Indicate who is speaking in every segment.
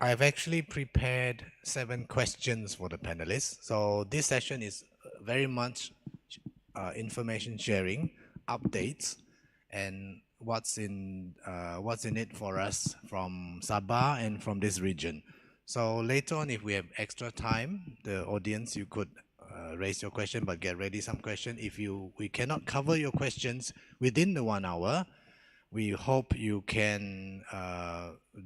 Speaker 1: I've actually prepared 7 questions for the panelists. So this session is very much information sharing, updates, and what's in it for us from Sabah and from this region. So later on, if we have extra time, the audience, you could raise your question, but get ready some question. If we cannot cover your questions within the 1 hour, we hope you can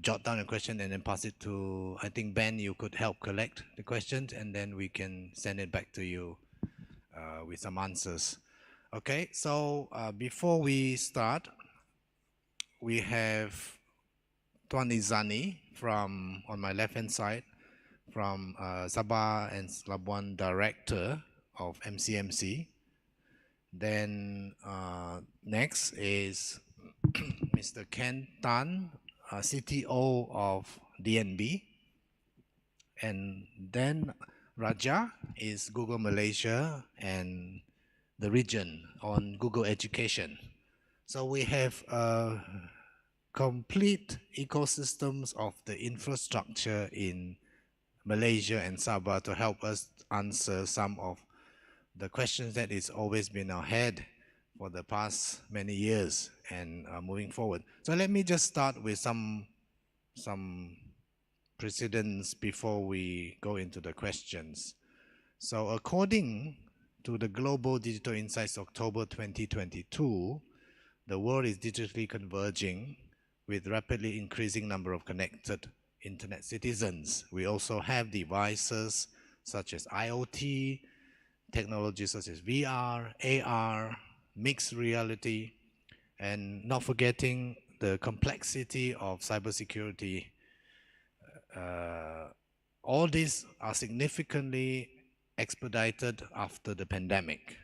Speaker 1: jot down a question and then pass it to, I think, Ben, you could help collect the questions, and then we can send it back to you with some answers. Okay, so before we start, we have Tuan Izani from, on my left-hand side, from Sabah and Labuan Director of MCMC. Then next is Mr. Ken Tan, CTO of DNB. And then Raja is Google Malaysia and the region on Google Education. So we have complete ecosystems of the infrastructure in Malaysia and Sabah to help us answer some of the questions that is always been our head for the past many years and moving forward. So let me just start with some precedents before we go into the questions. So according to the Global Digital Insights October 2022, the world is digitally converging with rapidly increasing number of connected internet citizens. We also have devices such as IoT, technologies such as VR, AR, mixed reality, and not forgetting the complexity of cybersecurity. All these are significantly expedited after the pandemic.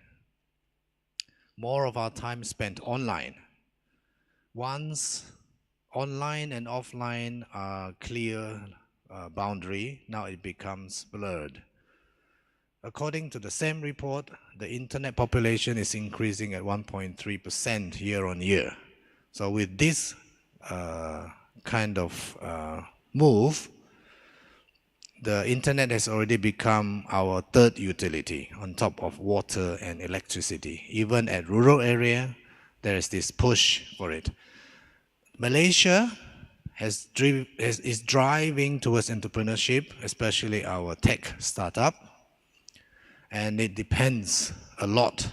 Speaker 1: More of our time spent online. Once online and offline are clear boundary, now it becomes blurred. According to the same report, the internet population is increasing at 1.3% year on year. So with this kind of move, the internet has already become our third utility on top of water and electricity. Even at rural area, there is this push for it. Malaysia is driving towards entrepreneurship, especially our tech startup. And it depends a lot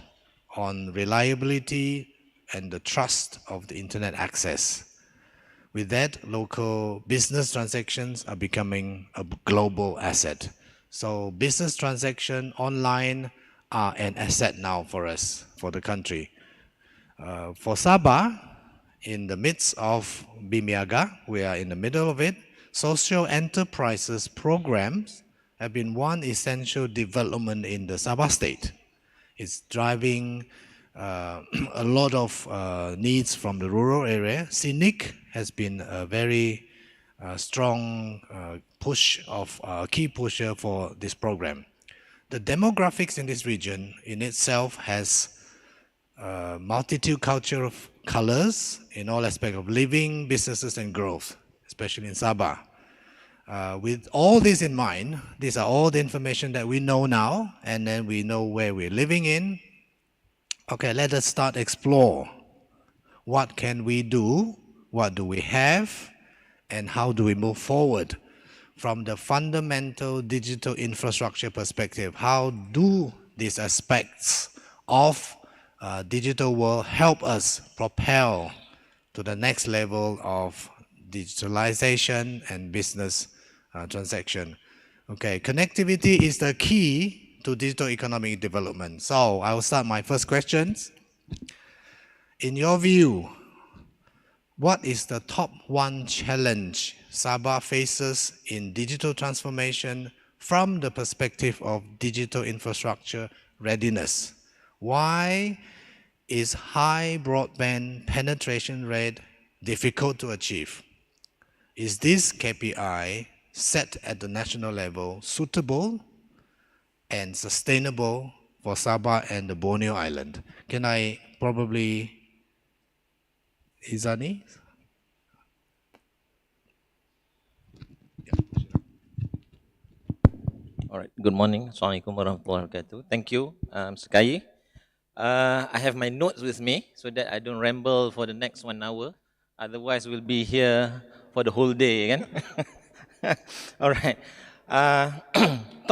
Speaker 1: on reliability and the trust of the internet access. With that, local business transactions are becoming a global asset. So business transactions online are an asset now for us, for the country. For Sabah, in the midst of Bimiaga, we are in the middle of it, social enterprises programs have been one essential development in the Sabah state. It's driving a lot of needs from the rural area. SICC has been a very strong key pusher for this program. The demographics in this region in itself has multitude culture of colors in all aspects of living, businesses, and growth, especially in Sabah. With all this in mind, these are all the information that we know now, and then we know where we're living in. Okay, let us start explore. What can we do? What do we have? And how do we move forward? From the fundamental digital infrastructure perspective, how do these aspects of digital world help us propel to the next level of digitalization and business transaction? Okay, connectivity is the key to digital economic development. So I will start my first questions. In your view, what is the top one challenge Sabah faces in digital transformation from the perspective of digital infrastructure readiness? Why is high broadband penetration rate difficult to achieve? Is this KPI set at the national level suitable and sustainable for Sabah and the Borneo Island? Can I probably, Izani?
Speaker 2: All right. Good morning. Assalamualaikum warahmatullahi wabarakatuh. Thank you, Sekai. I have my notes with me so that I don't ramble for the next 1 hour. Otherwise, we'll be here for the whole day, kan? All right. Uh,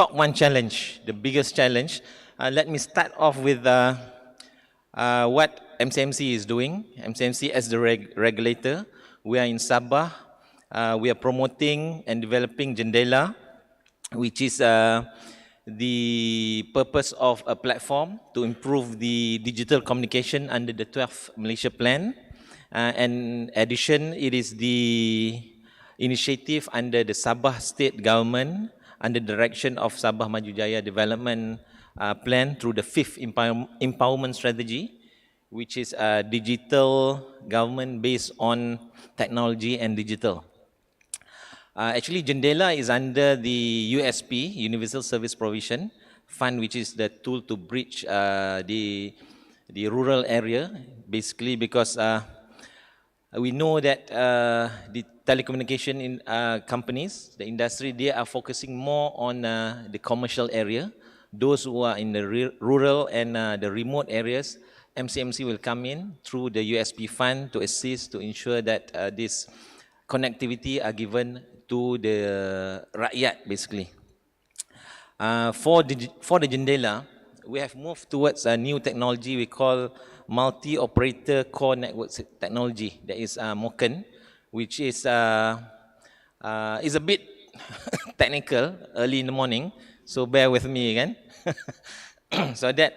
Speaker 2: top one challenge, the biggest challenge. Let me start off with what MCMC is doing. MCMC as the regulator, we are in Sabah. We are promoting and developing Jendela, which is the purpose of a platform to improve the digital communication under the 12th Malaysia Plan. And addition, it is the initiative under the Sabah state government under the direction of Sabah Maju Jaya Development Plan through the 5th empowerment strategy, which is a digital government based on technology and digital. Actually, Jendela is under the USP, Universal Service Provision Fund, which is the tool to bridge the rural area, basically because we know that the telecommunication companies, the industry, they are focusing more on the commercial area. Those who are in the rural and the remote areas, MCMC will come in through the USP fund to assist to ensure that this connectivity are given to the rakyat, basically. For the Jendela, we have moved towards a new technology we call multi-operator core network technology. That is MOCN, which is a bit technical early in the morning, so bear with me again. so that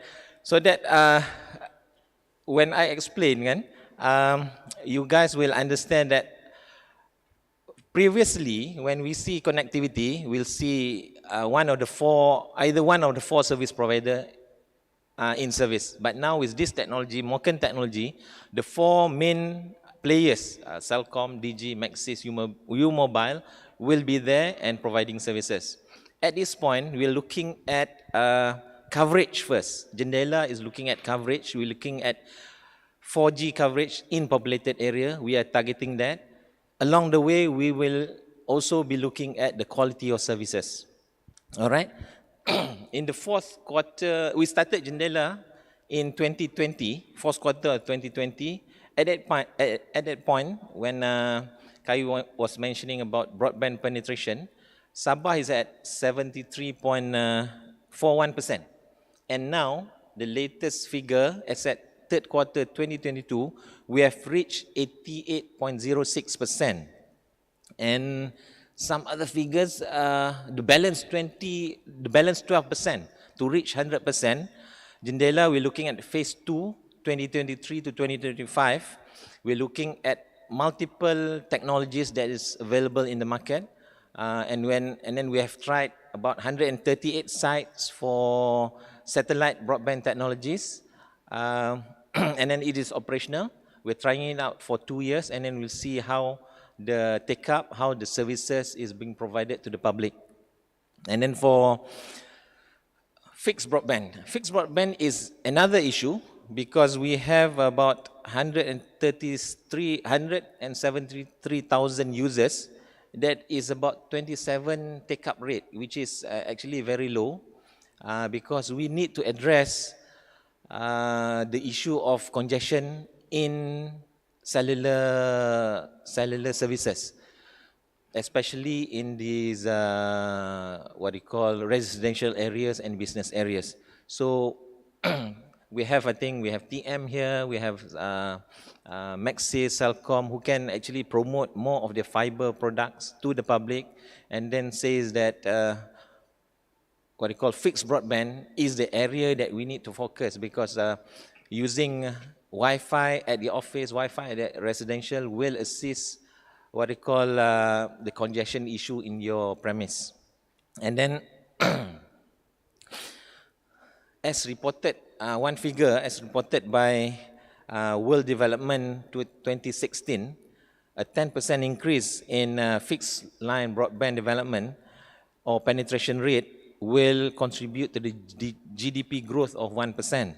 Speaker 2: when I explain, you guys will understand that previously, when we see connectivity, we'll see either one of the four service provider in service. But now with this technology, MOCN technology, the four main players, Celcom, DG, Maxis, U-Mobile, will be there and providing services. At this point, we're looking at coverage first. Jendela is looking at coverage. We're looking at 4G coverage in populated area. We are targeting that. Along the way, we will also be looking at the quality of services. All right. In the fourth quarter, we started Jendela in 2020, fourth quarter of 2020. At that point, when Kayu was mentioning about broadband penetration, Sabah is at 73.41%. And now, the latest figure is at third quarter 2022, we have reached 88.06%. And some other figures, the balance 12% to reach 100%. Jendela, we're looking at phase 2, 2023 to 2025. We're looking at multiple technologies that is available in the market. And then we have tried about 138 sites for satellite broadband technologies. And then it is operational. We're trying it out for 2 years, and then we'll see how the take-up, how the services is being provided to the public. And then for fixed broadband is another issue because we have about 173,000 users. That is about 27 take-up rate, which is actually very low because we need to address the issue of congestion in cellular services, especially in these what we call residential areas and business areas. So we have TM here, we have Maxis, Celcom, who can actually promote more of their fiber products to the public, and then says that what we call fixed broadband is the area that we need to focus because using Wi-Fi at the office, Wi-Fi at the residential will assist what we call the congestion issue in your premise. And then as reported, one figure as reported by World Development 2016, a 10% increase in fixed line broadband development or penetration rate will contribute to the GDP growth of 1%,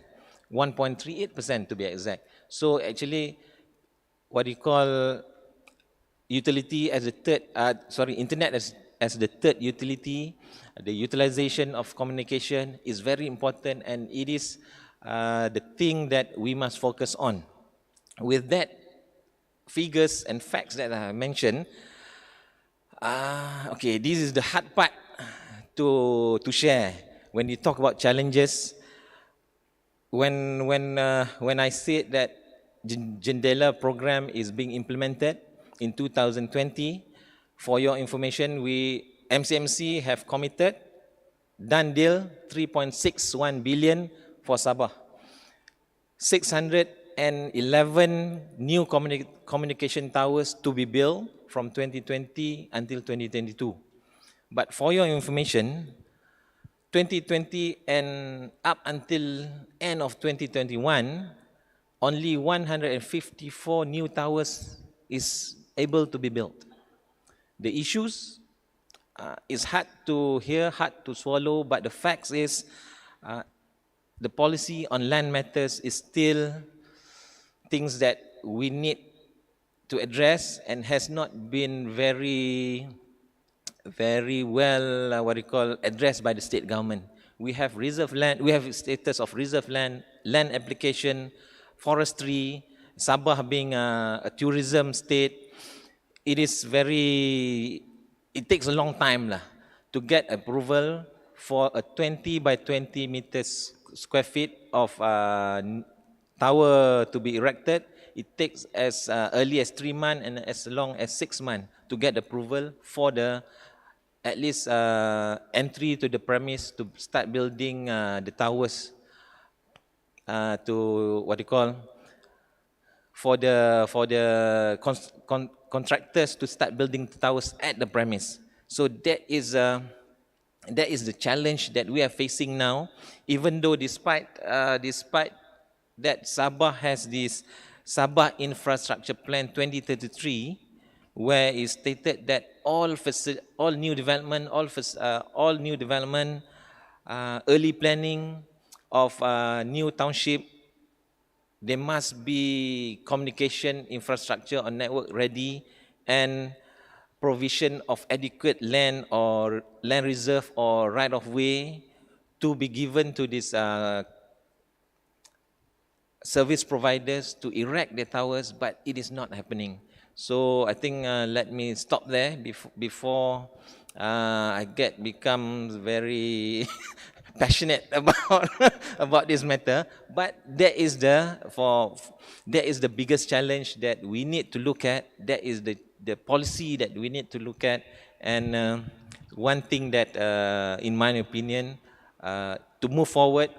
Speaker 2: 1.38% to be exact. So actually, what you call utility as a internet as as the third utility, the utilization of communication is very important, and it is the thing that we must focus on. With that figures and facts that I mentioned, okay, this is the hard part to share. When you talk about challenges, when I said that Jendela program is being implemented in 2020, for your information, we MCMC have committed, done deal 3.61 billion for Sabah. 611 new communication towers to be built from 2020 until 2022. But for your information, 2020 and up until end of 2021, only 154 new towers is able to be built. The issues is hard to hear, hard to swallow, but the fact is the policy on land matters is still things that we need to address and has not been very well, addressed by the state government. We have reserve land, we have status of reserve land, land application, forestry, Sabah being a tourism state. It takes a long time to get approval for a 20 by 20 meters square feet of tower to be erected. It takes as early as 3 months and as long as 6 months to get approval for the at least entry to the premise to start building the towers for the contractors to start building the towers at the premise. So that is the challenge that we are facing now. Even though despite that Sabah has this Sabah Infrastructure Plan 2033, where it stated that all new development, early planning of new township, there must be communication infrastructure or network ready, and provision of adequate land or land reserve or right of way to be given to these service providers to erect the towers, but it is not happening. So I think let me stop there before I become very passionate about this matter. But that is the biggest challenge that we need to look at. That is the policy that we need to look at. And one thing that, in my opinion, to move forward,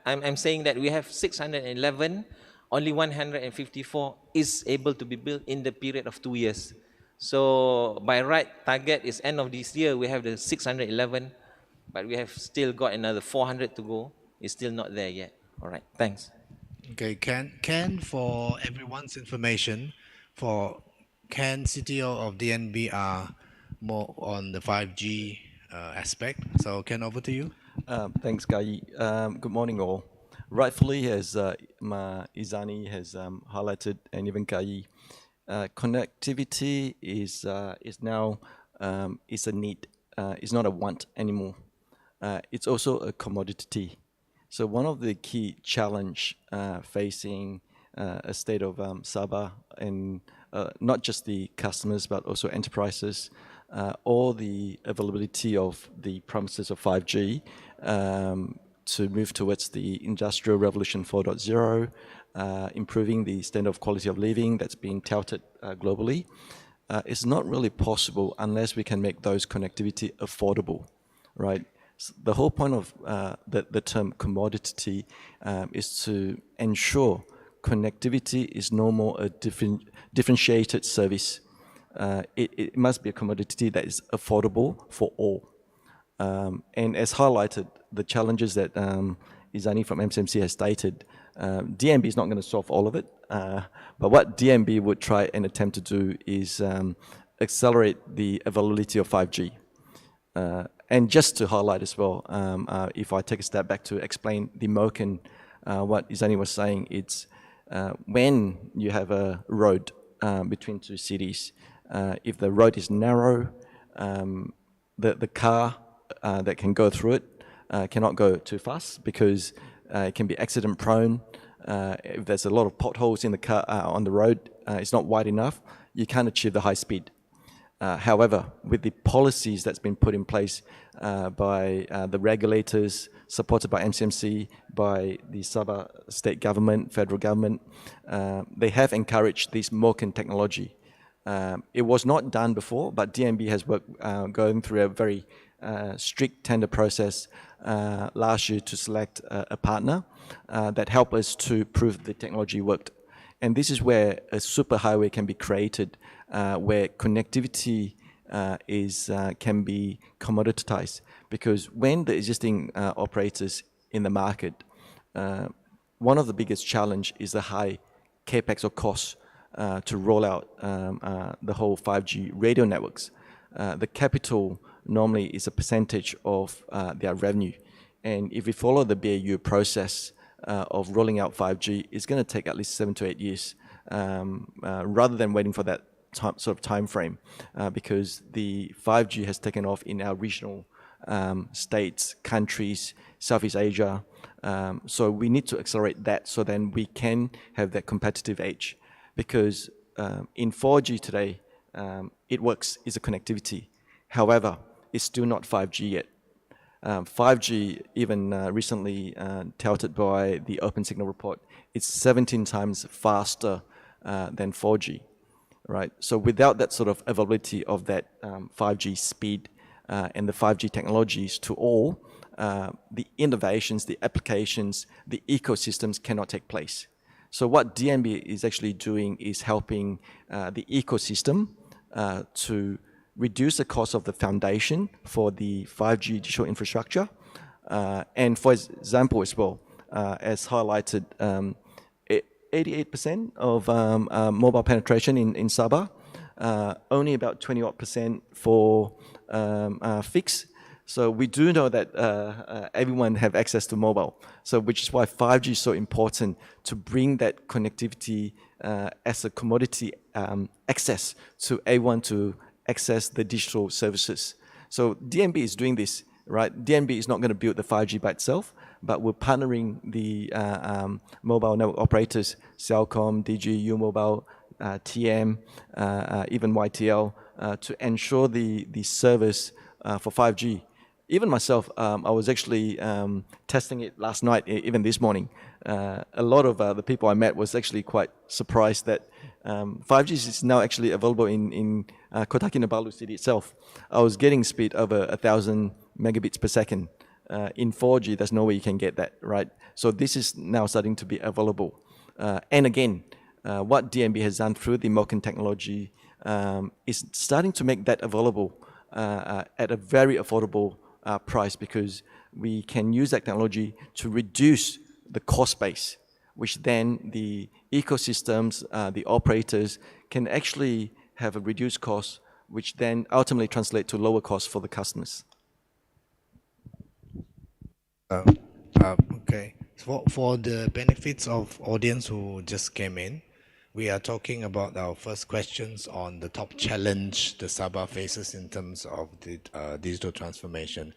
Speaker 2: I'm saying that we have 611. Only 154 is able to be built in the period of 2 years. So by right target is end of this year, we have the 611, but we have still got another 400 to go. It's still not there yet. All right, thanks.
Speaker 1: Okay, Ken, for everyone's information, Ken, CTO of DNB are more on the 5G aspect. So Ken, over to you.
Speaker 3: Thanks, Kai. Good morning, all. Rightfully, as Izani has highlighted, and even Kai, connectivity is now is a need. It's not a want anymore. It's also a commodity. So one of the key challenge facing a state of Sabah, and not just the customers but also enterprises, or the availability of the promises of 5G. To move towards the Industrial Revolution 4.0, improving the standard of quality of living that's being touted globally, it's not really possible unless we can make those connectivity affordable, right? So the whole point of the term commodity is to ensure connectivity is no more a differentiated service. It must be a commodity that is affordable for all. And as highlighted, the challenges that Izani from MCMC has stated, DNB is not going to solve all of it. But what DNB would try and attempt to do is accelerate the availability of 5G. And just to highlight as well, if I take a step back to explain the MOC and what Izani was saying, it's when you have a road between two cities, if the road is narrow, the car that can go through it cannot go too fast because it can be accident prone. If there's a lot of potholes in the car on the road, it's not wide enough, you can't achieve the high speed. However, with the policies that's been put in place by the regulators, supported by MCMC, by the Sabah state government, federal government, they have encouraged this MOCN technology. It was not done before, but DNB has worked going through a very strict tender process last year to select a partner that helped us to prove the technology worked. And this is where a superhighway can be created, where connectivity can be commoditized. Because when the existing operators in the market, one of the biggest challenge is the high capex or cost to roll out the whole 5G radio networks. The capital normally is a percentage of their revenue. And if we follow the BAU process of rolling out 5G, it's going to take at least 7 to 8 years, rather than waiting for that sort of time frame, because the 5G has taken off in our regional states, countries, Southeast Asia. So we need to accelerate that so then we can have that competitive edge. Because in 4G today, it works, it's a connectivity. However, it's still not 5G yet. 5G, even recently touted by the Open Signal report, it's 17 times faster than 4G, right? So without that sort of availability of that 5G speed and the 5G technologies to all, the innovations, the applications, the ecosystems cannot take place. So what DNB is actually doing is helping the ecosystem to reduce the cost of the foundation for the 5G digital infrastructure. And for example as well, as highlighted, 88% of mobile penetration in Sabah, only about 20% for fixed. So we do know that everyone have access to mobile. So which is why 5G is so important to bring that connectivity as a commodity access to everyone to access the digital services. So DNB is doing this, right? DNB is not going to build the 5G by itself, but we're partnering the mobile network operators, Celcom, DG, U-Mobile, TM, even YTL, to ensure the service for 5G. Even myself, I was actually testing it last night, even this morning. A lot of the people I met was actually quite surprised that 5G is now actually available in Kota Kinabalu city itself. I was getting speed over 1,000 megabits per second. In 4G, there's no way you can get that, right? So this is now starting to be available. And again, what DNB has done through the MOCN technology is starting to make that available at a very affordable price, because we can use that technology to reduce the cost base, which then the ecosystems, the operators can actually have a reduced cost, which then ultimately translate to lower costs for the customers.
Speaker 1: Okay. For the benefits of audience who just came in, we are talking about our first questions on the top challenge the Sabah faces in terms of the digital transformation.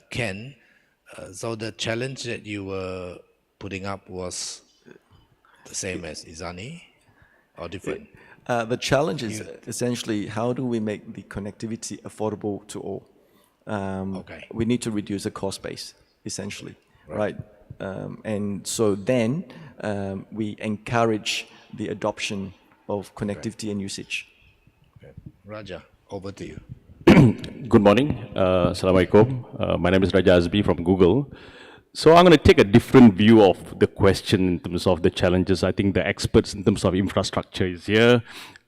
Speaker 1: Ken, so the challenge that you were putting up was the same as Izani or different?
Speaker 3: The challenge is essentially how do we make the connectivity affordable to all?
Speaker 1: Okay.
Speaker 3: We need to reduce the cost base, essentially, right? And so then we encourage the adoption of connectivity and usage.
Speaker 1: Okay. Raja, over to you.
Speaker 4: Good morning. Assalamualaikum. My name is Raja Azbi from Google. So I'm going to take a different view of the question in terms of the challenges. I think the experts in terms of infrastructure is here.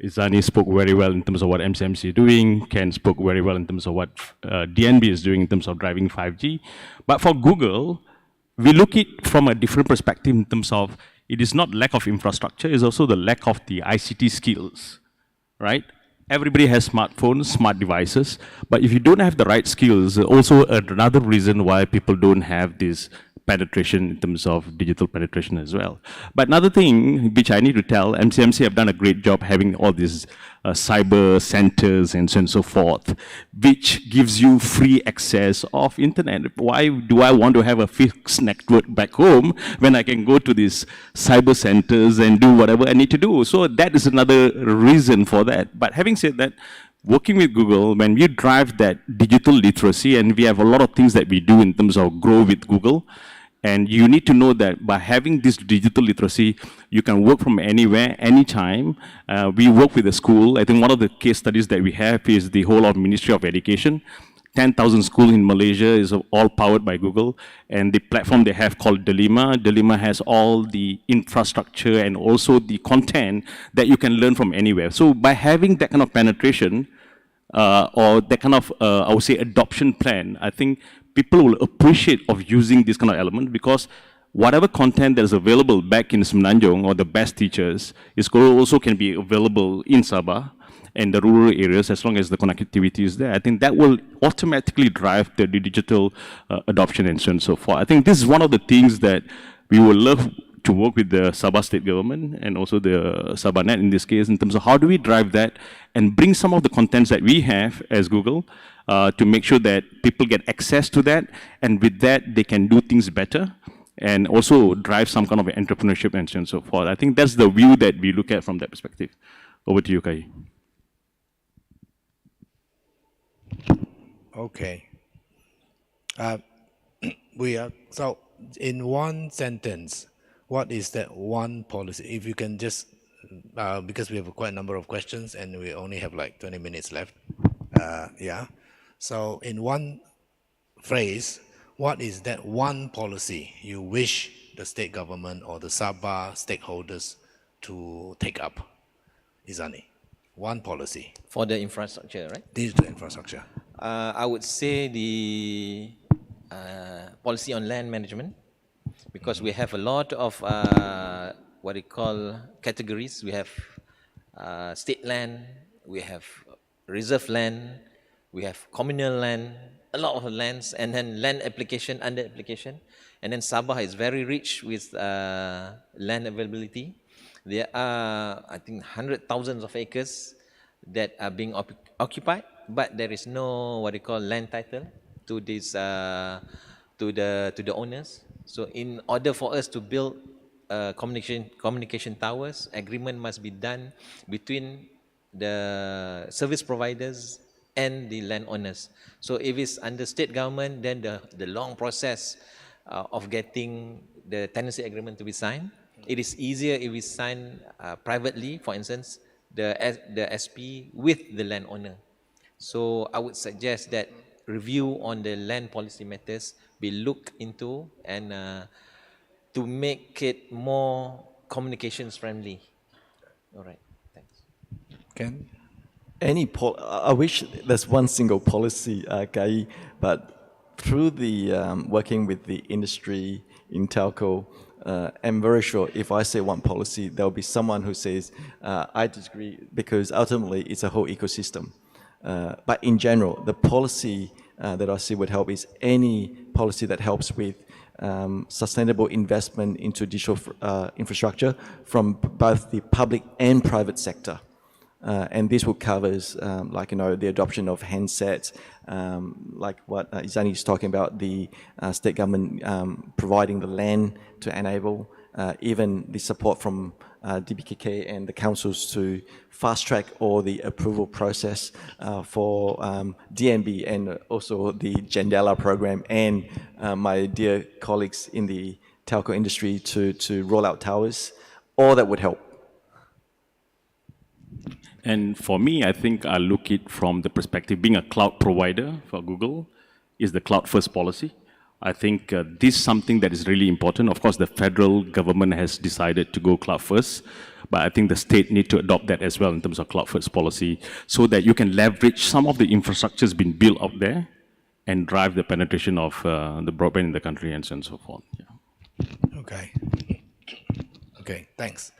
Speaker 4: Izani spoke very well in terms of what MCMC is doing. Ken spoke very well in terms of what DNB is doing in terms of driving 5G. But for Google, we look it from a different perspective in terms of it is not lack of infrastructure, it's also the lack of the ICT skills, right? Everybody has smartphones, smart devices, but if you don't have the right skills, also another reason why people don't have this penetration in terms of digital penetration as well. But another thing which I need to tell, MCMC have done a great job having all these cyber centers and so on and so forth, which gives you free access of internet. Why do I want to have a fixed network back home when I can go to these cyber centers and do whatever I need to do? So that is another reason for that. But having said that, working with Google, when we drive that digital literacy, and we have a lot of things that we do in terms of grow with Google, and you need to know that by having this digital literacy, you can work from anywhere, anytime. We work with a school. I think one of the case studies that we have is the whole of Ministry of Education. 10,000 schools in Malaysia is all powered by Google, and the platform they have called Delima. Delima has all the infrastructure and also the content that you can learn from anywhere. So by having that kind of penetration, or that kind of, I would say, adoption plan, I think people will appreciate of using this kind of element, because whatever content that is available back in Semenanjung or the best teachers is also can be available in Sabah and the rural areas, as long as the connectivity is there. I think that will automatically drive the digital adoption and so on and so forth. I think this is one of the things that we would love to work with the Sabah state government and also the SabahNet in this case, in terms of how do we drive that and bring some of the contents that we have as Google to make sure that people get access to that, and with that they can do things better and also drive some kind of entrepreneurship and so on and so forth. I think that's the view that we look at from that perspective. Over to you, Kai.
Speaker 1: Okay. So in one sentence, what is that one policy? If you can just, because we have quite a number of questions and we only have like 20 minutes left. Yeah. So in one phrase, what is that one policy you wish the state government or the Sabah stakeholders to take up? Izani, one policy.
Speaker 2: For the infrastructure, right?
Speaker 1: Digital infrastructure.
Speaker 2: I would say the policy on land management, because we have a lot of what we call categories. We have state land, we have reserve land, we have communal land, a lot of lands, and then land application, under application. And then Sabah is very rich with land availability. There are, I think, thousands of acres that are being occupied, but there is no what they call land title to this to the owners. So in order for us to build communication towers, agreement must be done between the service providers and the landowners. So if it's under state government, then the long process of getting the tenancy agreement to be signed. It is easier if we sign privately, for instance, the SP with the landowner. So I would suggest that review on the land policy matters be looked into, and to make it more communications friendly. All right, thanks.
Speaker 1: Ken?
Speaker 3: I wish there's one single policy, Kai, but through the working with the industry in telco, I'm very sure if I say one policy, there'll be someone who says, I disagree, because ultimately it's a whole ecosystem. But in general, the policy that I see would help is any policy that helps with sustainable investment into digital infrastructure from both the public and private sector. And this will covers like, the adoption of handsets, like what Izani is talking about, the state government providing the land to enable, even the support from DBKK and the councils to fast track all the approval process for DNB, and also the Jendela program, and my dear colleagues in the telco industry to roll out towers. All that would help.
Speaker 4: And for me, I think I look it from the perspective, being a cloud provider for Google is the cloud first policy. I think this is something that is really important. Of course, the federal government has decided to go cloud first, but I think the state need to adopt that as well in terms of cloud first policy, so that you can leverage some of the infrastructures being built out there and drive the penetration of the broadband in the country and so on and so forth. Yeah.
Speaker 1: Okay. Okay, thanks.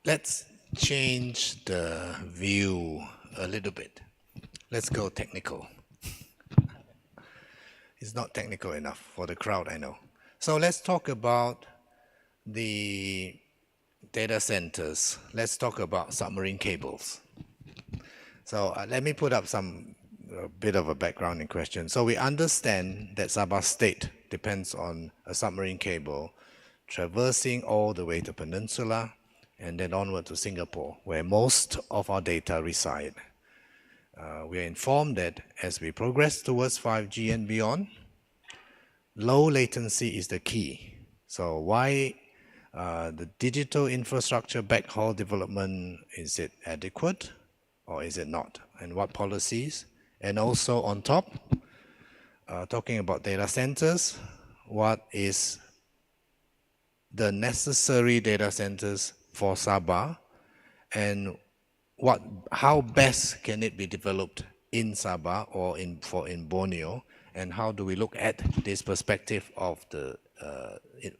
Speaker 1: Let's change the view a little bit. Let's go technical. It's not technical enough for the crowd, I know. So let's talk about the data centers. Let's talk about submarine cables. So let me put up a bit of a background in question. So we understand that Sabah state depends on a submarine cable traversing all the way to Peninsula and then onward to Singapore, where most of our data reside. We are informed that as we progress towards 5G and beyond, low latency is the key. So why the digital infrastructure backhaul development, is it adequate or is it not? And what policies? And also on top, talking about data centers, what is the necessary data centers for Sabah, and how best can it be developed in Sabah or in Borneo, and how do we look at this perspective of the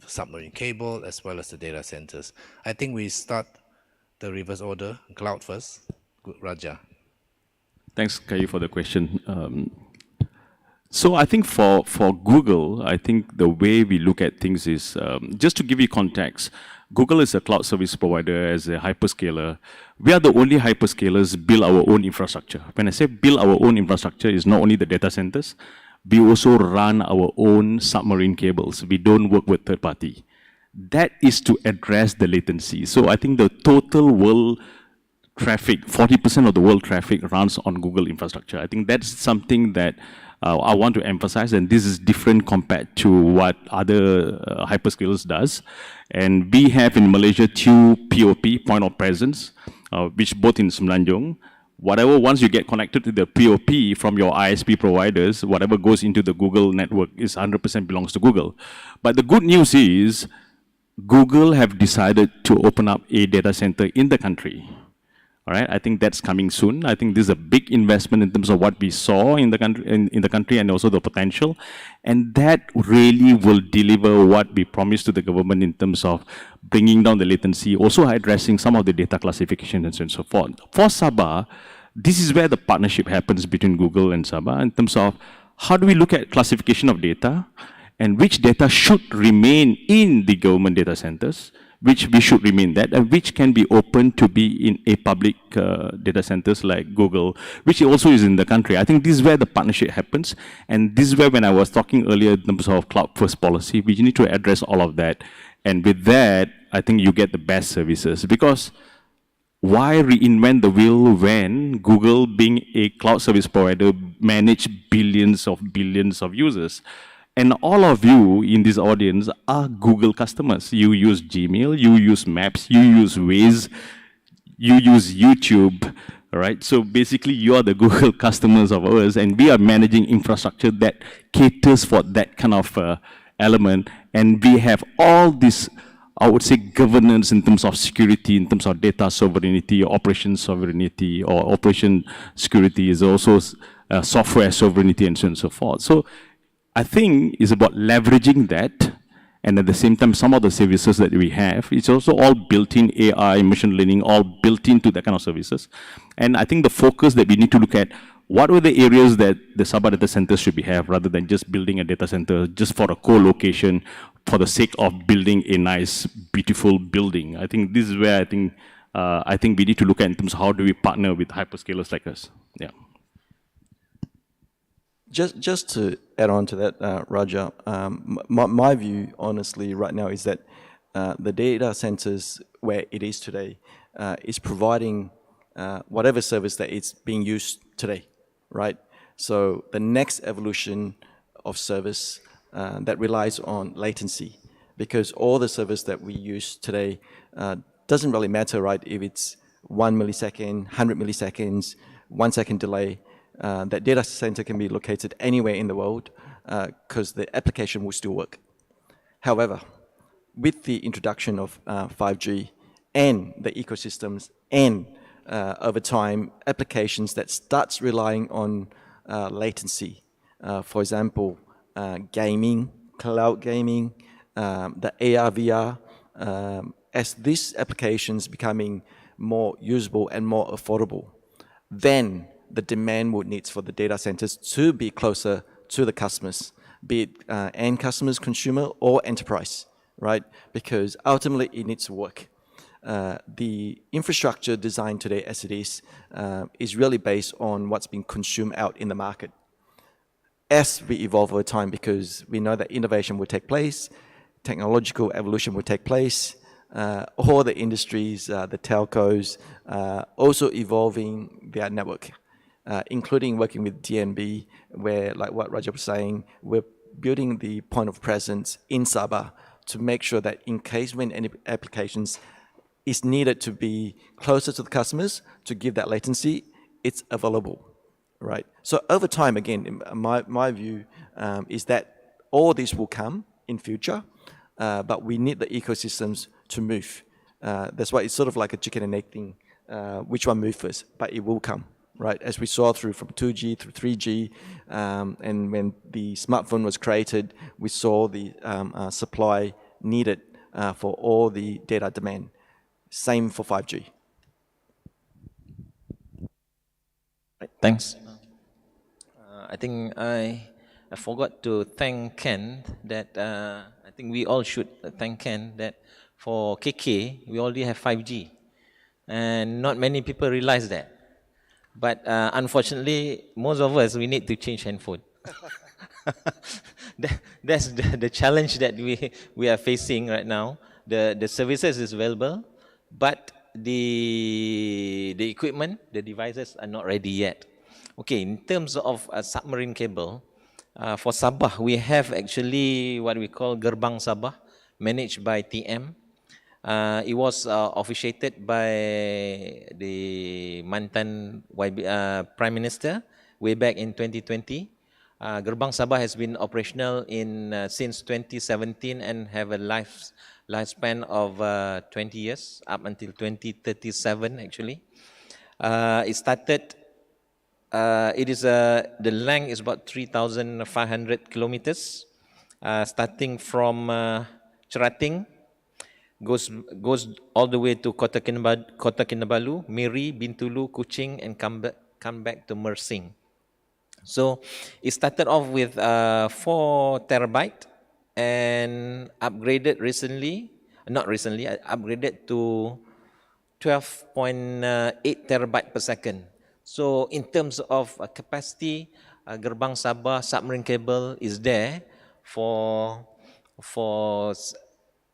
Speaker 1: submarine cable as well as the data centers? I think we start the reverse order. Cloud first. Good, Raja.
Speaker 4: Thanks, Kai, for the question. So I think for Google, I think the way we look at things is, just to give you context, Google is a cloud service provider as a hyperscaler. We are the only hyperscalers build our own infrastructure. When I say build our own infrastructure, it's not only the data centers, we also run our own submarine cables. We don't work with third party. That is to address the latency. So I think the total world traffic, 40% of the world traffic runs on Google infrastructure. I think that's something that I want to emphasize, and this is different compared to what other hyperscalers does. And we have in Malaysia 2 POP, point of presence, which both in Semenanjung. Whatever, once you get connected to the POP from your ISP providers, whatever goes into the Google network is 100% belongs to Google. But the good news is Google have decided to open up a data center in the country. All right, I think that's coming soon. I think this is a big investment in terms of what we saw in the country, and also the potential, and that really will deliver what we promised to the government in terms of bringing down the latency, also addressing some of the data classification and so on and so forth. For Sabah, this is where the partnership happens between Google and Sabah in terms of how do we look at classification of data and which data should remain in the government data centers, which we should remain that, and which can be open to be in a public data centers like Google, which also is in the country. I think this is where the partnership happens, and this is where, when I was talking earlier in terms of cloud first policy, we need to address all of that. And with that, I think you get the best services, because why reinvent the wheel when Google, being a cloud service provider, manage billions of users? And all of you in this audience are Google customers. You use Gmail, you use Maps, you use Waze, you use YouTube, right? So basically, you are the Google customers of ours, and we are managing infrastructure that caters for that kind of element. And we have all this, I would say, governance in terms of security, in terms of data sovereignty, operation sovereignty, or operation security is also software sovereignty, and so on and so forth. So I think it's about leveraging that, and at the same time, some of the services that we have, it's also all built-in AI, machine learning, all built into that kind of services. And I think the focus that we need to look at, what are the areas that the Sabah data center should be have, rather than just building a data center just for a co-location, for the sake of building a nice, beautiful building. I think this is where I think we need to look at in terms of how do we partner with hyperscalers like us. Yeah.
Speaker 3: Just to add on to that, Raja, my view, honestly, right now is that the data centers where it is today is providing whatever service that it's being used today, right? So the next evolution of service that relies on latency, because all the service that we use today doesn't really matter, right? If it's 1 millisecond, 100 milliseconds, 1 second delay, that data center can be located anywhere in the world because the application will still work. However, with the introduction of 5G and the ecosystems and over time applications that starts relying on latency, for example, gaming, cloud gaming, the AR, VR, as these applications becoming more usable and more affordable, then the demand would need for the data centers to be closer to the customers be it end customers, consumer, or enterprise, right? Because ultimately it needs to work. The infrastructure design today as it is really based on what's being consumed out in the market. As we evolve over time, because we know that innovation will take place, technological evolution will take place, all the industries, the telcos, also evolving their network, including working with DNB, where, like what Raja was saying, we're building the point of presence in Sabah to make sure that in case when any applications is needed to be closer to the customers to give that latency, it's available, right? So over time, again, my view is that all this will come in future, but we need the ecosystems to move. That's why it's sort of like a chicken and egg thing. Which one moves first? But it will come, right? As we saw through from 2G through 3G, and when the smartphone was created, we saw the supply needed for all the data demand. Same for 5G.
Speaker 2: Thanks. I think I forgot to thank Ken that I think we all should thank Ken that for KK we already have 5G, and not many people realize that. But unfortunately, most of us we need to change handphone. That's the challenge that we are facing right now. The services is available, but the equipment, the devices are not ready yet. Okay, in terms of a submarine cable, for Sabah, we have actually what we call Gerbang Sabah, managed by TM. It was officiated by the Mantan Prime Minister way back in 2020. Gerbang Sabah has been operational since 2017 and have a lifespan of 20 years, up until 2037 actually. It started, the length is about 3,500 kilometers, starting from Cerating, goes all the way to Kota Kinabalu, Miri, Bintulu, Kuching, and come back to Mersing. So it started off with 4 terabyte and upgraded upgraded to 12.8 terabyte per second. So in terms of capacity, Gerbang Sabah submarine cable is there for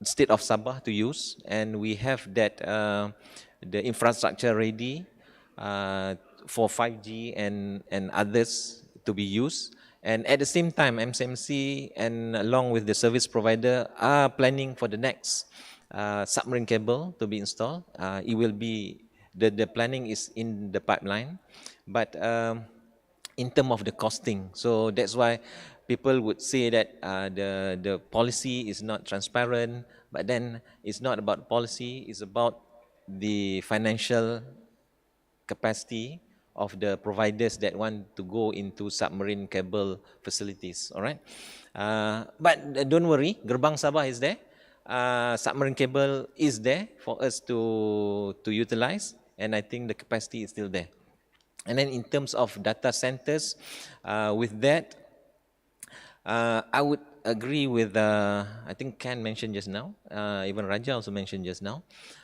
Speaker 2: state of Sabah to use, and we have that the infrastructure ready for 5G and others to be used. And at the same time, MCMC and along with the service provider are planning for the next submarine cable to be installed. It will be, the planning is in the pipeline, but in terms of the costing, so that's why people would say that the policy is not transparent, but then it's not about policy, it's about the financial capacity of the providers that want to go into submarine cable facilities, all right? But don't worry, Gerbang Sabah is there. Submarine cable is there for us to utilize, and I think the capacity is still there. And then in terms of data centers, with that, I would agree with, I think Ken mentioned just now, even Raja also mentioned just now.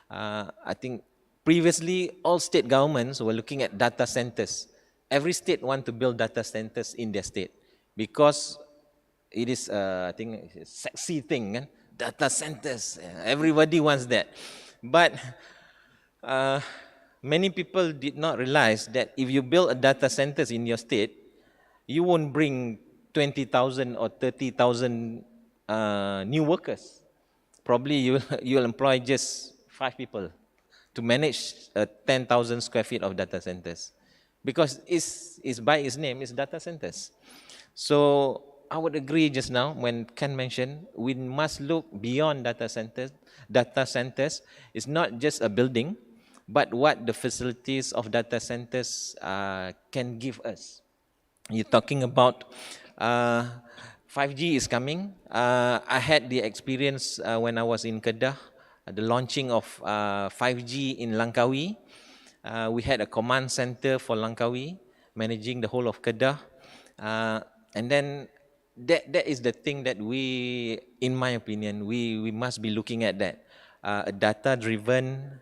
Speaker 2: I think previously all state governments were looking at data centers. Every state want to build data centers in their state because it is, I think, a sexy thing, kan? Data centers. Everybody wants that. But many people did not realize that if you build a data centers in your state, you won't bring 20,000 or 30,000 new workers. Probably you'll employ just 5 people to manage 10,000 square feet of data centers, because it's by its name, it's data centers. So I would agree just now when Ken mentioned we must look beyond data centers. Data centers is not just a building, but what the facilities of data centers can give us. You're talking about 5G is coming. I had the experience when I was in Kedah, the launching of 5G in Langkawi. We had a command center for Langkawi, managing the whole of Kedah. And then that is the thing that we, in my opinion, we must be looking at that. A data-driven,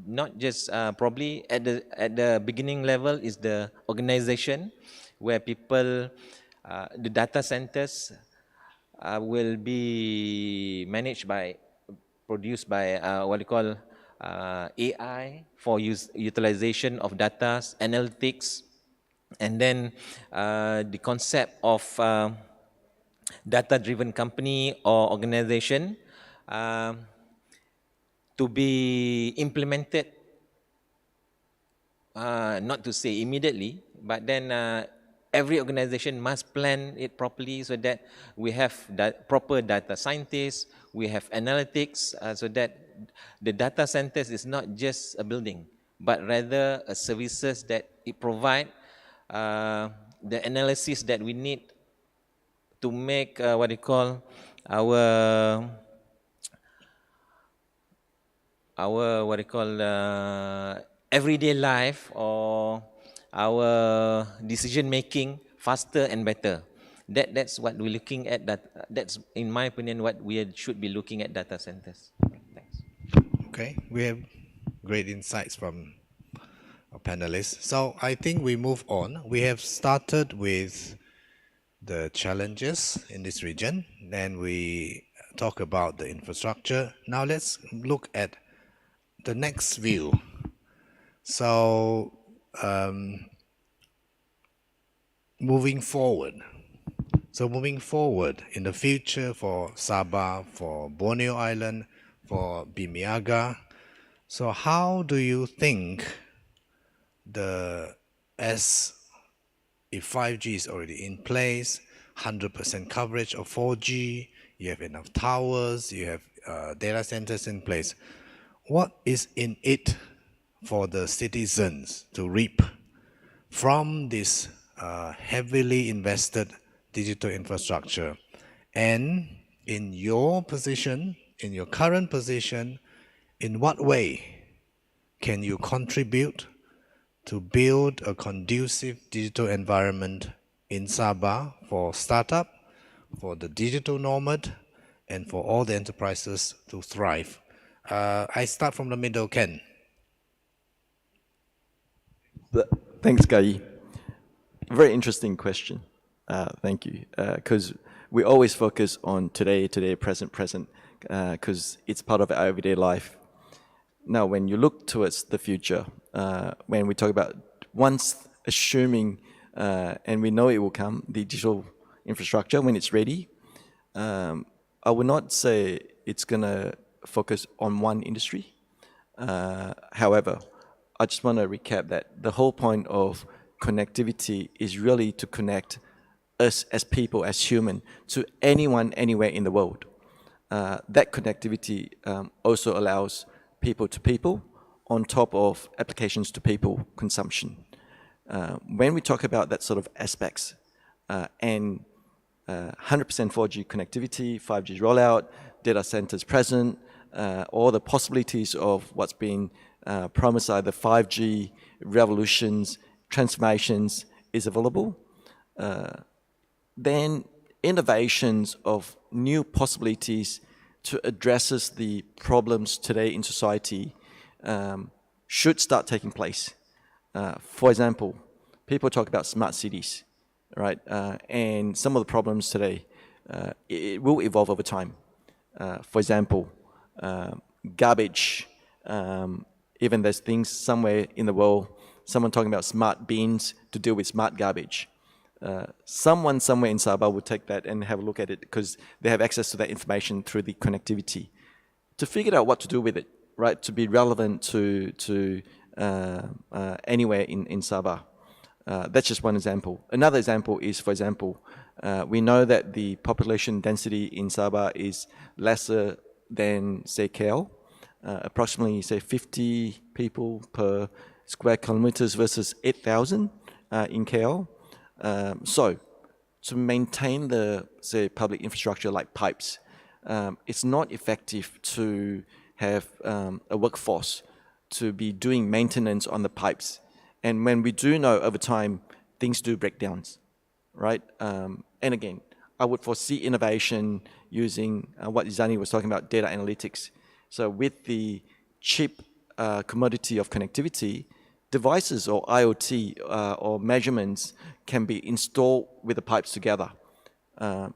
Speaker 2: not just probably at the beginning level is the organization where people, the data centers will be managed by, produced by what you call AI for utilization of data, analytics, and then the concept of data-driven company or organization to be implemented, not to say immediately, but then every organization must plan it properly so that we have proper data scientists, we have analytics, so that the data centers is not just a building, but rather a services that it provide the analysis that we need to make what you call our what you call everyday life or our decision making faster and better. That's what we're looking at. That's in my opinion what we should be looking at data centers. Thanks.
Speaker 1: Okay, we have great insights from our panelists. So I think we move on. We have started with the challenges in this region, then we talk about the infrastructure. Now let's look at the next view. So moving forward. So moving forward in the future for Sabah, for Borneo Island, for Bimiaga. So how do you think if 5G is already in place, 100% coverage of 4G, you have enough towers, you have data centers in place, what is in it for the citizens to reap from this heavily invested digital infrastructure? And in your position, in your current position, in what way can you contribute to build a conducive digital environment in Sabah for startup, for the digital nomad, and for all the enterprises to thrive? I start from the middle, Ken.
Speaker 3: Thanks, Kai. Very interesting question. Thank you. Because we always focus on today, present, because it's part of our everyday life. Now, when you look towards the future, when we talk about once assuming, and we know it will come, the digital infrastructure, when it's ready, I would not say it's going to focus on one industry. However, I just want to recap that the whole point of connectivity is really to connect us as people, as human, to anyone, anywhere in the world. That connectivity also allows people to people on top of applications to people consumption. When we talk about that sort of aspects and 100% 4G connectivity, 5G rollout, data centers present, all the possibilities of what's been promised, either 5G revolutions, transformations is available, then innovations of new possibilities to address the problems today in society should start taking place. For example, people talk about smart cities, right? And some of the problems today, it will evolve over time. For example, garbage, even there's things somewhere in the world, someone talking about smart bins to deal with smart garbage. Someone somewhere in Sabah would take that and have a look at it because they have access to that information through the connectivity to figure out what to do with it, right? To be relevant to anywhere in Sabah. That's just one example. Another example is, for example, we know that the population density in Sabah is lesser than, say, KL, approximately, say, 50 people per square kilometers versus 8,000 in KL. So to maintain the, say, public infrastructure like pipes, it's not effective to have a workforce to be doing maintenance on the pipes. And when we do know over time, things do break down, right? And again, I would foresee innovation using what Izani was talking about, data analytics. So with the cheap commodity of connectivity, devices or IoT or measurements can be installed with the pipes together.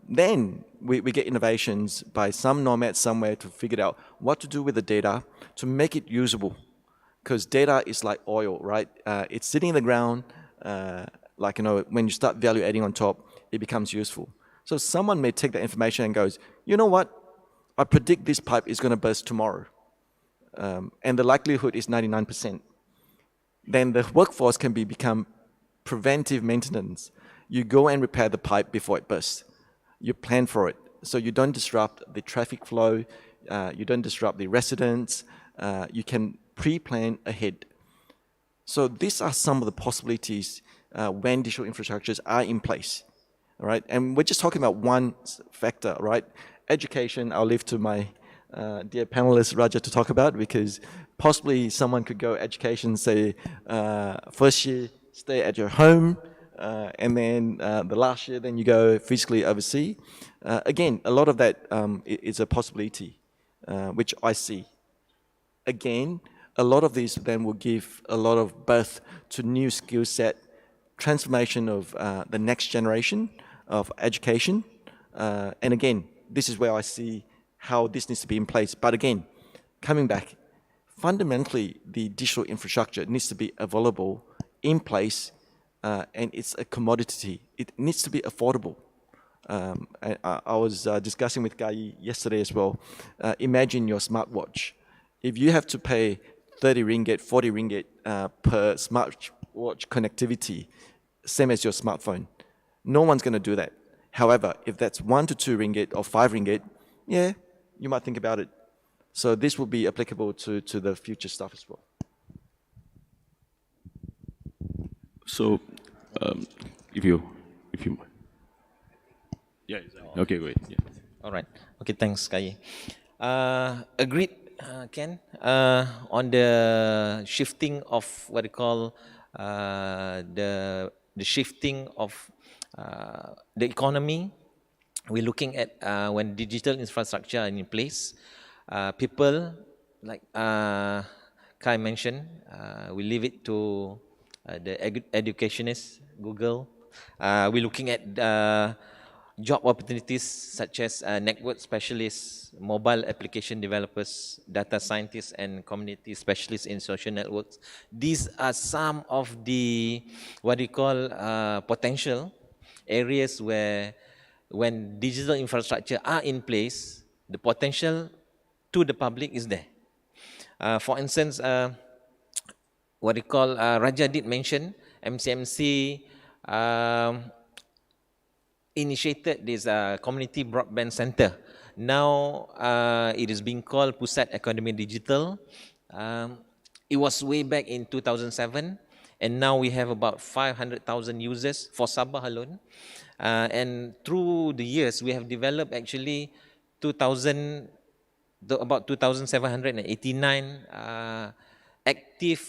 Speaker 3: Then we get innovations by some nomad somewhere to figure out what to do with the data to make it usable. Because data is like oil, right? It's sitting in the ground, like, when you start value adding on top, it becomes useful. So someone may take that information and goes, you know what? I predict this pipe is going to burst tomorrow. And the likelihood is 99%. Then the workforce can become preventive maintenance. You go and repair the pipe before it bursts. You plan for it. So you don't disrupt the traffic flow. You don't disrupt the residents. You can pre-plan ahead. So these are some of the possibilities when digital infrastructures are in place. All right, and we're just talking about one factor, right? Education, I'll leave to my dear panelist Raja to talk about, because possibly someone could go education, say, first year, stay at your home, and then the last year, then you go physically overseas. Again, a lot of that is a possibility, which I see. Again, a lot of these then will give a lot of birth to new skill set, transformation of the next generation of education. And again, this is where I see how this needs to be in place. But again, coming back, fundamentally, the digital infrastructure needs to be available, in place, and it's a commodity. It needs to be affordable. I was discussing with Guy yesterday as well. Imagine your smartwatch. If you have to pay 30 ringgit, 40 ringgit per smartwatch connectivity, same as your smartphone, no one's going to do that. However, if that's 1 to 2 ringgit or 5 ringgit, yeah, you might think about it. So this will be applicable to the future stuff as well.
Speaker 4: So, if you, yeah, exactly. Okay, great. Yeah.
Speaker 2: All right. Okay, thanks, Kai. Agreed, Ken, on the shifting of what you call the shifting of the economy. We're looking at when digital infrastructure are in place, people like Kai mentioned, we leave it to the educationists, Google. We're looking at job opportunities such as network specialists, mobile application developers, data scientists, and community specialists in social networks. These are some of the what we call potential areas where, when digital infrastructure are in place, the potential to the public is there. For instance, what we call, Raja did mention, MCMC initiated this community broadband center. Now it is being called Pusat Academy Digital. It was way back in 2007, and now we have about 500,000 users for Sabah alone. And through the years, we have developed actually about 2,789 active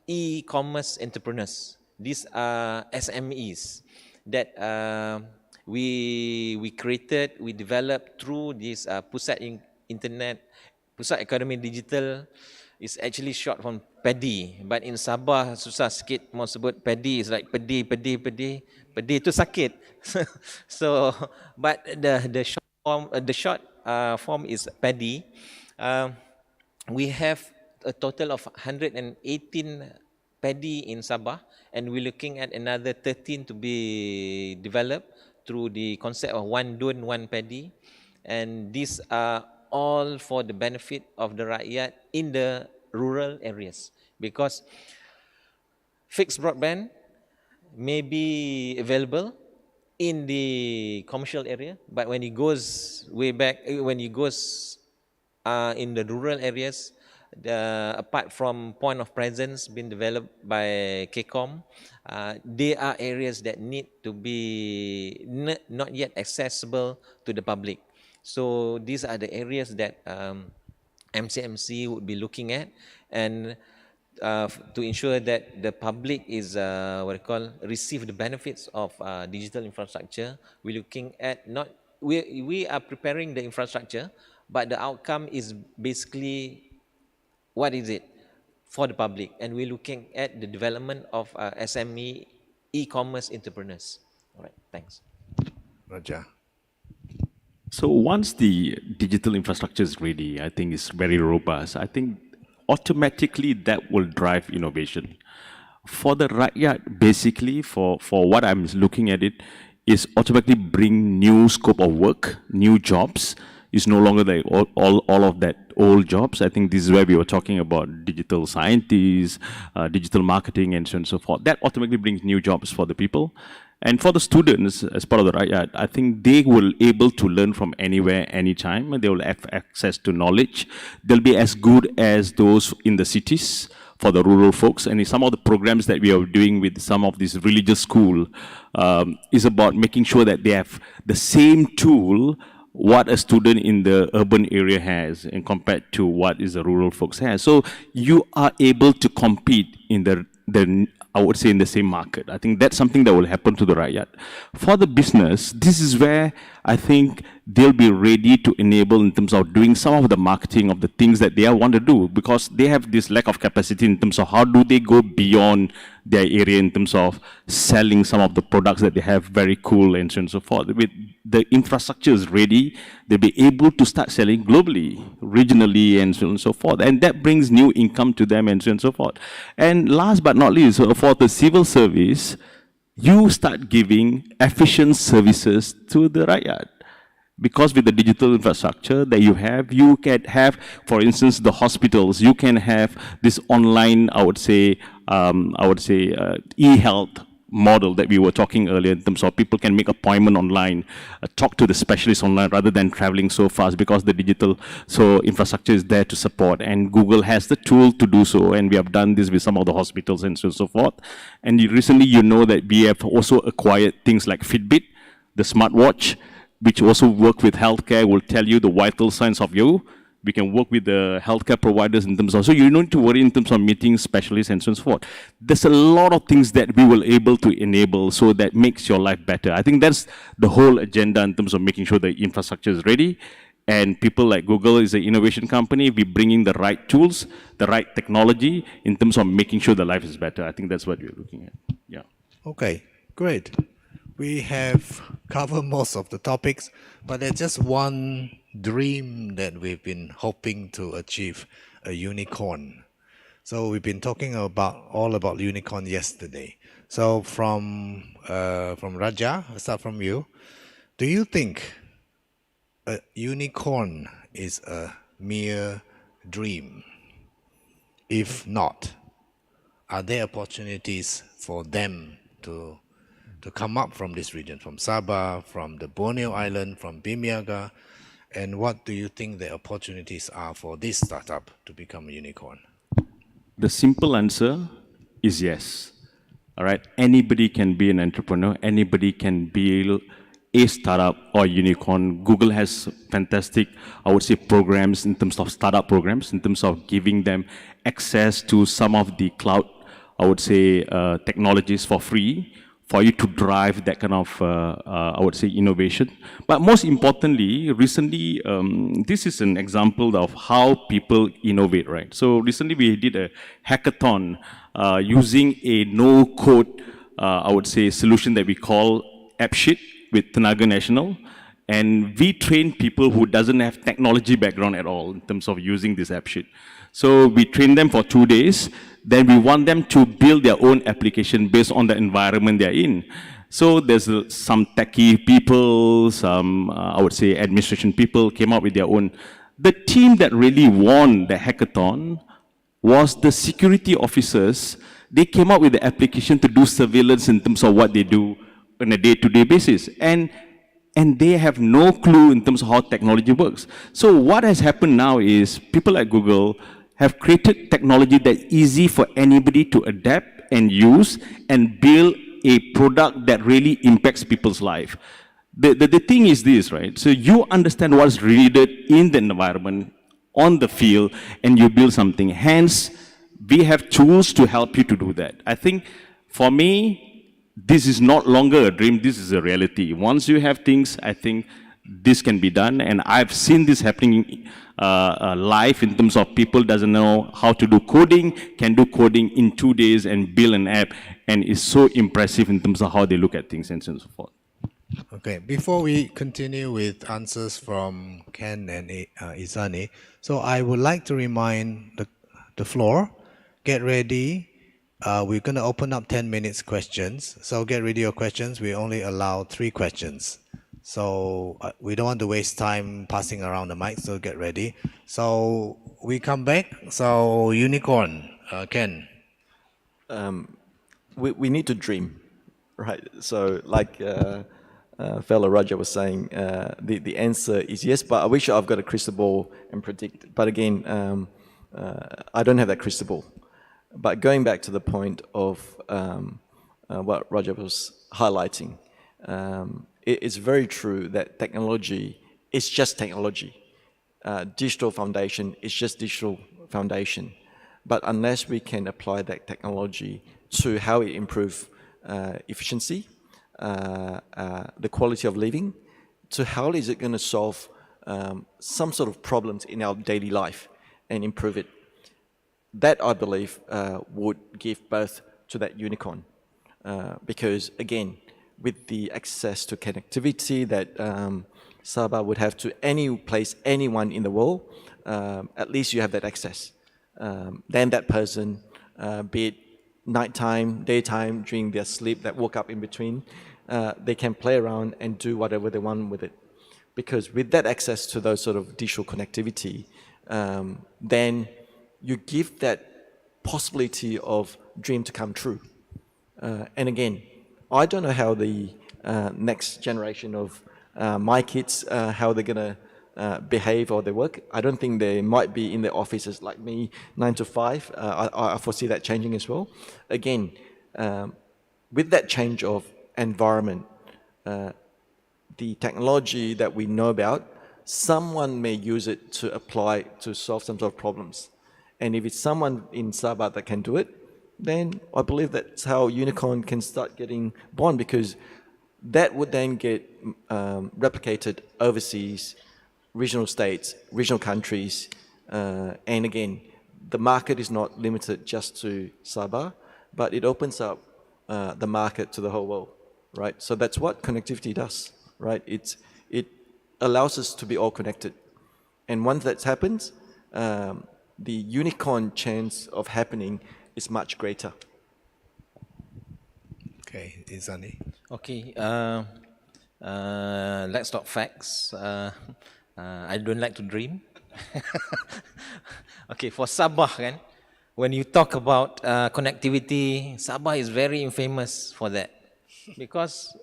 Speaker 2: e-commerce entrepreneurs. These are SMEs that we created, we developed through this Pusat Academy Digital. Is actually short from padi, but in Sabah susah sikit mau sebut padi, is like pedi itu sakit. So but the short form is padi. We have a total of 118 padi in Sabah, and we're looking at another 13 to be developed through the concept of one dun, one padi. And these are all for the benefit of the rakyat in the rural areas, because fixed broadband may be available in the commercial area, but when it goes way back, when it goes in the rural areas, apart from point of presence being developed by KCOM, there are areas that need to be not yet accessible to the public. So these are the areas that MCMC would be looking at, and to ensure that the public is receive the benefits of digital infrastructure. We're looking at we are preparing the infrastructure, but the outcome is basically what is it for the public, and we're looking at the development of SME e-commerce entrepreneurs. All right, thanks.
Speaker 1: Raja.
Speaker 4: So once the digital infrastructure is ready, I think it's very robust. I think automatically that will drive innovation. For the rakyat, basically, for what I'm looking at it, is automatically bring new scope of work, new jobs. It's no longer like all of that old jobs. I think this is where we were talking about digital scientists, digital marketing, and so on and so forth. That automatically brings new jobs for the people. And for the students, as part of the rakyat, I think they will able to learn from anywhere, anytime, and they will have access to knowledge. They'll be as good as those in the cities for the rural folks. And some of the programs that we are doing with some of these religious school is about making sure that they have the same tool what a student in the urban area has and compared to what is the rural folks has. So you are able to compete in the I would say in the same market. I think that's something that will happen to the rakyat. For the business, this is where I think they'll be ready to enable in terms of doing some of the marketing of the things that they want to do, because they have this lack of capacity in terms of how do they go beyond their area in terms of selling some of the products that they have very cool and so on and so forth. With the infrastructure is ready, they'll be able to start selling globally, regionally, and so on and so forth. And that brings new income to them and so on and so forth. And last but not least, for the civil service, you start giving efficient services to the rakyat. Because with the digital infrastructure that you can have, for instance, the hospitals, you can have this online, e-health model that we were talking earlier in terms of people can make appointment online, talk to the specialist online rather than traveling so fast, because the digital infrastructure is there to support, and Google has the tool to do so, and we have done this with some of the hospitals and so on and so forth. And recently you know that we have also acquired things like Fitbit, the smartwatch, which also work with healthcare, will tell you the vital signs of you. We can work with the healthcare providers in terms of, so you don't need to worry in terms of meeting specialists and so on and so forth. There's a lot of things that we will able to enable so that makes your life better. I think that's the whole agenda in terms of making sure the infrastructure is ready. And people like Google is an innovation company. We're bringing the right tools, the right technology in terms of making sure the life is better. I think that's what we're looking at. Yeah.
Speaker 1: Okay, great. We have covered most of the topics, but there's just one dream that we've been hoping to achieve, a unicorn. So we've been talking all about unicorn yesterday. So from Raja, I'll start from you. Do you think a unicorn is a mere dream? If not, are there opportunities for them to come up from this region, from Sabah, from the Borneo Island, from Bimiaga? And what do you think the opportunities are for this startup to become a unicorn?
Speaker 4: The simple answer is yes. All right, anybody can be an entrepreneur, anybody can build a startup or unicorn. Google has fantastic, I would say, programs in terms of startup programs, in terms of giving them access to some of the cloud, I would say, technologies for free, for you to drive that kind of, I would say, innovation. But most importantly, recently, this is an example of how people innovate, right? So recently we did a hackathon using a no-code, I would say, solution that we call AppSheet with Tenaga Nasional. And we train people who doesn't have technology background at all in terms of using this AppSheet. So we train them for 2 days. Then we want them to build their own application based on the environment they're in. So there's some techie people, some, I would say, administration people came up with their own. The team that really won the hackathon was the security officers. They came up with the application to do surveillance in terms of what they do on a day-to-day basis. And they have no clue in terms of how technology works. So what has happened now is people like Google have created technology that's easy for anybody to adapt and use and build a product that really impacts people's life. The thing is this, right? So you understand what's needed in the environment, on the field, and you build something. Hence, we have tools to help you to do that. I think for me, this is not longer a dream, this is a reality. Once you have things, I think this can be done, and I've seen this happening live in terms of people doesn't know how to do coding, can do coding in 2 days and build an app, and it's so impressive in terms of how they look at things and so forth.
Speaker 1: Okay, before we continue with answers from Ken and Izani, so I would like to remind the floor, get ready. We're going to open up 10 minutes questions. So get ready your questions. We only allow 3 questions. So we don't want to waste time passing around the mic, so get ready. So we come back. So unicorn, Ken.
Speaker 3: We need to dream, right? So like fellow Raja was saying, the answer is yes, but I wish I've got a crystal ball and predict. But again, I don't have that crystal ball. But going back to the point of what Raja was highlighting, it's very true that technology is just technology. Digital foundation is just digital foundation. But unless we can apply that technology to how it improves efficiency, the quality of living, to how is it going to solve some sort of problems in our daily life and improve it, that I believe would give birth to that unicorn. Because again, with the access to connectivity that Sabah would have to any place, anyone in the world, at least you have that access. Then that person, be it nighttime, daytime, during their sleep, that woke up in between, they can play around and do whatever they want with it. Because with that access to those sort of digital connectivity, then you give that possibility of dream to come true. And again, I don't know how the next generation of my kids, how they're going to behave or their work. I don't think they might be in the offices like me, 9 to 5. I foresee that changing as well. Again, with that change of environment, the technology that we know about, someone may use it to apply to solve some sort of problems. And if it's someone in Sabah that can do it, then I believe that's how unicorn can start getting born, because that would then get replicated overseas, regional states, regional countries. And again, the market is not limited just to Sabah, but it opens up the market to the whole world, right? So that's what connectivity does, right? It allows us to be all connected. And once that happens, the unicorn chance of happening is much greater.
Speaker 1: Okay, Izani.
Speaker 2: Okay, let's talk facts. I don't like to dream. Okay, for Sabah, kan, when you talk about connectivity, Sabah is very infamous for that. Because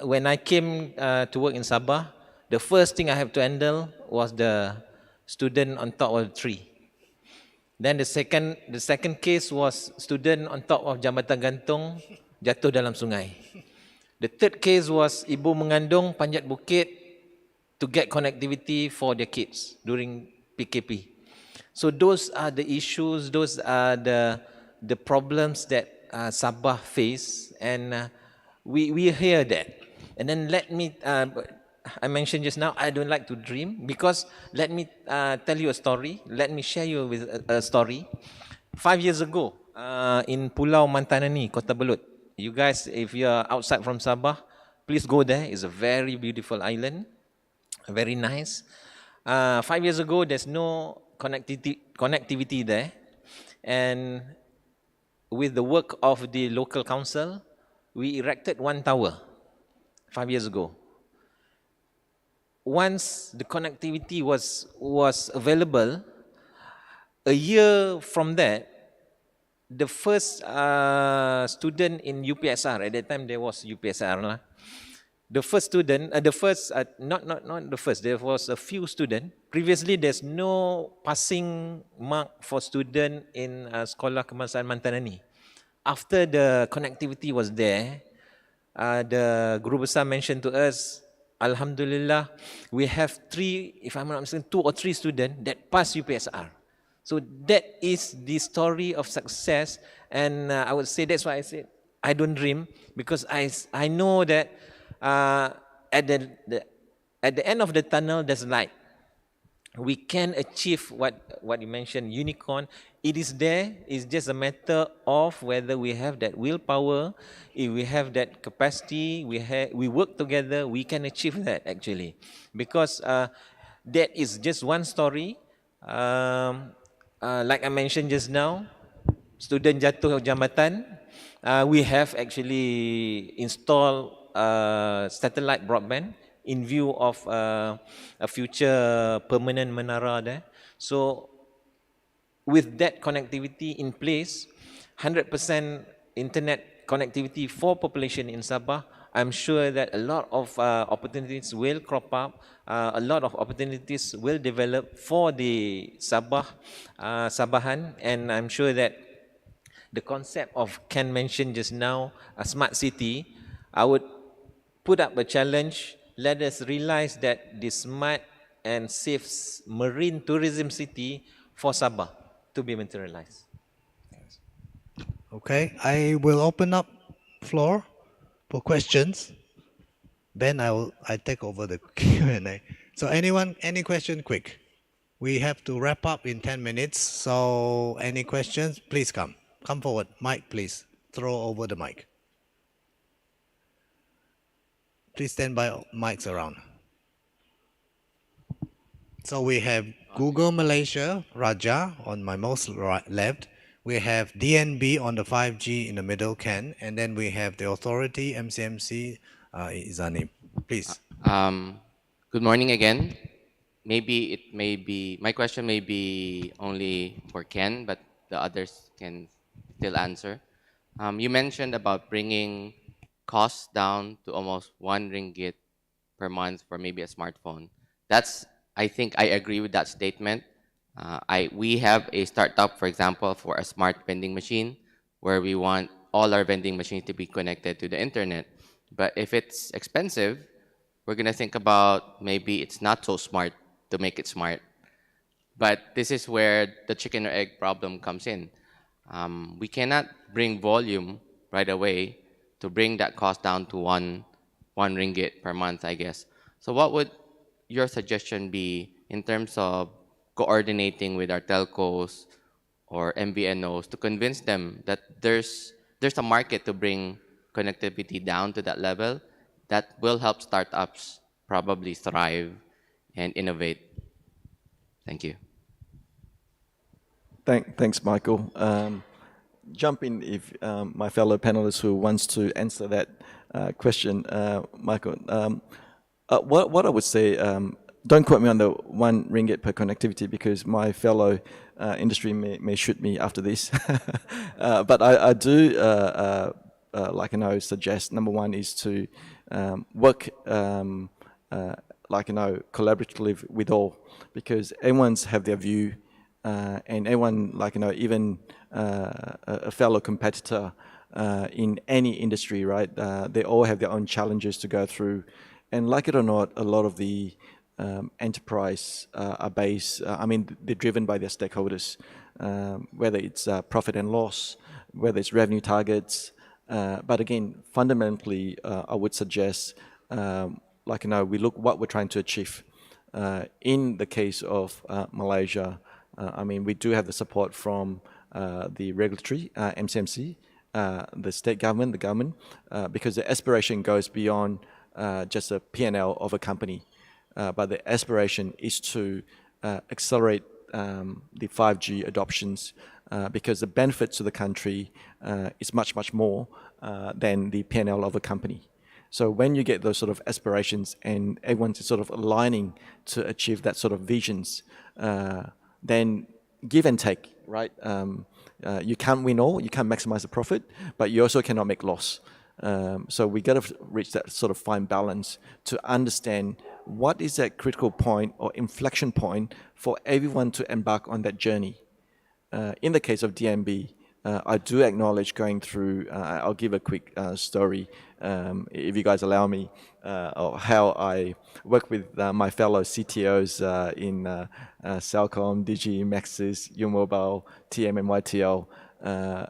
Speaker 2: when I came to work in Sabah, the first thing I have to handle was the student on top of the tree. Then the second case was student on top of jambatan gantung jatuh dalam sungai. The third case was ibu mengandung panjat bukit to get connectivity for their kids during PKP. So those are the issues, those are the problems that Sabah face, and we hear that. And then let me, I mentioned just now, I don't like to dream, because let me tell you a story. Let me share you with a story. 5 years ago, in Pulau Mantanani, Kota Belud. You guys, if you are outside from Sabah, please go there. It's a very beautiful island, very nice. 5 years ago, there's no connectivity there. And with the work of the local council, we erected one tower 5 years ago. Once the connectivity was available, a year from that, the first student in UPSR, at that time there was UPSR, the first student, not the first, there was a few students. Previously, there's no passing mark for student in Sekolah Kebangsaan Mantanani. After the connectivity was there, the Guru Besar mentioned to us, Alhamdulillah, we have 3, if I'm not mistaken, 2 or 3 students that pass UPSR. So that is the story of success, and I would say that's why I said I don't dream, because I know that at the end of the tunnel there's light. We can achieve what you mentioned, unicorn. It is there. It's just a matter of whether we have that willpower, if we have that capacity, we work together, we can achieve that actually. Because that is just one story. Like I mentioned just now, student jatuh jambatan, we have actually installed satellite broadband in view of a future permanent menara there. So with that connectivity in place, 100% internet connectivity for population in Sabah, I'm sure that a lot of opportunities will crop up, a lot of opportunities will develop for the Sabahan, and I'm sure that the concept of Ken mentioned just now, a smart city, I would put up a challenge. Let us realize that the smart and safe marine tourism city for Sabah to be materialized.
Speaker 1: Okay, I will open up floor for questions. Then I take over the Q&A. So anyone, any question, quick. We have to wrap up in 10 minutes. So any questions, please come. Come forward. Mike, please. Throw over the mic. Please stand by mics around. So we have Google Malaysia, Raja, on my most left. We have DNB on the 5G in the middle, Ken. And then we have the authority, MCMC, Izani. Please.
Speaker 5: Good morning again. Maybe it may be, my question may be only for Ken, but the others can still answer. You mentioned about bringing costs down to almost 1 ringgit per month for maybe a smartphone. That's, I think I agree with that statement. We have a startup, for example, for a smart vending machine where we want all our vending machines to be connected to the internet. But if it's expensive, we're going to think about maybe it's not so smart to make it smart. But this is where the chicken or egg problem comes in. We cannot bring volume right away to bring that cost down to one ringgit per month, I guess. So what would your suggestion be in terms of coordinating with our telcos or MVNOs to convince them that there's a market to bring connectivity down to that level that will help startups probably thrive and innovate? Thank you.
Speaker 3: Thanks, Michael. Jump in if my fellow panelists who wants to answer that question, Michael. What I would say, don't quote me on the 1 ringgit per connectivity because my fellow industry may shoot me after this. But I do, suggest number one is to work, collaboratively with all, because everyone's have their view, and everyone, even a fellow competitor in any industry, right? They all have their own challenges to go through. And like it or not, a lot of the enterprise are based, they're driven by their stakeholders, whether it's profit and loss, whether it's revenue targets. But again, fundamentally, I would suggest, we look what we're trying to achieve. In the case of Malaysia, we do have the support from the regulatory, MCMC, the state government, the government, because the aspiration goes beyond just a P&L of a company. But the aspiration is to accelerate the 5G adoptions because the benefits to the country is much, much more than the P&L of a company. So when you get those sort of aspirations and everyone's sort of aligning to achieve that sort of visions, then give and take, right? You can't win all, you can't maximize the profit, but you also cannot make loss. So we got to reach that sort of fine balance to understand what is that critical point or inflection point for everyone to embark on that journey. In the case of DMB, I do acknowledge going through, I'll give a quick story, if you guys allow me, of how I work with my fellow CTOs in Cellcom, Digi, Maxis, Umobile, TM and YTL,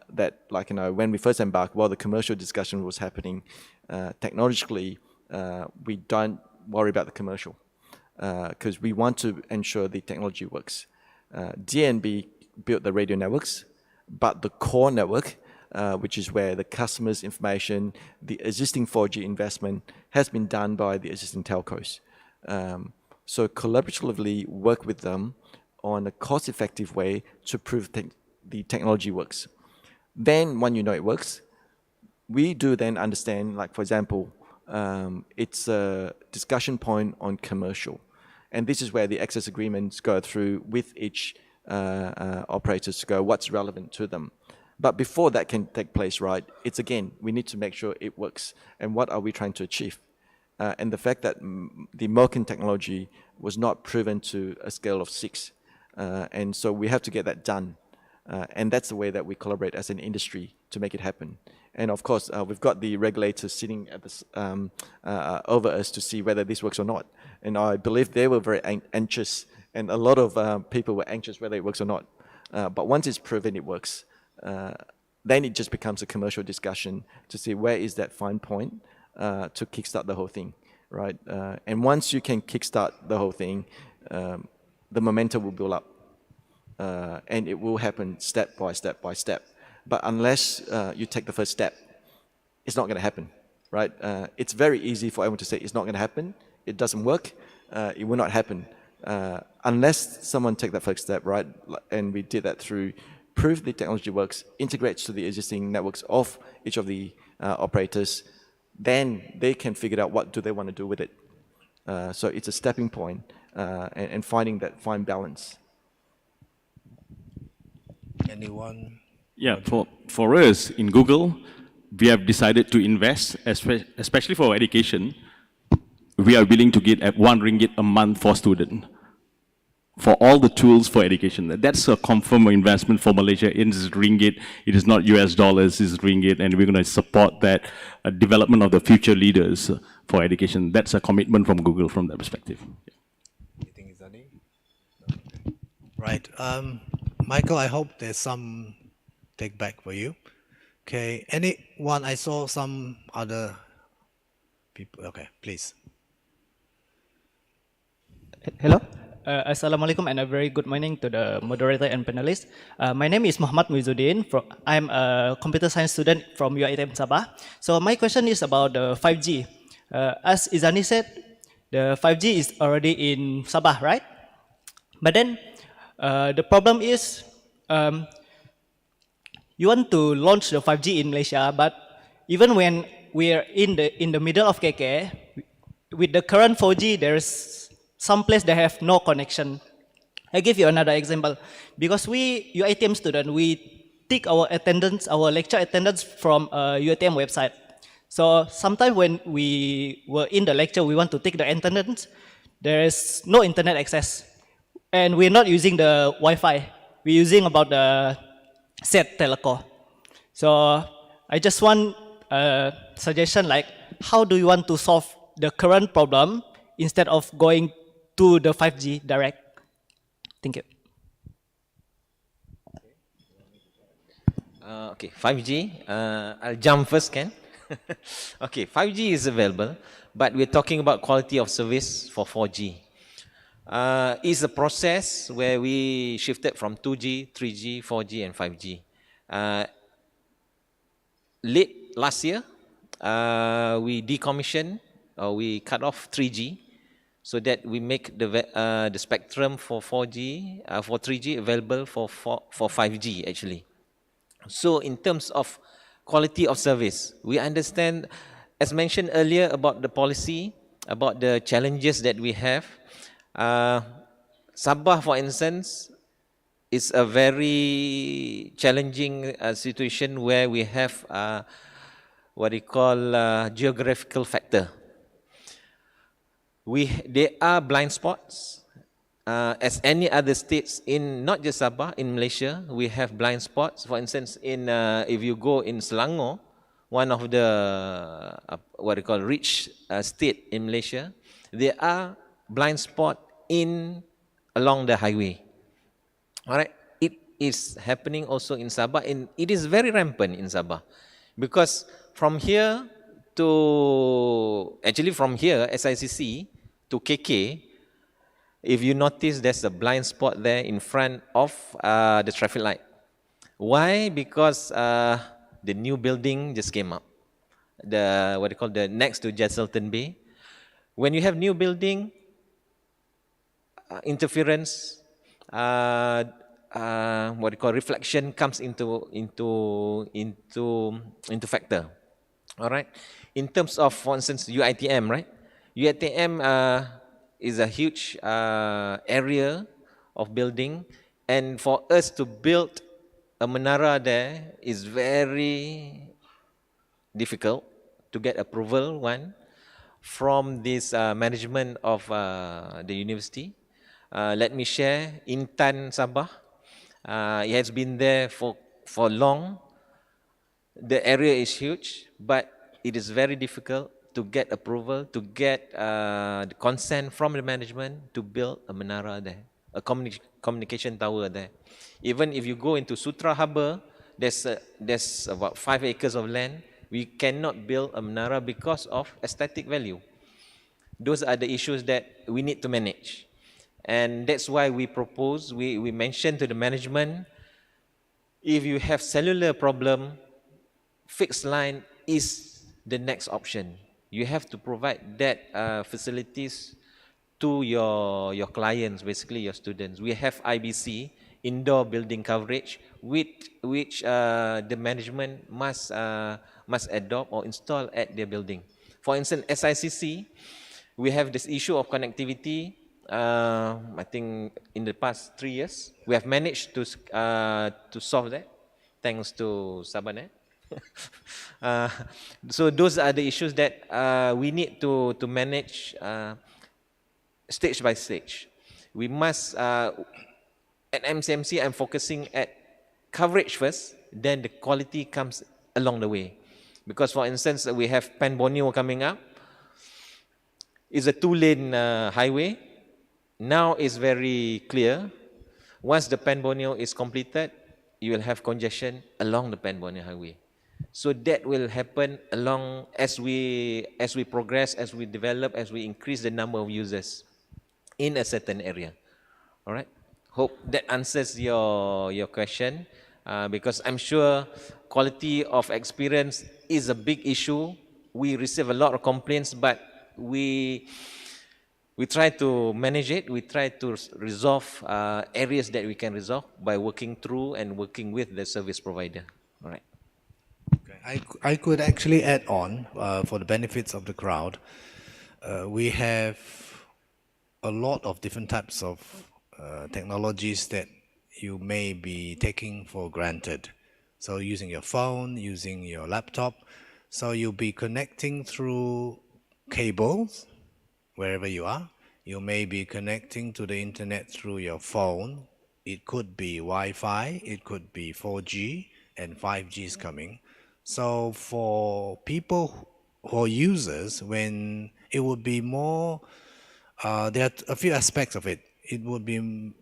Speaker 3: that, like, when we first embarked, while the commercial discussion was happening, technologically, we don't worry about the commercial, because we want to ensure the technology works. DNB built the radio networks, but the core network, which is where the customer's information, the existing 4G investment has been done by the existing telcos. So collaboratively work with them on a cost-effective way to prove the technology works. Then, when you know it works, we do then understand, like, for example, it's a discussion point on commercial. And this is where the access agreements go through with each operators to go what's relevant to them. But before that can take place, right, it's again, we need to make sure it works. And what are we trying to achieve? And the fact that the Merkin technology was not proven to a scale of 6. And so we have to get that done. And that's the way that we collaborate as an industry to make it happen. And of course, we've got the regulators sitting at this, over us to see whether this works or not. And I believe they were very anxious, and a lot of people were anxious whether it works or not. But once it's proven it works, then it just becomes a commercial discussion to see where is that fine point to kickstart the whole thing, right? And once you can kickstart the whole thing, the momentum will build up. And it will happen step by step by step. But unless you take the first step, it's not going to happen, right? It's very easy for everyone to say it's not going to happen, it doesn't work, it will not happen. Unless someone take that first step, right? And we did that through prove the technology works, integrates to the existing networks of each of the operators, then they can figure out what do they want to do with it. So it's a stepping point and finding that fine balance.
Speaker 1: Anyone?
Speaker 4: Yeah, for us in Google, we have decided to invest, especially for education. We are willing to give at RM1 a month for student, for all the tools for education. That's a confirmed investment for Malaysia. It is ringgit, it is not US dollars, it's ringgit, and we're going to support that development of the future leaders for education. That's a commitment from Google from that perspective.
Speaker 1: Anything, Izani? No. Right. Michael, I hope there's some take back for you. Okay. Anyone? I saw some other people. Okay, please.
Speaker 6: Hello. Assalamualaikum and a very good morning to the moderator and panelists. My name is Muhammad Muizuddin. I'm a computer science student from UiTM Sabah. So my question is about the 5G. As Izani said, the 5G is already in Sabah, right? But then the problem is you want to launch the 5G in Malaysia, but even when we are in the middle of KK, with the current 4G, there's some place that have no connection. I give you another example. Because we, UiTM student, we take our attendance, our lecture attendance from UiTM website. So sometimes when we were in the lecture, we want to take the attendance, there is no internet access. And we're not using the Wi-Fi. We're using about the set teleco. So I just want a suggestion like, how do you want to solve the current problem instead of going to the 5G direct? Thank you.
Speaker 2: Okay, 5G. I'll jump first, Ken. Okay, 5G is available, but we're talking about quality of service for 4G. It's a process where we shifted from 2G, 3G, 4G, and 5G. Late last year, we decommissioned, or we cut off 3G, so that we make the spectrum for 4G, for 3G available for 5G actually. So in terms of quality of service, we understand, as mentioned earlier, about the policy, about the challenges that we have. Sabah, for instance, is a very challenging situation where we have what we call geographical factor. There are blind spots. as any other states in not just Sabah, in Malaysia, we have blind spots. For instance, in if you go in Selangor, one of the what you call rich state in Malaysia, there are blind spot in along the highway. All right, it is happening also in Sabah, and it is very rampant in Sabah, because from here to actually from here SICC to KK. If you notice, there's a blind spot there in front of the traffic light. Why? Because the new building just came up. The what they call the next to Jesselton Bay. When you have new building, interference, what they call reflection comes into factor. All right. In terms of, for instance, UITM, right? UITM is a huge area of building, and for us to build a menara there is very difficult to get approval, one, from this management of the university. Let me share, Intan Sabah, it has been there for long. The area is huge, but it is very difficult to get approval, to get the consent from the management to build a menara there, a communication tower there. Even if you go into Sutra Harbour, there's about 5 acres of land. We cannot build a menara because of aesthetic value. Those are the issues that we need to manage. And that's why we propose, we mentioned to the management, if you have cellular problem, fixed line is the next option. You have to provide that facilities to your clients, basically your students. We have IBC, indoor building coverage, which the management must adopt or install at their building. For instance, SICC, we have this issue of connectivity. I think in the past 3 years, we have managed to solve that, thanks to Sabah. So those are the issues that we need to manage stage by stage. We must, at MCMC, I'm focusing at coverage first, then the quality comes along the way. Because for instance, we have Pen Borneo coming up. It's a 2-lane highway. Now it's very clear. Once the Pen Borneo is completed, you will have congestion along the Pen Borneo highway. So that will happen along as we progress, as we develop, as we increase the number of users in a certain area. All right. Hope that answers your question, because I'm sure quality of experience is a big issue. We receive a lot of complaints, but we try to manage it. We try to resolve areas that we can resolve by working through and working with the service provider. All right.
Speaker 1: I could actually add on for the benefits of the crowd. We have a lot of different types of technologies that you may be taking for granted. So using your phone, using your laptop. So you'll be connecting through cables wherever you are. You may be connecting to the internet through your phone. It could be Wi-Fi, it could be 4G, and 5G is coming. So for people who are users, when it would be more, there are a few aspects of it. It would be,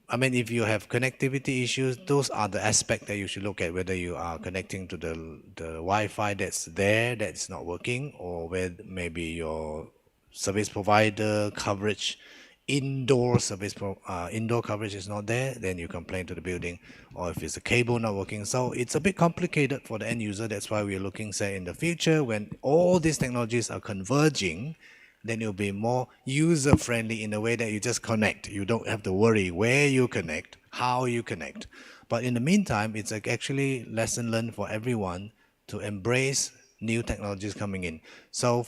Speaker 1: I mean, if you have connectivity issues, those are the aspects that you should look at, whether you are connecting to the Wi-Fi that's there, that's not working, or where maybe your service provider coverage, indoor coverage is not there, then you complain to the building, or if it's a cable not working. So it's a bit complicated for the end user. That's why we're looking, say, in the future, when all these technologies are converging, then it'll be more user-friendly in a way that you just connect. You don't have to worry where you connect, how you connect. But in the meantime, it's actually lesson learned for everyone to embrace new technologies coming in. So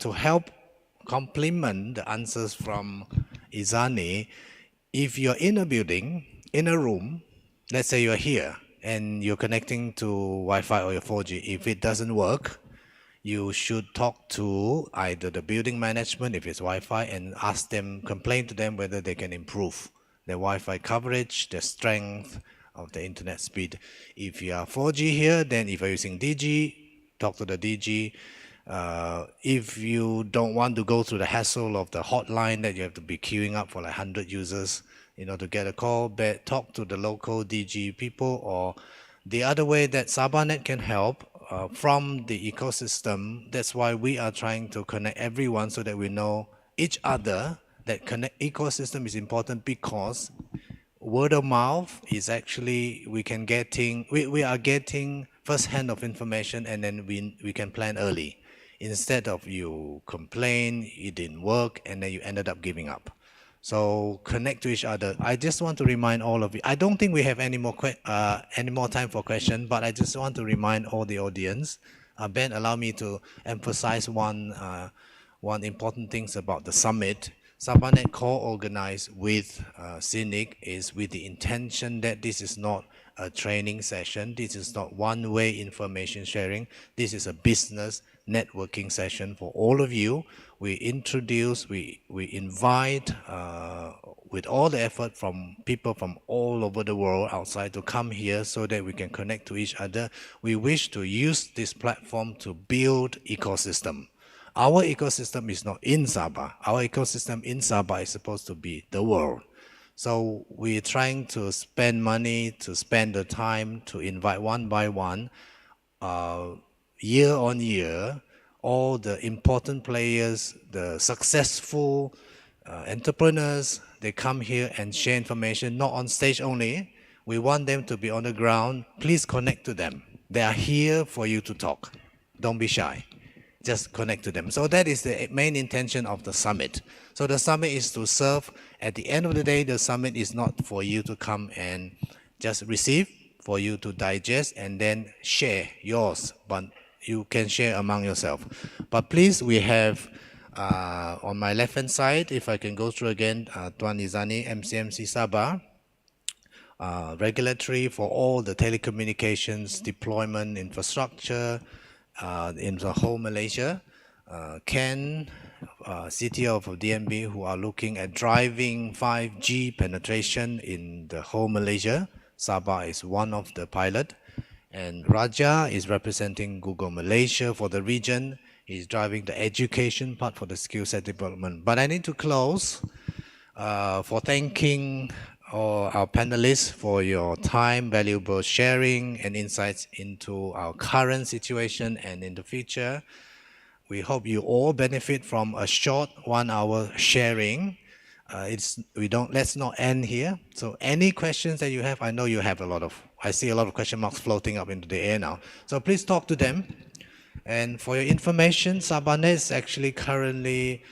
Speaker 1: to help complement the answers from Izani, if you're in a building, in a room, let's say you're here, and you're connecting to Wi-Fi or your 4G, if it doesn't work, you should talk to either the building management if it's Wi-Fi and ask them, complain to them whether they can improve their Wi-Fi coverage, the strength of the internet speed. If you are 4G here, then if you're using DG, talk to the DG. If you don't want to go through the hassle of the hotline that you have to be queuing up for like 100 users, to get a call, but talk to the local DG people. Or the other way that SabahNet can help from the ecosystem. That's why we are trying to connect everyone so that we know each other. That connect ecosystem is important because word of mouth is actually we are getting first hand of information, and then we can plan early instead of you complain it didn't work and then you ended up giving up. So connect to each other. I just want to remind all of you. I don't think we have any more time for questions, but I just want to remind all the audience. Ben, allow me to emphasize one important things about the summit. SabahNet co-organized with SICC is with the intention that this is not a training session. This is not one-way information sharing. This is a business networking session for all of you. We introduce, we invite with all the effort from people from all over the world outside to come here so that we can connect to each other. We wish to use this platform to build ecosystem. Our ecosystem is not in Sabah. Our ecosystem in Sabah is supposed to be the world. So we're trying to spend money, to spend the time to invite one by one, year on year, all the important players, the successful entrepreneurs, they come here and share information, not on stage only. We want them to be on the ground. Please connect to them. They are here for you to talk. Don't be shy. Just connect to them. So that is the main intention of the summit. So the summit is to serve. At the end of the day, the summit is not for you to come and just receive, for you to digest and then share yours, but you can share among yourself. But please, we have on my left-hand side, if I can go through again, Tuan Izani, MCMC Sabah, regulatory for all the telecommunications deployment infrastructure, in the whole Malaysia, Ken, CTO of DNB, who are looking at driving 5G penetration in the whole Malaysia. Sabah is one of the pilot, and Raja is representing Google Malaysia for the region. He's driving the education part for the skill set development. But I need to close for thanking all our panelists for your time, valuable sharing and insights into our current situation and in the future. We hope you all benefit from a short 1 hour sharing. Let's not end here. So any questions that you have, I know you have I see a lot of question marks floating up into the air now. So please talk to them. And for your information, SabahNet is actually currently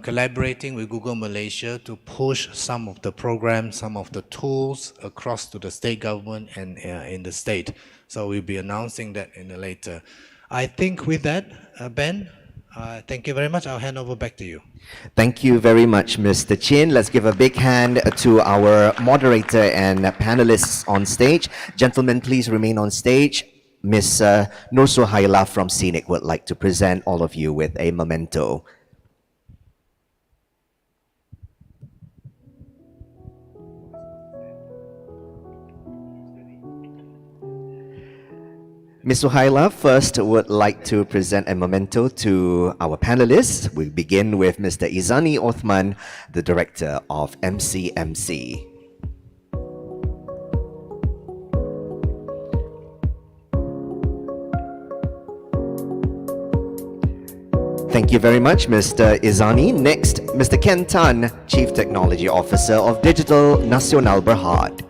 Speaker 1: collaborating with Google Malaysia to push some of the programs, some of the tools across to the state government and in the state. So we'll be announcing that in a later. I think with that, Ben, thank you very much. I'll hand over back to you.
Speaker 7: Thank you very much, Mr. Chin. Let's give a big hand to our moderator and panelists on stage. Gentlemen, please remain on stage. Ms. Nur Suhaila from SICC would like to present all of you with a memento. Ms. Suhaila first would like to present a memento to our panelists. We begin with Mr. Izani Othman, the Director of MCMC. Thank you very much, Mr. Izani. Next, Mr. Ken Tan, Chief Technology Officer of Digital Nasional Berhad.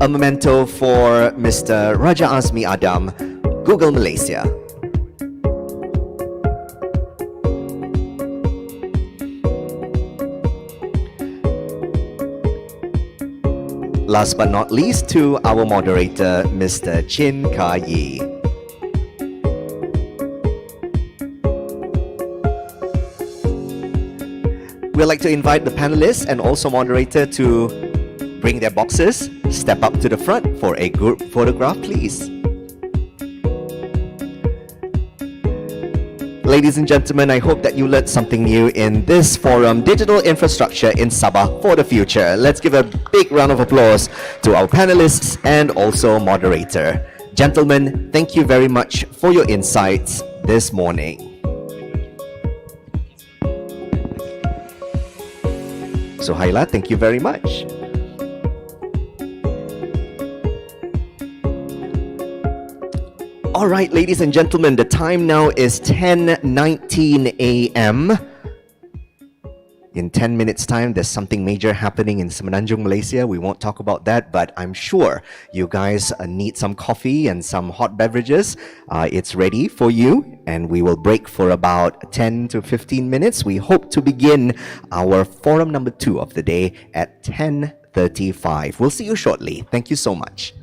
Speaker 7: A memento for Mr. Raja Azmi Adam, Google Malaysia. Last but not least, to our moderator, Mr. Chin Ka Yi. We'd like to invite the panelists and also moderator to bring their boxes. step up to the front for a group photograph, please. Ladies and gentlemen, I hope that you learned something new in this forum, Digital Infrastructure in Sabah for the Future. Let's give a big round of applause to our panelists and also moderator. Gentlemen, thank you very much for your insights this morning. Suhaila, thank you very much. All right, ladies and gentlemen, the time now is 10:19 a.m. In 10 minutes' time, there's something major happening in Semenanjung, Malaysia. We won't talk about that, but I'm sure you guys need some coffee and some hot beverages. It's ready for you, and we will break for about 10 to 15 minutes. We hope to begin our forum number 2 of the day at 10:35. We'll see you shortly. Thank you so much.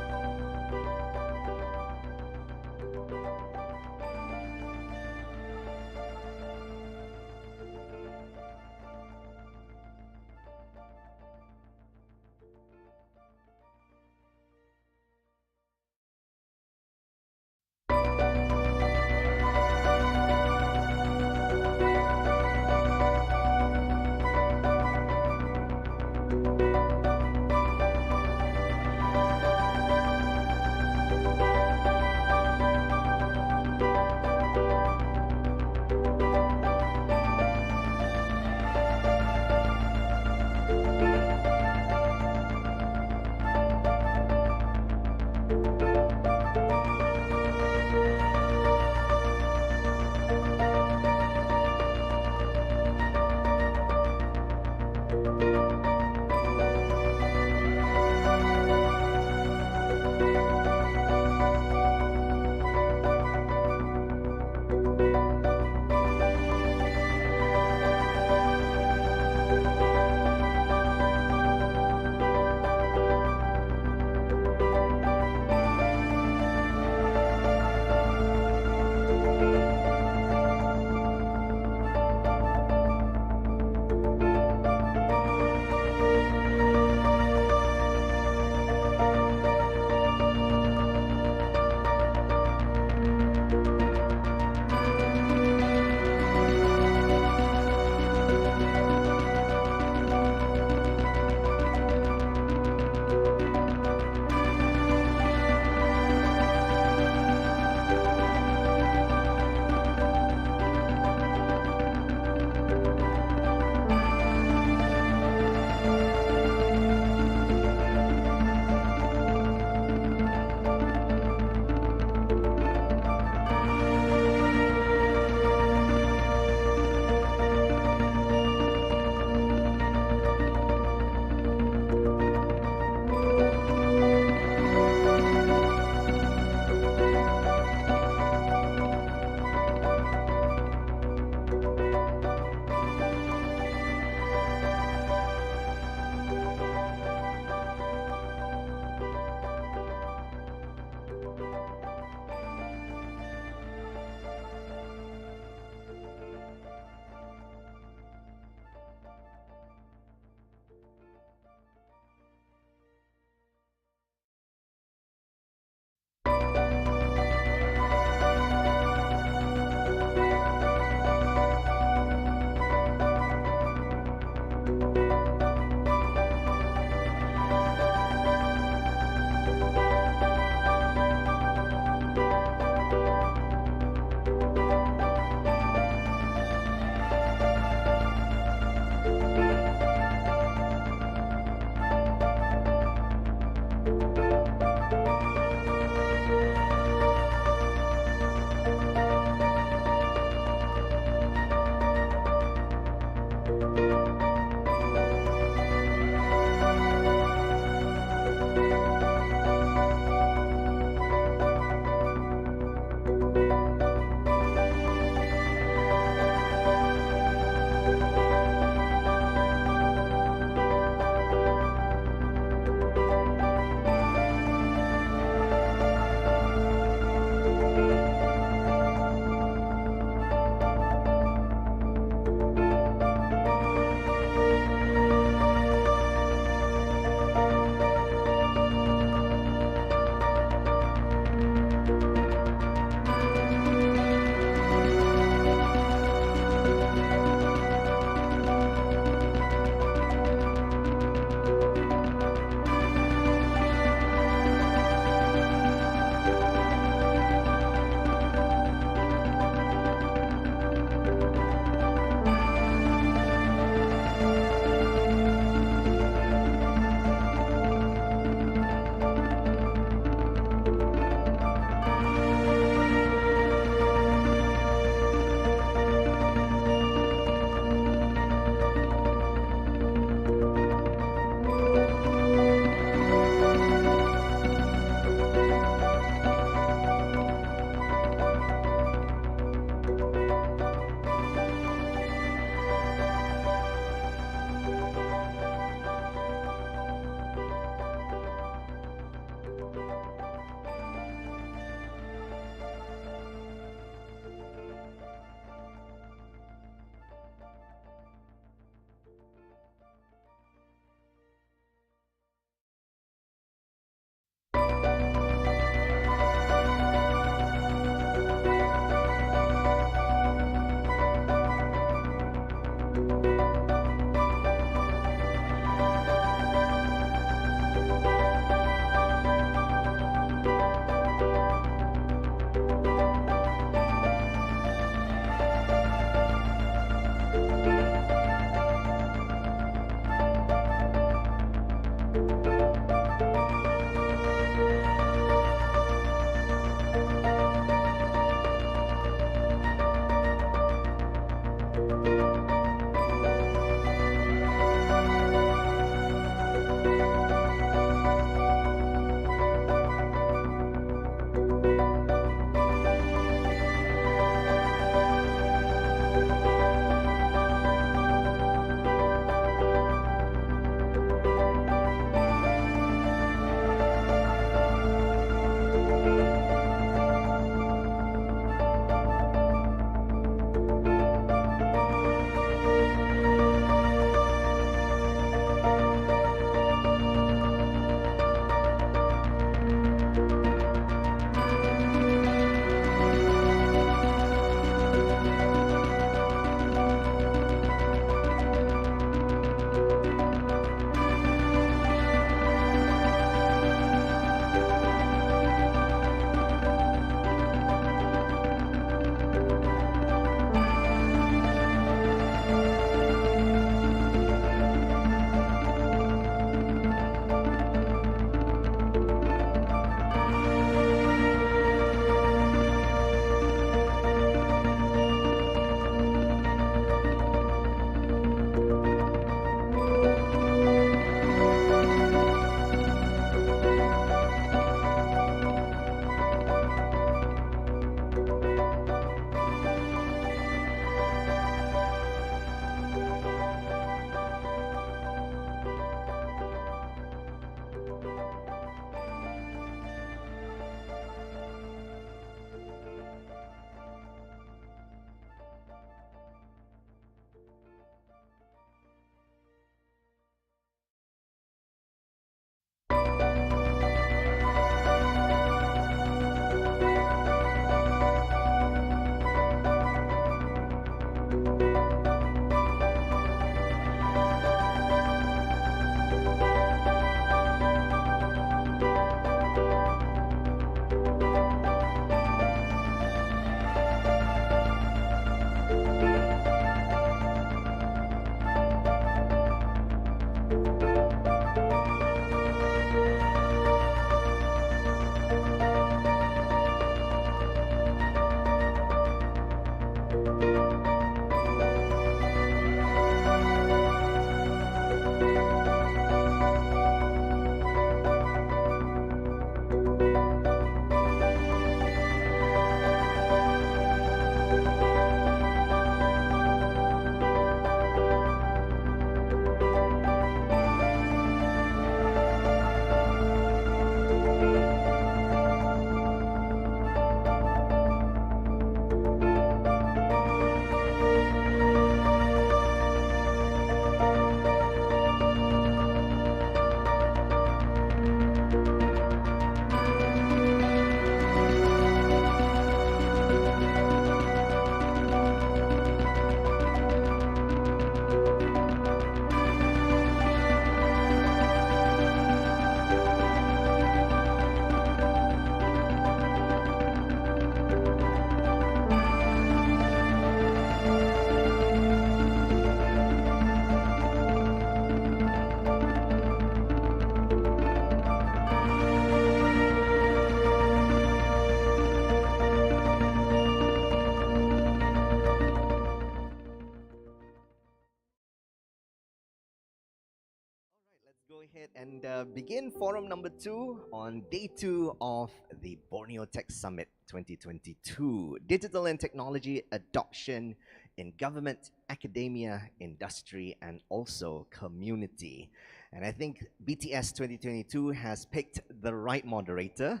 Speaker 7: Go ahead and begin forum number 2 on day 2 of the Borneo Tech Summit 2022. Digital and technology adoption in government, academia, industry, and also community. And I think BTS 2022 has picked the right moderator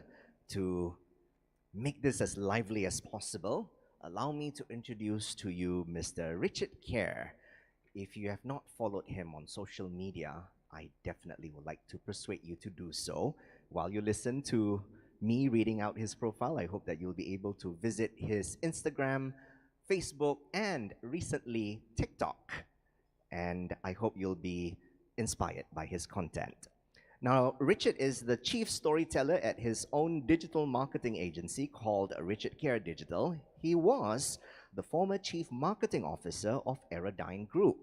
Speaker 7: to make this as lively as possible. Allow me to introduce to you Mr. Richard Kerr. If you have not followed him on social media, I definitely would like to persuade you to do so. While you listen to me reading out his profile, I hope that you'll be able to visit his Instagram, Facebook, and recently TikTok. And I hope you'll be inspired by his content. Now, Richard is the chief storyteller at his own digital marketing agency called Richard Kerr Digital. He was the former chief marketing officer of Aerodyne Group.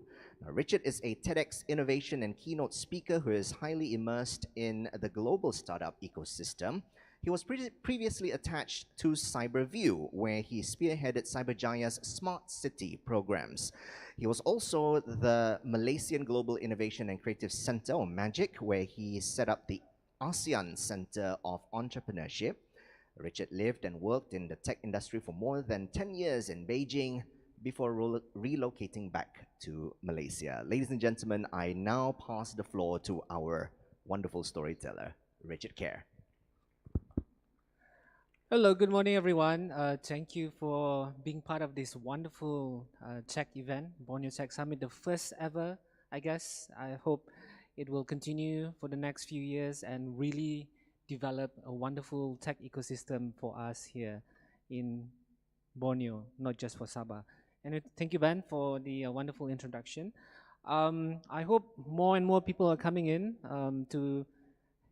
Speaker 7: Now, Richard is a TEDx innovation and keynote speaker who is highly immersed in the global startup ecosystem. He was previously attached to CyberView, where he spearheaded Cyberjaya's Smart City programs. He was also the Malaysian Global Innovation and Creative Center, or MAGIC, where he set up the ASEAN Center of Entrepreneurship. Richard lived and worked in the tech industry for more than 10 years in Beijing before relocating back to Malaysia. Ladies and gentlemen, I now pass the floor to our wonderful storyteller, Richard Kerr.
Speaker 8: Hello, good morning, everyone. Thank you for being part of this wonderful tech event, Borneo Tech Summit, the first ever, I guess. I hope it will continue for the next few years and really develop a wonderful tech ecosystem for us here in Borneo, not just for Sabah. And thank you, Ben, for the wonderful introduction. I hope more and more people are coming in to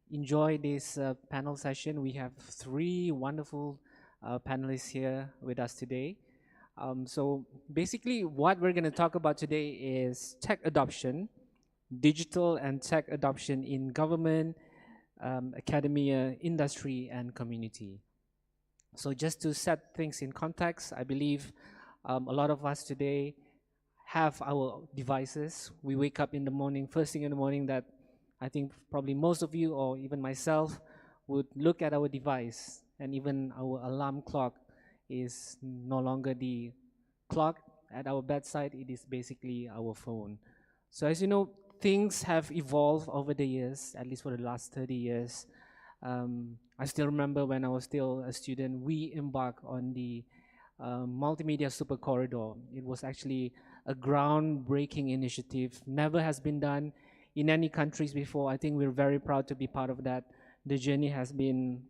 Speaker 8: enjoy this panel session. We have 3 wonderful panelists here with us today. So basically what we're going to talk about today is tech adoption, digital and tech adoption in government, academia, industry, and community. So just to set things in context, I believe a lot of us today have our devices. We wake up in the morning, first thing in the morning, that I think probably most of you or even myself would look at our device, and even our alarm clock is no longer the clock at our bedside, it is basically our phone. So as you know, things have evolved over the years, at least for the last 30 years. I still remember when I was still a student, we embarked on the multimedia super corridor. It was actually a groundbreaking initiative, never has been done in any countries before. I think we're very proud to be part of that. The journey has been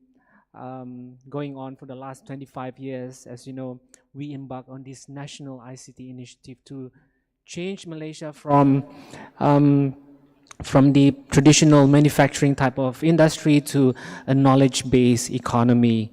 Speaker 8: going on for the last 25 years. As you know, we embarked on this national ICT initiative to change Malaysia from the traditional manufacturing type of industry to a knowledge-based economy.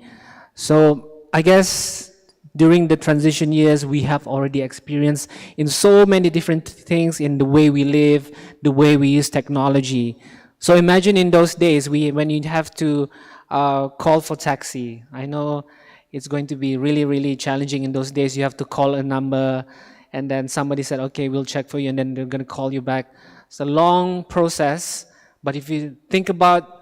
Speaker 8: So I guess during the transition years, we have already experienced in so many different things in the way we live, the way we use technology. So imagine in those days, when you have to call for taxi. I know it's going to be really, really challenging in those days. You have to call a number, and then somebody said, okay, we'll check for you, and then they're going to call you back. It's a long process, but if you think about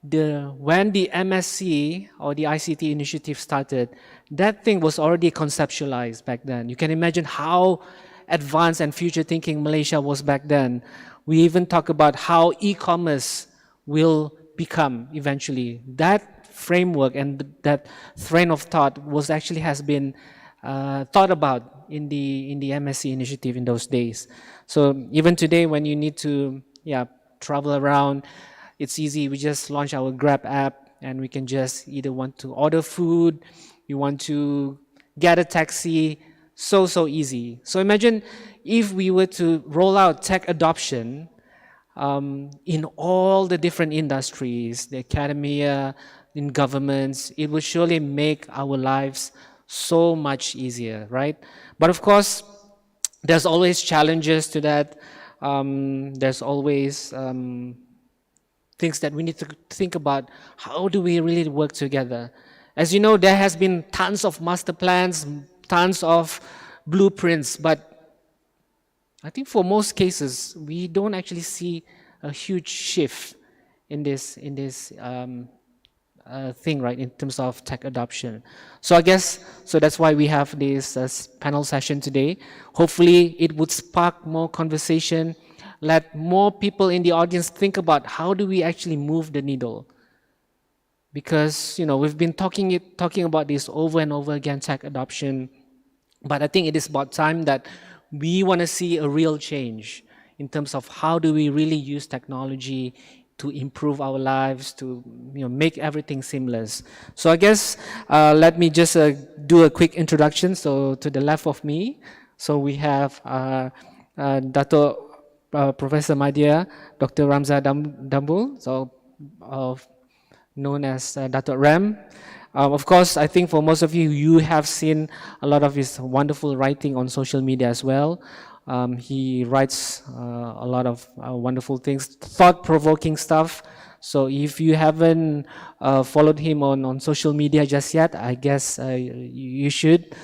Speaker 8: when the MSC or the ICT initiative started, that thing was already conceptualized back then. You can imagine how advanced and future thinking Malaysia was back then. We even talk about how e-commerce will become eventually. That framework and that train of thought has been thought about in the MSC initiative in those days. So even today, when you need to travel around, it's easy. We just launch our Grab app, and we can just either want to order food, you want to get a taxi, so easy. So imagine if we were to roll out tech adoption in all the different industries, the academia, in governments, it would surely make our lives so much easier, right? But of course, there's always challenges to that. There's always things that we need to think about. How do we really work together? As you know, there has been tons of master plans, tons of blueprints, but I think for most cases, we don't actually see a huge shift in this thing, right, in terms of tech adoption. So I guess, so that's why we have this panel session today. Hopefully it would spark more conversation, let more people in the audience think about how do we actually move the needle. Because, you know, we've been talking about this over and over again, tech adoption, but I think it is about time that we want to see a real change in terms of how do we really use technology to improve our lives, to, you know, make everything seamless. So I guess let me just do a quick introduction. So to the left of me, so we have Dato Professor Madya, Dr. Ramza Dambul, so known as Dato Ram. Of course, I think for most of you, you have seen a lot of his wonderful writing on social media as well. He writes a lot of wonderful things, thought-provoking stuff. So if you haven't followed him on social media just yet, I guess you should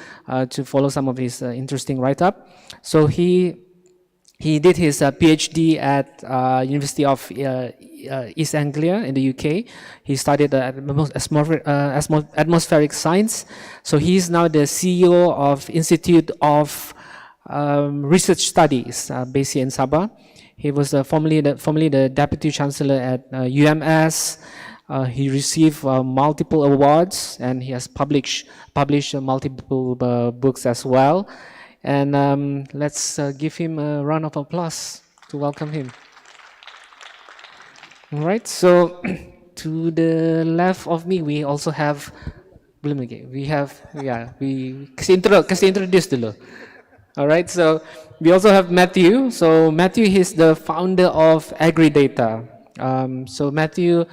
Speaker 8: to follow some of his interesting write-up. So he did his PhD at University of East Anglia in the UK. He studied atmospheric science. So he's now the CEO of Institute of Research Studies based here in Sabah. He was formerly the Deputy Chancellor at UMS. He received multiple awards, and he has published multiple books as well. And let's give him a round of applause to welcome him. All right, so to the left of me, we also have, kasih introduce dulu. All right, so we also have Matthew. So Matthew is the founder of AgriData. So Matthew,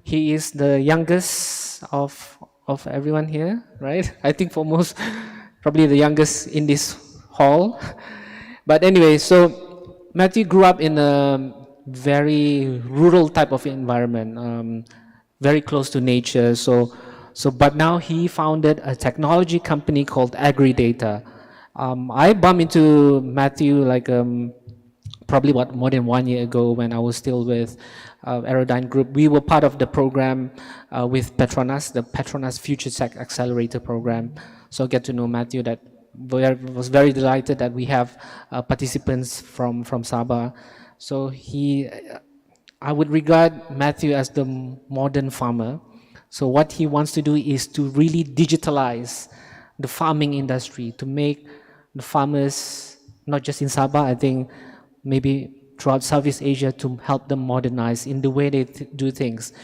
Speaker 8: he is the youngest of everyone here, right? I think for most, probably the youngest in this hall. But anyway, so Matthew grew up in a very rural type of environment, very close to nature. But now he founded a technology company called AgriData. I bumped into Matthew like probably more than 1 year ago when I was still with Aerodyne Group. We were part of the program with Petronas, the Petronas Future Tech Accelerator program. So I get to know Matthew. That was very delighted that we have participants from Sabah. So I would regard Matthew as the modern farmer. So what he wants to do is to really digitalize the farming industry, to make the farmers, not just in Sabah, I think maybe throughout Southeast Asia, to help them modernize in the way they do things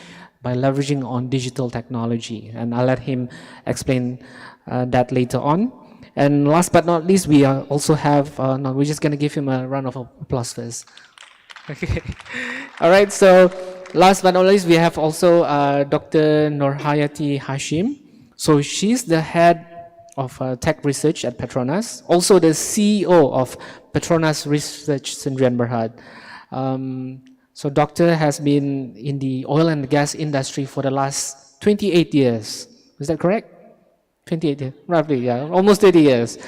Speaker 8: by leveraging on digital technology. And I'll let him explain that later on. And last but not least, we also have, we're just going to give him a round of applause first. Okay. All right, so last but not least, we have also Dr. Nurhayati Hashim. So she's the head of tech research at Petronas, also the CEO of Petronas Research Sendirian Berhad. So Doctor has been in the oil and gas industry for the last 28 years. Is that correct? 28 years, roughly, yeah, almost 30 years.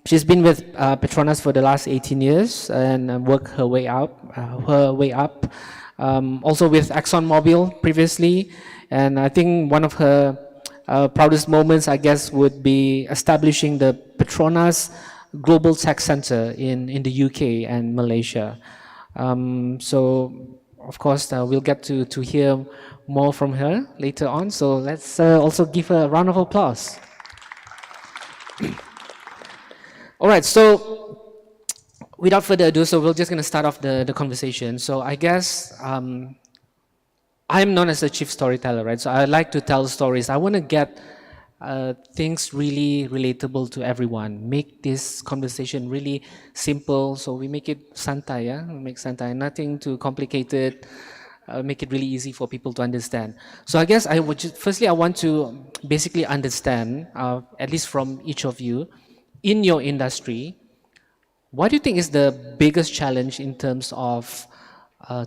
Speaker 8: She's been with Petronas for the last 18 years and worked her way up. Also with ExxonMobil previously, and I think one of her proudest moments, I guess, would be establishing the Petronas Global Tech Center in the UK and Malaysia. So, of course, we'll get to hear more from her later on. So let's also give her a round of applause. All right, so without further ado, so we're just going to start off the conversation. So I guess I'm known as a chief storyteller, right? So I like to tell stories. I want to get things really relatable to everyone. Make this conversation really simple. So we make it santai, yeah? We make santai, nothing too complicated. Make it really easy for people to understand. So I guess I would firstly I want to basically understand, at least from each of you, in your industry, what do you think is the biggest challenge in terms of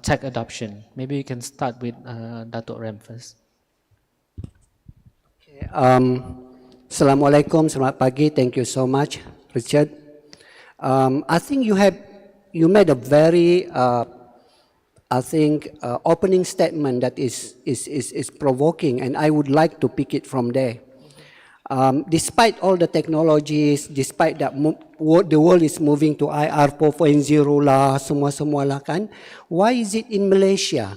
Speaker 8: tech adoption? Maybe you can start with Dato' Rem first.
Speaker 9: Okay, Assalamualaikum, selamat pagi. Thank you so much, Richard. I think you made a very I think, opening statement that is provoking, and I would like to pick it from there. Despite all the technologies, despite that the world is moving to IR 4.0 lah, semua lah kan, why is it in Malaysia?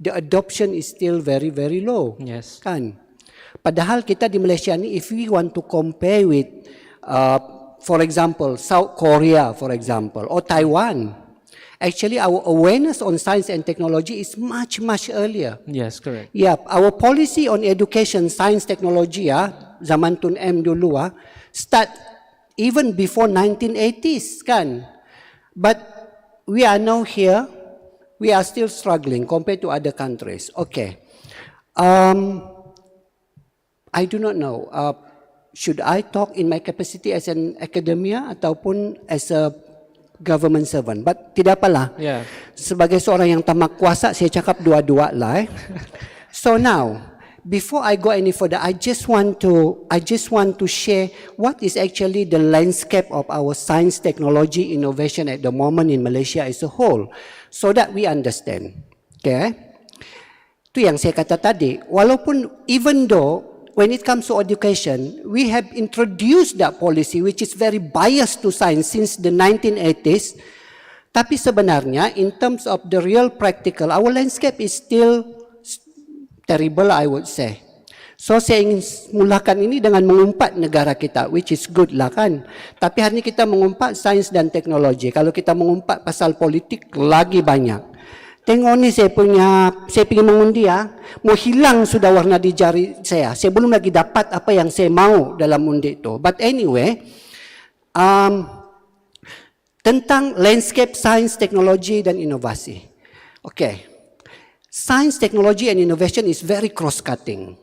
Speaker 9: The adoption is still very, very low.
Speaker 8: Yes.
Speaker 9: Kan? Padahal kita di Malaysia ni, if we want to compare with, for example, South Korea, for example, or Taiwan, actually our awareness on science and technology is much, much earlier.
Speaker 8: Yes, correct.
Speaker 9: Yeah, our policy on education, science, technology, zaman Tun M dulu, start even before 1980s, kan? But we are now here, we are still struggling compared to other countries. Okay. I do not know. Should I talk in my capacity as an academia ataupun as a government servant? But tidak apalah.
Speaker 8: Yeah.
Speaker 9: Sebagai seorang yang tamak kuasa, saya cakap dua-dua lah. So now, before I go any further, I just want to share what is actually the landscape of our science, technology, innovation at the moment in Malaysia as a whole, so that we understand. Okay? Itu yang saya kata tadi. Walaupun even though when it comes to education, we have introduced that policy which is very biased to science since the 1980s. Tapi sebenarnya, in terms of the real practical, our landscape is still terrible, I would say. So saya ingin mulakan ini dengan mengumpat negara kita, which is good lah kan. Tapi hari ini kita mengumpat sains dan teknologi. Kalau kita mengumpat pasal politik, lagi banyak. Tengok ni saya pergi mengundi mau hilang sudah warna di jari saya. Saya belum lagi dapat apa yang saya mau dalam undi itu. But anyway, tentang landscape science, teknologi dan inovasi. Okay, science, technology and innovation is very cross-cutting.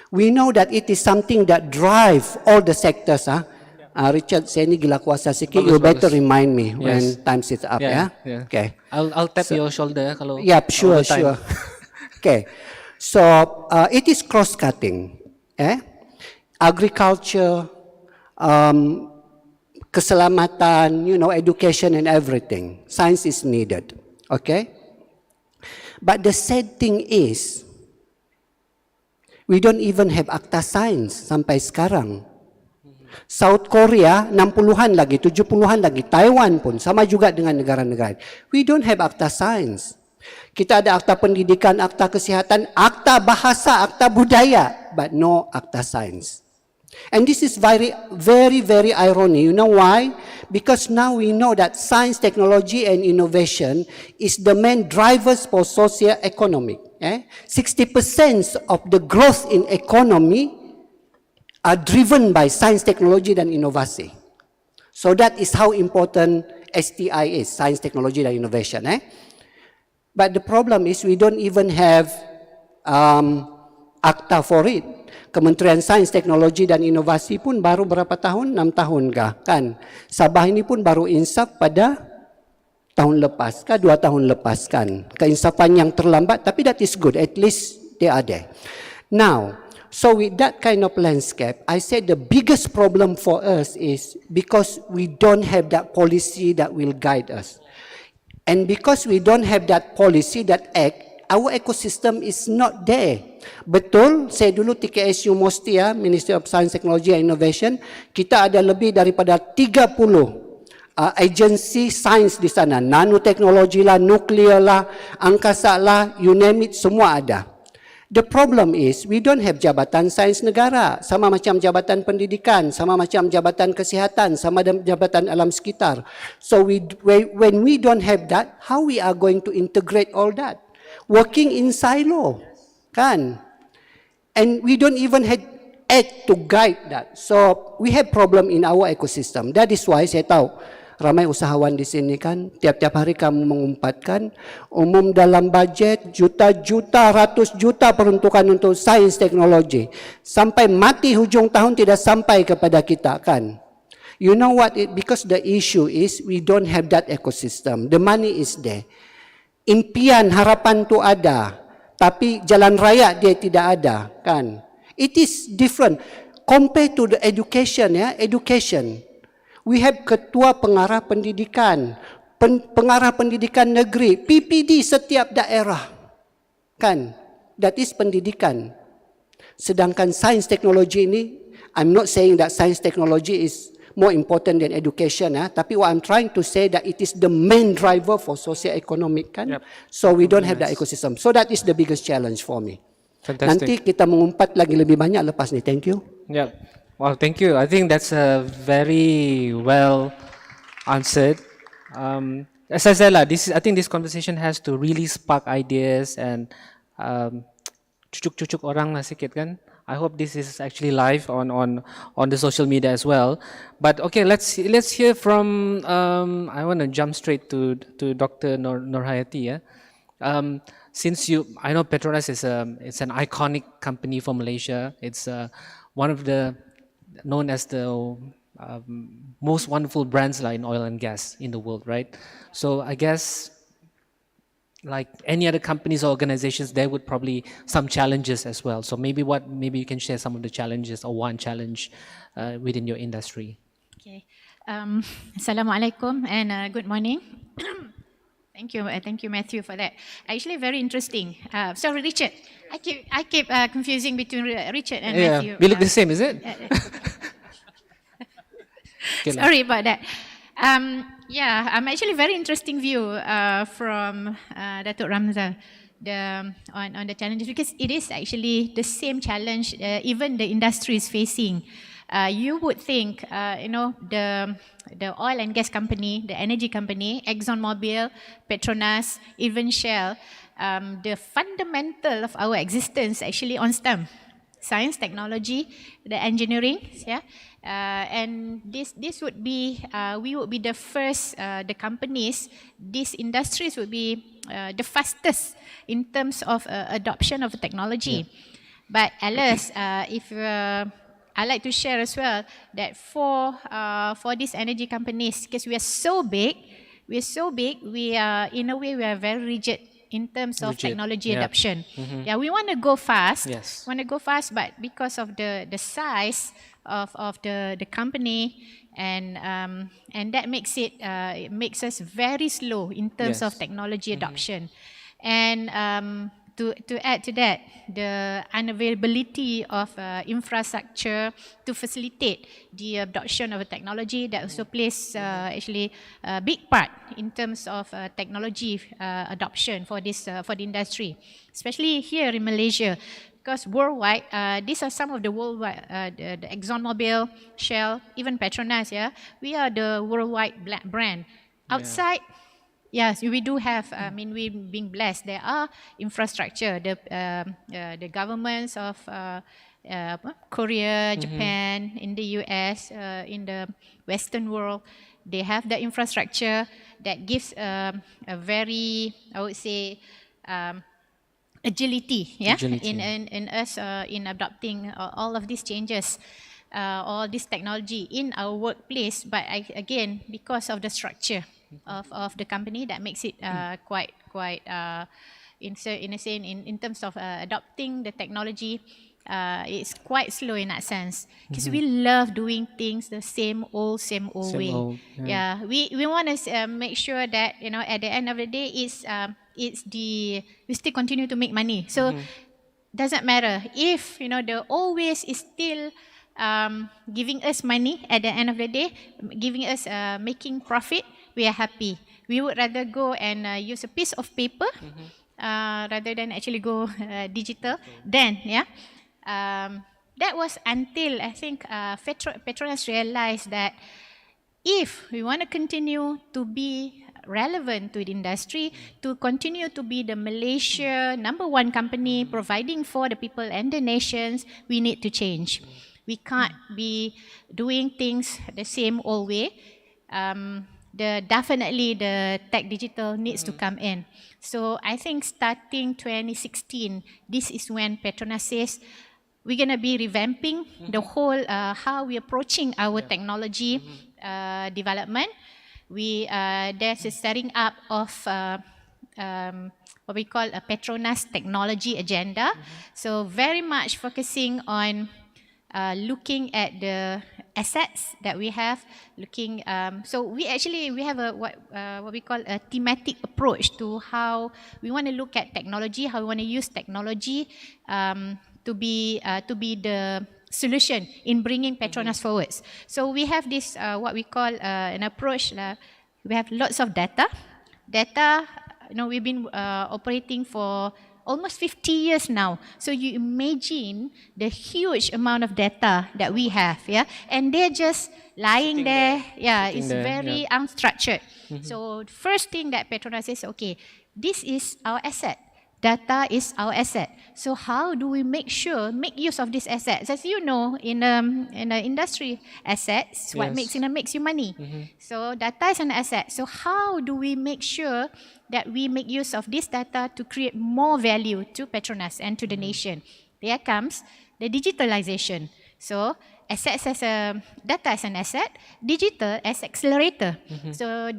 Speaker 9: We know that it is something that drive all the sectors. Richard, saya ni gila kuasa sikit. You better remind me when time is up. Yeah. Okay.
Speaker 8: I'll tap your shoulder kalau.
Speaker 9: Yeah, sure. Okay. So it is cross-cutting. Agriculture, keselamatan, education and everything. Science is needed. Okay. But the sad thing is, we don't even have akta sains sampai sekarang. South Korea 60-an lagi, 70-an lagi, Taiwan pun sama juga dengan negara-negara. We don't have akta sains. Kita ada akta pendidikan, akta kesihatan, akta bahasa, akta budaya, but no akta sains. And this is very, very, very irony. You know why? Because now we know that science, technology, and innovation is the main drivers for socio-economic. 60% of the growth in economy are driven by science, technology, dan inovasi. So that is how important STI is, science, technology, dan innovation. But the problem is we don't even have akta for it. Kementerian Sains, Teknologi, dan Inovasi pun baru berapa tahun? 6 tahun kah? Kan? Sabah ini pun baru insaf pada tahun lepas kah? 2 tahun lepas kan? Keinsafan yang terlambat, tapi that is good. At least they are there. Now, so with that kind of landscape, I said the biggest problem for us is because we don't have that policy that will guide us. And because we don't have that policy that act, our ecosystem is not there. Betul, saya dulu TKSU Mostia, Ministry of Science, Technology and Innovation, kita ada lebih daripada 30 agensi sains di sana. Nanoteknologi lah, nuklear lah, angkasa lah, you name it, semua ada. The problem is, we don't have jabatan sains negara, sama macam jabatan pendidikan, sama macam jabatan kesihatan, sama jabatan alam sekitar. So when we don't have that, how we are going to integrate all that? Working in silo, kan? And we don't even have act to guide that. So we have problem in our ecosystem. That is why saya tahu ramai usahawan di sini kan, tiap-tiap hari kamu mengumpatkan umum dalam bajet juta-juta, ratus juta peruntukan untuk sains teknologi. Sampai mati hujung tahun tidak sampai kepada kita kan. You know what? Because the issue is we don't have that ecosystem. The money is there. Impian, harapan tu ada, tapi jalan raya dia tidak ada kan. It is different compared to the education. Education, we have ketua pengarah pendidikan, pengarah pendidikan negeri, PPD setiap daerah. Kan? That is pendidikan. Sedangkan sains teknologi ini, I'm not saying that science technology is more important than education, tapi what I'm trying to say that it is the main driver for socio-economic, kan?
Speaker 8: Yep.
Speaker 9: So we don't have
Speaker 8: Nice.
Speaker 9: the ecosystem. So that is the biggest challenge for me.
Speaker 8: Fantastic.
Speaker 9: Nanti kita mengumpat lagi lebih banyak lepas ni. Thank you.
Speaker 8: Yeah. Well, thank you. I think that's very well answered. As I said, I think this conversation has to really spark ideas and cucuk-cucuk orang lah sikit kan. I hope this is actually live on the social media as well. But okay, let's hear from. I want to jump straight to Dr. Nurhayati. Yeah. Since I know Petronas is it's an iconic company for Malaysia. It's one of the known as the most wonderful brands in oil and gas in the world, right? So I guess like any other companies or organizations, there would probably some challenges as well. So maybe you can share some of the challenges or one challenge within your industry.
Speaker 10: Okay. Assalamualaikum and good morning. Thank you, Matthew, for that. Actually, very interesting. Sorry, Richard. I keep confusing between Richard and Matthew.
Speaker 8: We look the same, is it?
Speaker 10: Sorry about that. I'm actually very interesting view from Datuk Ramza on the challenges, because it is actually the same challenge even the industry is facing. You would think, the oil and gas company, the energy company, ExxonMobil, Petronas, even Shell, the fundamental of our existence actually on STEM, science, technology, the engineering, and this would be, we would be the first, the companies, these industries would be the fastest in terms of adoption of technology. But alas, if I like to share as well that for these energy companies, because we are so big, we are in a way we are very rigid in terms of technology adoption. Yeah, we want to go fast.
Speaker 8: Yes.
Speaker 10: Want to go fast, but because of the size of the company, and that makes it makes us very slow in terms of technology adoption. And to add to that, the unavailability of infrastructure to facilitate the adoption of a technology that also plays actually a big part in terms of technology adoption for this for the industry, especially here in Malaysia. Because worldwide, these are some of the worldwide, the ExxonMobil, Shell, even Petronas, we are the worldwide brand. Outside, yes, we do have, we're being blessed. There are infrastructure, the governments of Korea, Japan, in the US, in the Western world, they have the infrastructure that gives a very, I would say, agility, in us in adopting all of these changes, all this technology in our workplace. But again, because of the structure of the company, that makes it quite in a sense in terms of adopting the technology, it's quite slow in that sense, because we love doing things the same old way. We want to make sure that at the end of the day we still continue to make money. So doesn't matter if the old ways is still giving us money at the end of the day, giving us making profit. We are happy. We would rather go and use a piece of paper rather than actually go digital. Then that was until I think Petronas realized that if we want to continue to be relevant to the industry, to continue to be the Malaysia #1 company providing for the people and the nations, we need to change. We can't be doing things the same old way. Definitely the tech digital needs to come in. So I think starting 2016, this is when Petronas says we're going to be revamping the whole how we're approaching our technology development. There's a setting up of what we call a Petronas technology agenda. So very much focusing on looking at the assets that we have, looking, so we have a what we call a thematic approach to how we want to look at technology, how we want to use technology to be the solution in bringing Petronas forwards. So we have this what we call an approach. We have lots of data. We've been operating for almost 50 years now. So you imagine the huge amount of data that we have, yeah? And they're just lying there. Yeah, it's very unstructured. So first thing that Petronas says, okay, this is our asset. Data is our asset. So how do we make use of these assets? As you know, in the industry, assets, what makes you money. So data is an asset. So how do we make sure that we make use of this data to create more value to Petronas and to the nation? There comes the digitalization. So assets as data as an asset, digital as accelerator. So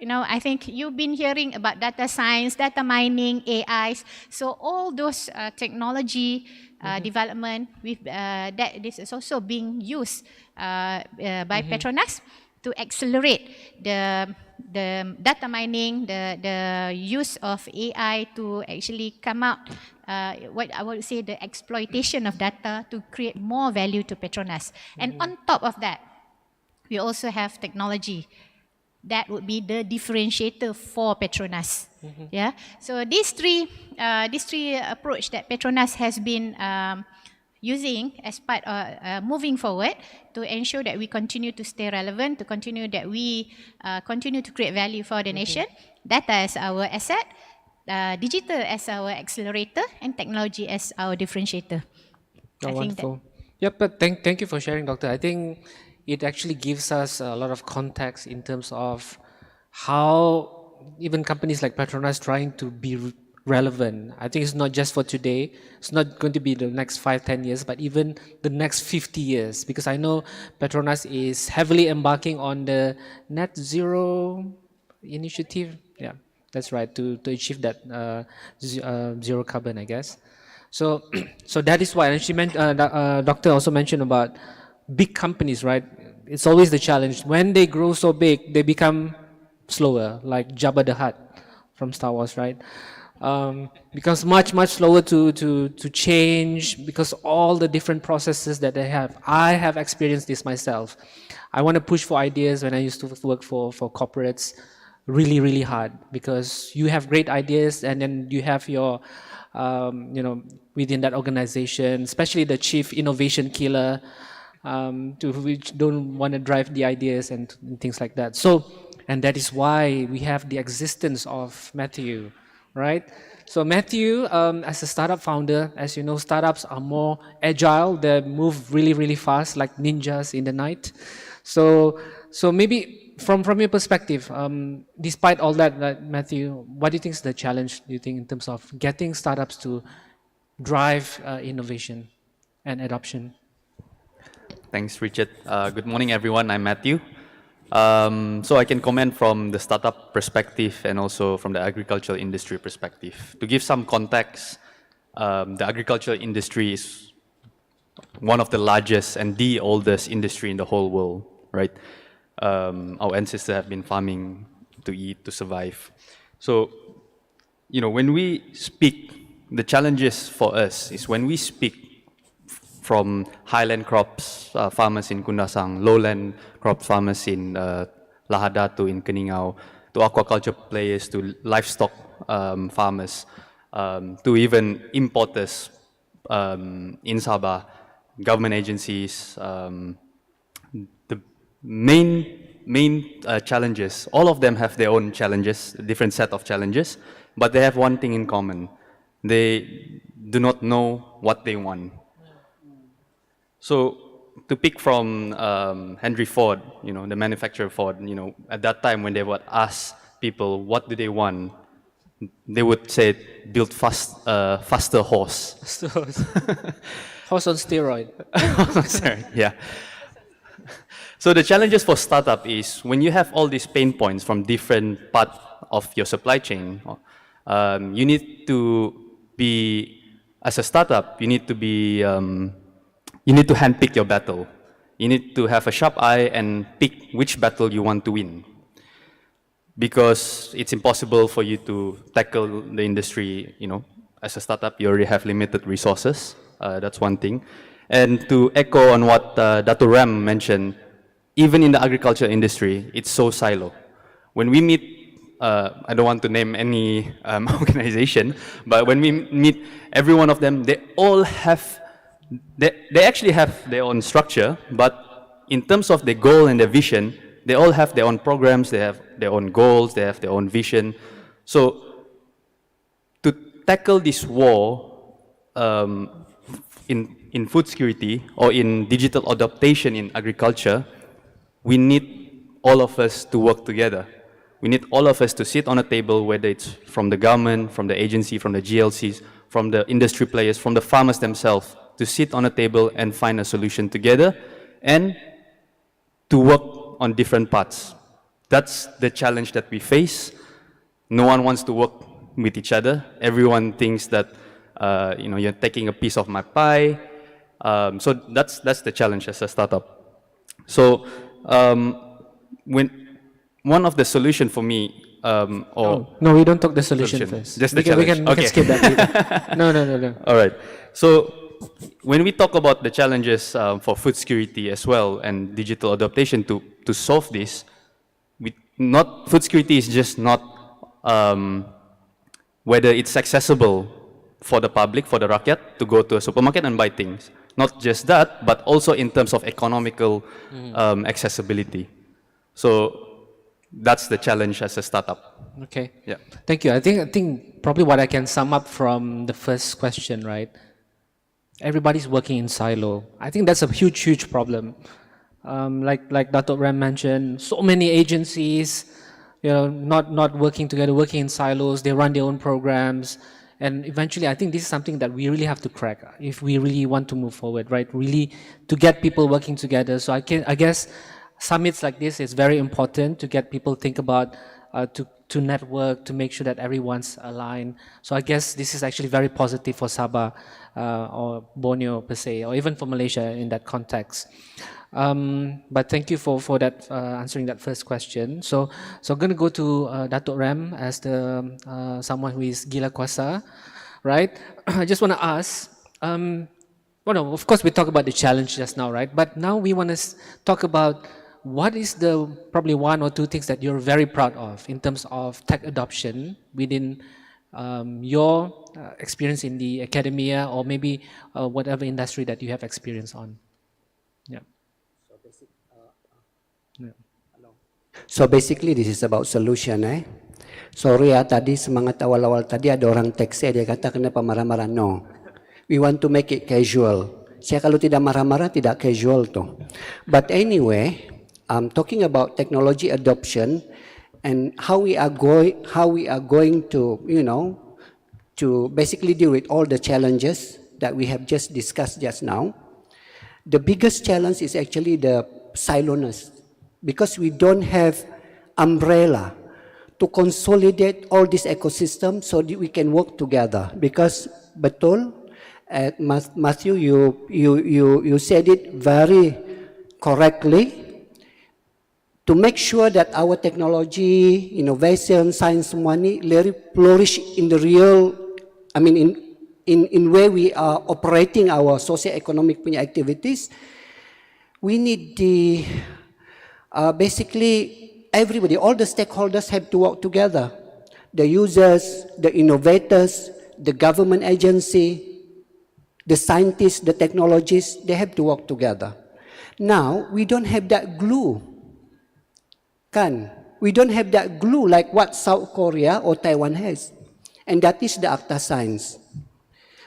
Speaker 10: I think you've been hearing about data science, data mining, AIs. So all those technology development that this is also being used by Petronas to accelerate the data mining, the use of AI to actually come out, what I would say, the exploitation of data to create more value to Petronas. And on top of that, we also have technology. That would be the differentiator for Petronas. Yeah. So these three approach that Petronas has been using as part of moving forward to ensure that we continue to stay relevant, to continue that we continue to create value for the nation. Data as our asset, digital as our accelerator, and technology as our differentiator.
Speaker 8: Oh, wonderful. Yep, but thank you for sharing, Doctor. I think it actually gives us a lot of context in terms of how even companies like Petronas trying to be relevant. I think it's not just for today. It's not going to be the next 5-10 years, but even the next 50 years. Because I know Petronas is heavily embarking on the net zero initiative. Yeah, that's right, to achieve that zero carbon, I guess. So that is why, and she Doctor also mentioned about big companies, right? It's always the challenge. When they grow so big, they become slower, like Jabba the Hutt from Star Wars, right? Becomes much slower to change because all the different processes that they have. I have experienced this myself. I want to push for ideas when I used to work for corporates, really hard, because you have great ideas and then you have your within that organization, especially the chief innovation killer, to which don't want to drive the ideas and things like that. So, and that is why we have the existence of Matthew, right? So Matthew, as a startup founder, as you know, startups are more agile. They move really fast, like ninjas in the night. So maybe from your perspective, despite all that, Matthew, what do you think is the challenge, do you think, in terms of getting startups to drive innovation and adoption?
Speaker 11: Thanks, Richard. Good morning, everyone. I'm Matthew. So I can comment from the startup perspective and also from the agricultural industry perspective. To give some context, the agricultural industry is one of the largest and the oldest industry in the whole world, right? Our ancestors have been farming to eat, to survive. So, when we speak, the challenges for us is when we speak from highland crops farmers in Kundasang, lowland crop farmers in Lahadatu in Keningau, to aquaculture players, to livestock farmers, to even importers in Sabah, government agencies. The main challenges, all of them have their own challenges, a different set of challenges, but they have one thing in common. They do not know what they want. So to pick from Henry Ford, the manufacturer Ford, at that time when they would ask people what do they want, they would say, build faster horse.
Speaker 8: Horse on steroid.
Speaker 11: Yeah. So the challenges for startup is when you have all these pain points from different part of your supply chain, you need to be, as a startup, you need to handpick your battle. You need to have a sharp eye and pick which battle you want to win. Because it's impossible for you to tackle the industry, as a startup, you already have limited resources. That's one thing. And to echo on what Dr. Ram mentioned, even in the agriculture industry, it's so silo. When we meet, I don't want to name any organization, but when we meet every one of them, they all have, they actually have their own structure, but in terms of their goal and their vision, they all have their own programs, they have their own goals, they have their own vision. So to tackle this war in food security or in digital adaptation in agriculture, we need all of us to work together. We need all of us to sit on a table, whether it's from the government, from the agency, from the GLCs, from the industry players, from the farmers themselves, to sit on a table and find a solution together and to work on different parts. That's the challenge that we face. No one wants to work with each other. Everyone thinks that you're taking a piece of my pie. So that's the challenge as a startup. So when one of the solution for me,
Speaker 8: no, we don't talk the solution first.
Speaker 11: Just the
Speaker 8: we
Speaker 11: challenge.
Speaker 8: can skip that. No.
Speaker 11: All right. So when we talk about the challenges for food security as well and digital adaptation to solve this, food security is just not whether it's accessible for the public, for the rakyat, to go to a supermarket and buy things. Not just that, but also in terms of economical accessibility. So that's the challenge as a startup.
Speaker 8: Okay.
Speaker 11: Yeah.
Speaker 8: Thank you. I think probably what I can sum up from the first question, right? Everybody's working in silo. I think that's a huge problem. Like Dato' Ram mentioned, so many agencies, not working together, working in silos. They run their own programs, and eventually, I think this is something that we really have to crack if we really want to move forward, right? Really to get people working together. So I guess summits like this is very important to get people think about to network, to make sure that everyone's aligned. So I guess this is actually very positive for Sabah or Borneo per se, or even for Malaysia in that context. But thank you for that answering that first question. So I'm going to go to Dato' Ram as the someone who is Gila Kuasa, right? I just want to ask, well, of course we talked about the challenge just now, right? But now we want to talk about what is the probably one or two things that you're very proud of in terms of tech adoption within your experience in the academia or maybe whatever industry that you have experience on. Yeah.
Speaker 9: So basically this is about solution, Sorry tadi semangat awal-awal tadi ada orang teks dia kata kenapa marah-marah. No. We want to make it casual. Saya kalau tidak marah-marah tidak casual tuh. But anyway, talking about technology adoption and how we are going to, to basically deal with all the challenges that we have just discussed just now. The biggest challenge is actually the siloness, because we don't have umbrella to consolidate all this ecosystem so that we can work together. Because betul, Matthew, you said it very correctly. To make sure that our technology, innovation, science semua ni flourish in the real, in where we are operating our socio-economic punya activities, we need the, basically everybody, all the stakeholders have to work together. The users, the innovators, the government agency, the scientists, the technologists, they have to work together. Now, we don't have that glue. We don't have that glue like what South Korea or Taiwan has. And that is the Acta Science.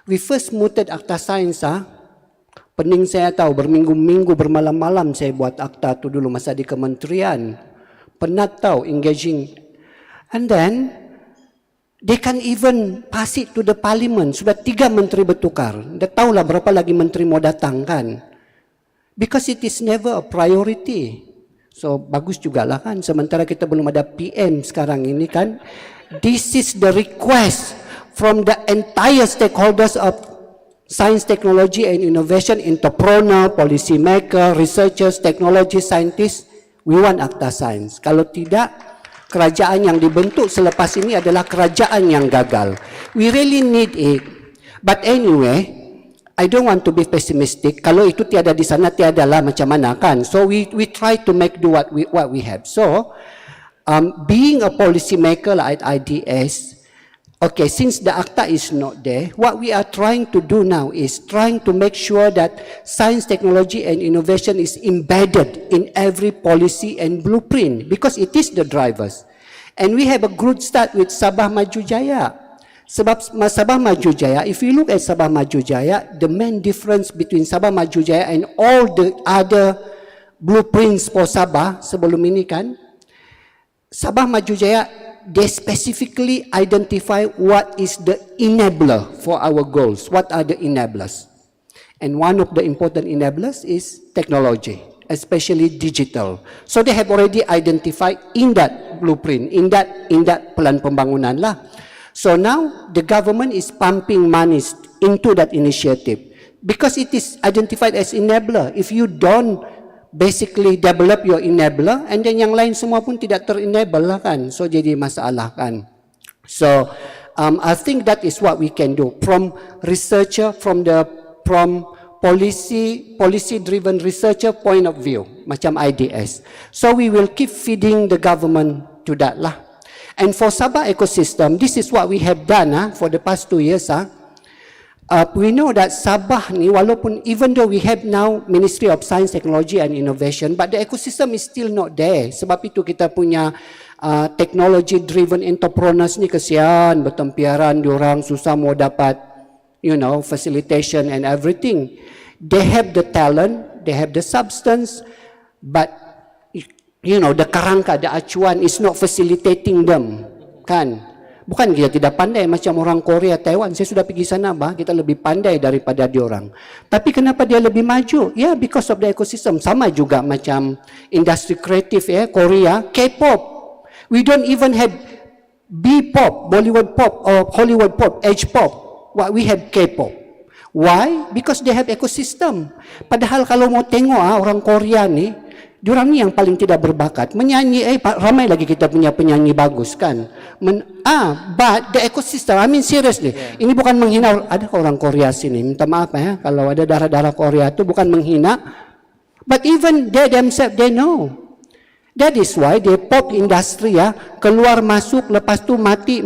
Speaker 9: We first muted Acta Science, pening saya tahu, berminggu-minggu, bermalam-malam saya buat akta tu dulu masa di kementerian. Penat tahu, engaging. And then, they can even pass it to the parliament. Sudah 3 menteri bertukar. Dia tahulah berapa lagi menteri mau datang kan. Because it is never a priority. So bagus jugalah kan, sementara kita belum ada PM sekarang ini kan. This is the request from the entire stakeholders of Science, technology and innovation, entrepreneur, policy maker, researchers, technology scientists, we want akta sains. Kalau tidak, kerajaan yang dibentuk selepas ini adalah kerajaan yang gagal. We really need it. But anyway, I don't want to be pessimistic. Kalau itu tiada di sana, tiadalah macam mana kan. So we try to make do what we have. So being a policy maker like IDS, okay, since the ACTA is not there, what we are trying to do now is trying to make sure that science, technology and innovation is embedded in every policy and blueprint because it is the drivers. And we have a good start with Sabah Maju Jaya. Sebab Sabah Maju Jaya, if you look at Sabah Maju Jaya, the main difference between Sabah Maju Jaya and all the other blueprints for Sabah sebelum ini kan, Sabah Maju Jaya, they specifically identify what is the enabler for our goals. What are the enablers? And one of the important enablers is technology, especially digital. So they have already identified in that blueprint, in that plan pembangunan lah. So now the government is pumping money into that initiative because it is identified as enabler. If you don't basically develop your enabler, and then yang lain semua pun tidak ter-enable lah kan. So jadi masalah kan. So I think that is what we can do from researcher, from policy-driven researcher point of view, macam IDS. So we will keep feeding the government to that lah. And for Sabah ecosystem, this is what we have done for the past 2 years. We know that Sabah ni, walaupun even though we have now Ministry of Science, Technology and Innovation, but the ecosystem is still not there. Sebab itu kita punya technology-driven entrepreneurs ni kesian, bertempiaran, diorang susah mau dapat, facilitation and everything. They have the talent, they have the substance, but the kerangka, the acuan is not facilitating them, kan? Bukan kita tidak pandai macam orang Korea, Taiwan. Saya sudah pergi sana, kita lebih pandai daripada diorang. Tapi kenapa dia lebih maju? Ya, because of the ecosystem. Sama juga macam industri kreatif Korea, K-pop. We don't even have B-pop, Bollywood pop, or Hollywood pop, H-pop. What we have K-pop. Why? Because they have ecosystem. Padahal kalau mau tengok orang Korea ni, diorang ni yang paling tidak berbakat. Menyanyi, ramai lagi kita punya penyanyi bagus kan. But the ecosystem, I mean seriously, ini bukan menghina, ada orang Korea sini, minta maaf kalau ada darah-darah Korea itu bukan menghina. But even they themselves, they know. That is why the pop industry keluar masuk, lepas tu mati,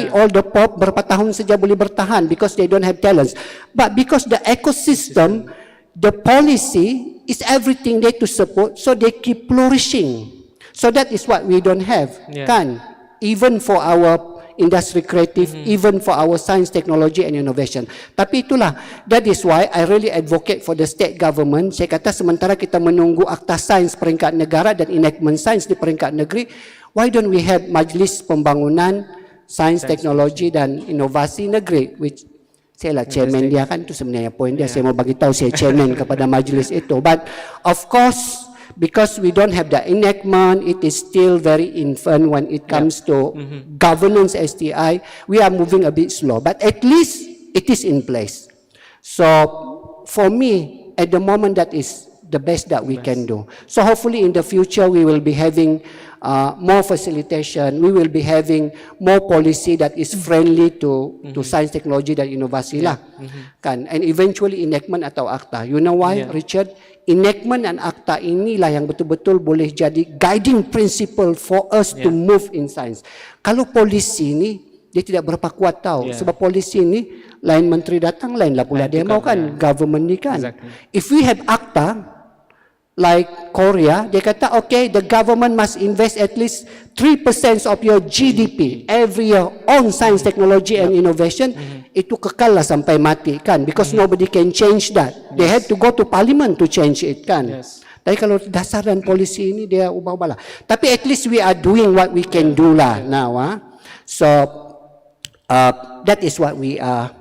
Speaker 9: all the pop berapa tahun saja boleh bertahan because they don't have talents. But because the ecosystem, the policy is everything there to support, so they keep flourishing. So that is what we don't have, kan? Even for our industry creative, even for our science, technology and innovation. Tapi itulah, that is why I really advocate for the state government. Saya kata sementara kita menunggu akta sains peringkat negara dan enactment sains di peringkat negeri, why don't we have Majlis Pembangunan Sains, Teknologi dan Inovasi Negeri, which saya lah chairman dia kan, itu sebenarnya poin dia. Saya mau bagi tahu saya chairman kepada majlis itu. But of course, because we don't have the enactment, it is still very infant when it comes to governance STI. We are moving a bit slow, but at least it is in place. So for me, at the moment, that is the best that we can do. So hopefully in the future, we will be having more facilitation, we will be having more policy that is friendly to science, technology dan inovasi lah. Kan? And eventually enactment atau akta. You know why, Richard? Enactment dan akta inilah yang betul-betul boleh jadi guiding principle for us to move in science. Kalau polisi ni, dia tidak berapa kuat tahu. Sebab polisi ni, lain menteri datang, lain lah pula dia mau kan, government ni kan. If we have akta, like Korea, dia kata, okay, the government must invest at least 3% of your GDP every year on science, technology and innovation. Itu kekal lah sampai mati kan, because nobody can change that. They had to go to parliament to change it kan. Tapi kalau dasar dan polisi ini dia ubah-ubah lah. Tapi at least we are doing what we can do lah now. So that is what we are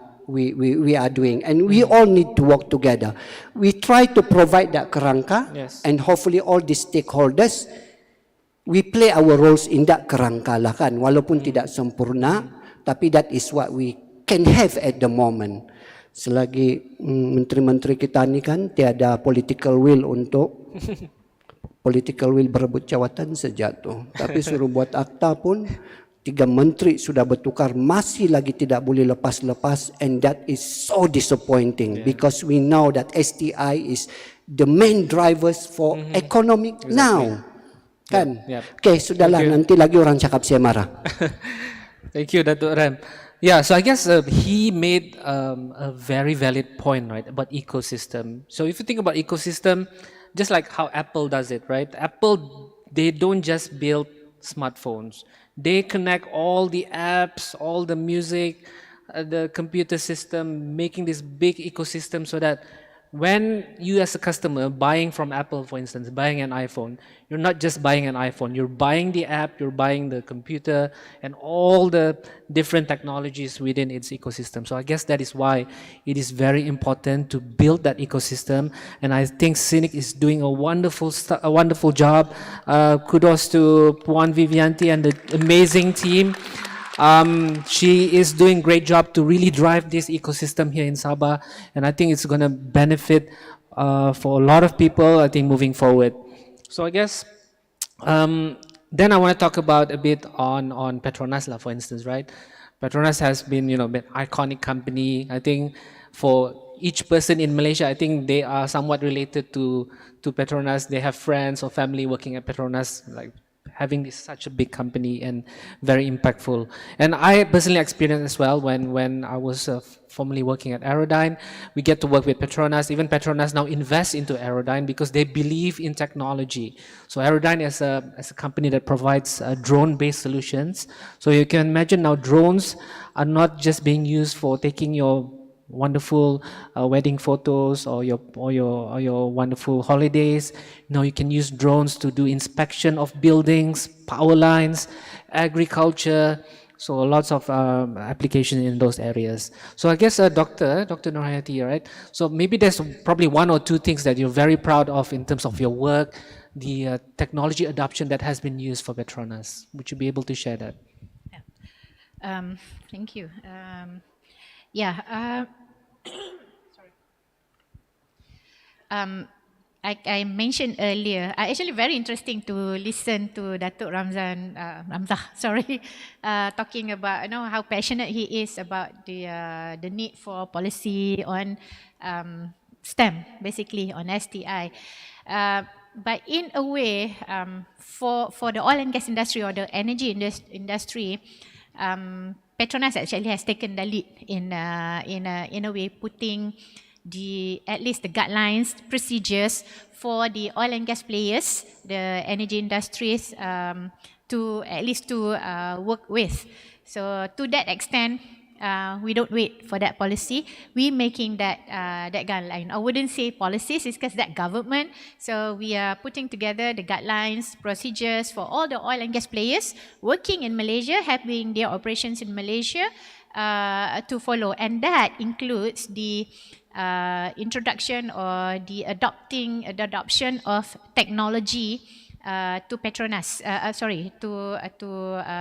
Speaker 9: doing, and we all need to work together. We try to provide that kerangka, and hopefully all the stakeholders, we play our roles in that kerangka lah kan, walaupun tidak sempurna, tapi that is what we can have at the moment. Selagi menteri-menteri kita ni kan tiada political will untuk berebut jawatan sejatuh. Tapi suruh buat akta pun 3 menteri sudah bertukar, masih lagi tidak boleh lepas-lepas, and that is so disappointing because we know that STI is the main drivers for economic now. Kan? Okay, sudahlah, nanti lagi orang cakap saya marah.
Speaker 8: Thank you, Datuk Ram. Yeah, so I guess he made a very valid point, right, about ecosystem. So if you think about ecosystem, just like how Apple does it, right? Apple, they don't just build smartphones. They connect all the apps, all the music, the computer system, making this big ecosystem so that when you as a customer buying from Apple, for instance, buying an iPhone, you're not just buying an iPhone, you're buying the app, you're buying the computer and all the different technologies within its ecosystem. So I guess that is why it is very important to build that ecosystem. And I think SICC is doing a wonderful job. Kudos to Puan Vivianti and the amazing team. She is doing a great job to really drive this ecosystem here in Sabah, and I think it's going to benefit for a lot of people, I think, moving forward. So I guess then I want to talk about a bit on Petronas, for instance, right? Petronas has been, an iconic company. I think for each person in Malaysia, I think they are somewhat related to Petronas. They have friends or family working at Petronas, like having this such a big company and very impactful. And I personally experienced as well when I was formerly working at Aerodyne. We get to work with Petronas. Even Petronas now invests into Aerodyne because they believe in technology. So Aerodyne is a company that provides drone-based solutions. So you can imagine now drones are not just being used for taking your wonderful wedding photos or your wonderful holidays. Now you can use drones to do inspection of buildings, power lines, agriculture. So lots of application in those areas. So I guess Dr. Nurhayati, right? So maybe there's probably 1 or 2 things that you're very proud of in terms of your work, the technology adoption that has been used for Petronas. Would you be able to share that?
Speaker 10: Yeah. Thank you. Sorry. I mentioned earlier, actually very interesting to listen to Datuk Ramzah, talking about how passionate he is about the need for policy on STEM, basically on STI. But in a way, for the oil and gas industry or the energy industry, Petronas actually has taken the lead in a way, putting at least the guidelines, procedures for the oil and gas players, the energy industries, to at least to work with. So to that extent, we don't wait for that policy. We making that guideline. I wouldn't say policies, it's because that government. So we are putting together the guidelines, procedures for all the oil and gas players working in Malaysia, having their operations in Malaysia, to follow. And that includes the introduction or the adoption of technology to Petronas, to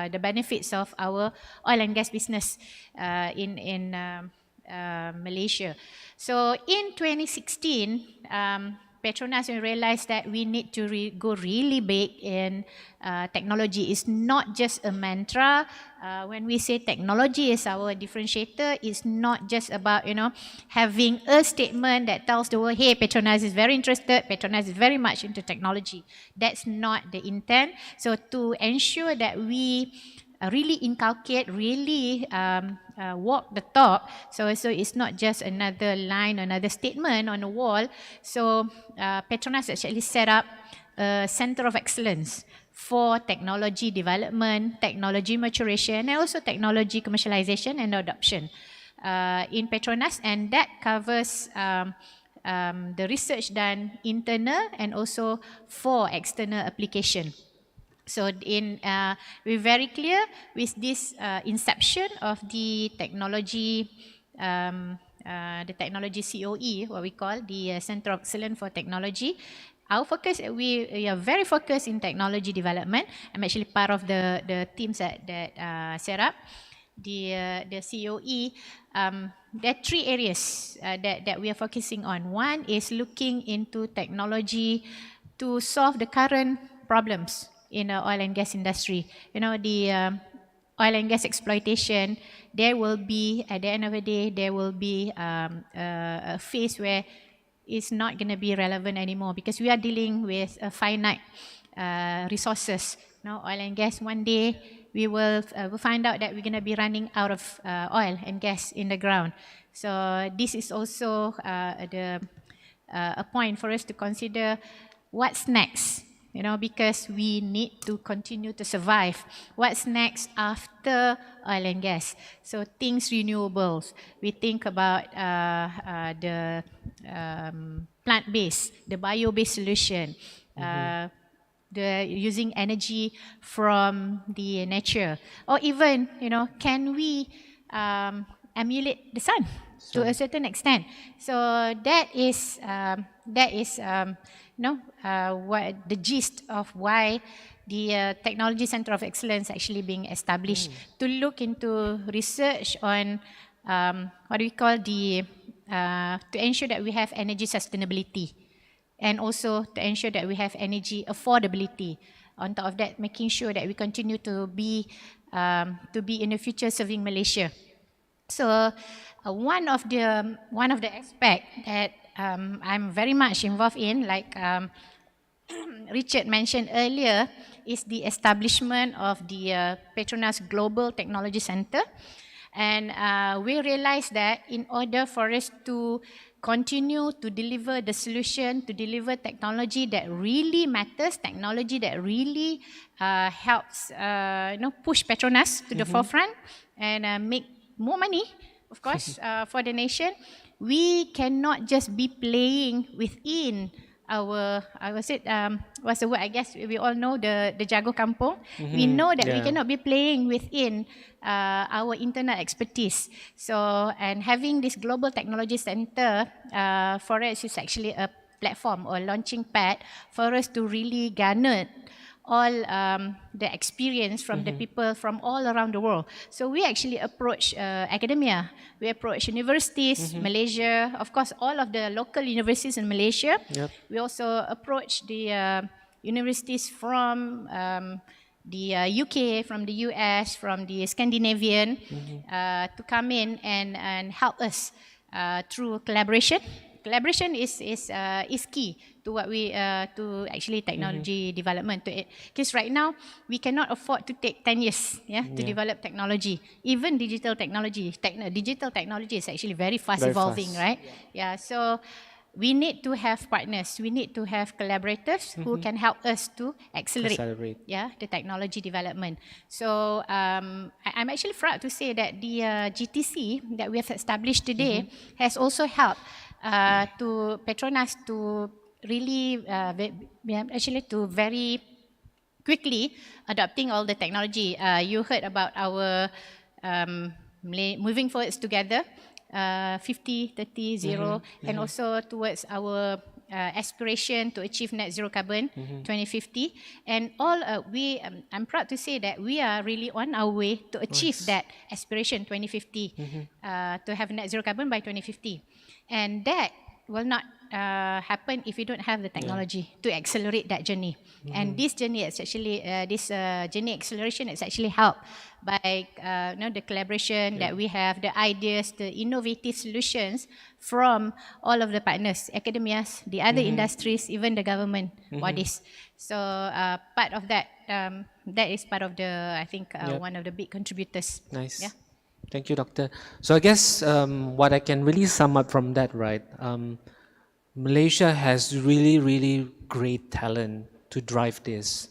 Speaker 10: the benefits of our oil and gas business in Malaysia. So in 2016, Petronas realized that we need to go really big in technology. It's not just a mantra. When we say technology is our differentiator, it's not just about having a statement that tells the world, hey, Petronas is very interested, Petronas is very much into technology. That's not the intent. So to ensure that we really inculcate, really walk the talk. So it's not just another line, another statement on the wall. So Petronas actually set up a center of excellence for technology development, technology maturation, and also technology commercialization and adoption in Petronas, and that covers the research done internal and also for external application. So we're very clear with this inception of the technology COE, what we call the Center of Excellence for Technology. Our focus, we are very focused in technology development. I'm actually part of the teams that set up. the COE, there are three areas that we are focusing on. One is looking into technology to solve the current problems in the oil and gas industry. You know, the oil and gas exploitation, there will be, at the end of the day, there will be a phase where it's not going to be relevant anymore, because we are dealing with a finite resources. Now, oil and gas, one day we will we'll find out that we're going to be running out of oil and gas in the ground. So this is also a point for us to consider what's next. You know, because we need to continue to survive. What's next after oil and gas? So things renewables. We think about the plant-based, the bio-based solution, the using energy from the nature, or even, you know, can we emulate the sun to a certain extent? So that is what the gist of why the Technology Center of Excellence actually being established, to look into research on what do we call the to ensure that we have energy sustainability, and also to ensure that we have energy affordability. On top of that, making sure that we continue to be in the future serving Malaysia. So one of the aspects that I'm very much involved in, like Richard mentioned earlier, is the establishment of the Petronas Global Technology Center. And we realized that in order for us to continue to deliver the solution, to deliver technology that really matters, technology that really helps push Petronas to the forefront and make more money, of course, for the nation, we cannot just be playing within our, I would say, what's the word? I guess we all know the Jago Kampung. We know that we cannot be playing within our internal expertise. So, and having this Global Technology Center for us is actually a platform or launching pad for us to really garner all the experience from the people from all around the world. So we actually approach academia, we approach universities, Malaysia, of course all of the local universities in Malaysia. We also approach the universities from the UK, from the US, from the Scandinavian to come in and help us through collaboration. Collaboration is key to what we to actually technology development. Because right now we cannot afford to take 10 years to develop technology. Even digital technology, digital technology is actually very fast evolving, right? Yeah. So we need to have partners. We need to have collaborators who can help us to accelerate. The technology development. So I'm actually proud to say that the GTC that we have established today has also helped to Petronas to really actually to very quickly adopting all the technology. You heard about our moving forwards together, 50, 30, 0, and also towards our aspiration to achieve net zero carbon 2050. And all I'm proud to say that we are really on our way to achieve that aspiration 2050, to have net zero carbon by 2050. And that will not happen if we don't have the technology to accelerate that journey. And this journey is actually, journey acceleration is actually helped by the collaboration that we have, the ideas, the innovative solutions from all of the partners, academias, the other industries, even the government bodies. So part of that, that is part of the, I think, one of the big contributors.
Speaker 8: Nice. Yeah. Thank you, Doctor. So I guess what I can really sum up from that, right? Malaysia has really, really great talent to drive this.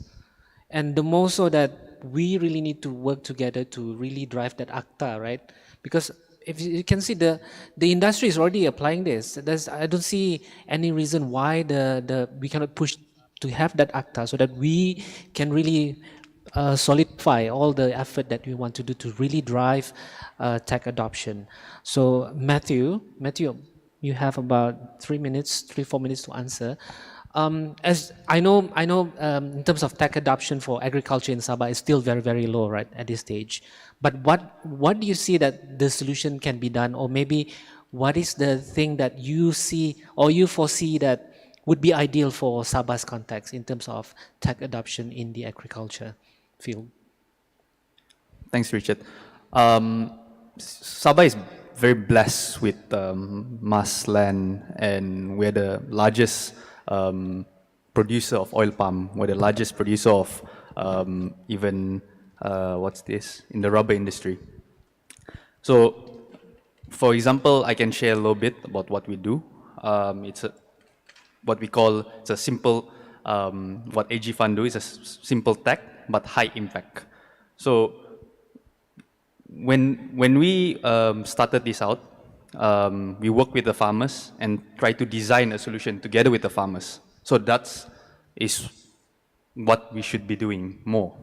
Speaker 8: And the more so that we really need to work together to really drive that ACTA, right? Because if you can see the industry is already applying this. I don't see any reason why we cannot push to have that ACTA so that we can really solidify all the effort that we want to do to really drive tech adoption. So Matthew, you have about 3 minutes, 3-4 minutes to answer. As I know, in terms of tech adoption for agriculture in Sabah is still very, very low, right, at this stage. But what do you see that the solution can be done, or maybe what is the thing that you see or you foresee that would be ideal for Sabah's context in terms of tech adoption in the agriculture field?
Speaker 11: Thanks, Richard. Sabah is very blessed with mass land, and we're the largest producer of oil palm. We're the largest producer of even what's this in the rubber industry. So, for example, I can share a little bit about what we do. It's what we call it's a simple. What AG Fund do is a simple tech but high impact. So, when we started this out, we work with the farmers and try to design a solution together with the farmers. So is what we should be doing more.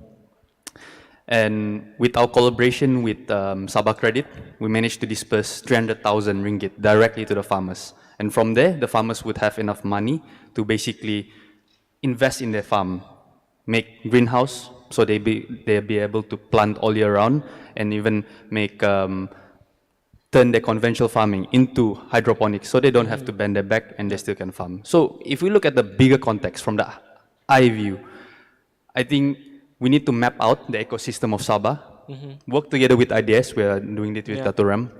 Speaker 11: And with our collaboration with Sabah Credit, we managed to disperse 300,000 ringgit directly to the farmers. And from there, the farmers would have enough money to basically invest in their farm, make greenhouse, so they'll be able to plant all year round, and even make turn their conventional farming into hydroponics, so they don't have to bend their back and they still can farm. So if we look at the bigger context from the eye view, I think we need to map out the ecosystem of Sabah, work together with IDS, we are doing it with Datu Ram,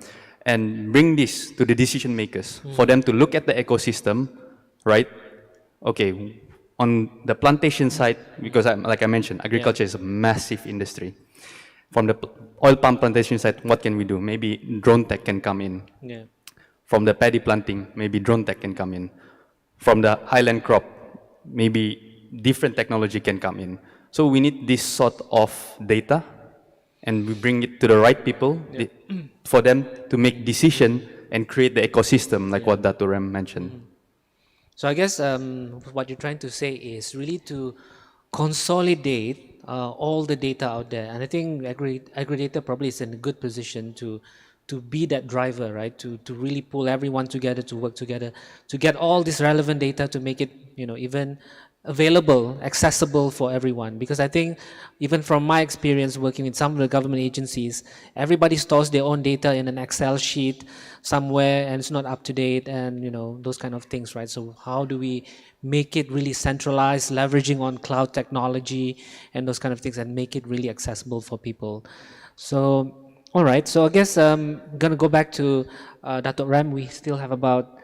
Speaker 11: and bring this to the decision makers for them to look at the ecosystem, right? Okay, on the plantation side, because like I mentioned, agriculture is a massive industry. From the oil palm plantation side, what can we do? Maybe drone tech can come in.
Speaker 8: Yeah.
Speaker 11: From the paddy planting, maybe drone tech can come in. From the highland crop, maybe different technology can come in. So we need this sort of data, and we bring it to the right people for them to make decision and create the ecosystem, like what Datu Ram mentioned.
Speaker 8: So I guess what you're trying to say is really to consolidate all the data out there, and I think aggregator probably is in a good position to be that driver, right? To really pull everyone together, to work together, to get all this relevant data to make it, even available, accessible for everyone. Because I think, even from my experience working with some of the government agencies, everybody stores their own data in an Excel sheet somewhere, and it's not up to date, and those kind of things, right? So how do we make it really centralized, leveraging on cloud technology and those kind of things, and make it really accessible for people? So, all right. So I guess I'm gonna go back to Dato' Ram. We still have about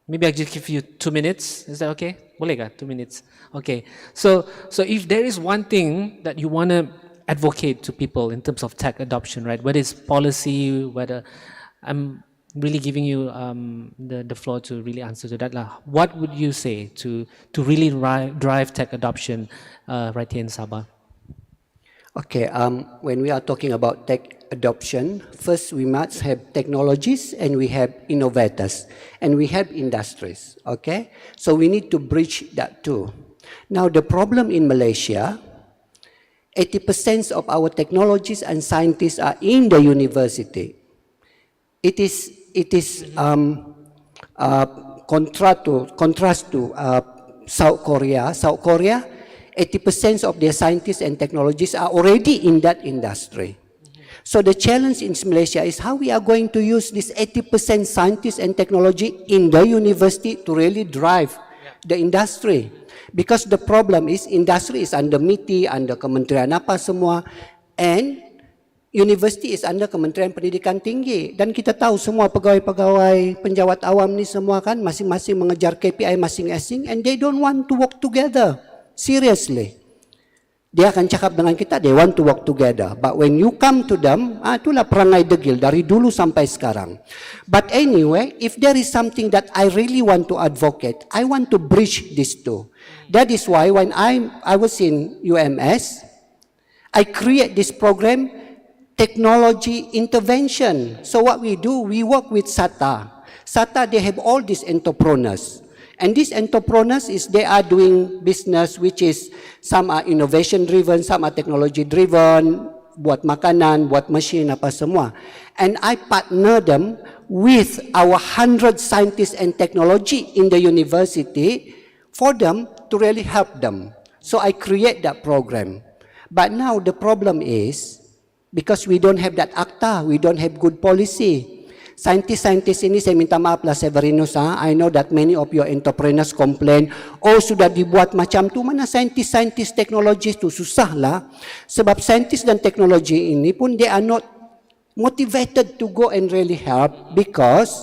Speaker 8: maybe I'll just give you 2 minutes. Is that okay? Boleh kah? 2 minutes. Okay. So if there is one thing that you want to advocate to people in terms of tech adoption, right? Whether it's policy, whether I'm really giving you the floor to really answer to that. What would you say to really drive tech adoption right here in Sabah?
Speaker 9: Okay, when we are talking about tech adoption, first we must have technologies, and we have innovators, and we have industries, okay? So we need to bridge that too. Now the problem in Malaysia, 80% of our technologies and scientists are in the university. It is contrast to South Korea. South Korea, 80% of their scientists and technologies are already in that industry. So the challenge in Malaysia is how we are going to use this 80% scientists and technology in the university to really drive the industry. Because the problem is industry is under MITI, under Kementerian apa semua, and university is under Kementerian Pendidikan Tinggi. Dan kita tahu semua pegawai-pegawai penjawat awam ni semua kan masing-masing mengejar KPI masing-masing, and they don't want to work together. Seriously. Dia akan cakap dengan kita, they want to work together. But when you come to them, itulah perangai degil dari dulu sampai sekarang. But anyway, if there is something that I really want to advocate, I want to bridge these two. That is why when I was in UMS, I create this program, technology intervention. So what we do, we work with SATA. SATA, they have all these entrepreneurs. And these entrepreneurs they are doing business which is, some are innovation driven, some are technology driven, buat makanan, buat machine, apa semua. And I partner them with our 100 scientists and technology in the university. for them to really help them. So I create that program. But now the problem is, because we don't have that ACTA, we don't have good policy. Scientist ini saya minta maaf lah Severinus, I know that many of your entrepreneurs complain, oh sudah dibuat macam tu, mana scientist teknologi tu, susah lah. Sebab scientist dan teknologi ini pun they are not motivated to go and really help, because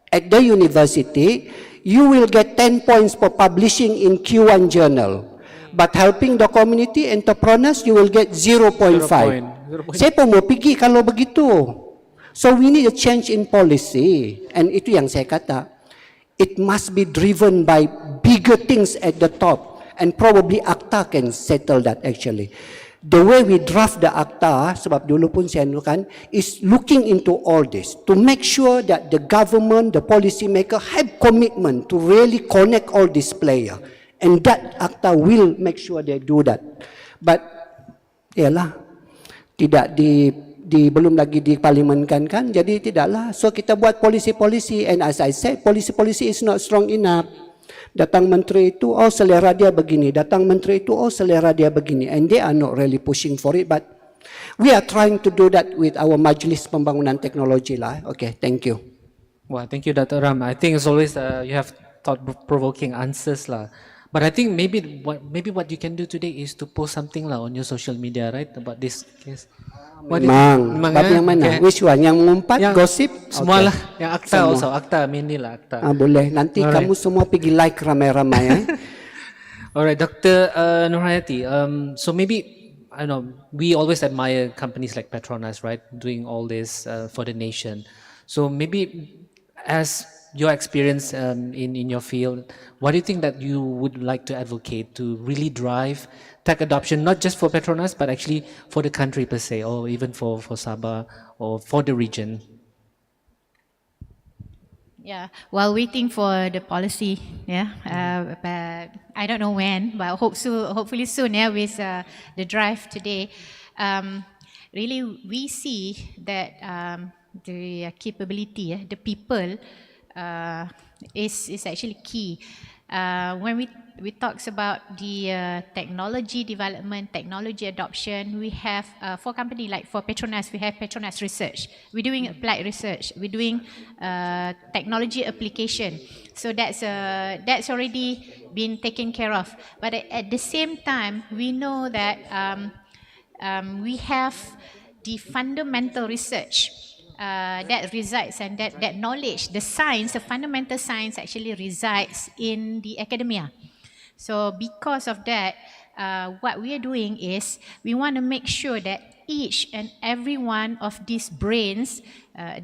Speaker 9: at the university, you will get 10 points for publishing in Q1 journal. But helping the community entrepreneurs, you will get 0.5. Siapa mau pergi kalau begitu? So we need a change in policy. And itu yang saya kata. It must be driven by bigger things at the top. And probably ACTA can settle that actually. The way we draft the ACTA, sebab dulu pun saya anukan, is looking into all this. To make sure that the government, the policy maker have commitment to really connect all these players. And that ACTA will make sure they do that. But, yalah, tidak belum lagi diparlimenkan kan, jadi tidaklah. So kita buat polisi-polisi, and as I said, polisi-polisi is not strong enough. Datang menteri itu, oh selera dia begini. Datang menteri itu, oh selera dia begini. And they are not really pushing for it, but we are trying to do that with our Majlis Pembangunan Teknologi lah. Okay, thank you.
Speaker 8: Well, thank you, Dr. Ram. I think it's always you have thought-provoking answers lah. But I think maybe what you can do today is to post something lah on your social media, right, about this case.
Speaker 9: Memang. Bab yang mana? Okay. Which one? Yang mengumpat, gosip?
Speaker 8: Semua lah. Yang ACTA semua. Also. ACTA, mainly lah ACTA.
Speaker 9: Boleh. Nanti kamu semua pergi like ramai-ramai.
Speaker 8: Alright, Dr. Nurhayati. So maybe, I know, we always admire companies like Petronas, right, doing all this for the nation. So maybe as your experience in your field, what do you think that you would like to advocate to really drive tech adoption, not just for Petronas, but actually for the country per se, or even for Sabah, or for the region?
Speaker 10: Yeah, while waiting for the policy, but I don't know when, but hopefully soon, with the drive today. Really, we see that the capability, the people, is actually key. When we talks about the technology development, technology adoption, we have for company like for Petronas, we have Petronas Research. We're doing applied research. We're doing technology application. So that's already been taken care of. But at the same time, we know that we have the fundamental research that resides, and that knowledge, the science, the fundamental science actually resides in the academia. So because of that, what we are doing is we want to make sure that each and every one of these brains,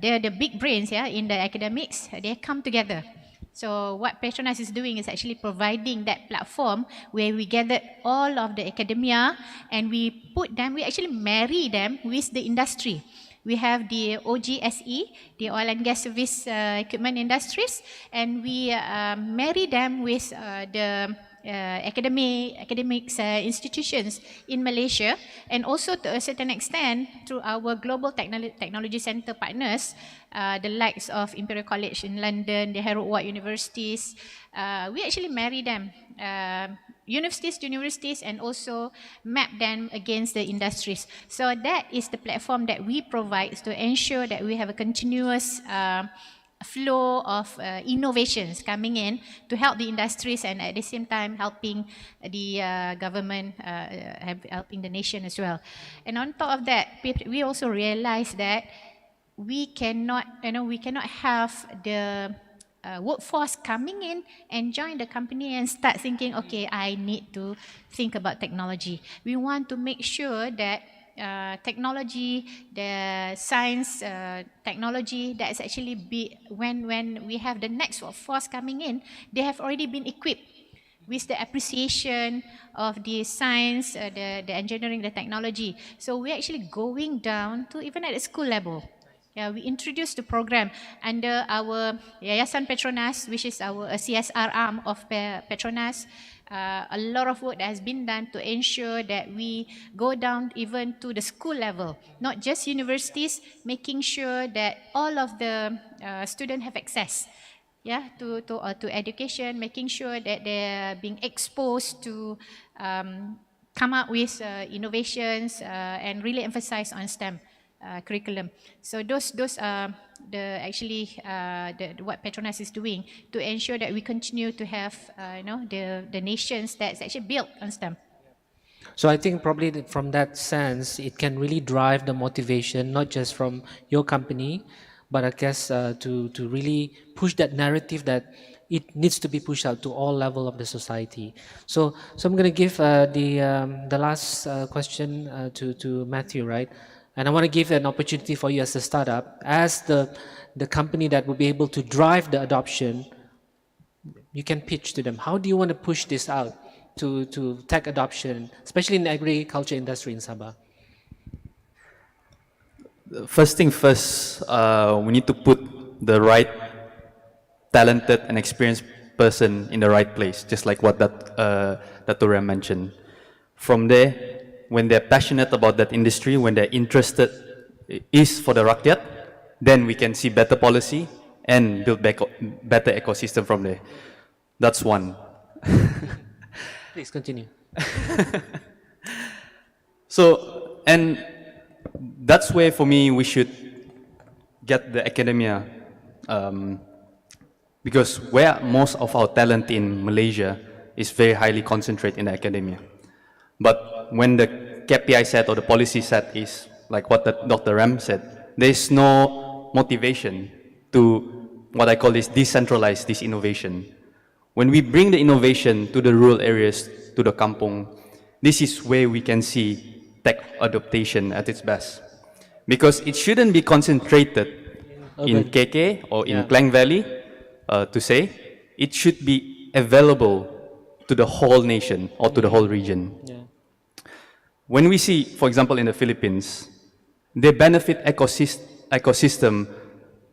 Speaker 10: they're the big brains in the academics, they come together. So what Petronas is doing is actually providing that platform where we gather all of the academia and we actually marry them with the industry. We have the OGSE, the oil and gas service equipment industries, and we marry them with the academics institutions in Malaysia, and also to a certain extent through our global technology center partners, the likes of Imperial College in London, the Harold Watt universities. We actually marry them, universities to universities, and also map them against the industries. So that is the platform that we provide to ensure that we have a continuous flow of innovations coming in to help the industries, and at the same time helping the government, helping the nation as well. And on top of that, we also realize that we cannot have the workforce coming in and join the company and start thinking, okay, I need to think about technology. We want to make sure that technology, the science, technology, that's actually when we have the next workforce coming in, they have already been equipped with the appreciation of the science, the engineering, the technology. So we're actually going down to even at the school level. Yeah, we introduced the program under our Yayasan Petronas, which is our CSR arm of Petronas. A lot of work that has been done to ensure that we go down even to the school level, not just universities, making sure that all of the students have access. yeah, to education, making sure that they're being exposed to come up with innovations and really emphasize on STEM curriculum. So those are what Petronas is doing to ensure that we continue to have the nations that's actually built on STEM.
Speaker 8: So I think probably from that sense, it can really drive the motivation, not just from your company, but I guess to really push that narrative that it needs to be pushed out to all level of the society. So I'm going to give the last question to Matthew, right? And I want to give an opportunity for you as a startup, as the company that will be able to drive the adoption. You can pitch to them. How do you want to push this out to tech adoption, especially in the agriculture industry in Sabah?
Speaker 11: First thing first, we need to put the right talented and experienced person in the right place, just like what that Ram mentioned. From there, when they're passionate about that industry, when they're interested is for the rakyat, then we can see better policy and build better ecosystem from there. That's one.
Speaker 8: Please continue.
Speaker 11: So, and that's where for me we should get the academia, because where most of our talent in Malaysia is very highly concentrated in the academia. But when the KPI set or the policy set is like what Dr. Ram said, there's no motivation to what I call this decentralize this innovation. When we bring the innovation to the rural areas, to the kampong, this is where we can see tech adaptation at its best. Because it shouldn't be concentrated in KK or in Klang Valley, to say. It should be available to the whole nation or to the whole region. When we see, for example, in the Philippines, they benefit ecosystem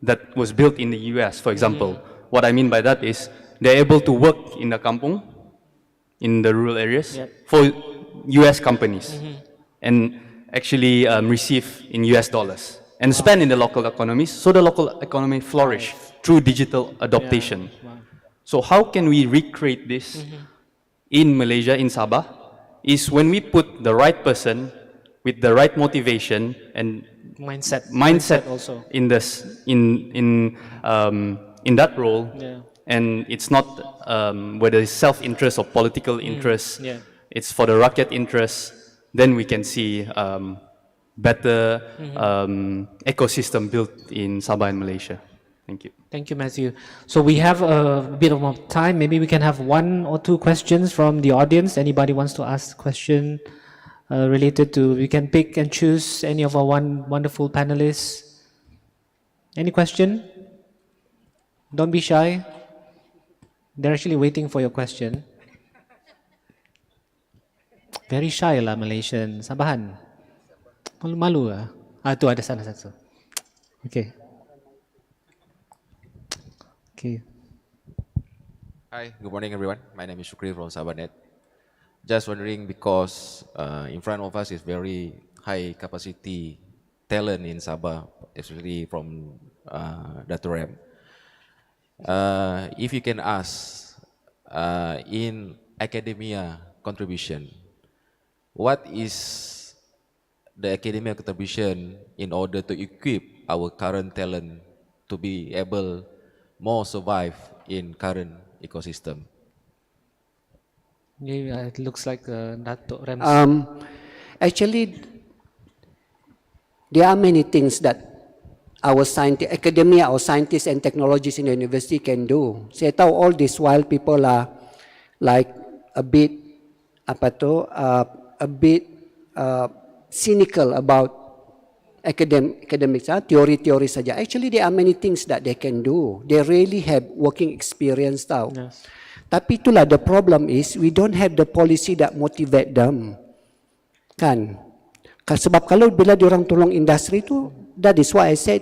Speaker 11: that was built in the US, for example. What I mean by that is they're able to work in the kampong, in the rural areas, for US companies, and actually receive in US dollars, and spend in the local economies, so the local economy flourish through digital adaptation. So how can we recreate this in Malaysia, in Sabah, is when we put the right person with the right motivation and mindset
Speaker 8: also
Speaker 11: in this in that role, and it's not whether it's self-interest or political interest, it's for the rakyat interest, then we can see better ecosystem built in Sabah and Malaysia. Thank you.
Speaker 8: Thank you, Matthew. So we have a bit of more time. Maybe we can have one or two questions from the audience. Anybody wants to ask a question related to, we can pick and choose any of our wonderful panelists. Any question? Don't be shy. They're actually waiting for your question. Very shy lah Malaysian. Sabahan. Malu-malu lah. Tu ada sana satu. Okay. Okay.
Speaker 12: Hi, good morning everyone. My name is Shukri from SabahNet. Just wondering, because in front of us is very high capacity talent in Sabah, especially from Dr. Ram. If you can ask, in academia contribution, what is the academia contribution in order to equip our current talent to be able more survive in current ecosystem?
Speaker 8: Yeah, it looks like Dato' Rams.
Speaker 9: Actually, there are many things that our academia, our scientists and technologists in the university can do. Saya tahu all this while people are like a bit cynical about academics, teori-teori saja. Actually, there are many things that they can do. They really have working experience tau.
Speaker 8: Yes.
Speaker 9: Tapi itulah the problem is we don't have the policy that motivate them. Kan? Sebab kalau bila diorang tolong industri tu, that is why I said,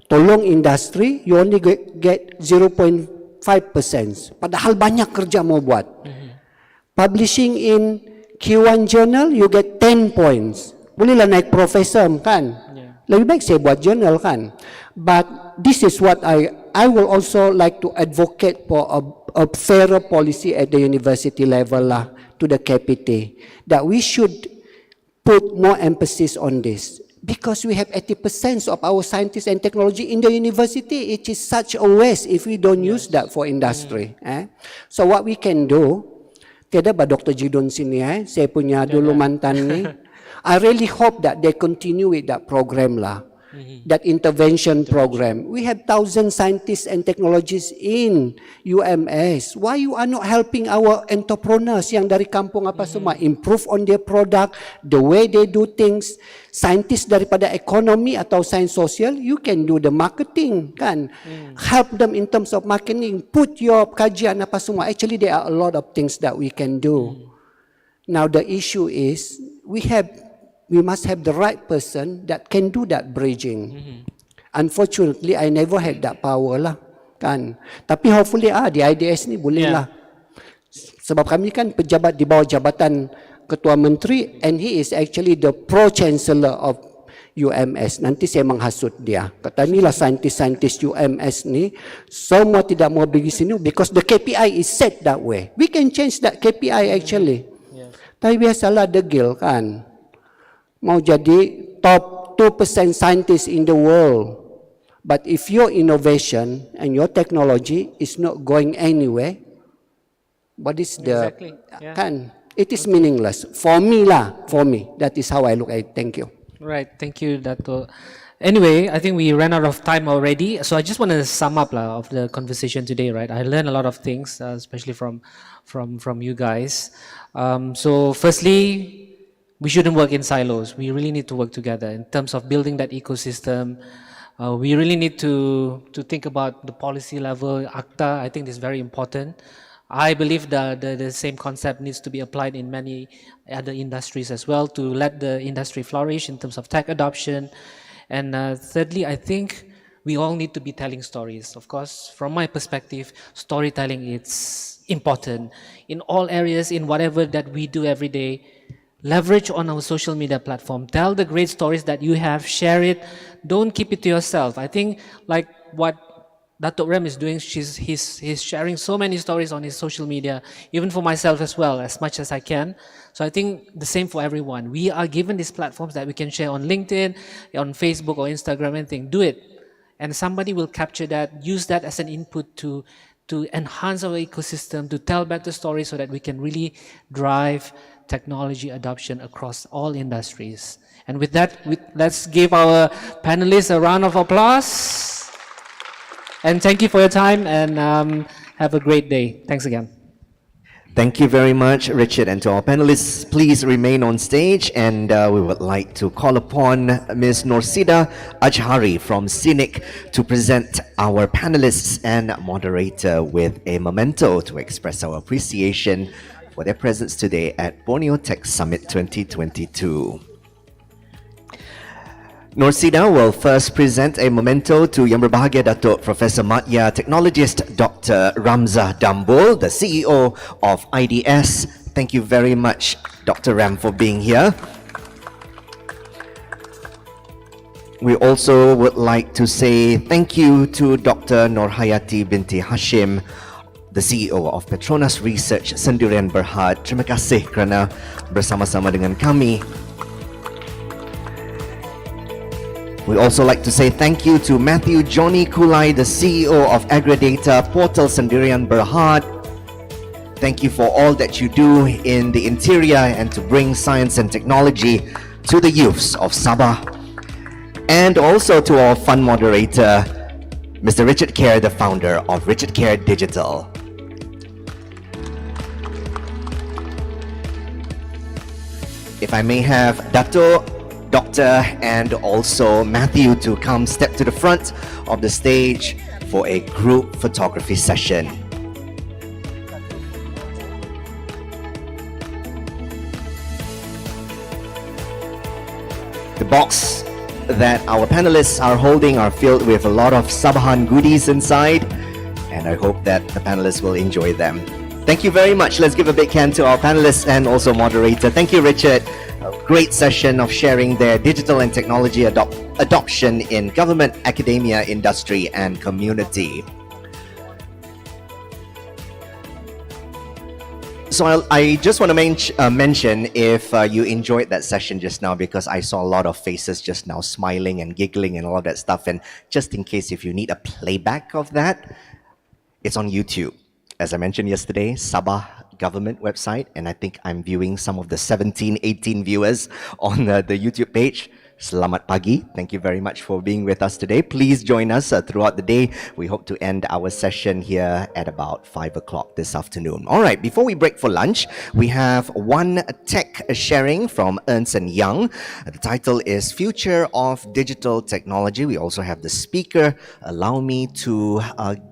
Speaker 9: tolong industri, you only get 0.5%. Padahal banyak kerja mau buat. Publishing in Q1 journal, you get 10 points. Bolehlah naik profesor kan? Lebih baik saya buat journal kan? But this is what I will also like to advocate for a fairer policy at the university level lah, to the KPT, that we should put more emphasis on this. Because we have 80% of our scientists and technology in the university, it is such a waste if we don't use that for industry. So what we can do, tiada ba Dr. Jidon sini saya punya dulu mantan ni. I really hope that they continue with that program lah. That intervention program. We have 1,000 scientists and technologists in UMS. Why you are not helping our entrepreneurs yang dari kampung apa semua improve on their product, the way they do things? Scientists daripada ekonomi atau sains sosial, you can do the marketing kan? Help them in terms of marketing. Put your kajian apa semua. Actually, there are a lot of things that we can do. Now the issue is we must have the right person that can do that bridging. Unfortunately, I never had that power lah, kan. Tapi hopefully di IDS ni boleh lah. Sebab kami kan pejabat di bawah jabatan Ketua Menteri, and he is actually the Pro-Chancellor of UMS. Nanti saya menghasut dia. Kata inilah saintis-saintis UMS ni, semua tidak mau pergi sini because the KPI is set that way. We can change that KPI actually. Tapi biasalah degil kan. Mau jadi top 2% scientist in the world. But if your innovation and your technology is not going anywhere, what is the... Kan? It is meaningless. For me lah, for me. That is how I look at it. Thank you.
Speaker 8: Right, thank you, Dato. Anyway, I think we ran out of time already. So I just want to sum up of the conversation today, right? I learned a lot of things, especially from you guys. So firstly, we shouldn't work in silos. We really need to work together in terms of building that ecosystem. We really need to think about the policy level. ACTA, I think, is very important. I believe the same concept needs to be applied in many other industries as well to let the industry flourish in terms of tech adoption. And thirdly, I think we all need to be telling stories. Of course, from my perspective, storytelling is important in all areas, in whatever that we do every day. Leverage on our social media platform. Tell the great stories that you have. Share it. Don't keep it to yourself. I think like what Dato' Rem is doing, he's sharing so many stories on his social media, even for myself as well, as much as I can. So I think the same for everyone. We are given these platforms that we can share on LinkedIn, on Facebook or Instagram, anything. Do it. And somebody will capture that, use that as an input to enhance our ecosystem, to tell better stories so that we can really drive technology adoption across all industries. And with that, let's give our panelists a round of applause. And thank you for your time, and have a great day. Thanks again.
Speaker 7: Thank you very much, Richard. And to our panelists, please remain on stage, and we would like to call upon Ms. Norsida Ajhari from SICC to present our panelists and moderator with a memento to express our appreciation for their presence today at Borneo Tech Summit 2022. Norsida will first present a memento to Yang Berbahagia Datuk Professor Madya Technologist Dr. Ramzah Dambul, the CEO of IDS. Thank you very much, Dr. Ram, for being here. We also would like to say thank you to Dr. Nurhayati binti Hashim, the CEO of Petronas Research Sendirian Berhad. Terima kasih kerana bersama-sama dengan kami. We also like to say thank you to Matthew Johnny Kulai, the CEO of Agridata Portal Sendirian Berhad. Thank you for all that you do in the interior and to bring science and technology to the youths of Sabah. And also to our fund moderator, Mr. Richard Kerr, the founder of Richard Kerr Digital. If I may have Dato', Doctor, and also Matthew to come step to the front of the stage for a group photography session. The box that our panelists are holding are filled with a lot of Sabahan goodies inside, and I hope that the panelists will enjoy them. Thank you very much. Let's give a big hand to our panelists and also moderator. Thank you, Richard. A great session of sharing their digital and technology adoption in government, academia, industry, and community. So I just want to mention if you enjoyed that session just now, because I saw a lot of faces just now smiling and giggling and all of that stuff. And just in case if you need a playback of that, it's on YouTube. As I mentioned yesterday, Sabah government website, and I think I'm viewing some of the 17, 18 viewers on the YouTube page. Selamat pagi. Thank you very much for being with us today. Please join us throughout the day. We hope to end our session here at about 5 o'clock this afternoon. All right, before we break for lunch, we have one tech sharing from Ernst & Young. The title is Future of Digital Technology. We also have the speaker. Allow me to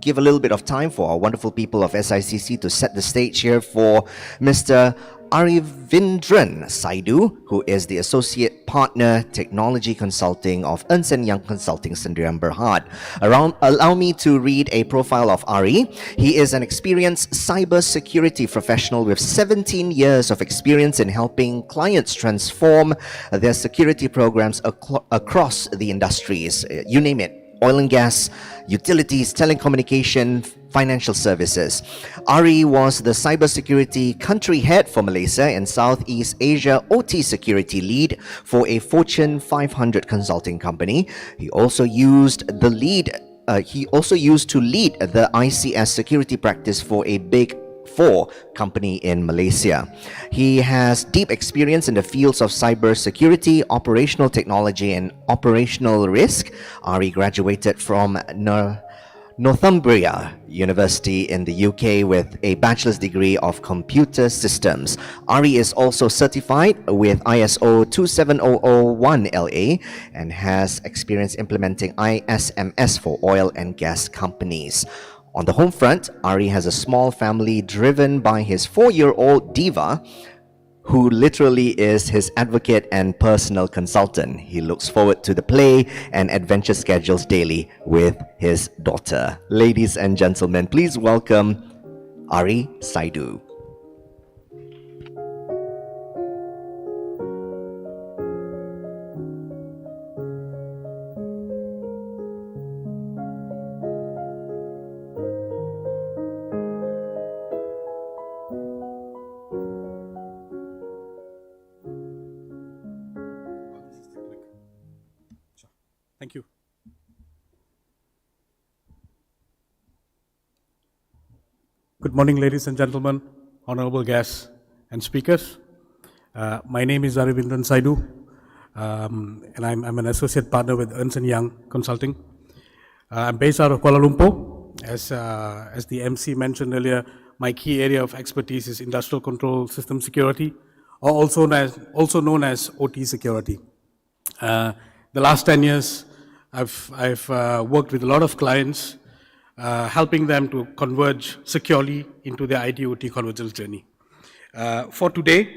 Speaker 7: give a little bit of time for our wonderful people of SICC to set the stage here for Mr. Arivindran Saidu, who is the Associate Partner Technology Consulting of Ernst & Young Consulting Sdn Bhd. Allow me to read a profile of Ari. He is an experienced cybersecurity professional with 17 years of experience in helping clients transform their security programs across the industries. You name it. Oil and gas, utilities, telecommunication, financial services. Ari was the cybersecurity country head for Malaysia and Southeast Asia OT security lead for a Fortune 500 consulting company. He also used to lead the ICS security practice for a Big Four company in Malaysia. He has deep experience in the fields of cybersecurity, operational technology, and operational risk. Ari graduated from Northumbria University in the UK with a bachelor's degree of computer systems. Ari is also certified with ISO 27001 LA and has experience implementing ISMS for oil and gas companies. On the home front, Ari has a small family driven by his 4-year-old Diva, who literally is his advocate and personal consultant. He looks forward to the play and adventure schedules daily with his daughter. Ladies and gentlemen, please welcome Ari Saidu.
Speaker 13: Thank you. Good morning, ladies and gentlemen, honorable guests and speakers. My name is Arivindran Saidu, and I'm an associate partner with Ernst & Young Consulting. I'm based out of Kuala Lumpur. As the MC mentioned earlier, my key area of expertise is industrial control system security, or also known as OT security. The last 10 years, I've worked with a lot of clients, helping them to converge securely into their IT-OT convergence journey. For today,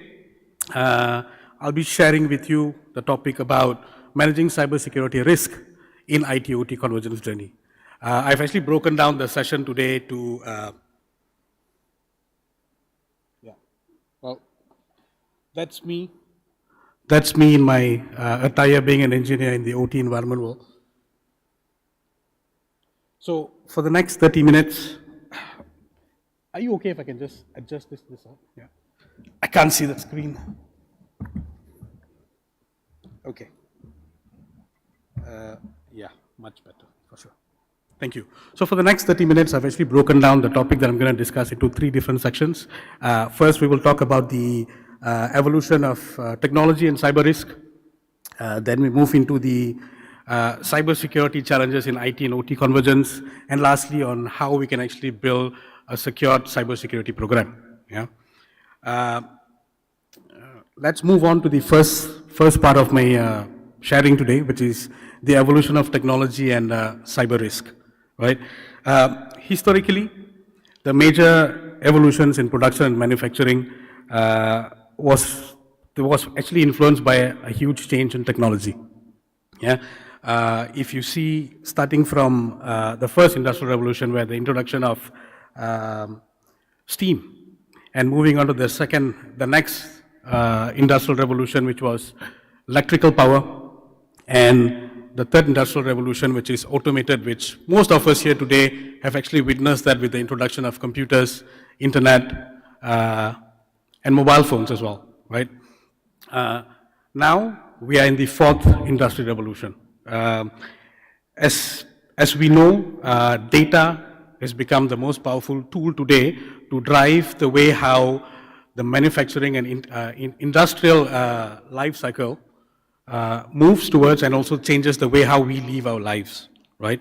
Speaker 13: I'll be sharing with you the topic about managing cybersecurity risk in IT-OT convergence journey. I've actually broken down the session today to, that's me. That's me in my attire being an engineer in the OT environment world. So for the next 30 minutes, are you okay if I can just adjust this up? Yeah. I can't see the screen. Okay. Yeah, much better, for sure. Thank you. So for the next 30 minutes, I've actually broken down the topic that I'm going to discuss into 3 different sections. First, we will talk about the evolution of technology and cyber risk. Then we move into the cybersecurity challenges in IT and OT convergence, and lastly on how we can actually build a secured cybersecurity program. Yeah. Let's move on to the first part of my sharing today, which is the evolution of technology and cyber risk. Right. Historically, the major evolutions in production and manufacturing was actually influenced by a huge change in technology. Yeah. If you see, starting from the first industrial revolution, where the introduction of steam and moving on to the next industrial revolution, which was electrical power, and the third industrial revolution, which is automated, which most of us here today have actually witnessed that with the introduction of computers, internet, and mobile phones as well, right? Now we are in the fourth industrial revolution. As we know, data has become the most powerful tool today to drive the way how the manufacturing and industrial life cycle moves towards and also changes the way how we live our lives, right?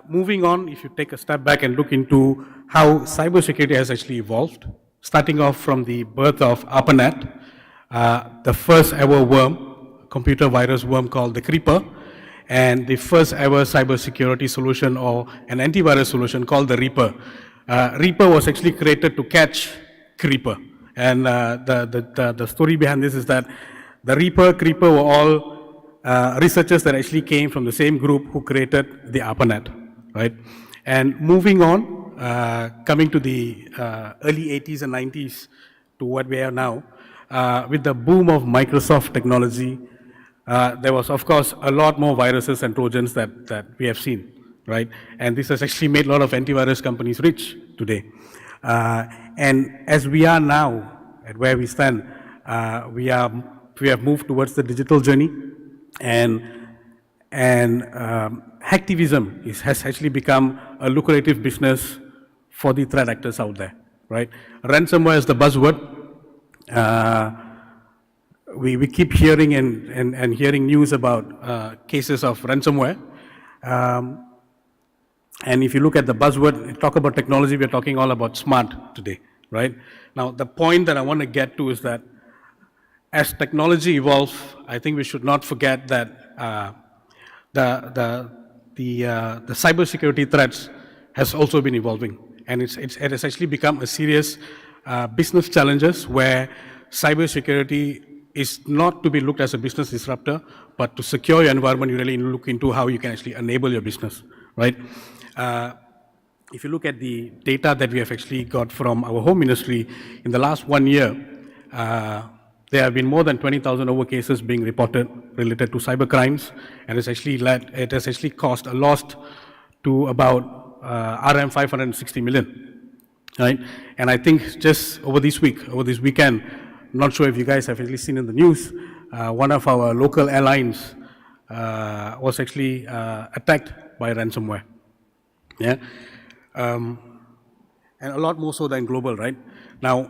Speaker 13: Moving on, if you take a step back and look into how cybersecurity has actually evolved, starting off from the birth of ARPANET, the first ever worm, computer virus worm called the Creeper, and the first ever cybersecurity solution or an antivirus solution called the Reaper. Reaper was actually created to catch Creeper. And the story behind this is that the Reaper, Creeper were all researchers that actually came from the same group who created the ARPANET, right? And moving on, coming to the early 80s and 90s to what we are now, with the boom of Microsoft technology, there was, of course, a lot more viruses and Trojans that we have seen, right? And this has actually made a lot of antivirus companies rich today. And as we are now, at where we stand, we have moved towards the digital journey, and hacktivism has actually become a lucrative business for the threat actors out there, right? Ransomware is the buzzword. We keep hearing and hearing news about cases of ransomware. And if you look at the buzzword, talk about technology, we're talking all about smart today, right? Now, the point that I want to get to is that as technology evolves, I think we should not forget that the cybersecurity threats has also been evolving. And it has actually become a serious business challenges where cybersecurity is not to be looked as a business disruptor, but to secure your environment, you really look into how you can actually enable your business, right? If you look at the data that we have actually got from our home ministry, in the last 1 year, there have been more than 20,000 over cases being reported related to cyber crimes, and it has actually caused a loss to about RM 560 million, right? And I think just over this weekend, not sure if you guys have actually seen in the news, one of our local airlines was actually attacked by ransomware. Yeah, and a lot more so than global, right? Now,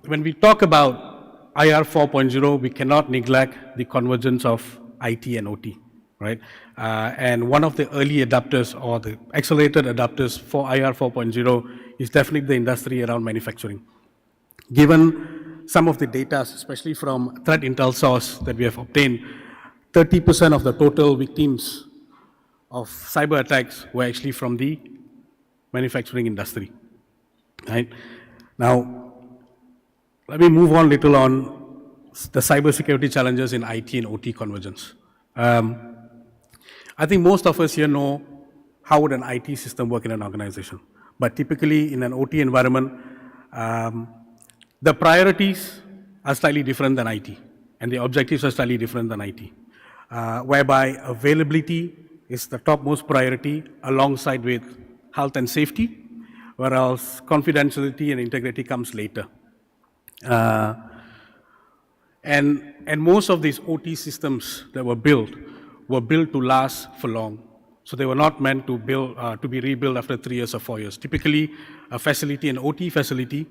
Speaker 13: when we talk about IR 4.0, we cannot neglect the convergence of IT and OT, right? And one of the early adapters or the accelerated adapters for IR 4.0 is definitely the industry around manufacturing. Given some of the data, especially from threat intel source that we have obtained, 30% of the total victims of cyber attacks were actually from the manufacturing industry, right? Now, let me move on a little on the cybersecurity challenges in IT and OT convergence. I think most of us here know how would an IT system work in an organization. But typically in an OT environment, the priorities are slightly different than IT, and the objectives are slightly different than IT, whereby availability is the topmost priority alongside with health and safety, whereas confidentiality and integrity comes later. And most of these OT systems that were built to last for long. So they were not meant to be rebuilt after 3 years or 4 years. Typically, a facility, an OT facility,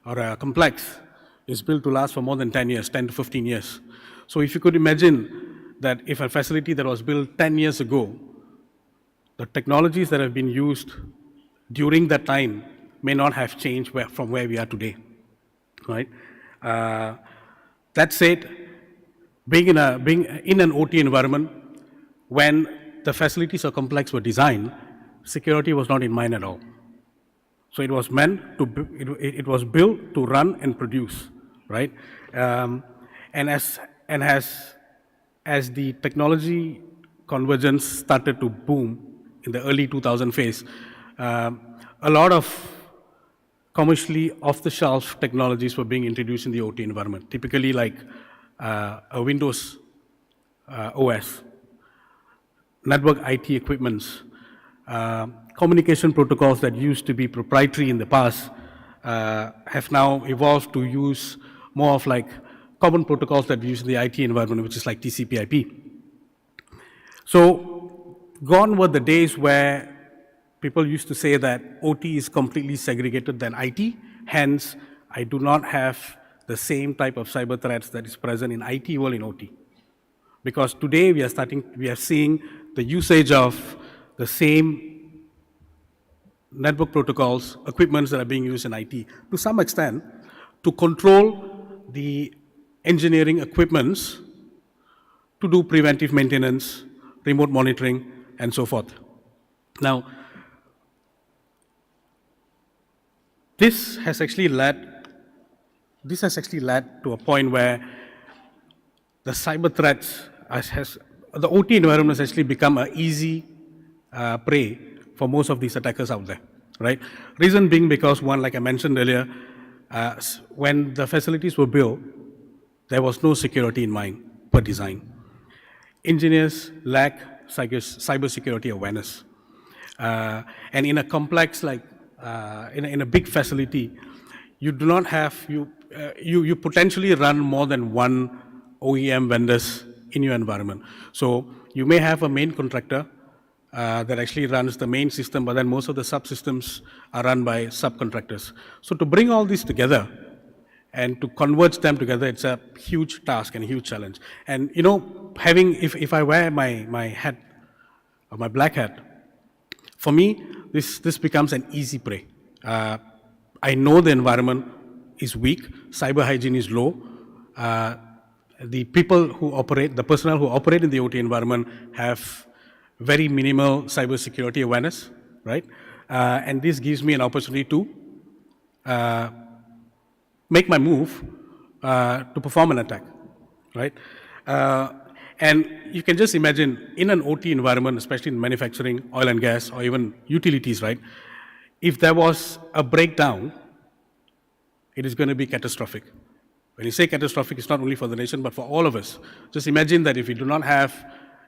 Speaker 13: or a complex is built to last for more than 10 years, 10 to 15 years. So if you could imagine that if a facility that was built 10 years ago, the technologies that have been used during that time may not have changed from where we are today, right? That said, being in an OT environment, when the facilities or complex were designed, security was not in mind at all. So it was meant to, it was built to run and produce, right? And as the technology convergence started to boom in the early 2000 phase, a lot of commercially off-the-shelf technologies were being introduced in the OT environment, typically like a Windows OS, network IT equipments, communication protocols that used to be proprietary in the past have now evolved to use more of like common protocols that we use in the IT environment, which is like TCP/IP. So gone were the days where people used to say that OT is completely segregated than IT, hence I do not have the same type of cyber threats that is present in IT world in OT. Because today we are seeing the usage of the same network protocols, equipments that are being used in IT, to some extent, to control the engineering equipments to do preventive maintenance, remote monitoring, and so forth. Now, this has actually led to a point where the cyber threats the OT environment has actually become an easy prey for most of these attackers out there, right? Reason being because one, like I mentioned earlier, when the facilities were built, there was no security in mind per design. Engineers lack cyber security awareness. And in a complex, like in a big facility, you do not have, you potentially run more than one OEM vendors in your environment. So you may have a main contractor that actually runs the main system, but then most of the subsystems are run by subcontractors. So to bring all these together and to converge them together, it's a huge task and a huge challenge. And you know, if I wear my hat, or my black hat, for me, this becomes an easy prey. I know the environment is weak, cyber hygiene is low. The people who operate, the personnel who operate in the OT environment have very minimal cyber security awareness, right? And this gives me an opportunity to make my move to perform an attack, right? And you can just imagine in an OT environment, especially in manufacturing, oil and gas, or even utilities, right? If there was a breakdown, it is going to be catastrophic. When you say catastrophic, it's not only for the nation, but for all of us. Just imagine that if we do not have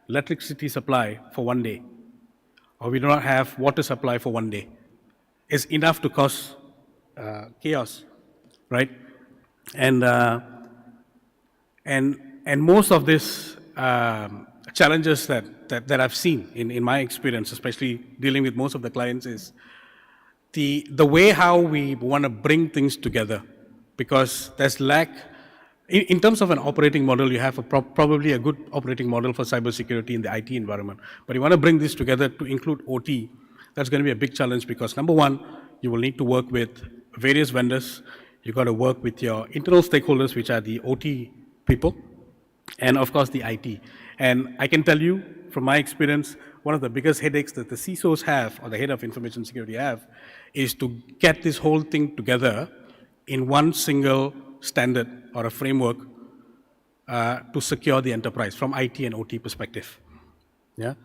Speaker 13: electricity supply for one day, or we do not have water supply for one day, it's enough to cause chaos, right? And most of these challenges that I've seen in my experience, especially dealing with most of the clients, is the way how we want to bring things together, because there's lack. In terms of an operating model, you have probably a good operating model for cybersecurity in the IT environment. But you want to bring this together to include OT, that's going to be a big challenge because number one, you will need to work with various vendors. You've got to work with your internal stakeholders, which are the OT people, and of course the IT. And I can tell you from my experience, one of the biggest headaches that the CISOs have, or the head of information security have, is to get this whole thing together in one single standard or a framework to secure the enterprise from IT and OT perspective. Yeah.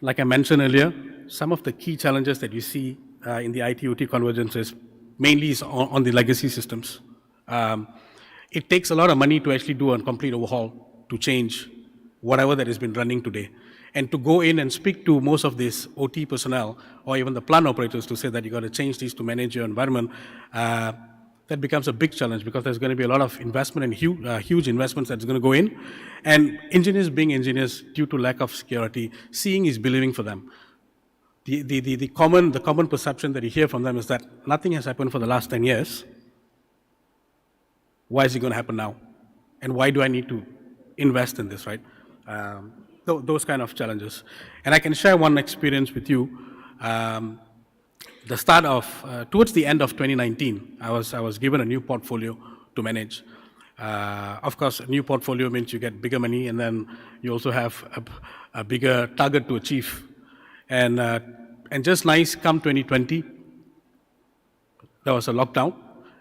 Speaker 13: Like I mentioned earlier, some of the key challenges that you see in the IT-OT convergence is mainly on the legacy systems. It takes a lot of money to actually do a complete overhaul to change whatever that has been running today. And to go in and speak to most of these OT personnel or even the plant operators to say that you got to change these to manage your environment, that becomes a big challenge because there's going to be a lot of investment and huge investments that's going to go in. And engineers being engineers, due to lack of security, seeing is believing for them. The common perception that you hear from them is that nothing has happened for the last 10 years. Why is it going to happen now? And why do I need to invest in this, right? Those kind of challenges. And I can share one experience with you. Towards the end of 2019, I was given a new portfolio to manage. Of course, a new portfolio means you get bigger money, and then you also have a bigger target to achieve. And just nice, come 2020, there was a lockdown,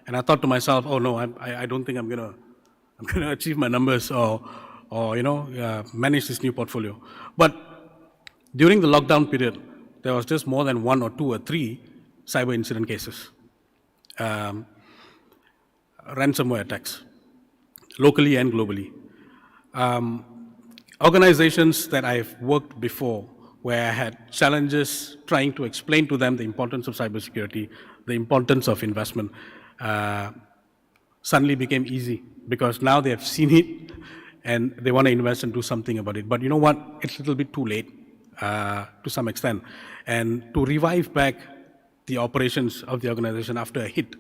Speaker 13: and I thought to myself, oh no, I don't think I'm gonna achieve my numbers or manage this new portfolio. But during the lockdown period, there was just more than one or two or three cyber incident cases, ransomware attacks, locally and globally. Organizations that I've worked before where I had challenges trying to explain to them the importance of cybersecurity, the importance of investment, suddenly became easy because now they have seen it and they want to invest and do something about it. But you know what? It's a little bit too late to some extent. And to revive back the operations of the organization after a hit,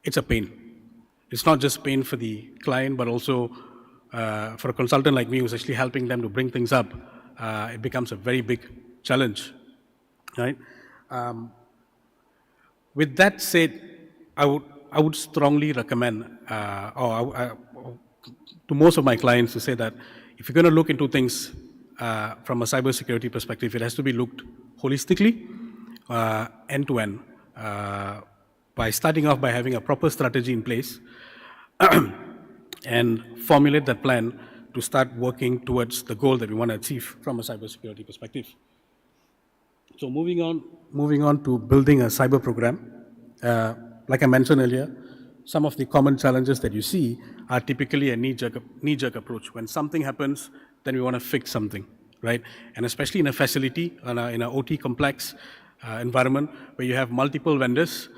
Speaker 13: it's a pain. It's not just pain for the client, but also for a consultant like me who's actually helping them to bring things up. It becomes a very big challenge, right? With that said, I would strongly recommend, to most of my clients, to say that if you're going to look into things from a cybersecurity perspective, it has to be looked holistically, end to end, by starting off by having a proper strategy in place and formulate that plan to start working towards the goal that we want to achieve from a cybersecurity perspective. So moving on to building a cyber program, like I mentioned earlier, some of the common challenges that you see are typically a knee-jerk approach. When something happens, then we want to fix something, right? And especially in a facility, in an OT complex environment where you have multiple vendors,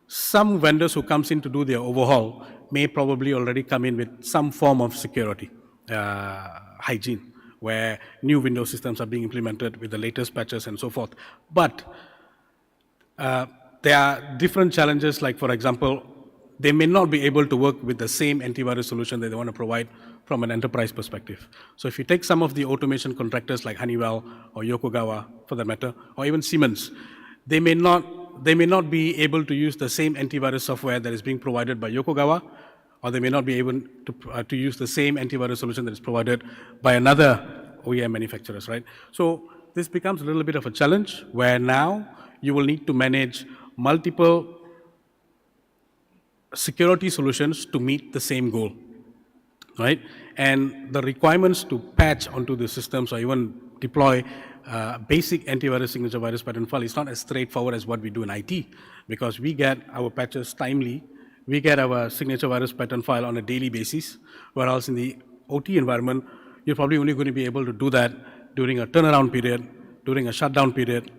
Speaker 13: some vendors who comes in to do their overhaul may probably already come in with some form of security, hygiene, where new Windows systems are being implemented with the latest patches and so forth. But there are different challenges, like for example, they may not be able to work with the same antivirus solution that they want to provide from an enterprise perspective. So if you take some of the automation contractors like Honeywell or Yokogawa, for that matter, or even Siemens, they may not be able to use the same antivirus software that is being provided by Yokogawa, or they may not be able to use the same antivirus solution that is provided by another OEM manufacturers, right? So this becomes a little bit of a challenge where now you will need to manage multiple security solutions to meet the same goal, right? And the requirements to patch onto the systems or even deploy basic antivirus signature virus pattern file is not as straightforward as what we do in IT, because we get our patches timely, we get our signature virus pattern file on a daily basis, whereas in the OT environment, you're probably only going to be able to do that during a turnaround period, during a shutdown period,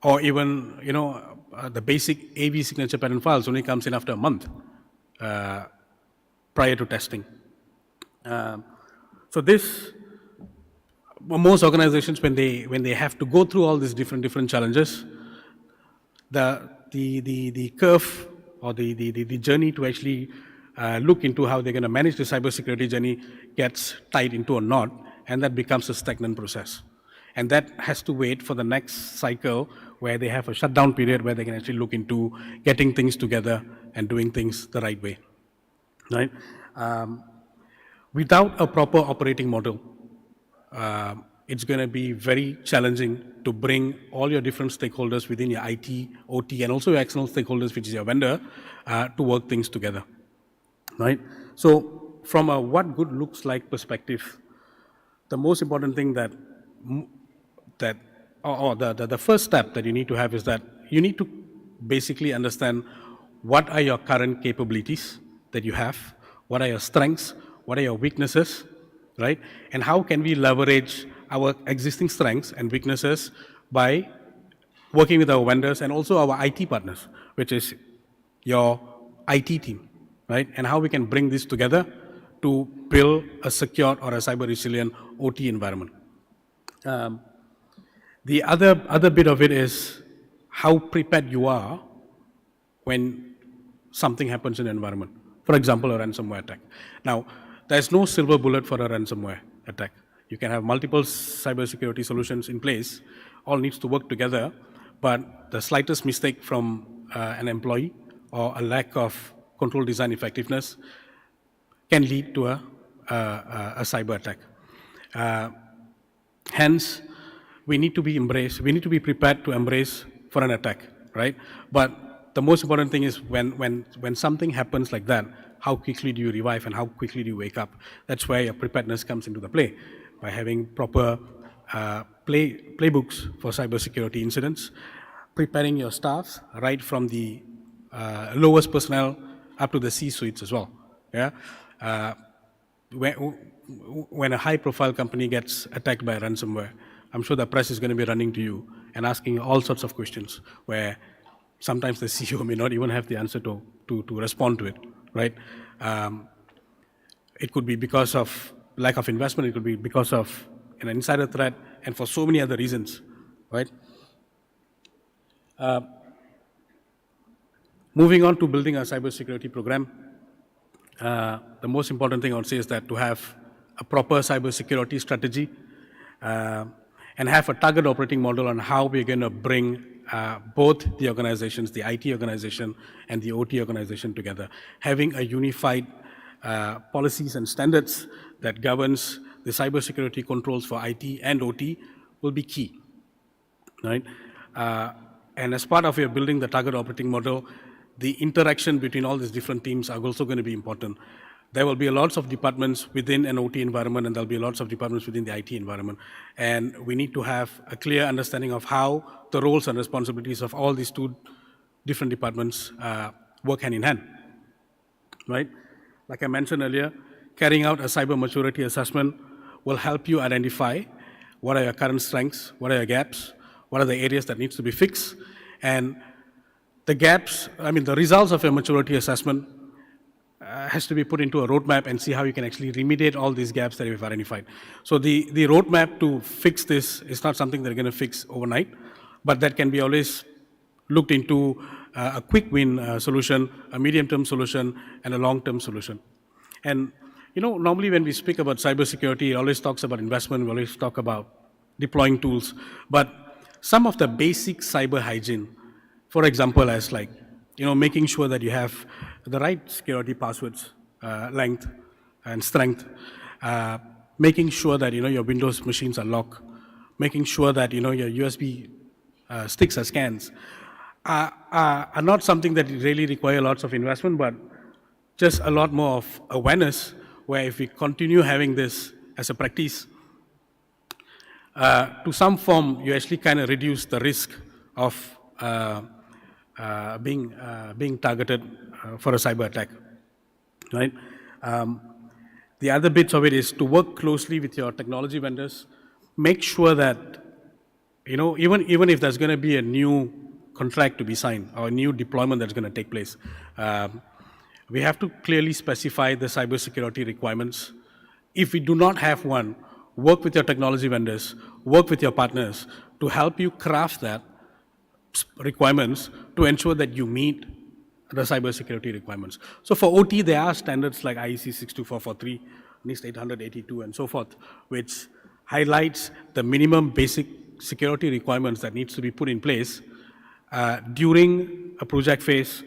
Speaker 13: or even, you know, the basic AV signature pattern files only comes in after a month prior to testing. So this, most organizations, when they have to go through all these different challenges, the curve or the journey to actually look into how they're going to manage the cybersecurity journey gets tied into a knot, and that becomes a stagnant process. And that has to wait for the next cycle where they have a shutdown period where they can actually look into getting things together and doing things the right way, right? Without a proper operating model, it's going to be very challenging to bring all your different stakeholders within your IT, OT, and also your external stakeholders, which is your vendor, to work things together, right? So from a what good looks like perspective, the most important thing the first step that you need to have is that you need to basically understand what are your current capabilities that you have, what are your strengths, what are your weaknesses, right? And how can we leverage our existing strengths and weaknesses by working with our vendors and also our IT partners, which is your IT team, right? And how we can bring this together to build a secure or a cyber resilient OT environment. The other bit of it is how prepared you are when something happens in an environment. For example, a ransomware attack. Now, there's no silver bullet for a ransomware attack. You can have multiple cybersecurity solutions in place, all needs to work together, but the slightest mistake from an employee or a lack of control design effectiveness can lead to a cyber attack. Hence, we need to be prepared to embrace for an attack, right? But the most important thing is when something happens like that, how quickly do you revive and how quickly do you wake up? That's where your preparedness comes into the play, by having proper playbooks for cybersecurity incidents, preparing your staffs right from the lowest personnel up to the C-suites as well. Yeah, when a high-profile company gets attacked by ransomware, I'm sure the press is going to be running to you and asking all sorts of questions where sometimes the CEO may not even have the answer to respond to it, right? It could be because of lack of investment, it could be because of an insider threat, and for so many other reasons, right? Moving on to building a cybersecurity program, the most important thing I would say is that to have a proper cybersecurity strategy and have a target operating model on how we're going to bring both the organizations, the IT organization and the OT organization together. Having a unified policies and standards that governs the cybersecurity controls for IT and OT will be key, right? And as part of your building the target operating model, the interaction between all these different teams are also going to be important. There will be lots of departments within an OT environment, and there'll be lots of departments within the IT environment. And we need to have a clear understanding of how the roles and responsibilities of all these two different departments work hand in hand, right? Like I mentioned earlier, carrying out a cyber maturity assessment will help you identify what are your current strengths, what are your gaps, what are the areas that needs to be fixed, and the gaps, the results of your maturity assessment has to be put into a roadmap and see how you can actually remediate all these gaps that you've identified. So the roadmap to fix this is not something that you're going to fix overnight, but that can be always looked into a quick win solution, a medium-term solution, and a long-term solution. And normally when we speak about cybersecurity, it always talks about investment, we always talk about deploying tools, but some of the basic cyber hygiene, for example, as like, making sure that you have the right security passwords, length and strength, making sure that, your Windows machines are locked, making sure that, your USB sticks are scans, are not something that really require lots of investment, but just a lot more of awareness, where if we continue having this as a practice, to some form, you actually kind of reduce the risk of being targeted for a cyber attack, right? The other bits of it is to work closely with your technology vendors. Make sure that, even if there's going to be a new contract to be signed or a new deployment that's going to take place, we have to clearly specify the cybersecurity requirements. If we do not have one, work with your technology vendors, work with your partners to help you craft that requirements to ensure that you meet the cybersecurity requirements. So for OT, there are standards like IEC 62443, NIST 882, and so forth, which highlights the minimum basic security requirements that needs to be put in place during a project phase,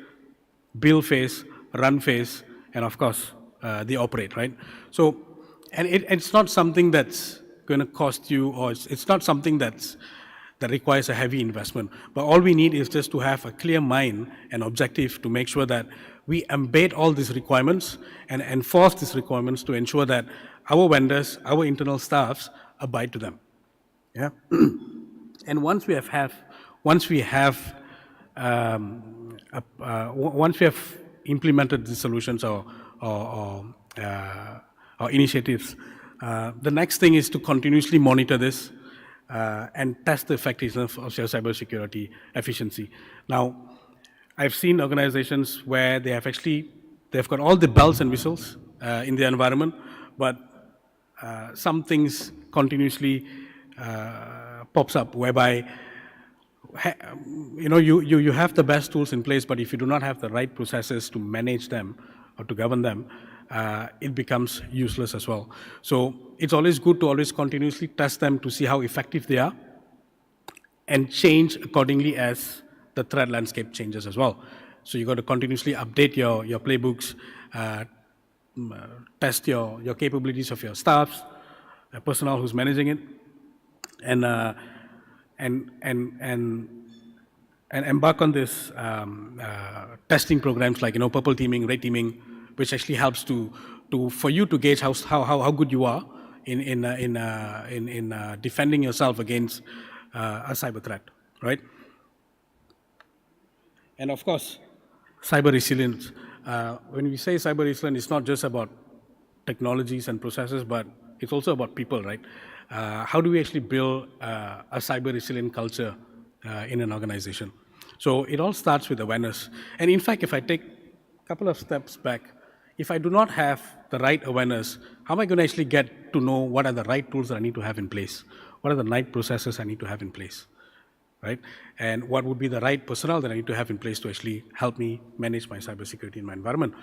Speaker 13: build phase, run phase, and of course, the operate, right? So, and it's not something that's going to cost you, or it's not something that requires a heavy investment. But all we need is just to have a clear mind and objective to make sure that we embed all these requirements and enforce these requirements to ensure that our vendors, our internal staffs abide to them. Yeah. And once we have implemented the solutions or initiatives, the next thing is to continuously monitor this and test the effectiveness of your cybersecurity efficiency. Now, I've seen organizations where they've got all the bells and whistles in their environment, but some things continuously pops up whereby you have the best tools in place, but if you do not have the right processes to manage them or to govern them, it becomes useless as well. So it's always good to always continuously test them to see how effective they are and change accordingly as the threat landscape changes as well. So you got to continuously update your playbooks, test your capabilities of your staffs, personnel who's managing it, and embark on this testing programs like purple teaming, red teaming, which actually helps for you to gauge how good you are in defending yourself against a cyber threat, right? And of course, cyber resilience. When we say cyber resilience, it's not just about technologies and processes, but it's also about people, right? How do we actually build a cyber resilient culture in an organization? So it all starts with awareness. And in fact, if I take a couple of steps back, if I do not have the right awareness, how am I going to actually get to know what are the right tools that I need to have in place? What are the right processes I need to have in place, right? And what would be the right personnel that I need to have in place to actually help me manage my cybersecurity in my environment?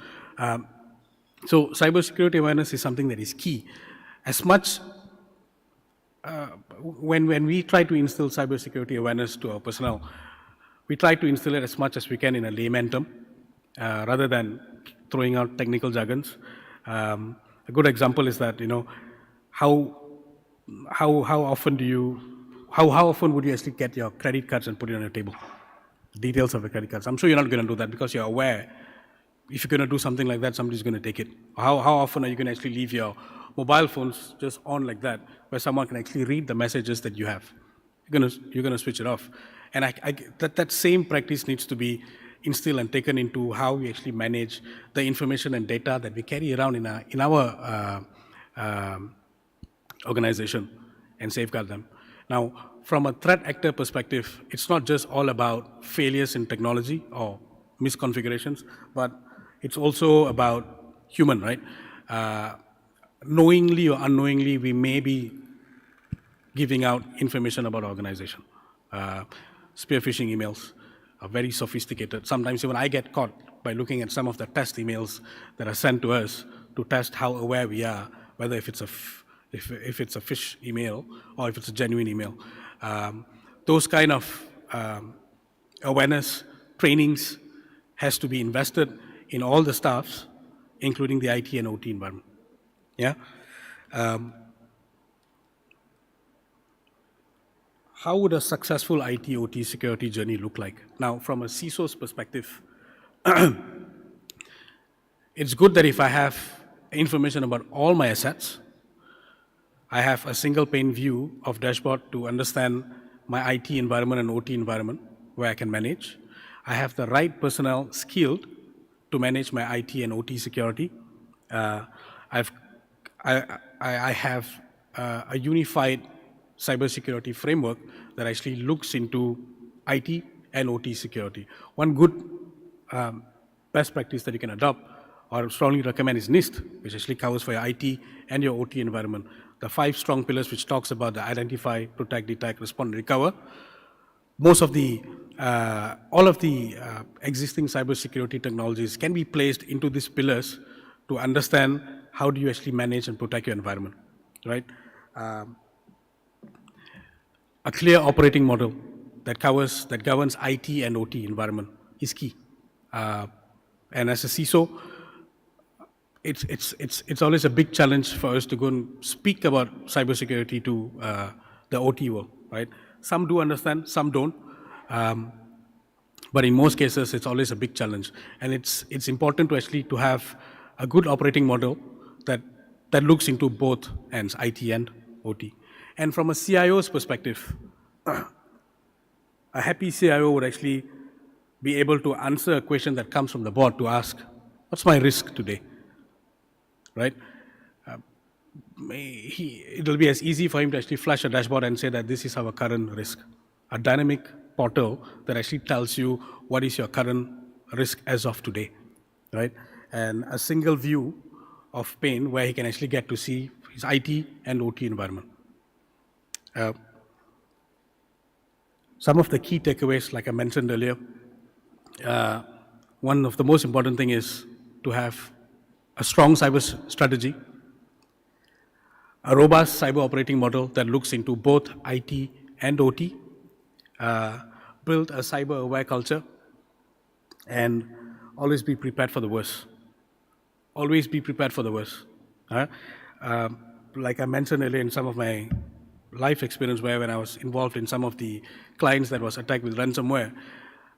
Speaker 13: So cybersecurity awareness is something that is key. As much, when we try to instill cybersecurity awareness to our personnel, we try to instill it as much as we can in a layman term, rather than throwing out technical jargons. A good example is that, how often would you actually get your credit cards and put it on your table? Details of the credit cards. I'm sure you're not going to do that because you're aware if you're going to do something like that, somebody's going to take it. How often are you going to actually leave your mobile phones just on like that, where someone can actually read the messages that you have? You're going to switch it off. And that same practice needs to be instilled and taken into how we actually manage the information and data that we carry around in our organization and safeguard them. Now, from a threat actor perspective, it's not just all about failures in technology or misconfigurations, but it's also about human, right? Knowingly or unknowingly, we may be giving out information about our organization. Spear phishing emails are very sophisticated. Sometimes even I get caught by looking at some of the test emails that are sent to us to test how aware we are, whether if it's a phish email or if it's a genuine email. Those kind of awareness trainings has to be invested in all the staffs, including the IT and OT environment. Yeah. How would a successful IT/OT security journey look like? Now, from a CISO's perspective, it's good that if I have information about all my assets, I have a single pane view of dashboard to understand my IT environment and OT environment where I can manage. I have the right personnel skilled to manage my IT and OT security. I have a unified cybersecurity framework that actually looks into IT and OT security. One good best practice that you can adopt or strongly recommend is NIST, which actually covers for your IT and your OT environment. The 5 strong pillars which talks about the identify, protect, detect, respond, recover. Most of the, all of the existing cybersecurity technologies can be placed into these pillars to understand how do you actually manage and protect your environment, right? A clear operating model that governs IT and OT environment is key. And as a CISO, it's always a big challenge for us to go and speak about cybersecurity to the OT world, right? Some do understand, some don't. But in most cases, it's always a big challenge. And it's important to actually to have a good operating model that looks into both ends, IT and OT. And from a CIO's perspective, a happy CIO would actually be able to answer a question that comes from the board to ask, what's my risk today, right? It'll be as easy for him to actually flash a dashboard and say that this is our current risk. A dynamic portal that actually tells you what is your current risk as of today, right? And a single view of pane where he can actually get to see his IT and OT environment. Some of the key takeaways, like I mentioned earlier, one of the most important thing is to have a strong cyber strategy, a robust cyber operating model that looks into both IT and OT, build a cyber aware culture, and always be prepared for the worst. Always be prepared for the worst. Like I mentioned earlier in some of my life experience where when I was involved in some of the clients that was attacked with ransomware,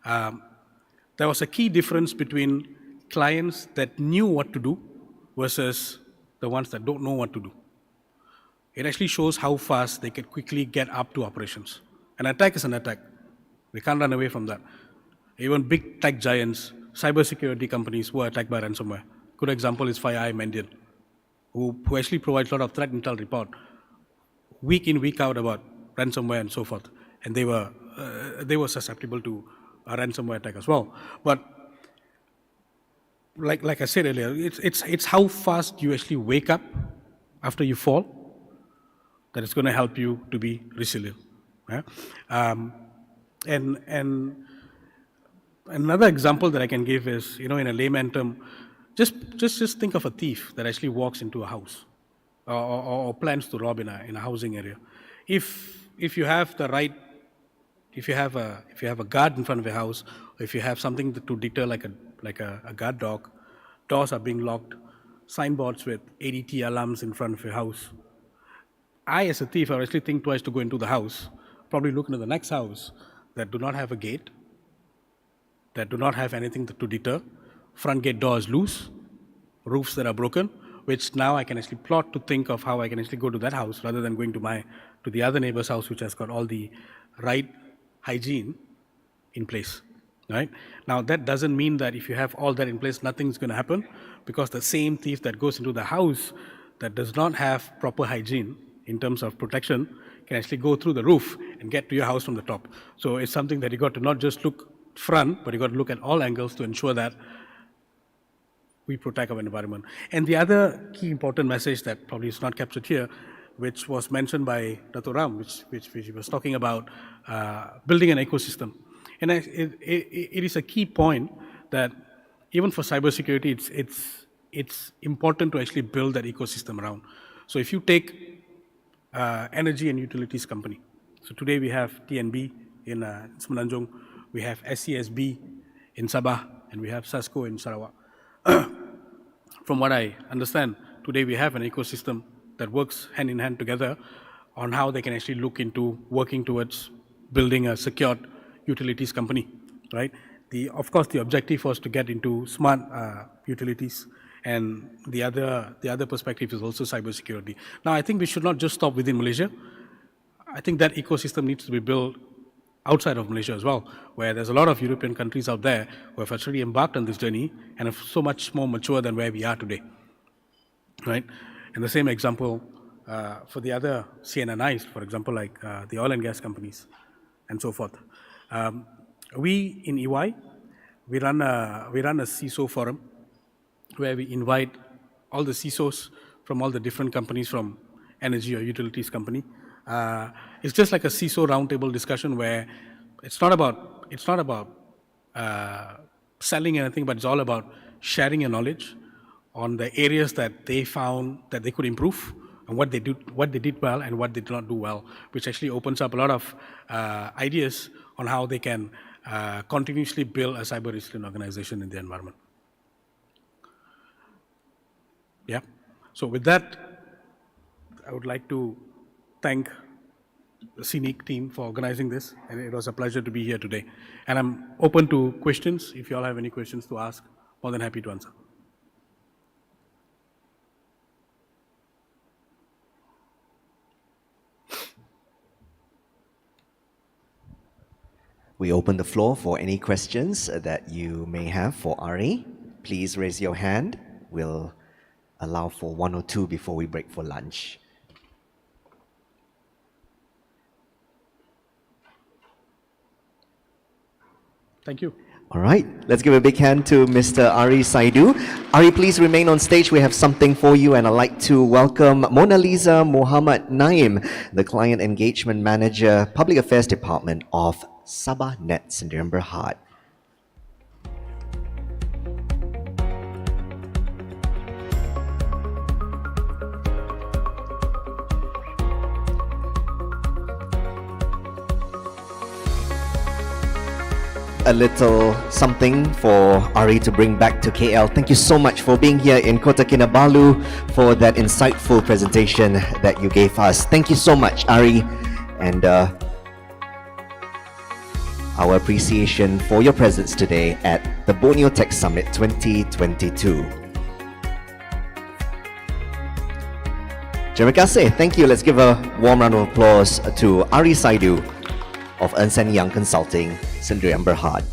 Speaker 13: there was a key difference between clients that knew what to do versus the ones that don't know what to do. It actually shows how fast they can quickly get up to operations. An attack is an attack. We can't run away from that. even big tech giants, cybersecurity companies were attacked by ransomware. Good example is FireEye Mandian, who actually provides a lot of threat intel report week in, week out about ransomware and so forth. And they were susceptible to a ransomware attack as well. But like I said earlier, it's how fast you actually wake up after you fall that is going to help you to be resilient. Yeah? And another example that I can give is, in a layman term, just think of a thief that actually walks into a house or plans to rob in a housing area. If you have the right, if you have a guard in front of your house, or if you have something to deter like a guard dog, doors are being locked, signboards with ADT alarms in front of your house. I, as a thief, I actually think twice to go into the house, probably look into the next house that do not have a gate, that do not have anything to deter, front gate door is loose, roofs that are broken, which now I can actually plot to think of how I can actually go to that house rather than going to the other neighbor's house, which has got all the right hygiene in place. Right? Now, that doesn't mean that if you have all that in place, nothing's going to happen, because the same thief that goes into the house that does not have proper hygiene in terms of protection can actually go through the roof and get to your house from the top. So it's something that you got to not just look front, but you got to look at all angles to ensure that we protect our environment. And the other key important message that probably is not captured here, which was mentioned by Dr. Ram, which he was talking about building an ecosystem. And it is a key point that even for cybersecurity, it's important to actually build that ecosystem around. So if you take energy and utilities company, so today we have TNB in Semenanjung, we have SCSB in Sabah, and we have SASCO in Sarawak. From what I understand, today we have an ecosystem that works hand in hand together on how they can actually look into working towards building a secured utilities company, right? Of course, the objective was to get into smart utilities, and the other perspective is also cybersecurity. Now, I think we should not just stop within Malaysia. I think that ecosystem needs to be built outside of Malaysia as well, where there's a lot of European countries out there who have actually embarked on this journey and are so much more mature than where we are today, right? And the same example for the other CNNIs, for example, like the oil and gas companies and so forth. We in EY, we run a CISO forum where we invite all the CISOs from all the different companies from energy or utilities company. It's just like a CISO roundtable discussion where it's not about selling anything, but it's all about sharing your knowledge on the areas that they found that they could improve, and what they did well and what they did not do well, which actually opens up a lot of ideas on how they can continuously build a cyber resilient organization in the environment. Yeah. So with that, I would like to thank the SICC team for organizing this, and it was a pleasure to be here today. And I'm open to questions. If you all have any questions to ask, more than happy to answer.
Speaker 7: We open the floor for any questions that you may have for Ari. Please raise your hand. We'll allow for one or two before we break for lunch.
Speaker 13: Thank you.
Speaker 7: All right, let's give a big hand to Mr. Ari Saidu. Ari, please remain on stage. We have something for you, and I'd like to welcome Mona Lisa Muhammad Naim, the Client Engagement Manager, Public Affairs Department of Sabah Net Sdn Bhd. A little something for Ari to bring back to KL. Thank you so much for being here in Kota Kinabalu for that insightful presentation that you gave us. Thank you so much, Ari, and our appreciation for your presence today at the Borneo Tech Summit 2022. Terima kasih. Thank you. Let's give a warm round of applause to Ari Saidu of Ernst & Young Consulting, Sdn Bhd.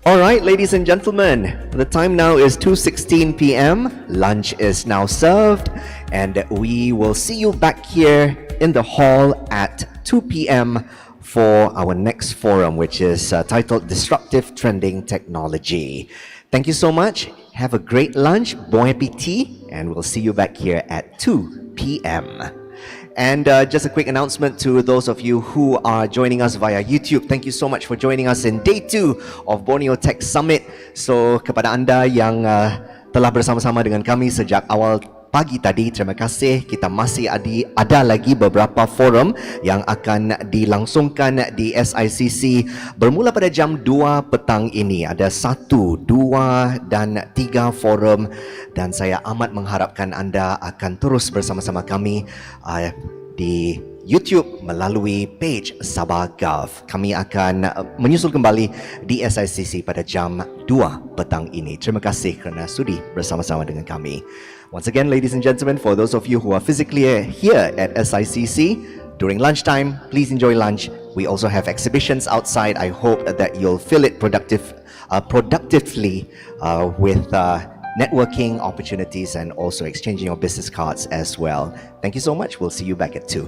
Speaker 7: All right, ladies and gentlemen, the time now is 2:16 p.m. Lunch is now served, and we will see you back here in the hall at 2 p.m. for our next forum, which is titled Disruptive Trending Technology. Thank you so much. Have a great lunch, bon appetit, and we'll see you back here at 2 p.m. And just a quick announcement to those of you who are joining us via YouTube. Thank you so much for joining us in day 2 of Borneo Tech Summit. So kepada anda yang telah bersama-sama dengan kami sejak awal pagi tadi, terima kasih. Kita masih ada lagi beberapa forum yang akan dilangsungkan di SICC bermula pada jam 2 petang ini. Ada 1, 2 dan 3 forum, dan saya amat mengharapkan anda akan terus bersama-sama kami di YouTube melalui page Sabah Gov. Kami akan menyusul kembali di SICC pada jam 2 petang ini. Terima kasih kerana sudi bersama-sama dengan kami. Once again, ladies and gentlemen, for those of you who are physically here at SICC, during lunchtime, please enjoy lunch. We also have exhibitions outside. I hope that you'll fill it productively with networking opportunities and also exchanging your business cards as well. Thank you so much. We'll see you back at 2.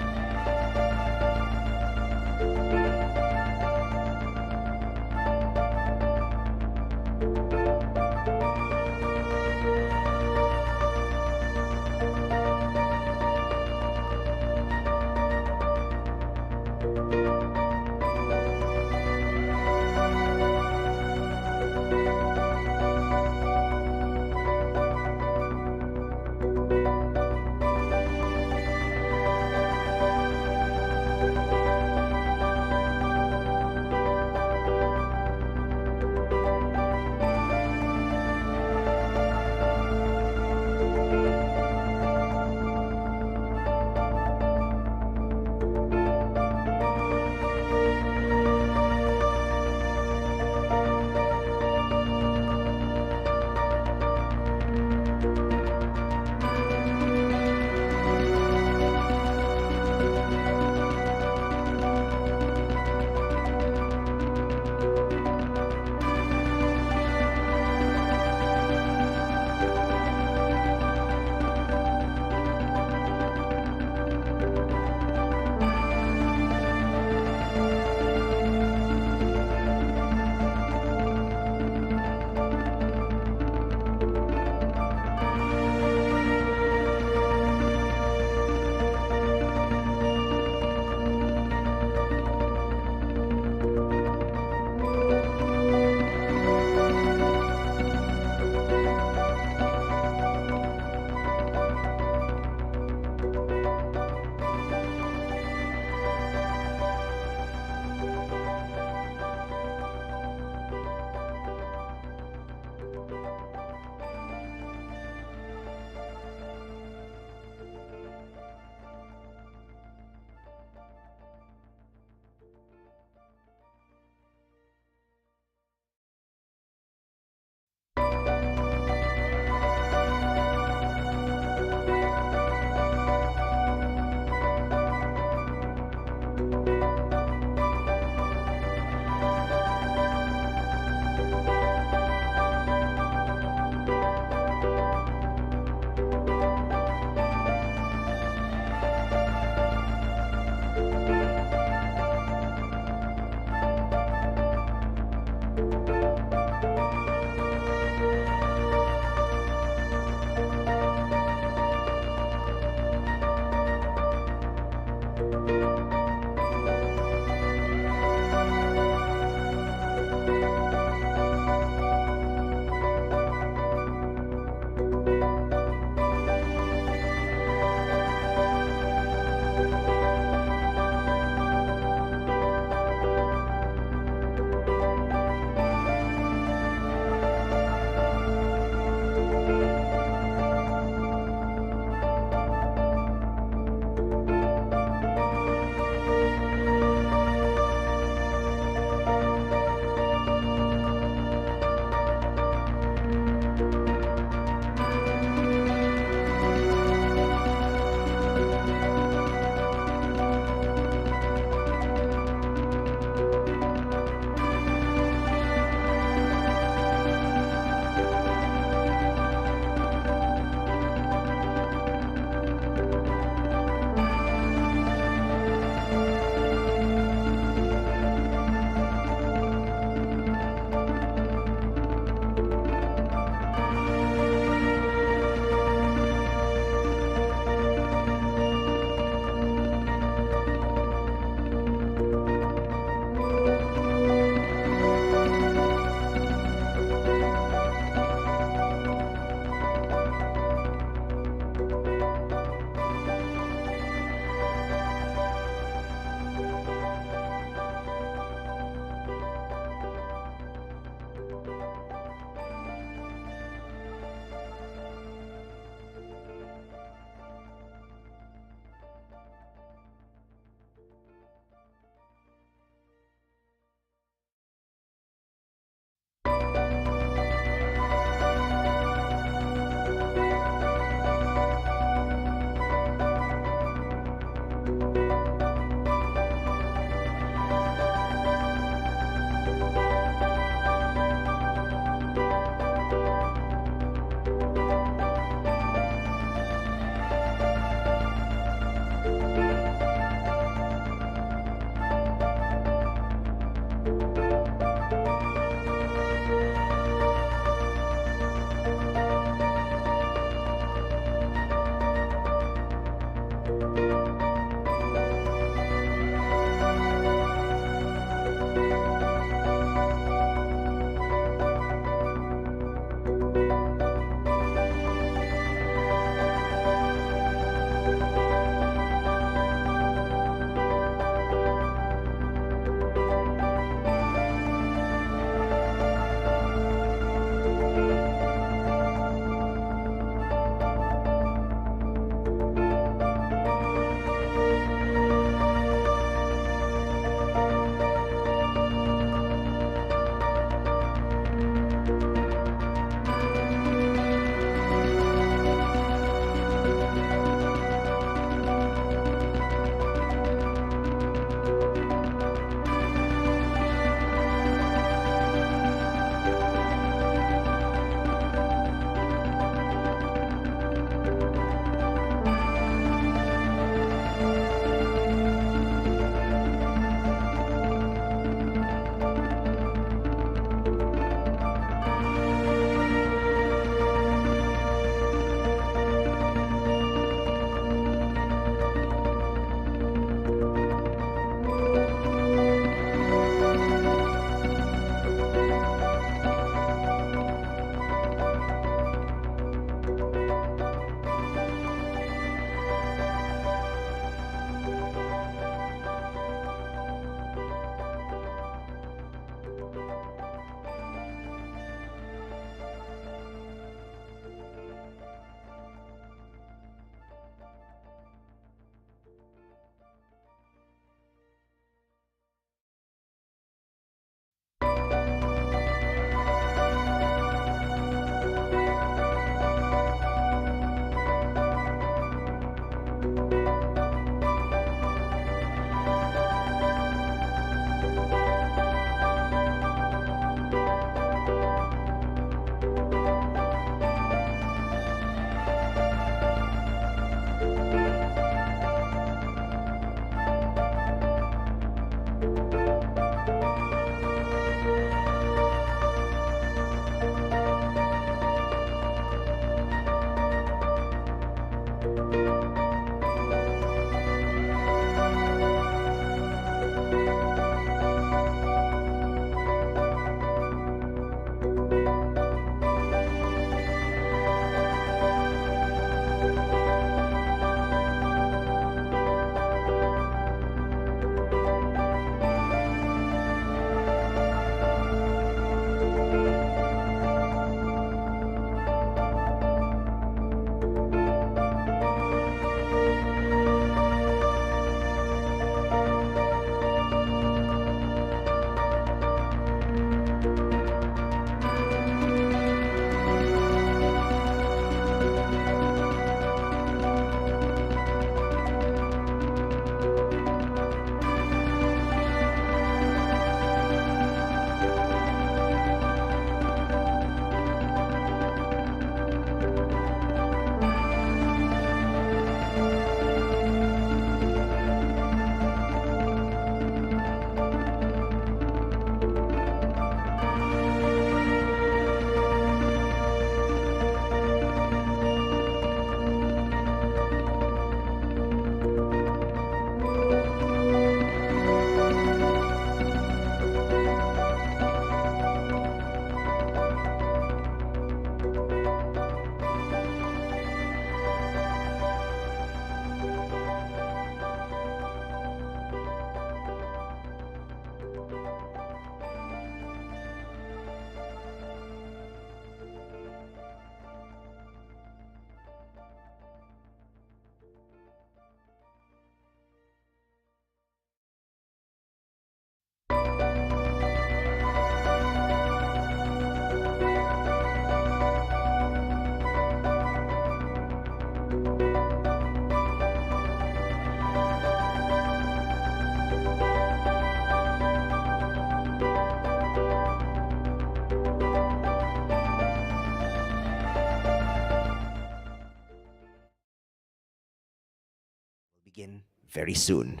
Speaker 7: begin very soon.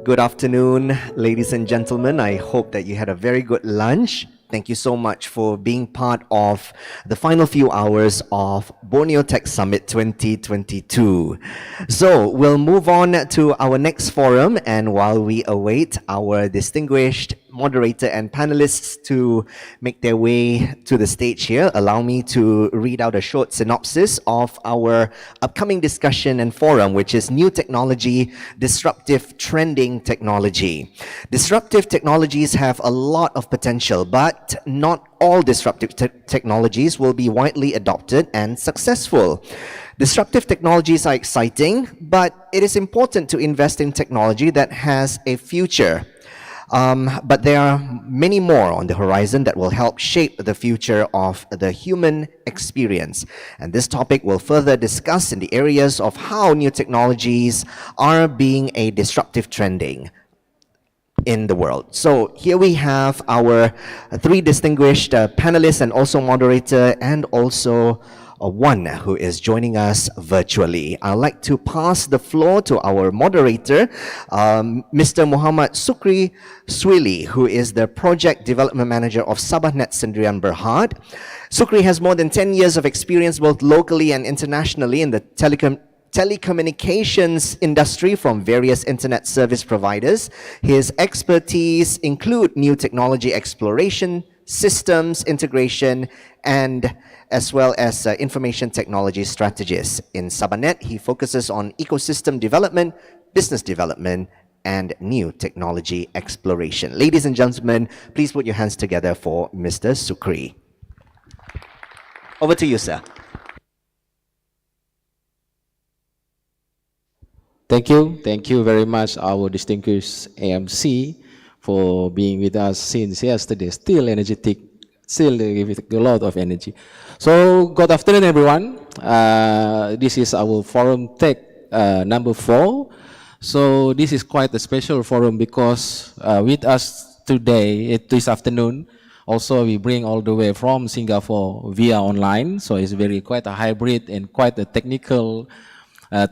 Speaker 7: Good afternoon, ladies and gentlemen. I hope that you had a very good lunch. Thank you so much for being part of the final few hours of Borneo Tech Summit 2022. So we'll move on to our next forum, and while we await our distinguished moderator and panelists to make their way to the stage here, allow me to read out a short synopsis of our upcoming discussion and forum, which is New Technology, Disruptive Trending Technology. Disruptive technologies have a lot of potential, but not all disruptive technologies will be widely adopted and successful. Disruptive technologies are exciting, but it is important to invest in technology that has a future. But there are many more on the horizon that will help shape the future of the human experience. And this topic will further discuss in the areas of how new technologies are being a disruptive trending in the world. So here we have our three distinguished panelists and also moderator, and also one who is joining us virtually. I'd like to pass the floor to our moderator, Mr. Muhammad Sukri Swili, who is the Project Development Manager of Sabah Net Sendirian Berhad. Sukri has more than 10 years of experience both locally and internationally in the telecommunications industry from various internet service providers. His expertise include new technology exploration, systems integration, and as well as information technology strategies. In Sabanet, he focuses on ecosystem development, business development, and new technology exploration. Ladies and gentlemen, please put your hands together for Mr. Sukri. Over to you, sir.
Speaker 14: Thank you. Thank you very much, our distinguished AMC, for being with us since yesterday. Still energetic, still with a lot of energy. So, good afternoon, everyone. This is our Forum Tech number 4. So, this is quite a special forum because with us today, this afternoon, also we bring all the way from Singapore via online. So, it's very quite a hybrid and quite a technical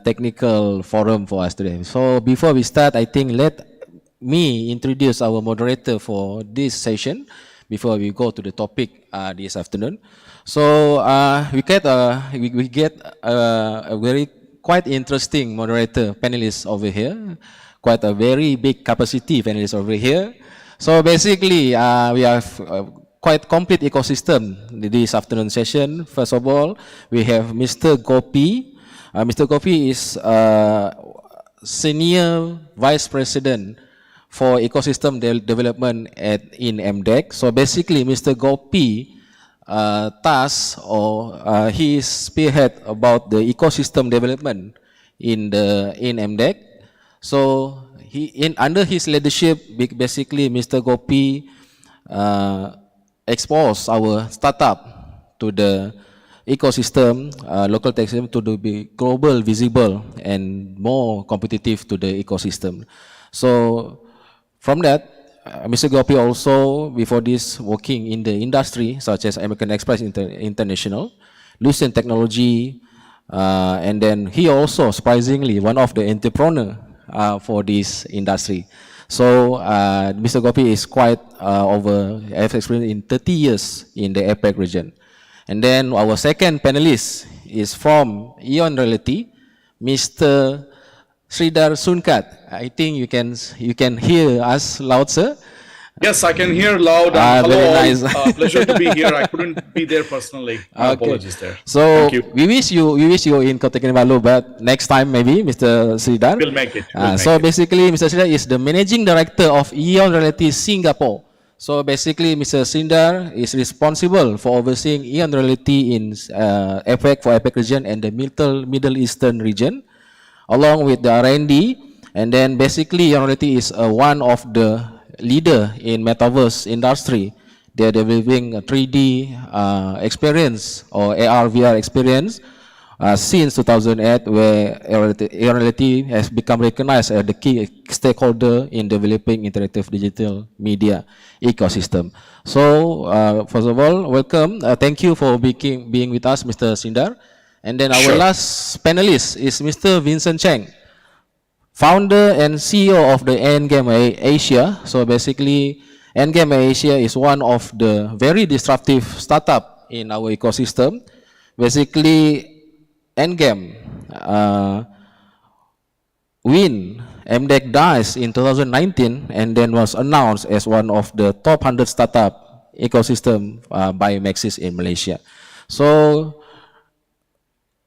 Speaker 14: technical forum for us today. So before we start, I think let me introduce our moderator for this session before we go to the topic this afternoon. So we get a very quite interesting moderator panelist over here, quite a very big capacity panelist over here. So basically, we have quite complete ecosystem this afternoon session. First of all, we have Mr. Gopi. Mr. Gopi is Senior Vice President for Ecosystem Development in MDEC. So basically, Mr. Gopi task or he is spearhead about the ecosystem development in MDEC. So under his leadership, basically Mr. Gopi expose our startup to the ecosystem, local tech system to be global, visible, and more competitive to the ecosystem. So from that, Mr. Gopi also, before this, working in the industry such as American Express International, Lucent Technology, and then he also, surprisingly, one of the entrepreneur for this industry. So Mr. Gopi is quite have experience in 30 years in the APEC region. And then our second panelist is from Eon Realty, Mr. Sridhar Sunkat. I think you can hear us loud, sir.
Speaker 15: Yes, I can hear loud. Hello,
Speaker 14: very nice.
Speaker 15: Pleasure to be here. I couldn't be there personally. My apologies there.
Speaker 14: So
Speaker 15: Thank you.
Speaker 14: we wish you in Kota Kinabalu, but next time maybe, Mr. Sridhar.
Speaker 15: We'll make it.
Speaker 14: So basically, Mr. Sridhar is the managing director of Eon Realty Singapore. So basically, Mr. Sridhar is responsible for overseeing Eon Realty in APEC for APEC region and the Middle Eastern region, along with the R&D. And then basically, Eon Realty is one of the leader in metaverse industry. They are developing a 3D experience or AR VR experience since 2008, where Eon Realty has become recognized as the key stakeholder in developing interactive digital media ecosystem. So first of all, welcome. Thank you for being with us, Mr. Sridhar. And then our last panelist is Mr. Vincent Cheng, founder and CEO of the Endgame Asia. So basically, Endgame Asia is one of the very disruptive startup in our ecosystem. Basically, Endgame win MDEC DICE in 2019 and then was announced as one of the top 100 startup ecosystem by Maxis in Malaysia. So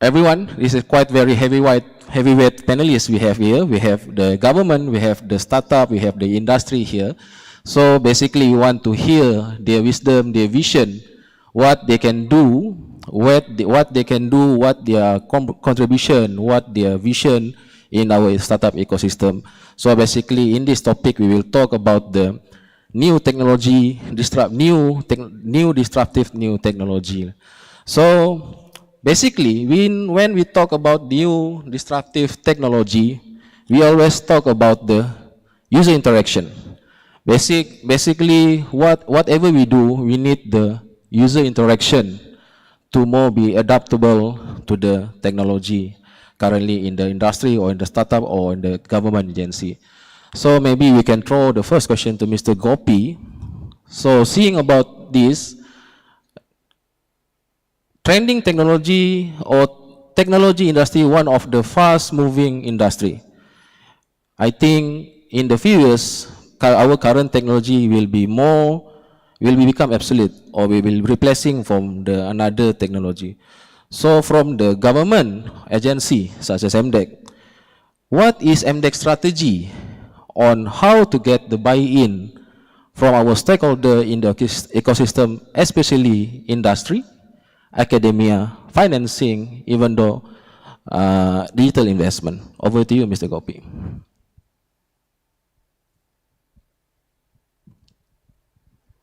Speaker 14: everyone, this is quite very heavyweight panelists we have here. We have the government, we have the startup, we have the industry here. So basically, we want to hear their wisdom, their vision, what they can do, what they can do, what their contribution, what their vision in our startup ecosystem. So basically, in this topic, we will talk about the new technology, new disruptive technology. So basically, when we talk about new disruptive technology, we always talk about the user interaction. Basically, whatever we do, we need the user interaction to more be adaptable to the technology currently in the industry or in the startup or in the government agency. So maybe we can throw the first question to Mr. Gopi. So seeing about this, trending technology or technology industry, one of the fast moving industry. I think in the few years, our current technology will become obsolete or we will replacing from the another technology. So from the government agency such as MDEC, what is MDEC strategy on how to get the buy-in from our stakeholder in the ecosystem, especially industry, academia, financing, even though digital investment? Over to you, Mr. Gopi.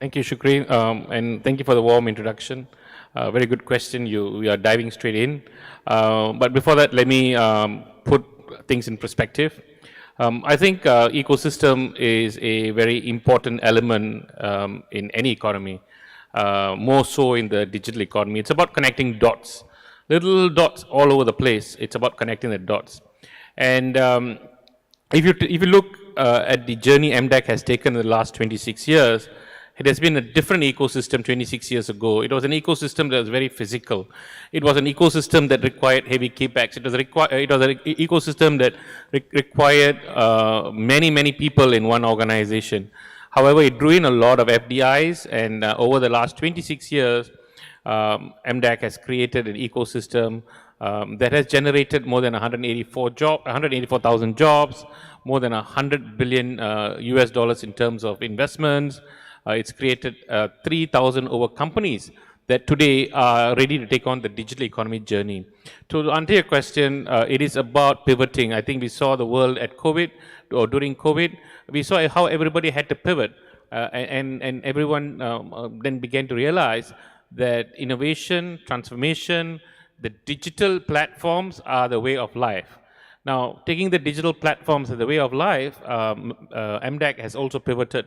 Speaker 4: Thank you, Shukri, and thank you for the warm introduction. Very good question. We are diving straight in. But before that, let me put things in perspective. I think ecosystem is a very important element in any economy, more so in the digital economy. It's about connecting dots.
Speaker 16: little dots all over the place. It's about connecting the dots. And if you look at the journey MDAC has taken in the last 26 years, it has been a different ecosystem 26 years ago. It was an ecosystem that was very physical. It was an ecosystem that required heavy kickbacks. It was an ecosystem that required many people in one organization. However, it drew in a lot of FDIs, and over the last 26 years, MDAC has created an ecosystem that has generated more than 184,000 jobs, more than $100 billion US dollars in terms of investments. It's created 3,000 over companies that today are ready to take on the digital economy journey. To answer your question, it is about pivoting. I think we saw the world at COVID, or during COVID, we saw how everybody had to pivot, and everyone then began to realize that innovation, transformation, the digital platforms are the way of life. Now, taking the digital platforms as the way of life, MDAC has also pivoted.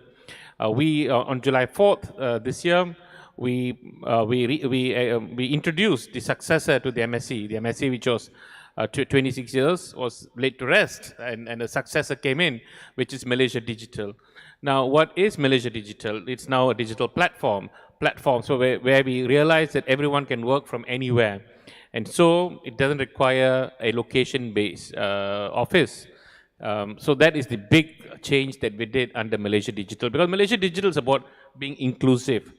Speaker 16: On July 4th this year, we introduced the successor to the MSC. The MSC, which was 26 years, was laid to rest, and a successor came in, which is Malaysia Digital. Now, what is Malaysia Digital? It's now a digital platform. So where we realize that everyone can work from anywhere. And so it doesn't require a location-based office. So that is the big change that we did under Malaysia Digital, because Malaysia Digital is about being inclusive.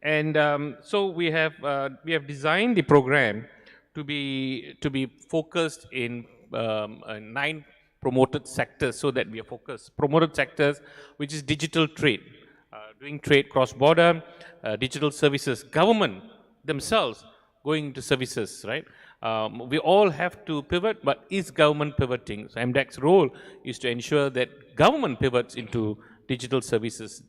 Speaker 16: And so we have designed the program to be focused in 9 promoted sectors, so that we are focused. Promoted sectors, which is digital trade, doing trade cross-border, digital services, government themselves going into services, right? We all have to pivot, but is government pivoting? So MDAC's role is to ensure that government pivots into digital services.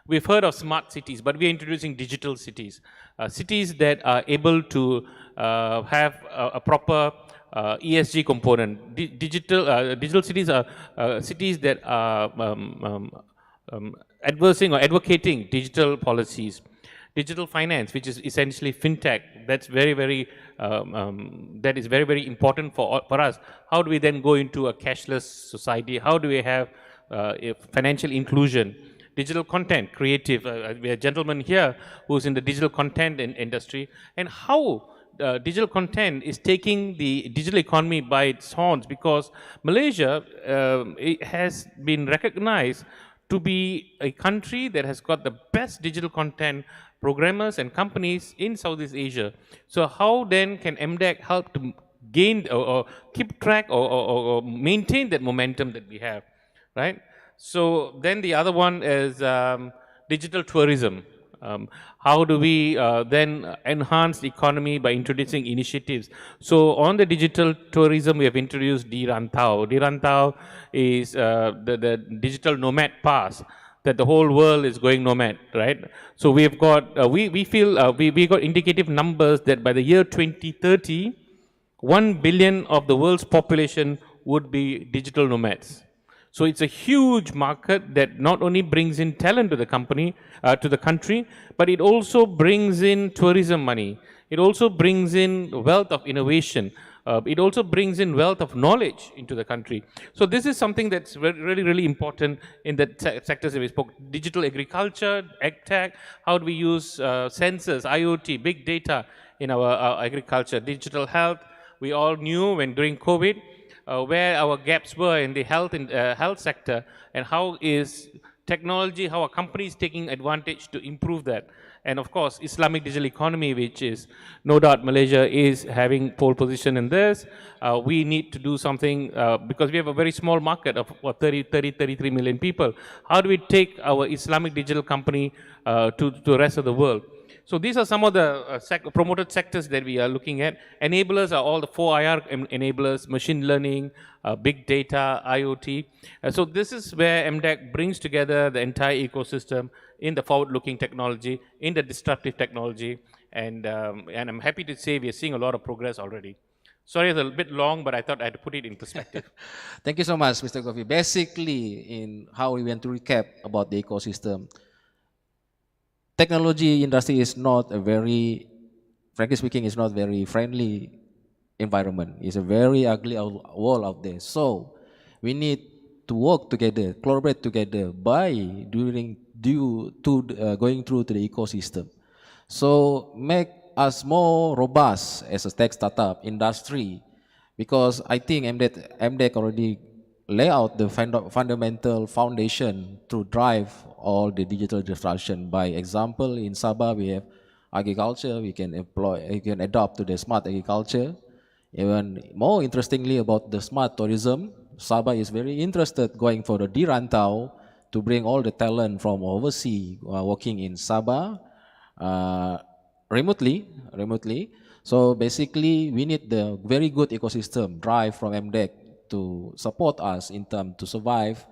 Speaker 16: We've heard of smart cities, but we're introducing digital cities. Cities that are able to have a proper ESG component. Digital cities are cities that are advocating digital policies. Digital finance, which is essentially fintech, that's very important for us. How do we then go into a cashless society? How do we have financial inclusion? Digital content, creative. We have a gentleman here who's in the digital content industry, and how digital content is taking the digital economy by its horns, because Malaysia it has been recognized to be a country that has got the best digital content programmers and companies in Southeast Asia. So how then can MDAC help to gain or keep track or maintain that momentum that we have, right? So then the other one is digital tourism. How do we then enhance the economy by introducing initiatives? So on the digital tourism, we have introduced Dirantau. Dirantau is the digital nomad pass, that the whole world is going nomad, right? So we've got, we feel, we got indicative numbers that by the year 2030, 1 billion of the world's population would be digital nomads. So it's a huge market that not only brings in talent to the company, to the country, but it also brings in tourism money. It also brings in wealth of innovation. It also brings in wealth of knowledge into the country. So this is something that's really important in the sectors that we spoke. Digital agriculture, ag-tech, how do we use sensors, IoT, big data in our agriculture, digital health. We all knew when during COVID, where our gaps were in the health sector, and how is technology, how are companies taking advantage to improve that. And of course, Islamic digital economy, which is, no doubt Malaysia is having pole position in this. We need to do something because we have a very small market of 33 million people. How do we take our Islamic digital company to the rest of the world? So these are some of the promoted sectors that we are looking at. Enablers are all the 4 IR enablers: machine learning, big data, IoT. So this is where MDAC brings together the entire ecosystem in the forward-looking technology, in the disruptive technology, and I'm happy to say we are seeing a lot of progress already. Sorry, it's a bit long, but I thought I had to put it in perspective.
Speaker 14: Thank you so much, Mr. Govi. Basically, in how we went to recap about the ecosystem, technology industry is not a very, frankly speaking, is not very friendly environment. It's a very ugly world out there. So we need to work together, collaborate together by going through to the ecosystem. So make us more robust as a tech startup industry, because I think MDEC already lay out the fundamental foundation to drive all the digital disruption. By example, in Sabah we have agriculture, we can adopt to the smart agriculture. Even more interestingly about the smart tourism, Sabah is very interested going for the dirantau to bring all the talent from overseas working in Sabah remotely. So basically, we need the very good ecosystem drive from MDEC to support us in terms to survive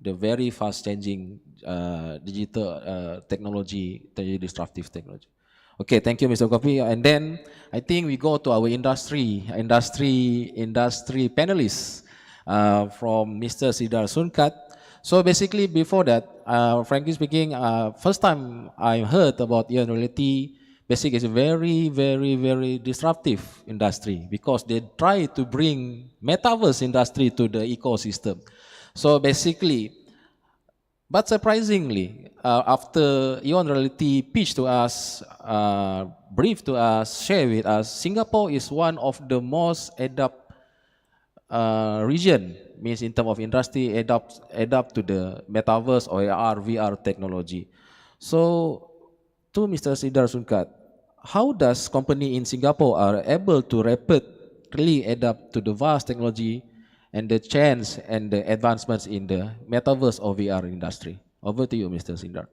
Speaker 14: the very fast changing digital technology, disruptive technology. Okay, thank you, Mr. Kofi. And then I think we go to our industry panelists from Mr. Sidar Sunkat. So basically, before that, frankly speaking, first time I heard about Ion Reality. Basically, it's a very, very, very disruptive industry because they try to bring metaverse industry to the ecosystem. So basically, but surprisingly, after Ion Reality pitched to us, briefed to us, shared with us, Singapore is one of the most adapt region, means in terms of industry, adapt to the metaverse or AR, VR technology. So, to Mr. Sidar Sunkat, how does company in Singapore are able to rapidly adapt to the vast technology and the chance and the advancements in the metaverse or VR industry? Over to you, Mr. Sindar.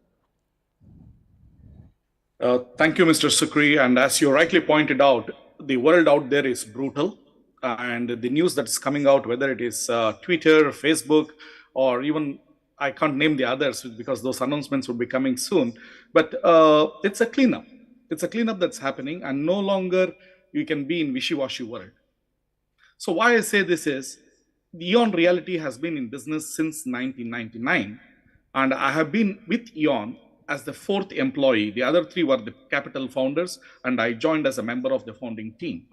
Speaker 15: Thank you, Mr. Sukri. And as you rightly pointed out, the world out there is brutal. And the news that's coming out, whether it is Twitter, Facebook, or even, I can't name the others because those announcements will be coming soon. But it's a cleanup. It's a cleanup that's happening, and no longer you can be in wishy-washy world. So why I say this is, Eon Reality has been in business since 1999, and I have been with Eon as the 4th employee. The other 3 were the capital founders, and I joined as a member of the founding team.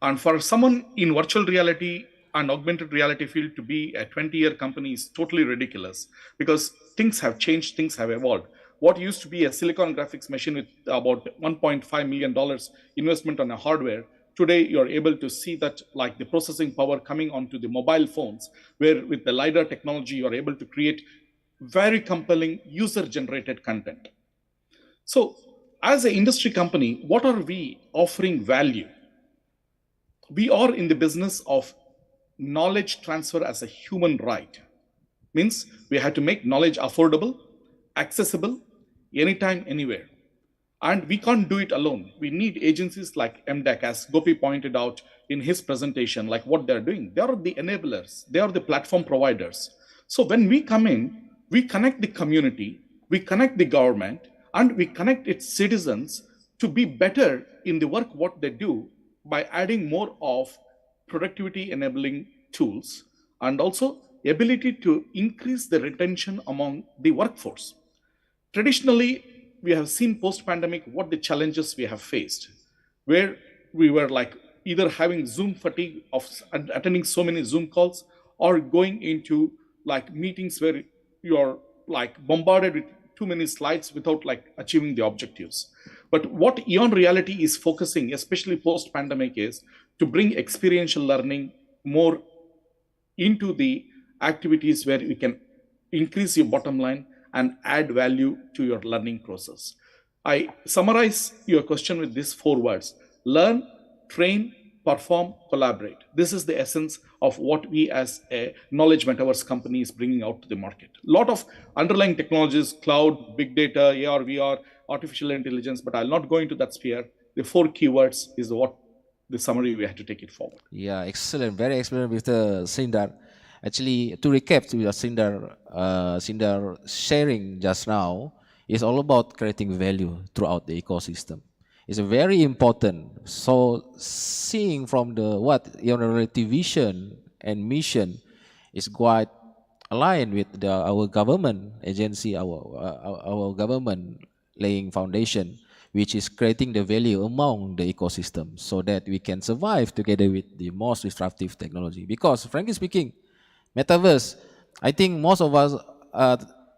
Speaker 15: And for someone in virtual reality and augmented reality field to be a 20-year company is totally ridiculous, because things have changed, things have evolved. What used to be a silicon graphics machine with about $1.5 million investment on a hardware, today you're able to see that like the processing power coming onto the mobile phones, where with the LiDAR technology, you're able to create very compelling user-generated content. So as an industry company, what are we offering value? We are in the business of knowledge transfer as a human right. Means we have to make knowledge affordable, accessible, anytime, anywhere. And we can't do it alone. We need agencies like MDEC, as Gopi pointed out in his presentation, like what they're doing. They are the enablers. They are the platform providers. So when we come in, we connect the community, we connect the government, and we connect its citizens to be better in the work what they do by adding more of productivity enabling tools and also ability to increase the retention among the workforce. Traditionally, we have seen post-pandemic what the challenges we have faced, where we were like either having Zoom fatigue of attending so many Zoom calls, or going into like meetings where you're like bombarded with too many slides without like achieving the objectives. But what Eon Reality is focusing, especially post-pandemic, is to bring experiential learning more into the activities where you can increase your bottom line and add value to your learning process. I summarize your question with these 4 words: learn, train, perform, collaborate. This is the essence of what we as a knowledge metaverse company is bringing out to the market. A lot of underlying technologies, cloud, big data, AR, VR, artificial intelligence, but I'll not go into that sphere. The 4 keywords is what the summary we have to take it forward.
Speaker 14: Yeah, excellent. Very excellent, Mr. Sindar. Actually, to recap to Sindar sharing just now, is all about creating value throughout the ecosystem. It's very important. So seeing from the what Eon Reality vision and mission is quite aligned with our government agency, our government laying foundation, which is creating the value among the ecosystem so that we can survive together with the most disruptive technology. Because frankly speaking, metaverse, I think most of us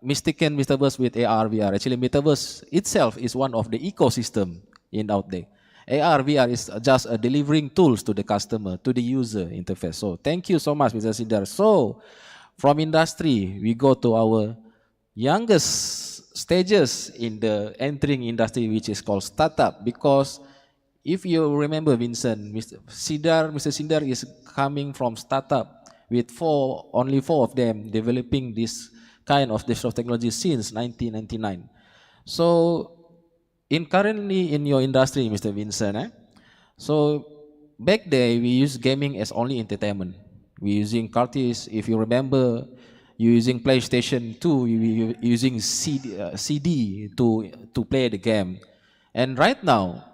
Speaker 14: mistaken metaverse with AR, VR. Actually, metaverse itself is one of the ecosystem in out there. AR, VR is just delivering tools to the customer, to the user interface. So thank you so much, Mr. Sindar. So from industry, we go to our youngest stages in the entering industry, which is called startup. Because if you remember, Vincent, Mr. Sindar is coming from startup with only four of them developing this kind of disruptive technology since 1999. So currently in your industry, Mr. Vincent, so back there we use gaming as only entertainment. We using cartridge. If you remember, you using PlayStation 2, you using CD to play the game. And right now,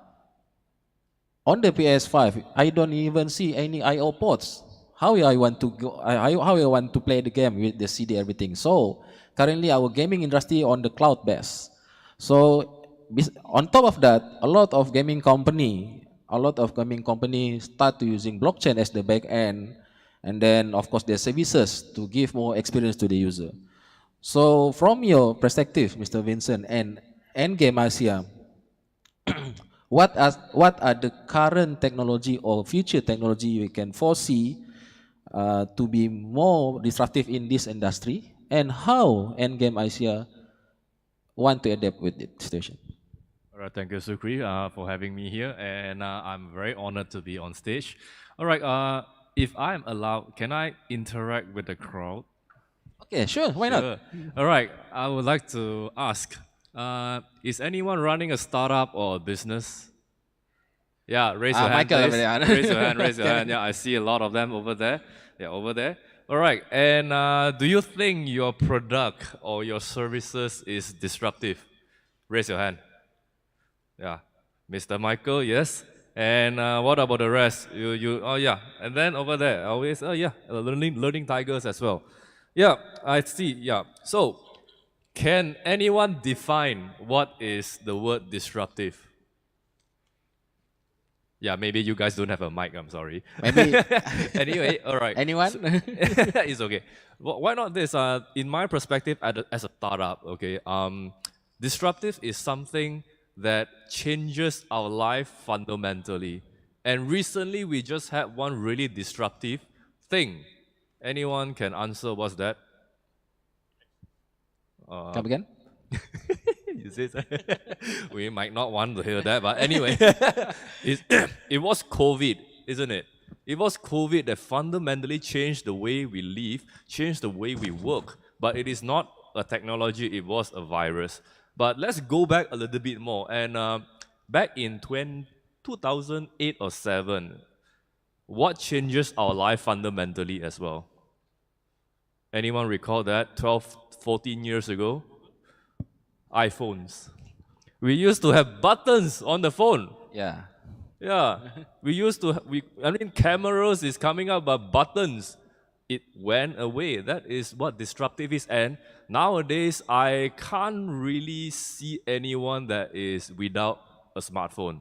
Speaker 14: on the PS5, I don't even see any I/O ports. How I want to go? How I want to play the game with the CD everything? So currently, our gaming industry on the cloud base. So on top of that, a lot of gaming company start to using blockchain as the back end, and then of course their services to give more experience to the user. So from your perspective, Mr. Vincent and Endgame Asia, what are the current technology or future technology we can foresee to be more disruptive in this industry, and how Endgame Asia want to adapt with the situation?
Speaker 17: All right, thank you, Sukri, for having me here, and I'm very honored to be on stage. All right, if I'm allowed, can I interact with the crowd?
Speaker 14: Okay, sure, why not?
Speaker 17: All right, I would like to ask, is anyone running a startup or a business? Yeah, raise your hand,
Speaker 14: Michael,
Speaker 17: please. Raise your hand, raise your hand. Yeah, I see a lot of them over there. Yeah, over there. All right, and do you think your product or your services is disruptive? Raise your hand. Yeah, Mr. Michael, yes. And what about the rest? Oh yeah, and then over there, always, oh yeah, learning tigers as well. Yeah, I see. Yeah. So, can anyone define what is the word disruptive? Yeah, maybe you guys don't have a mic. I'm sorry.
Speaker 14: Maybe.
Speaker 17: Anyway, all right.
Speaker 14: Anyone?
Speaker 17: It's okay. Why not this? In my perspective, as a startup, okay, disruptive is something that changes our life fundamentally. And recently, we just had one really disruptive thing. Anyone can answer what's that?
Speaker 14: Come again?
Speaker 17: You say so? We might not want to hear that, but anyway, it was COVID, isn't it? It was COVID that fundamentally changed the way we live, changed the way we work. But it is not a technology, it was a virus. But let's go back a little bit more. And back in 2008 or 7, what changes our life fundamentally as well? Anyone recall that? 12, 14 years ago? iPhones. We used to have buttons on the phone.
Speaker 14: Yeah.
Speaker 17: Yeah. We used to, cameras is coming up, but buttons, it went away. That is what disruptive is. And nowadays, I can't really see anyone that is without a smartphone.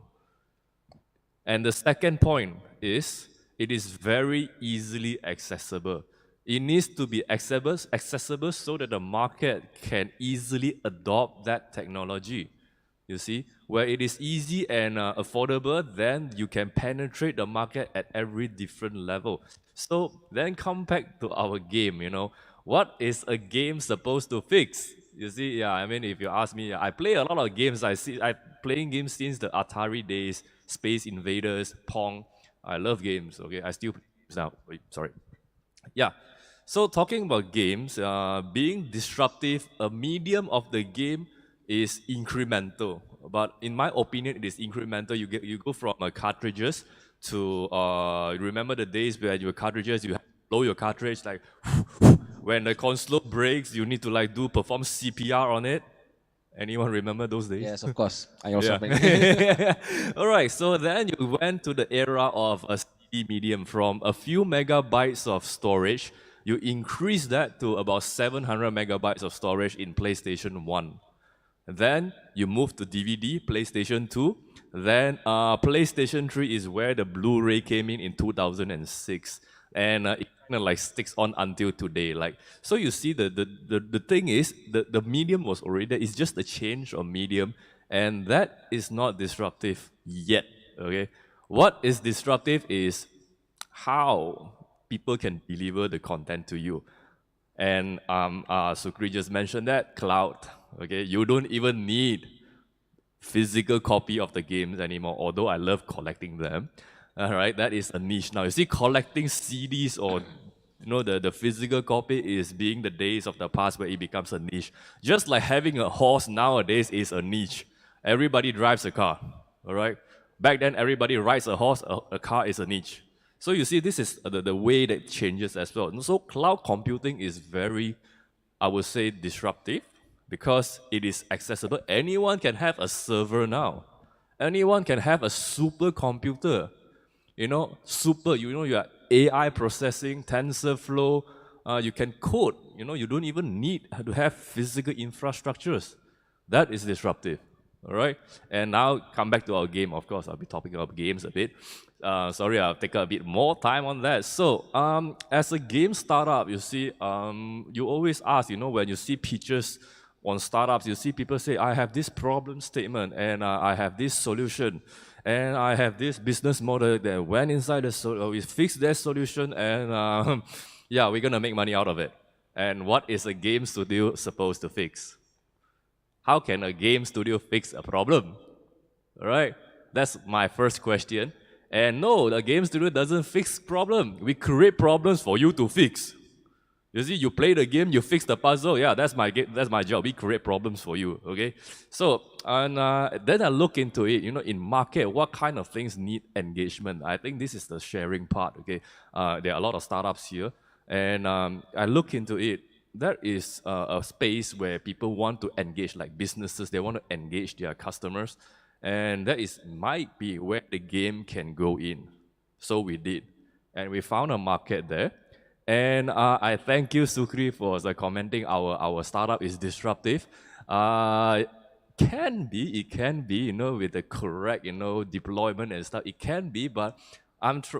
Speaker 17: And the second point is, it is very easily accessible. It needs to be accessible so that the market can easily adopt that technology. You see, where it is easy and affordable, then you can penetrate the market at every different level. So then come back to our game, what is a game supposed to fix? You see, yeah, if you ask me, I play a lot of games. I playing games since the Atari days, Space Invaders, Pong. I love games, okay? I still play games now. Sorry. Yeah. So talking about games, being disruptive, a medium of the game is incremental. But in my opinion, it is incremental. You go from cartridges to, remember the days where your cartridges, you blow your cartridge, like, when the console breaks, you need to perform CPR on it. Anyone remember those days?
Speaker 14: Yes, of course. I also
Speaker 17: yeah. All right, so then you went to the era of a CD medium. From a few megabytes of storage, you increase that to about 700 megabytes of storage in PlayStation 1. Then you move to DVD, PlayStation 2. Then PlayStation 3 is where the Blu-ray came in 2006. And it kind of like sticks on until today. Like, so you see the thing is, the medium was already there. It's just a change of medium. And that is not disruptive yet, okay? What is disruptive is how people can deliver the content to you. And Sukri just mentioned that, cloud, okay? You don't even need physical copy of the games anymore, although I love collecting them. All right, that is a niche now. You see, collecting CDs or the physical copy is being the days of the past where it becomes a niche. Just like having a horse nowadays is a niche. Everybody drives a car, all right? Back then, everybody rides a horse, a car is a niche. So you see, this is the way that changes as well. And so cloud computing is very, I would say, disruptive because it is accessible. Anyone can have a server now. Anyone can have a supercomputer. You have AI processing, TensorFlow, you can code. You don't even need to have physical infrastructures. That is disruptive, all right? And now come back to our game. Of course, I'll be talking about games a bit. Sorry, I'll take a bit more time on that. So, as a game startup, you see, you always ask, when you see pitches on startups, you see people say, I have this problem statement and I have this solution. And I have this business model that went inside we fixed their solution and yeah, we're going to make money out of it. And what is a game studio supposed to fix? How can a game studio fix a problem? All right, that's my first question. And no, the game studio doesn't fix problem. We create problems for you to fix. You see, you play the game, you fix the puzzle. Yeah, that's my job. We create problems for you, okay? So, and then I look into it, in market, what kind of things need engagement? I think this is the sharing part, okay? There are a lot of startups here, and I look into it. There is a space where people want to engage, like businesses, they want to engage their customers, and that might be where the game can go in. So we did, and we found a market there. And I thank you, Sukri, for commenting our startup is disruptive. It can be, with the correct, deployment and stuff. It can be, but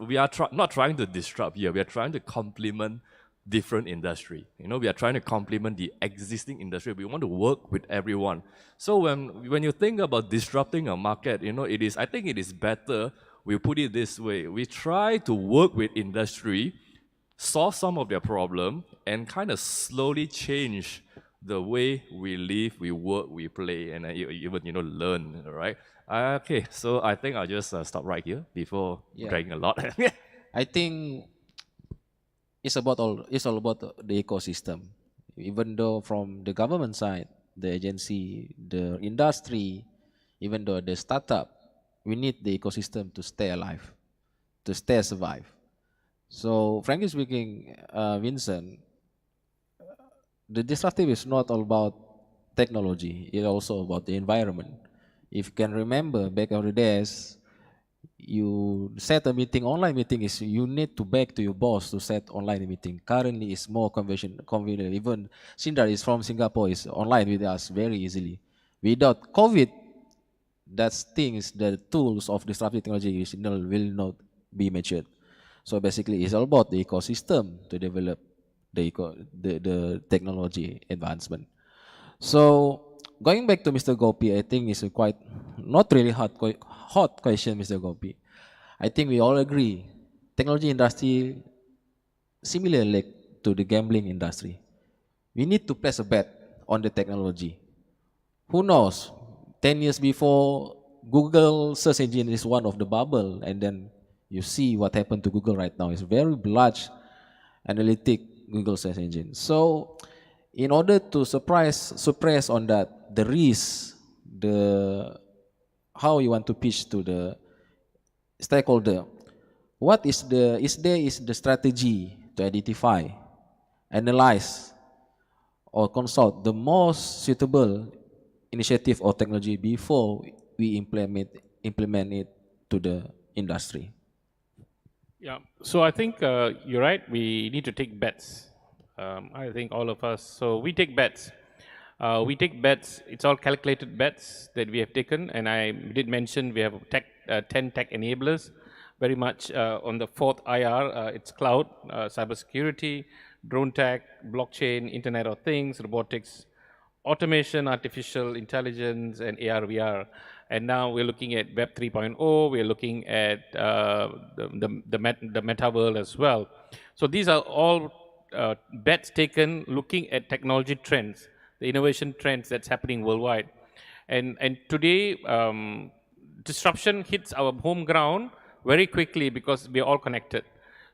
Speaker 17: we are not trying to disrupt here. We are trying to complement different industry. We are trying to complement the existing industry. We want to work with everyone. So when you think about disrupting a market, I think it is better, we put it this way. We try to work with industry, solve some of their problem, and kind of slowly change the way we live, we work, we play, and even, learn, right? Okay, so I think I'll just stop right here before dragging a lot.
Speaker 14: I think it's all about the ecosystem. Even though from the government side, the agency, the industry, even though the startup, we need the ecosystem to stay alive, to stay survive. So, frankly speaking, Vincent, the disruptive is not all about technology, it's also about the environment. If you can remember back in the days, you set a meeting, online meeting is you need to beg to your boss to set online meeting. Currently, it's more convenient. Even Sindar is from Singapore, is online with us very easily. Without COVID, that things, the tools of disruptive technology will not be matured. So basically, it's all about the ecosystem to develop the technology advancement. So going back to Mr. Gopi, I think it's a quite not really hot question, Mr. Gopi. I think we all agree, technology industry similar like to the gambling industry. We need to place a bet on the technology. Who knows? 10 years before, Google search engine is one of the bubble, and then you see what happened to Google right now. It's very large analytic Google search engine. So in order to suppress on that, the risk, how you want to pitch to the stakeholder, what is the strategy to identify, analyze, or consult the most suitable initiative or technology before we implement it to the industry?
Speaker 16: Yeah, so I think you're right. We need to take bets. I think all of us. So we take bets. We take bets, it's all calculated bets that we have taken, and I did mention we have 10 tech enablers, very much on the fourth IR, it's cloud, cybersecurity, drone tech, blockchain, Internet of Things, robotics, automation, artificial intelligence, and AR, VR. And now we're looking at Web 3.0, we're looking at the meta world as well. So these are all bets taken looking at technology trends, the innovation trends that's happening worldwide. And today, disruption hits our home ground very quickly because we are all connected.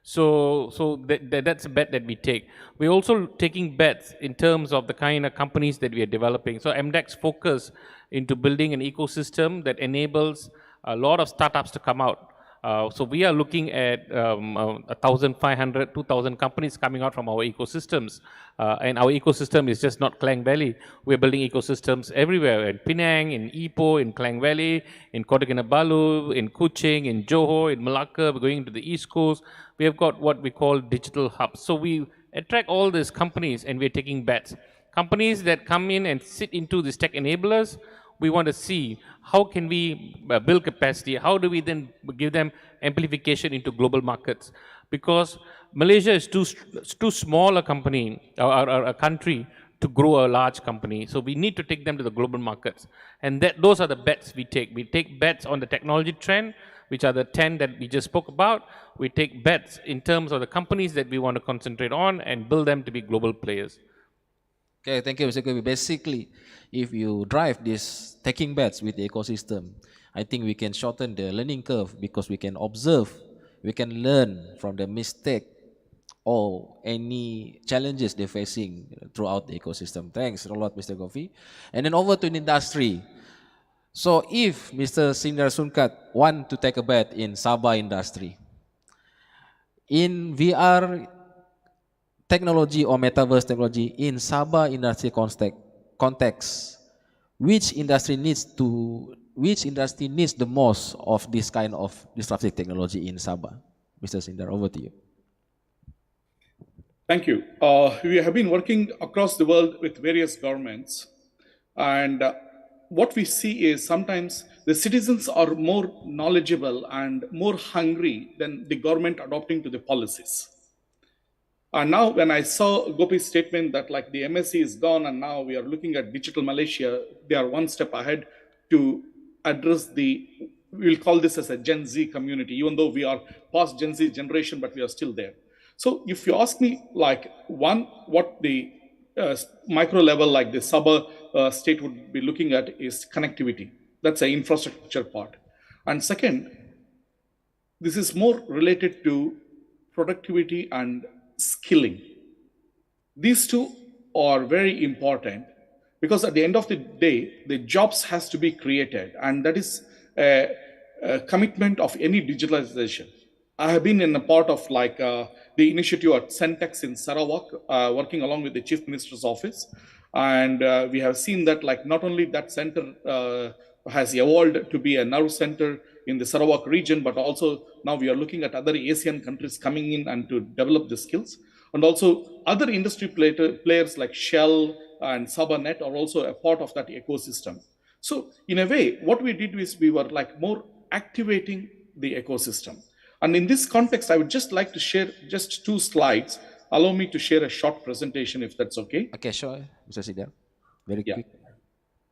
Speaker 16: So that's a bet that we take. We're also taking bets in terms of the kind of companies that we are developing. So MDEX focus into building an ecosystem that enables a lot of startups to come out. So we are looking at 1,500, 2,000 companies coming out from our ecosystems. And our ecosystem is just not Klang Valley. We're building ecosystems everywhere, in Penang, in Ipoh, in Klang Valley, in Kota Kinabalu, in Kuching, in Johor, in Malacca. We're going to the East Coast. We have got what we call digital hubs. So we attract all these companies and we're taking bets. Companies that come in and sit into these tech enablers, we want to see how can we build capacity, how do we then give them amplification into global markets. Because Malaysia is too small a company, or a country, to grow a large company. So we need to take them to the global markets. And those are the bets we take. We take bets on the technology trend, which are the 10 that we just spoke about. We take bets in terms of the companies that we want to concentrate on and build them to be global players.
Speaker 14: Okay, thank you, Mr. Kobi. Basically, if you drive this taking bets with the ecosystem, I think we can shorten the learning curve because we can observe, we can learn from the mistake or any challenges they're facing throughout the ecosystem. Thanks a lot, Mr. Kofi. And then over to the industry. So if Mr. Sindar Sunkat want to take a bet in Sabah industry, in VR technology or metaverse technology in Sabah industry context, which industry needs the most of this kind of disruptive technology in Sabah? Mr. Sindar, over to you.
Speaker 15: Thank you. We have been working across the world with various governments, and what we see is sometimes the citizens are more knowledgeable and more hungry than the government adopting to the policies. And now when I saw Gopi's statement that like the MSc is gone and now we are looking at Digital Malaysia, they are one step ahead to address we'll call this as a Gen Z community, even though we are past Gen Z generation, but we are still there. So if you ask me like what the micro level like the Sabah state would be looking at is connectivity. That's an infrastructure part. And second, this is more related to productivity and skilling. These two are very important because at the end of the day, the jobs has to be created, and that is a commitment of any digitalization. I have been in a part of like the initiative at Centex in Sarawak, working along with the Chief Minister's office, and we have seen that like not only that center has evolved to be a nerve center in the Sarawak region, but also now we are looking at other Asian countries coming in and to develop the skills. And also other industry players like Shell and SabahNet are also a part of that ecosystem. So in a way, what we did is we were like more activating the ecosystem. And in this context, I would just like to share just 2 slides. Allow me to share a short presentation if that's okay.
Speaker 14: Okay, sure, Mr. Sindar. Very quick.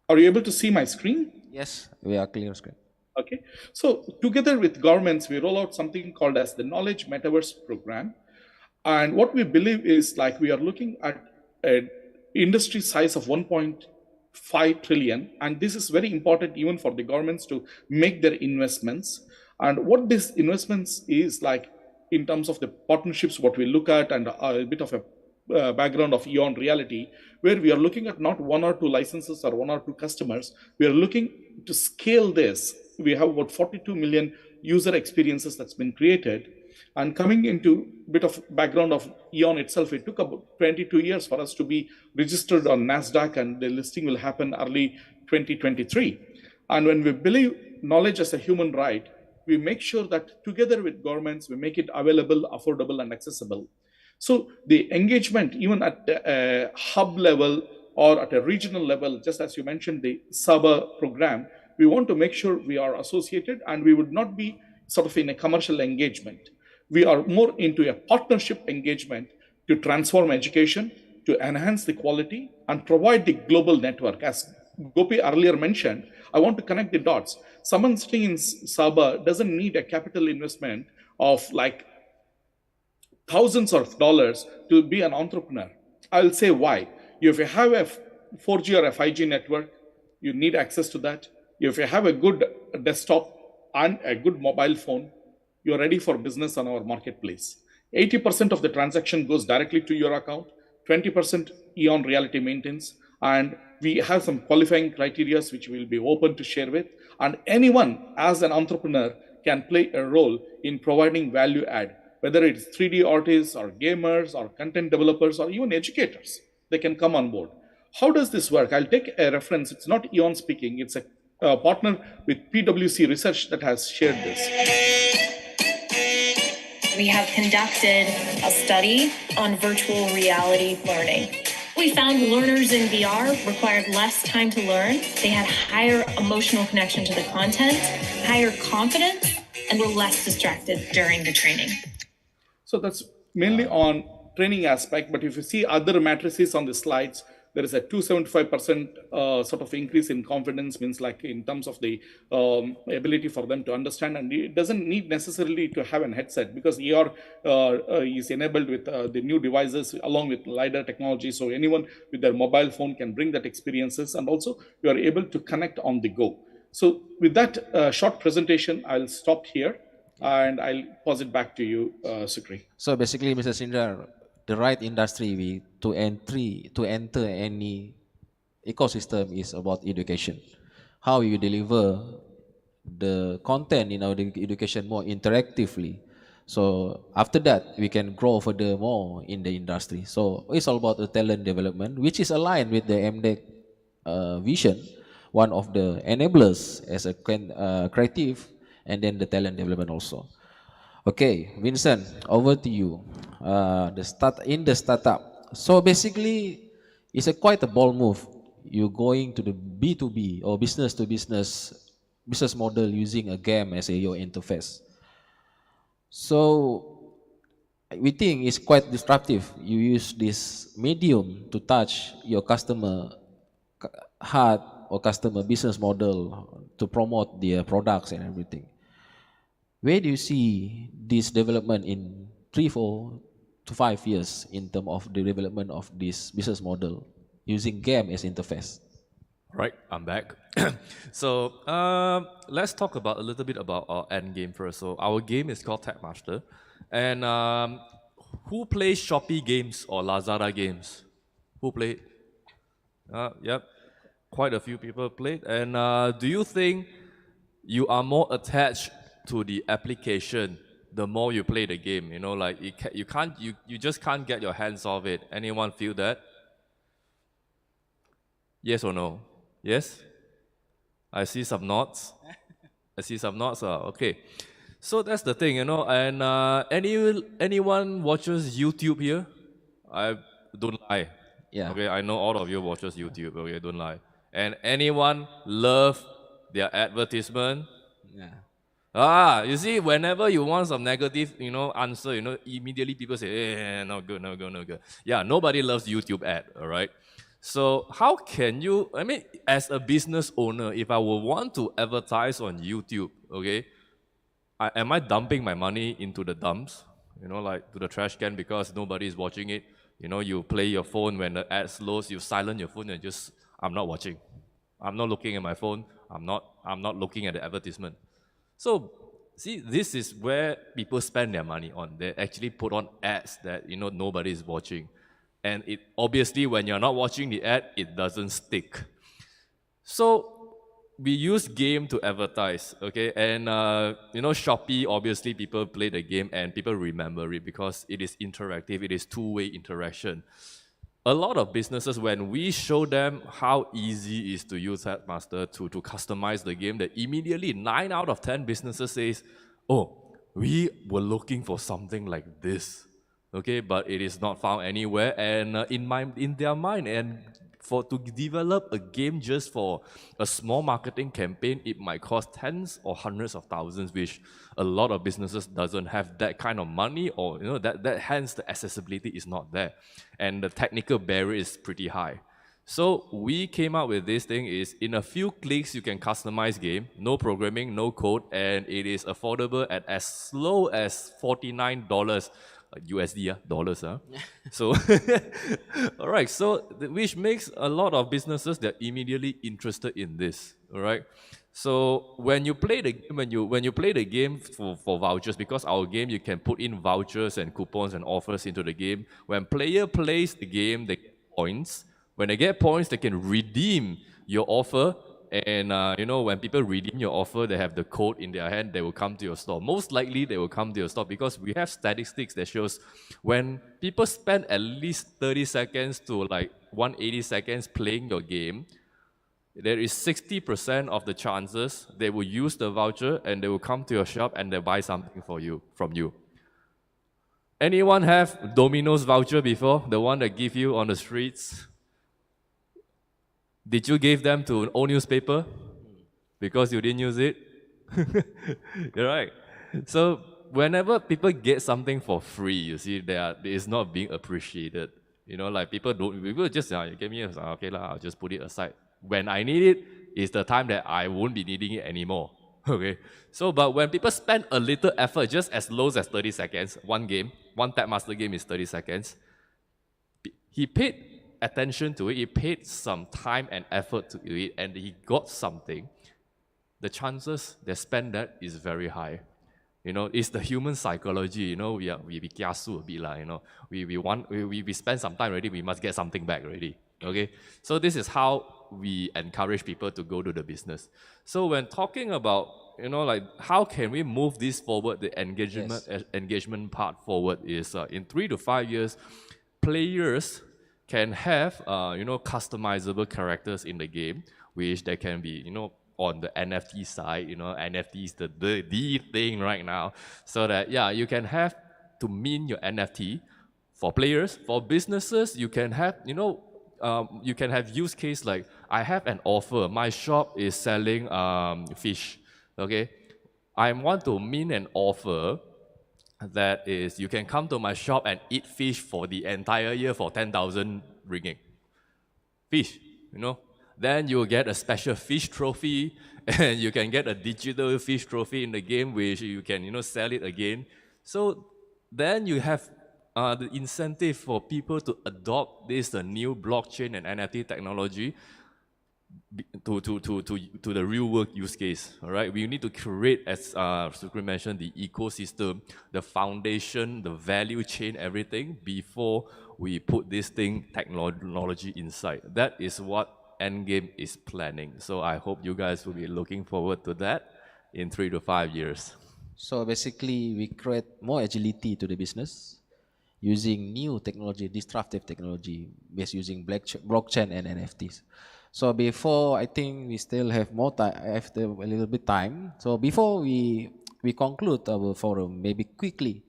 Speaker 15: Are you able to see my screen?
Speaker 14: Yes, we are clear screen.
Speaker 15: Okay, so together with governments, we roll out something called as the Knowledge Metaverse Program. And what we believe is like we are looking at an industry size of 1.5 trillion. And this is very important even for the governments to make their investments. And what this investments is like in terms of the partnerships, what we look at, and a bit of a background of Eon Reality, where we are looking at not 1 or 2 licenses or 1 or 2 customers. We are looking to scale this. We have about 42 million user experiences that's been created. And coming into a bit of background of Eon itself, it took about 22 years for us to be registered on NASDAQ, and the listing will happen early 2023. And when we believe knowledge as a human right, we make sure that together with governments, we make it available, affordable, and accessible. So the engagement, even at the hub level, or at a regional level, just as you mentioned the Sabah program, we want to make sure we are associated and we would not be sort of in a commercial engagement. We are more into a partnership engagement to transform education, to enhance the quality and provide the global network. As Gopi earlier mentioned, I want to connect the dots. Someone sitting in Sabah doesn't need a capital investment of like thousands of dollars to be an entrepreneur. I'll say why. If you have a 4G or a 5G network, you need access to that. If you have a good desktop and a good mobile phone, you're ready for business on our marketplace. 80% of the transaction goes directly to your account, 20% Eon Reality maintains, and we have some qualifying criteria which we'll be open to share with. And anyone as an entrepreneur can play a role in providing value add, whether it's 3D artists or gamers or content developers or even educators, they can come on board. How does this work? I'll take a reference. It's not Eon speaking. It's a partner with PwC Research that has shared this.
Speaker 18: We have conducted a study on virtual reality learning. We found learners in VR required less time to learn. They had higher emotional connection to the content, higher confidence, and were less distracted during the training.
Speaker 15: So that's mainly on training aspect, but if you see other matrices on the slides, there is a 275% sort of increase in confidence, means like in terms of the ability for them to understand, and it doesn't need necessarily to have an headset because ER is enabled with the new devices along with LiDAR technology, so anyone with their mobile phone can bring that experiences, and also you are able to connect on the go. So with that short presentation, I'll stop here and I'll pass it back to you, Sukri.
Speaker 12: So basically, Mr. Sindar, the right industry to enter any ecosystem is about education. How you deliver the content in our education more interactively. So after that, we can grow furthermore in the industry. So it's all about the talent development, which is aligned with the MDEC vision, one of the enablers as a creative, and then the talent development also. Okay, Vincent, over to you. In the startup. So basically, it's quite a bold move. You're going to the B2B or business to business model using a game as your interface. So we think it's quite disruptive. You use this medium to touch your customer heart or customer business model to promote their products and everything. Where do you see this development in 3, 4 to 5 years in terms of the development of this business model using game as interface?
Speaker 17: Right, I'm back. So let's talk about a little bit about our end game first. So our game is called Tech Master, and who plays Shopee games or Lazada games? Who played? Yep, quite a few people played. And do you think you are more attached to the application the more you play the game? You know, like you just can't get your hands off it. Anyone feel that? Yes or no? Yes? I see some nods. I see some nods. Okay. So that's the thing, you know. And anyone watches YouTube here? I don't lie.
Speaker 12: Yeah.
Speaker 17: Okay, I know all of you watches YouTube. Okay, don't lie. And anyone love their advertisement?
Speaker 12: Yeah.
Speaker 17: You see, whenever you want some negative, answer, immediately people say, no good, no good, no good. Yeah, nobody loves YouTube ad, all right? So how can you, as a business owner, if I would want to advertise on YouTube, okay, am I dumping my money into the dumps, like to the trash can because nobody is watching it? You play your phone when the ad slows, you silence your phone and just, I'm not watching. I'm not looking at my phone. I'm not looking at the advertisement. So, see, this is where people spend their money on. They actually put on ads that, nobody is watching. And it obviously, when you're not watching the ad, it doesn't stick. So, we use game to advertise, okay? And, Shopee, obviously, people play the game and people remember it because it is interactive. It is two-way interaction. A lot of businesses, when we show them how easy it is to use Headmaster to customize the game, that immediately 9 out of 10 businesses says, oh, we were looking for something like this, okay, but it is not found anywhere. And in their mind, and to develop a game just for a small marketing campaign, it might cost tens or hundreds of thousands, which a lot of businesses doesn't have that kind of money, or that hence the accessibility is not there, and the technical barrier is pretty high. So we came up with this thing is in a few clicks you can customize game, no programming, no code, and it is affordable at as low as $49 USD, dollars. So, all right, so which makes a lot of businesses that immediately interested in this, all right? So when you play the when you play the game for vouchers, because our game you can put in vouchers and coupons and offers into the game. When player plays the game, they get points. When they get points, they can redeem your offer. And when people redeem your offer, they have the code in their hand, they will come to your store. Most likely, they will come to your store because we have statistics that shows when people spend at least 30 seconds to like 180 seconds playing your game, there is 60% of the chances they will use the voucher and they will come to your shop and they buy something from you. Anyone have Domino's voucher before? The one that give you on the streets? Did you give them to an old newspaper because you didn't use it? You're right. So whenever people get something for free, you see, it's not being appreciated. Like people just you give me okay lah, I'll just put it aside. When I need it, is the time that I won't be needing it anymore. Okay. So, but when people spend a little effort, just as low as 30 seconds, one Tap Master game is 30 seconds. He paid attention to it, he paid some time and effort to it, and he got something. The chances they spend that is very high. It's the human psychology. We be kiasu a bit lah. We spend some time already. We must get something back already. Okay, so this is how we encourage people to go to the business. So when talking about like how can we move this forward, the engagement part forward is in 3 to 5 years, players can have customizable characters in the game, which they can be on the NFT side. NFT is the thing right now, so that you can have to mint your NFT for players. For businesses, you can have use case like I have an offer. My shop is selling fish. Okay, I want to mint an offer that is, you can come to my shop and eat fish for the entire year for 10,000 ringgit. Fish, Then you will get a special fish trophy, and you can get a digital fish trophy in the game, which you can, sell it again. So then you have the incentive for people to adopt this new blockchain and NFT technology to the real world use case. All right, we need to create, as Sukri mentioned, the ecosystem, the foundation, the value chain, everything before we put this thing technology inside. That is what Endgame is planning. So I hope you guys will be looking forward to that in 3 to 5 years.
Speaker 14: So basically, we create more agility to the business using new technology, disruptive technology, based using blockchain and NFTs. So before, I think we still have more time, after a little bit time. So before we conclude our forum, maybe quickly,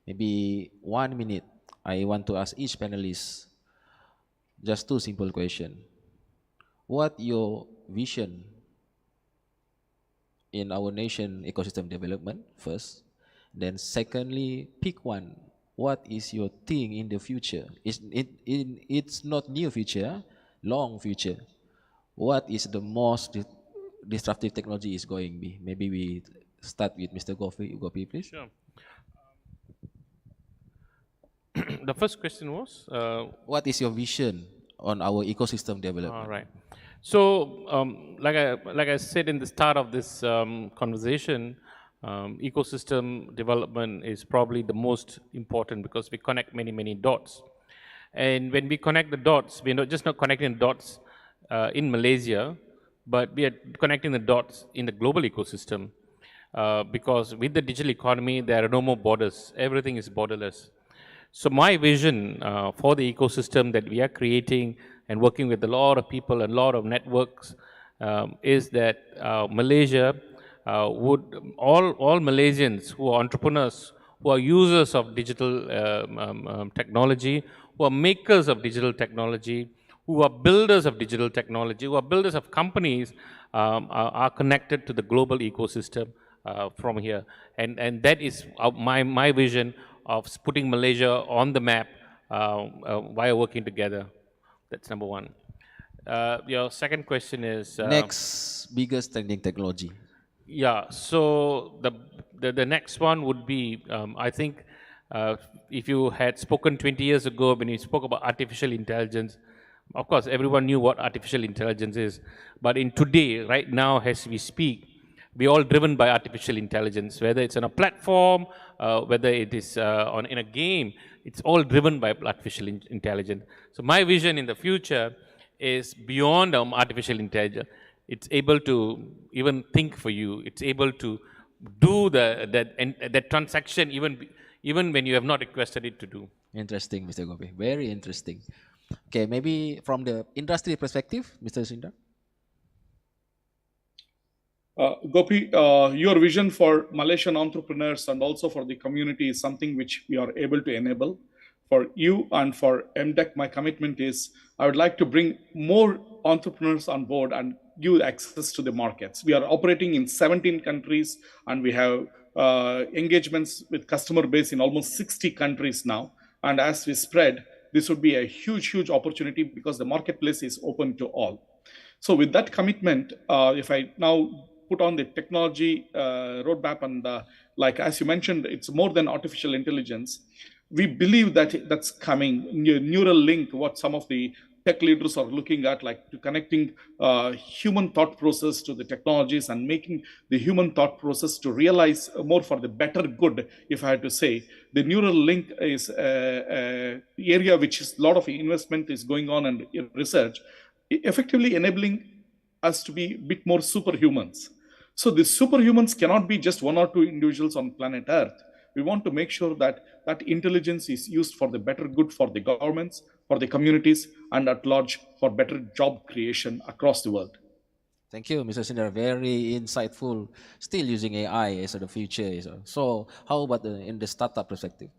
Speaker 14: maybe 1 minute, I want to ask each panelist just 2 simple questions. What your vision in our nation ecosystem development first? Then secondly, pick one. What is your thing in the future? It's not near future, long future. What is the most disruptive technology is going to be? Maybe we start with Mr. Gopi, please.
Speaker 16: Sure. The first question was?
Speaker 14: What is your vision on our ecosystem development?
Speaker 16: All right. So, like I said in the start of this conversation, ecosystem development is probably the most important because we connect many dots. And when we connect the dots, we're not just connecting the dots in Malaysia, but we are connecting the dots in the global ecosystem because with the digital economy, there are no more borders. Everything is borderless. So my vision for the ecosystem that we are creating and working with a lot of people and a lot of networks is that Malaysia all Malaysians who are entrepreneurs, who are users of digital technology, who are makers of digital technology, who are builders of digital technology, who are builders of companies, are connected to the global ecosystem from here. And that is my vision of putting Malaysia on the map via working together. That's number one. Your second question is...
Speaker 14: Next biggest trending technology.
Speaker 16: Yeah, so the next one would be, I think, if you had spoken 20 years ago when you spoke about artificial intelligence, of course, everyone knew what artificial intelligence is. But in today, right now, as we speak, we're all driven by artificial intelligence, whether it's on a platform, whether it is in a game, it's all driven by artificial intelligence. So my vision in the future is beyond artificial intelligence. It's able to even think for you. It's able to do that transaction even when you have not requested it to do.
Speaker 14: Interesting, Mr. Gopi. Very interesting. Okay, maybe from the industry perspective, Mr. Sindar.
Speaker 15: Gopi, your vision for Malaysian entrepreneurs and also for the community is something which we are able to enable. For you and for MDEC, my commitment is I would like to bring more entrepreneurs on board and give access to the markets. We are operating in 17 countries and we have engagements with customer base in almost 60 countries now. And as we spread, this would be a huge, huge opportunity because the marketplace is open to all. So with that commitment, if I now put on the technology roadmap and like as you mentioned, it's more than artificial intelligence. We believe that that's coming. Neural link, what some of the tech leaders are looking at, like to connecting human thought process to the technologies and making the human thought process to realize more for the better good, if I had to say. The neural link is an area which is a lot of investment is going on and research, effectively enabling us to be a bit more superhumans. So the superhumans cannot be just one or two individuals on planet Earth. We want to make sure that that intelligence is used for the better good for the governments, for the communities, and at large for better job creation across the world.
Speaker 14: Thank you, Mr. Sindar. Very insightful. Still using AI as the future. So how about in the startup perspective,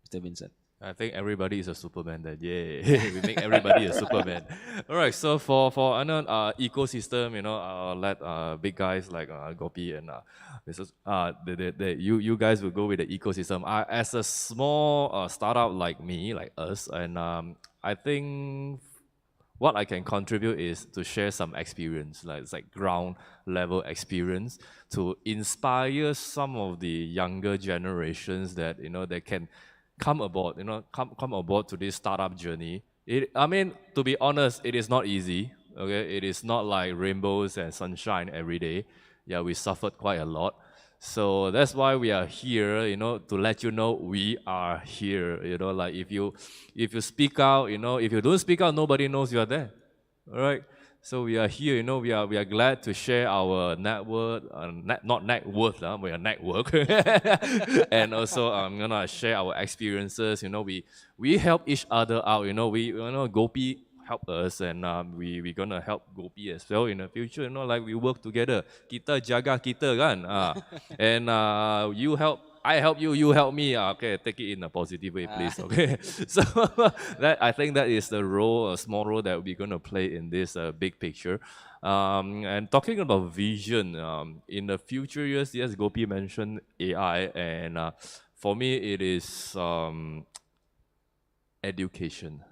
Speaker 14: Mr. Vincent?
Speaker 17: I think everybody is a Superman then. Yeah, we make everybody a Superman. All right, so for ecosystem, I'll let big guys like Gopi and Mrs. You guys will go with the ecosystem. As a small startup like me, like us, and I think what I can contribute is to share some experience, like it's like ground level experience, to inspire some of the younger generations that they can come aboard, come aboard to this startup journey. I mean, to be honest, it is not easy. Okay, it is not like rainbows and sunshine every day. Yeah, we suffered quite a lot. So that's why we are here, to let you know we are here. Like if you speak out, if you don't speak out, nobody knows you are there. All right. So we are here, we are glad to share our network, not net worth, we are network, and also I'm gonna share our experiences. We help each other out. Gopi help us, and we gonna help Gopi as well in the future. Like we work together. Kita jaga kita kan, and you help. I help you, you help me. Okay, take it in a positive way, please. Okay, so I think that is the role, a small role that we're going to play in this big picture. And talking about vision, in the future years, yes, Gopi mentioned AI, and for me, it is education.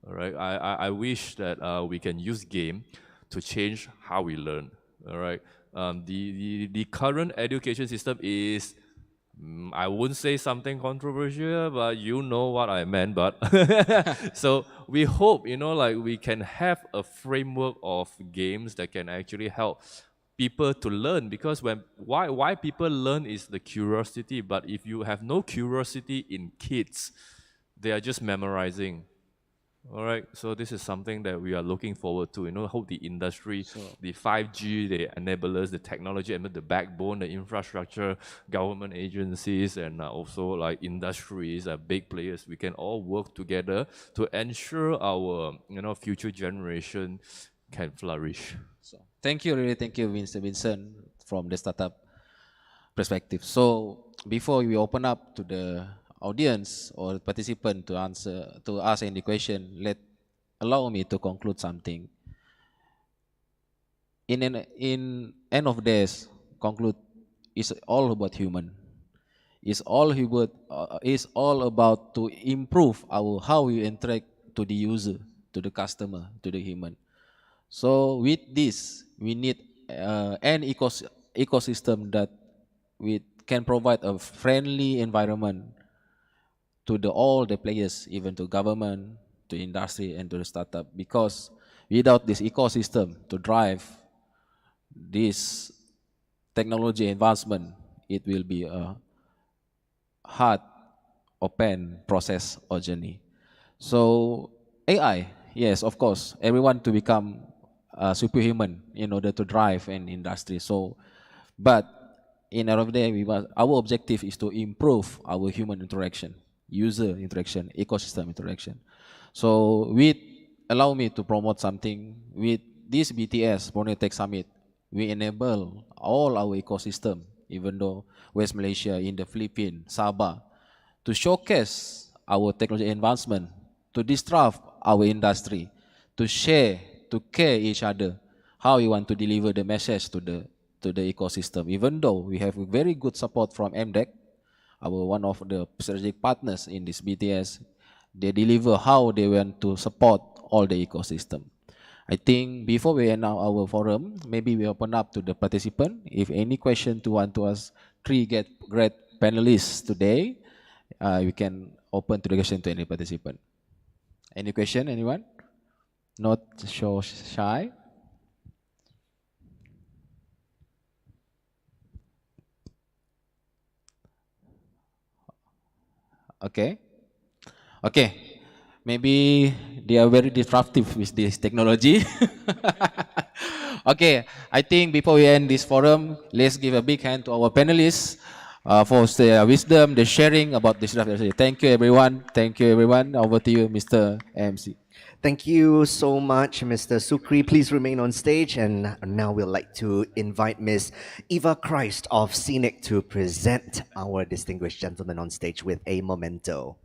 Speaker 17: All right, I wish that we can use game to change how we learn. All right, the current education system is, I wouldn't say something controversial, but you know what I meant. But so we hope, like we can have a framework of games that can actually help people to learn. Because why people learn is the curiosity. But if you have no curiosity in kids, they are just memorizing. All right, so this is something that we are looking forward to. How the industry, the 5G, the enablers, the technology, and the backbone, the infrastructure, government agencies, and also like industries, big players, we can all work together to ensure our future generation can flourish.
Speaker 14: So thank you, really, thank you, Mr. Vincent, from the startup perspective. So before we open up to the audience or participant to ask any question, let allow me to conclude something. In end of days, conclude is all about human. Is all about to improve our how we interact to the user, to the customer, to the human. So with this, we need an ecosystem that we can provide a friendly environment to all the players, even to government, to industry, and to the startup. Because without this ecosystem to drive this technology advancement, it will be a hard, open process or journey. So AI, yes, of course, everyone to become superhuman in order to drive an industry. So, but in end of the day, our objective is to improve our human interaction, user interaction, ecosystem interaction. So, allow me to promote something with this BTS Borneo Tech Summit. We enable all our ecosystem, even though West Malaysia, in the Philippines, Sabah, to showcase our technology advancement, to disrupt our industry, to share, to care each other, how we want to deliver the message to the ecosystem. Even though we have very good support from MDEC, one of the strategic partners in this BTS, they deliver how they want to support all the ecosystem. I think before we end our forum, maybe we open up to the participant. If any question to want to ask three great panelists today, we can open to the question to any participant. Any question, anyone? Not so shy. Okay. Okay. Maybe they are very disruptive with this technology. Okay. I think before we end this forum, let's give a big hand to our panelists for their wisdom, the sharing about this. Thank you, everyone. Thank you, everyone. Over to you, Mr. MC.
Speaker 7: Thank you so much, Mr. Sukri. Please remain on stage. And now we'd like to invite Ms. Eva Christ of SICC to present our distinguished gentleman on stage with a memento.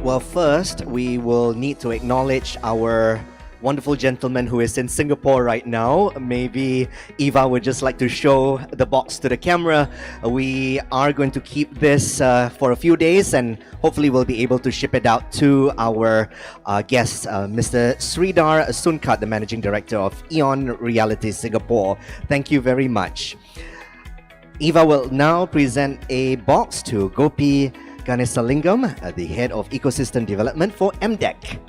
Speaker 7: Well, first, we will need to acknowledge our wonderful gentleman who is in Singapore right now. Maybe Eva would just like to show the box to the camera. We are going to keep this for a few days, and hopefully we'll be able to ship it out to our guest, Mr. Sridhar Sunkat, the Managing Director of Eon Reality Singapore. Thank you very much. Eva will now present a box to Gopi Ganesalingam, the Head of Ecosystem Development for MDEC.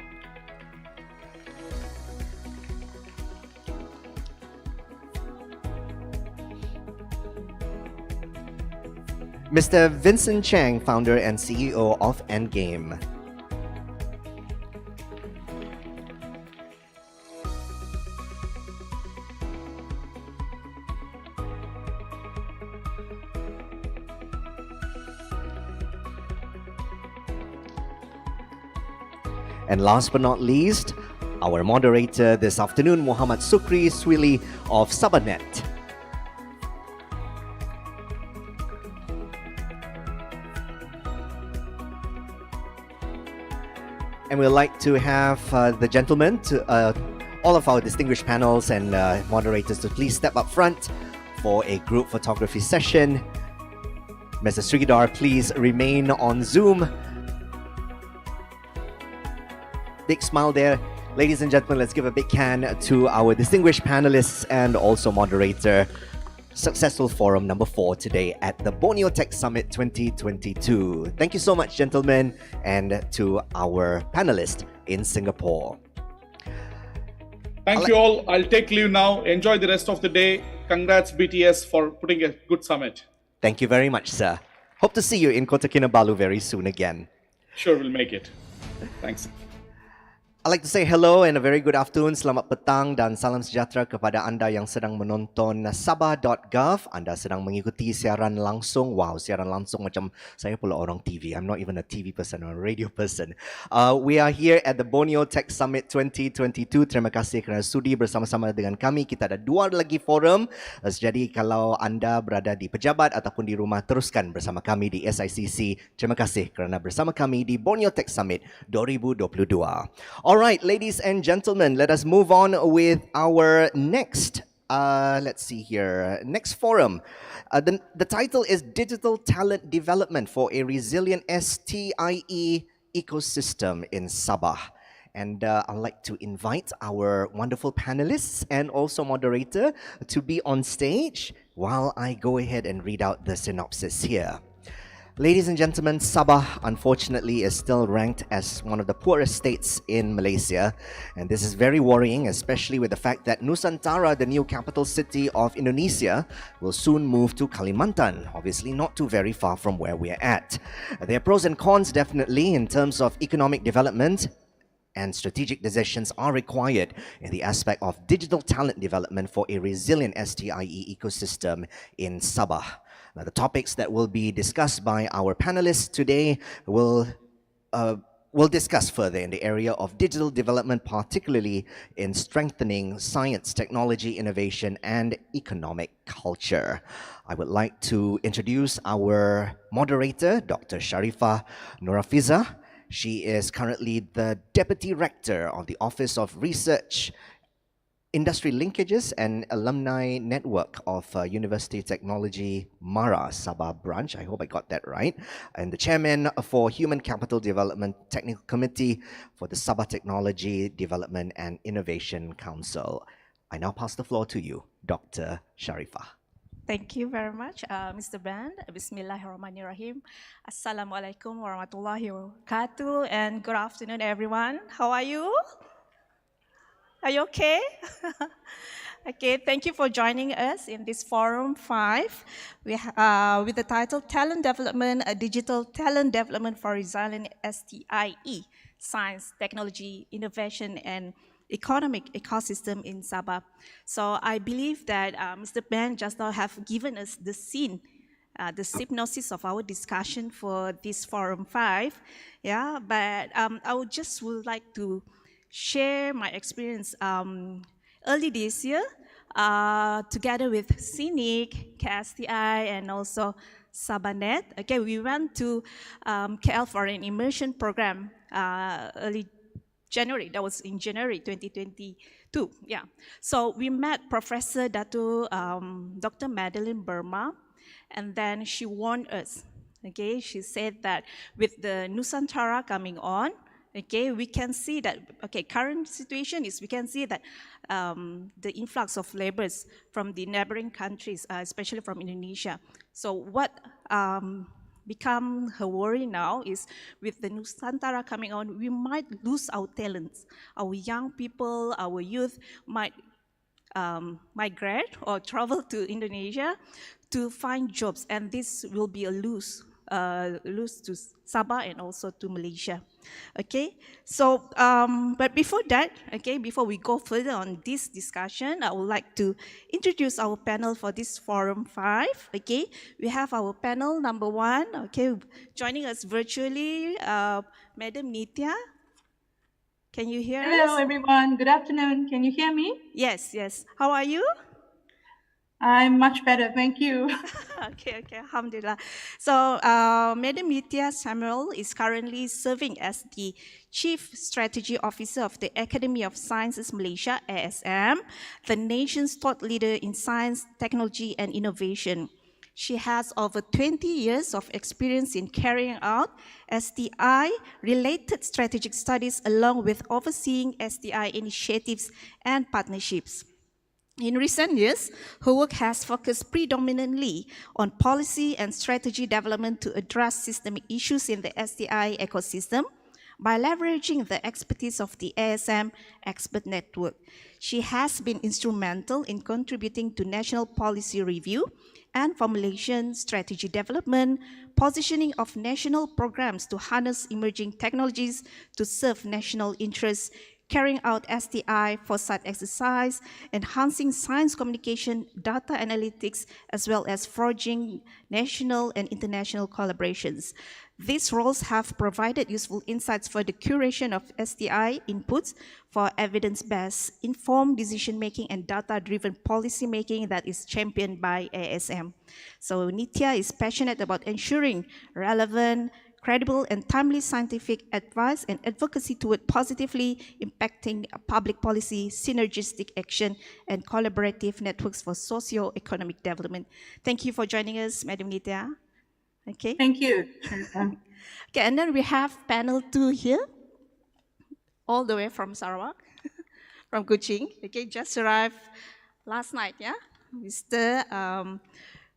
Speaker 7: Mr. Vincent Chang, Founder and CEO of Endgame. And last but not least, our moderator this afternoon, Muhammad Sukri Swili of Sabahnet. And we'd like to have the gentlemen, all of our distinguished panels and moderators to please step up front for a group photography session. Mr. Sridhar, please remain on Zoom. Big smile there. Ladies and gentlemen, let's give a big hand to our distinguished panelists and also moderator. Successful forum number 4 today at the Borneo Tech Summit 2022. Thank you so much, gentlemen, and to our panelists in Singapore.
Speaker 15: Thank you all. I'll take leave now. Enjoy the rest of the day. Congrats, BTS, for putting a good summit.
Speaker 7: Thank you very much, sir. Hope to see you in Kota Kinabalu very soon again.
Speaker 15: Sure, we'll make it. Thanks.
Speaker 7: I'd like to say hello and a very good afternoon, selamat petang dan salam sejahtera kepada anda yang sedang menonton sabah.gov. Anda sedang mengikuti siaran langsung. Wow, siaran langsung macam saya pula orang TV. I'm not even a TV person or a radio person. We are here at the Borneo Tech Summit 2022. Terima kasih kerana sudi bersama-sama dengan kami. Kita ada 2 lagi forum. Jadi kalau anda berada di pejabat ataupun di rumah, teruskan bersama kami di SICC. Terima kasih kerana bersama kami di Borneo Tech Summit 2022. All right, ladies and gentlemen, let us move on with our next, let's see here, next forum. The title is Digital Talent Development for a Resilient STIE Ecosystem in Sabah. And I'd like to invite our wonderful panelists and also moderator to be on stage while I go ahead and read out the synopsis here. Ladies and gentlemen, Sabah, unfortunately, is still ranked as one of the poorest states in Malaysia. And this is very worrying, especially with the fact that Nusantara, the new capital city of Indonesia, will soon move to Kalimantan, obviously not too very far from where we're at. There are pros and cons, definitely, in terms of economic development, and strategic decisions are required in the aspect of digital talent development for a resilient STIE ecosystem in Sabah. Now, the topics that will be discussed by our panelists today will discuss further in the area of digital development, particularly in strengthening science, technology, innovation, and economic culture. I would like to introduce our moderator, Dr. Sharifah Nurafiza. She is currently the Deputy Rector of the Office of Research, Industry Linkages and Alumni Network of University Technology Mara Sabah branch. I hope I got that right. And the Chairman for Human Capital Development Technical Committee for the Sabah Technology Development and Innovation Council. I now pass the floor to you, Dr. Sharifah.
Speaker 19: Thank you very much, Mr. Brand. Bismillahirrahmanirrahim. Assalamualaikum warahmatullahi wabarakatuh. And good afternoon, everyone. How are you? Are you okay? Okay, thank you for joining us in this Forum 5 with the title Talent Development, a Digital Talent Development for Resilient STIE, Science, Technology, Innovation, and Economic Ecosystem in Sabah. So I believe that Mr. Ben just now have given us the scene, the synopsis of our discussion for this Forum 5. Yeah, but I would like to share my experience early this year together with SICC, KSTI, and also Sabahnet. Okay, we went to KL for an immersion program early January. That was in January 2022. Yeah. So we met Professor Datu, Dr. Madeline Burma, and then she warned us. Okay, she said that with the Nusantara coming on, okay, we can see that, okay, current situation is we can see that the influx of laborers from the neighboring countries, especially from Indonesia. So what become her worry now is with the Nusantara coming on, we might lose our talents. Our young people, our youth might migrate or travel to Indonesia to find jobs, and this will be a lose to Sabah and also to Malaysia. Okay, so but before that, okay, before we go further on this discussion, I would like to introduce our panel for this Forum 5. Okay, we have our panel number 1. Okay, joining us virtually, Madam Nitya. Can you hear us?
Speaker 20: Hello, everyone. Good afternoon. Can you hear me?
Speaker 19: Yes, yes. How are you?
Speaker 20: I'm much better, thank you.
Speaker 19: Okay, alhamdulillah. So, Madam Nitya Samuel is currently serving as the Chief Strategy Officer of the Academy of Sciences Malaysia, ASM, the nation's thought leader in science, technology, and innovation. She has over 20 years of experience in carrying out STI-related strategic studies along with overseeing STI initiatives and partnerships. In recent years, her work has focused predominantly on policy and strategy development to address systemic issues in the STI ecosystem by leveraging the expertise of the ASM Expert Network. She has been instrumental in contributing to national policy review and formulation, strategy development, positioning of national programs to harness emerging technologies to serve national interests,
Speaker 21: carrying out STI foresight exercise, enhancing science communication, data analytics, as well as forging national and international collaborations. These roles have provided useful insights for the curation of STI inputs for evidence-based, informed decision-making and data-driven policy-making that is championed by ASM. So Nitya is passionate about ensuring relevant, credible and timely scientific advice and advocacy toward positively impacting public policy, synergistic action, and collaborative networks for socio-economic development. Thank you for joining us, Madam Nitya. Okay.
Speaker 20: Thank you.
Speaker 21: Okay, and then we have panel 2 here, all the way from Sarawak, from Kuching. Okay, just arrived last night, yeah? Mr.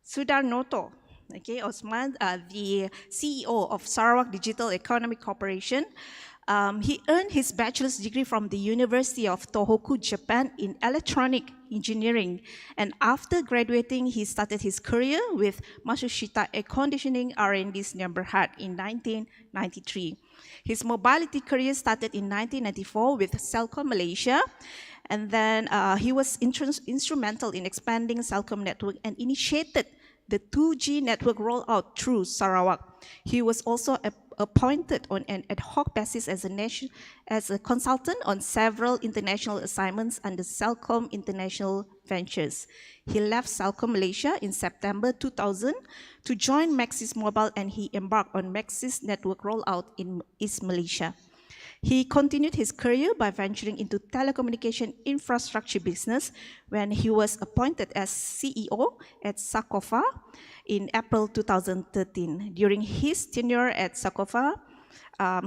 Speaker 21: Sudarnoto. Okay, Osman, the CEO of Sarawak Digital Economic Corporation. He earned his bachelor's degree from the University of Tohoku, Japan in electronic engineering. And after graduating, he started his career with Matsushita Air Conditioning R&D Berhad in 1993. His mobility career started in 1994 with Celcom Malaysia. And then he was instrumental in expanding Celcom network and initiated the 2G network rollout through Sarawak. He was also appointed on an ad hoc basis as a consultant on several international assignments under Celcom International Ventures. He left Celcom Malaysia in September 2000 to join Maxis Mobile, and he embarked on Maxis network rollout in East Malaysia. He continued his career by venturing into telecommunication infrastructure business when he was appointed as CEO at Sakofa in April 2013. During his tenure at Sakofa,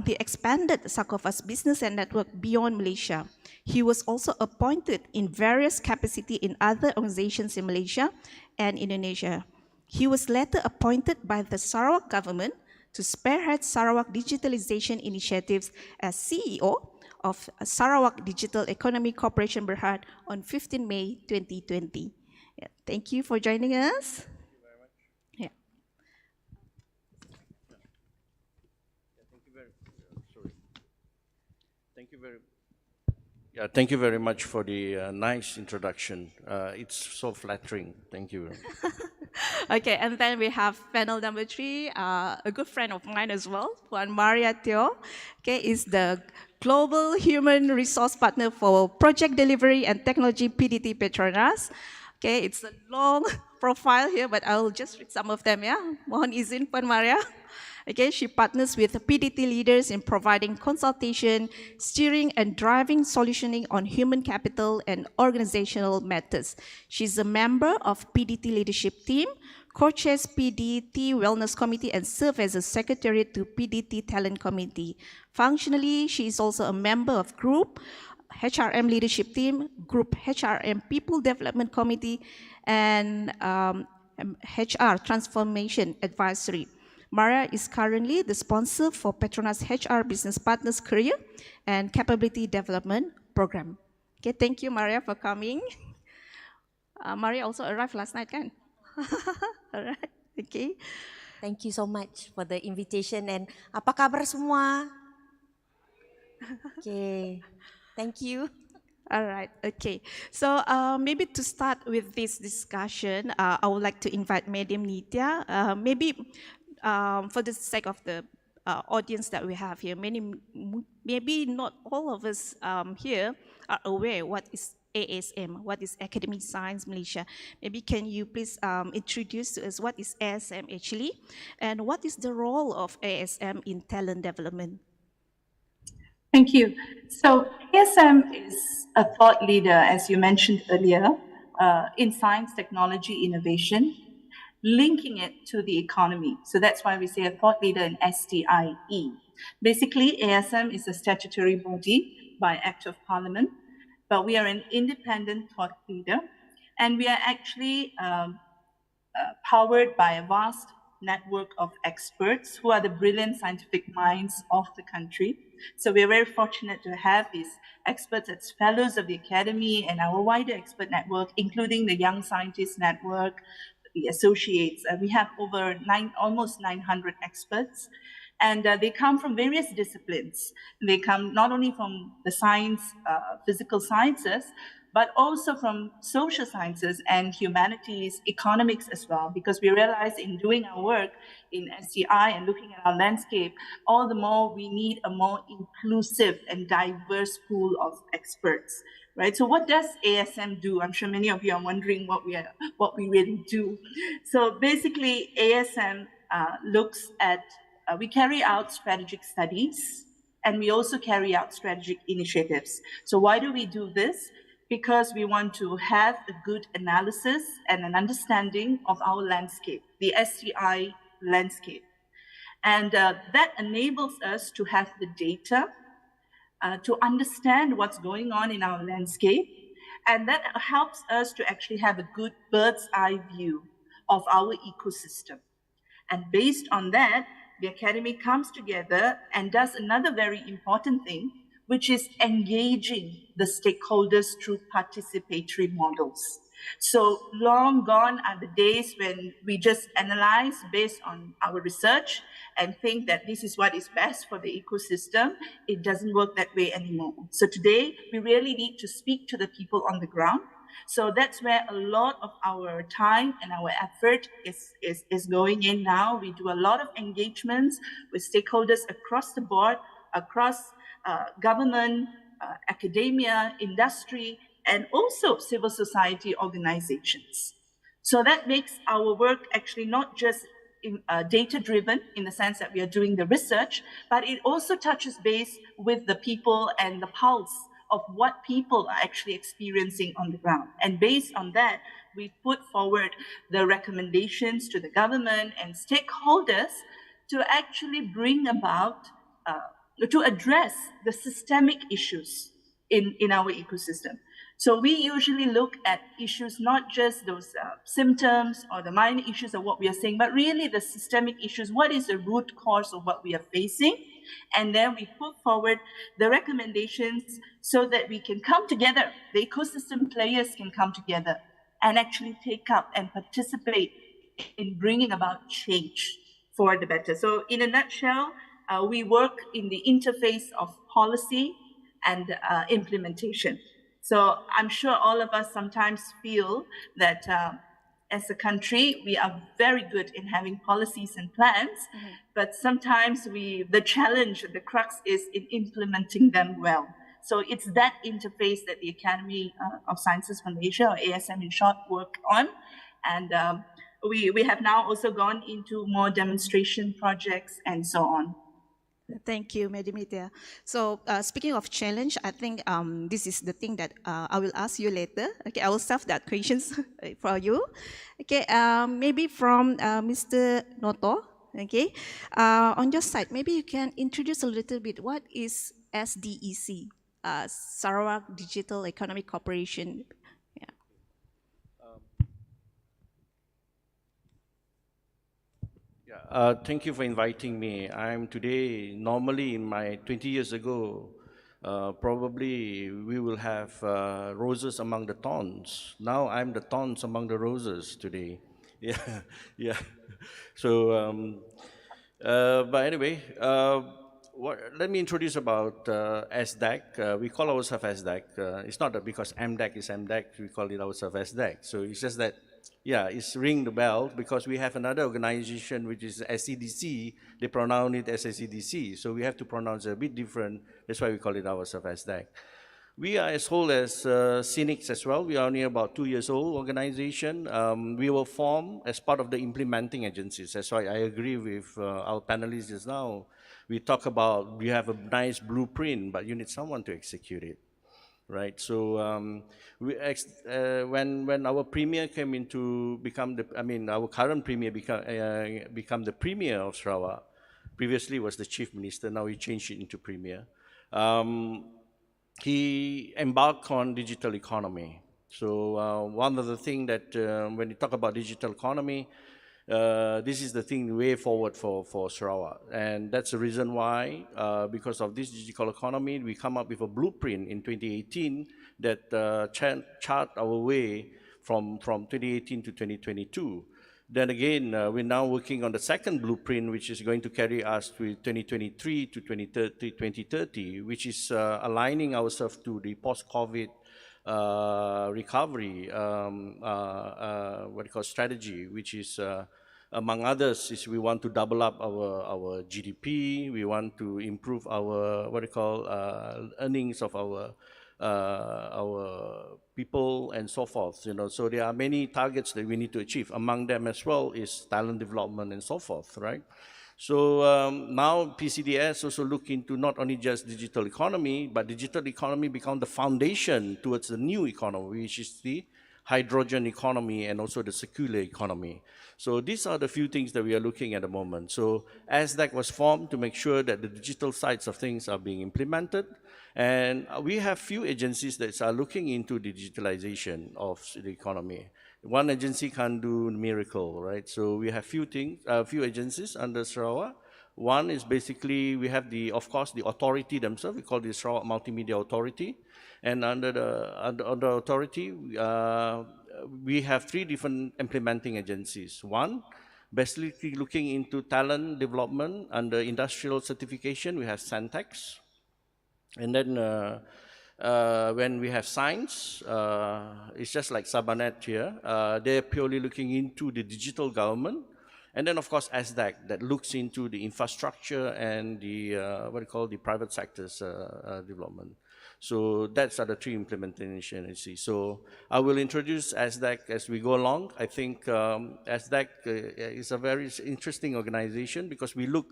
Speaker 21: he expanded Sakofa's business and network beyond Malaysia. He was also appointed in various capacities in other organizations in Malaysia and Indonesia. He was later appointed by the Sarawak government to spearhead Sarawak digitalization initiatives as CEO of Sarawak Digital Economy Corporation Berhad on 15 May 2020. Yeah, thank you for joining us. Yeah.
Speaker 22: Thank you very much for the nice introduction. It's so flattering. Thank you.
Speaker 21: Okay, and then we have panel number 3, a good friend of mine as well, Puan Maria Teo. Okay, is the Global Human Resource Partner for Project Delivery and Technology PDT Petronas. Okay, it's a long profile here, but I'll just read some of them, yeah? Mohon izin, Puan Maria. Okay, she partners with PDT leaders in providing consultation, steering and driving solutioning on human capital and organizational matters. She's a member of PDT leadership team, co-chairs PDT Wellness Committee, and serves as a secretary to PDT Talent Committee. Functionally, she is also a member of Group HRM Leadership Team, Group HRM People Development Committee, and HR Transformation Advisory. Maria is currently the sponsor for Petronas HR Business Partners Career and Capability Development Program. Okay, thank you, Maria, for coming. Maria also arrived last night, kan? All right, okay.
Speaker 23: Thank you so much for the invitation, and apa kabar semua? Okay, thank you.
Speaker 21: All right, okay. So maybe to start with this discussion, I would like to invite Madam Nitya. Maybe for the sake of the audience that we have here, maybe not all of us here are aware what is ASM, what is Academic Science Malaysia. Maybe can you please introduce to us what is ASM actually, and what is the role of ASM in talent development?
Speaker 20: Thank you. So ASM is a thought leader, as you mentioned earlier, in science, technology, innovation, linking it to the economy. So that's why we say a thought leader in STIE. Basically, ASM is a statutory body by Act of Parliament, but we are an independent thought leader, and we are actually powered by a vast network of experts who are the brilliant scientific minds of the country. So we are very fortunate to have these experts as fellows of the Academy and our wider expert network, including the Young Scientists Network, the associates. We have over almost 900 experts. And they come from various disciplines. They come not only from the science, physical sciences, but also from social sciences and humanities, economics as well, because we realize in doing our work in STI and looking at our landscape, all the more we need a more inclusive and diverse pool of experts, right? So what does ASM do? I'm sure many of you are wondering what we really do. So basically, ASM looks at, we carry out strategic studies, and we also carry out strategic initiatives. So why do we do this? Because we want to have a good analysis and an understanding of our landscape, the STI landscape. And that enables us to have the data, to understand what's going on in our landscape, and that helps us to actually have a good bird's eye view of our ecosystem. And based on that, the Academy comes together and does another very important thing, which is engaging the stakeholders through participatory models. So long gone are the days when we just analyze based on our research and think that this is what is best for the ecosystem. It doesn't work that way anymore. So today, we really need to speak to the people on the ground. So that's where a lot of our time and our effort is going in now. We do a lot of engagements with stakeholders across the board, across government, academia, industry, and also civil society organizations. So that makes our work actually not just data-driven in the sense that we are doing the research, but it also touches base with the people and the pulse of what people are actually experiencing on the ground. And based on that, we put forward the recommendations to the government and stakeholders to actually bring about, to address the systemic issues in our ecosystem. So we usually look at issues, not just those symptoms or the minor issues of what we are saying, but really the systemic issues. What is the root cause of what we are facing? And then we put forward the recommendations so that we can come together, the ecosystem players can come together and actually take up and participate in bringing about change for the better. So in a nutshell, we work in the interface of policy and implementation. So I'm sure all of us sometimes feel that as a country, we are very good in having policies and plans, but sometimes the challenge, the crux is in implementing them well. So it's that interface that the Academy of Sciences from Asia, or ASM in short, work on. And we have now also gone into more demonstration projects and so on.
Speaker 21: Thank you, Madam Media. So speaking of challenge, I think this is the thing that I will ask you later. Okay, I will save that questions for you. Okay, maybe from Mr. Noto. Okay, on your side, maybe you can introduce a little bit what is SDEC, Sarawak Digital Economic Corporation.
Speaker 22: Thank you for inviting me. I'm today, normally in my 20 years ago, probably we will have roses among the thorns. Now I'm the thorns among the roses today. Yeah, yeah. So, but anyway, let me introduce about SDAC. We call ourselves SDAC. It's not that because MDAC is MDAC, we call it ourselves SDAC. So it's just that, yeah, it's ring the bell because we have another organization which is SCDC. They pronounce it as SCDC. So we have to pronounce it a bit different. That's why we call it ourselves SDAC. We are as whole as SICC as well. We are only about 2 years old organization. We were formed as part of the implementing agencies. That's why I agree with our panelists just now. We talk about you have a nice blueprint, but you need someone to execute it, right? So when our premier came into become the, our current premier become the premier of Sarawak. Previously was the chief minister. Now he changed it into premier. He embarked on digital economy. So one of the things that when you talk about digital economy, this is the thing way forward for Sarawak. And that's the reason why, because of this digital economy, we come up with a blueprint in 2018 that chart our way from 2018 to 2022. Then again, we're now working on the second blueprint, which is going to carry us to 2023 to 2030, which is aligning ourselves to the post-COVID recovery, what you call strategy, which is among others, is we want to double up our GDP. We want to improve our what you call earnings of our people and so forth. You know, so there are many targets that we need to achieve. Among them as well is talent development and so forth, right? So now PCDS also look into not only just digital economy, but digital economy become the foundation towards the new economy, which is the hydrogen economy and also the circular economy. So these are the few things that we are looking at the moment. So SDAC was formed to make sure that the digital sides of things are being implemented. And we have few agencies that are looking into the digitalization of the economy. One agency can't do miracle, right? So we have few agencies under Sarawak. One is basically, we have of course, the authority themselves. We call the Sarawak Multimedia Authority. And under the authority, we have 3 different implementing agencies. One, basically looking into talent development under industrial certification, we have Santex. And then when we have science, it's just like Sabanet here. They're purely looking into the digital government. And then, of course, SDAC that looks into the infrastructure and the, what you call the private sector's development. So that's the 3 implementation agencies. So I will introduce SDAC as we go along. I think SDAC is a very interesting organization because we look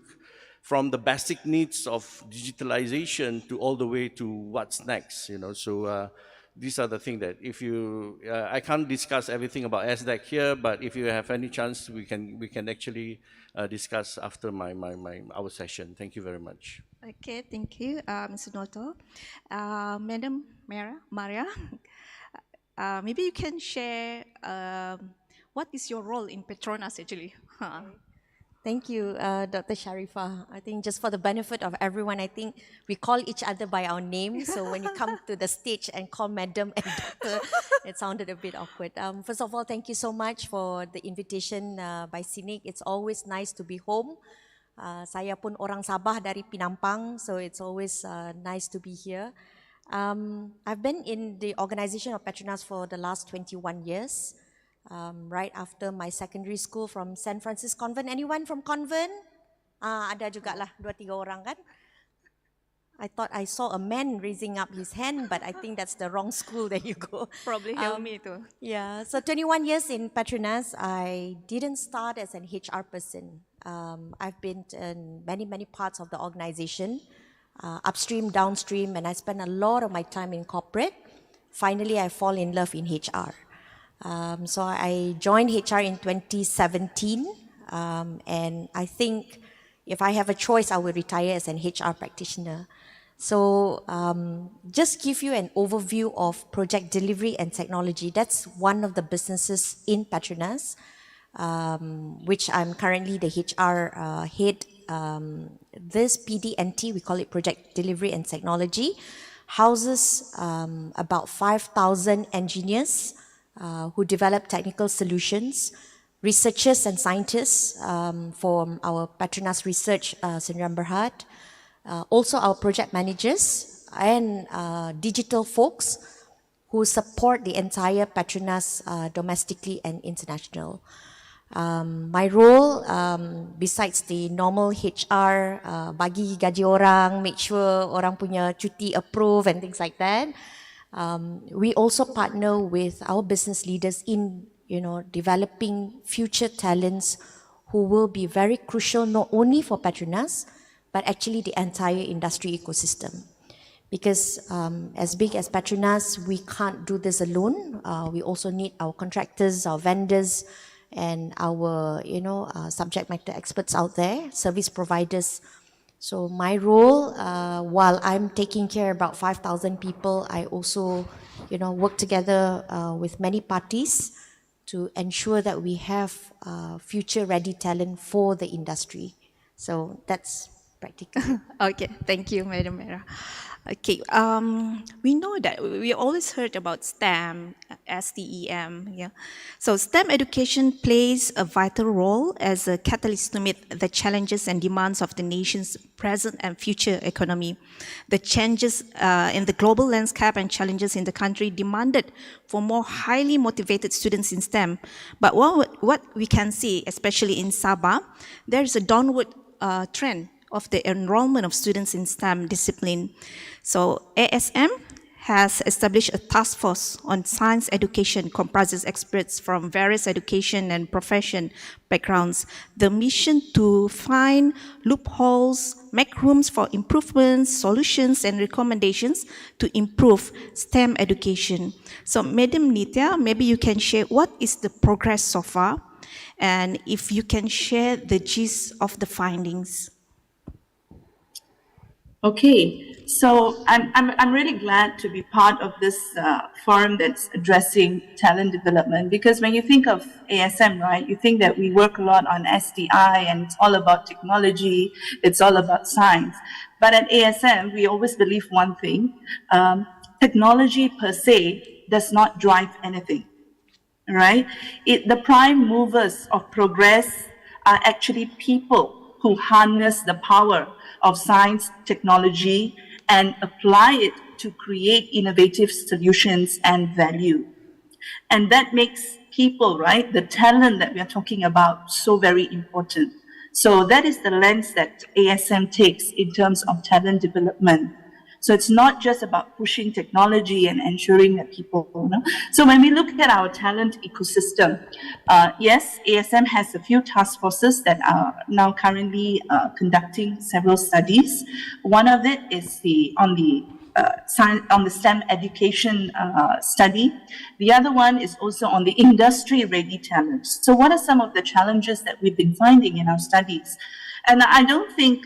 Speaker 22: from the basic needs of digitalization to all the way to what's next, you know. So these are the things that if you, I can't discuss everything about SDAC here, but if you have any chance, we can actually discuss after our session. Thank you very much.
Speaker 21: Okay, thank you, Mr. Noto. Madam Maria, maybe you can share what is your role in Petronas actually?
Speaker 23: Thank you, Dr. Sharifah. I think just for the benefit of everyone, I think we call each other by our names. So when you come to the stage and call Madam and Doctor, it sounded a bit awkward. First of all, thank you so much for the invitation by SICC. It's always nice to be home. Saya pun orang Sabah dari Penampang, so it's always nice to be here. I've been in the organization of Petronas for the last 21 years. Right after my secondary school from St. Francis Convent. Anyone from convent? Ada juga lah 2-3 orang kan? I thought I saw a man raising up his hand, but I think that's the wrong school that you go.
Speaker 21: Probably me too.
Speaker 23: Yeah, so 21 years in Petronas. I didn't start as an HR person. I've been in many parts of the organization, upstream, downstream, and I spent a lot of my time in corporate. Finally, I fall in love in HR. So I joined HR in 2017, and I think if I have a choice, I will retire as an HR practitioner. So just give you an overview of project delivery and technology. That's one of the businesses in Petronas, which I'm currently the HR head. This PDNT, we call it Project Delivery and Technology, houses about 5,000 engineers who develop technical solutions, researchers and scientists from our Petronas Research Sdn Bhd, also our project managers and digital folks who support the entire Petronas domestically and international. My role, besides the normal HR, bagi gaji orang, make sure orang punya cuti approve and things like that, we also partner with our business leaders in, developing future talents who will be very crucial not only for Petronas, but actually the entire industry ecosystem. Because as big as Petronas, we can't do this alone. We also need our contractors, our vendors, and our, subject matter experts out there, service providers. So my role, while I'm taking care about 5,000 people, I also, work together with many parties to ensure that we have future-ready talent for the industry. So that's practical.
Speaker 21: Okay, thank you, Madam Mera. Okay, we know that we always heard about STEM, STEM, yeah. So STEM education plays a vital role as a catalyst to meet the challenges and demands of the nation's present and future economy. The changes in the global landscape and challenges in the country demanded for more highly motivated students in STEM. But what we can see, especially in Sabah, there's a downward trend of the enrollment of students in STEM discipline. So ASM has established a task force on science education comprises experts from various education and profession backgrounds. The mission to find loopholes, make rooms for improvements, solutions, and recommendations to improve STEM education. So Madam Nitya, maybe you can share what is the progress so far, and if you can share the gist of the findings.
Speaker 20: Okay, so I'm really glad to be part of this forum that's addressing talent development, because when you think of ASM, right, you think that we work a lot on SDI and it's all about technology, it's all about science. But at ASM, we always believe one thing, technology per se does not drive anything, right? The prime movers of progress are actually people who harness the power of science, technology, and apply it to create innovative solutions and value. And that makes people, right, the talent that we are talking about, so very important. So that is the lens that ASM takes in terms of talent development. So it's not just about pushing technology and ensuring that people know. So when we look at our talent ecosystem, yes, ASM has a few task forces that are now currently conducting several studies. One of it is on the STEM education study. The other one is also on the industry-ready talent. So what are some of the challenges that we've been finding in our studies? And I don't think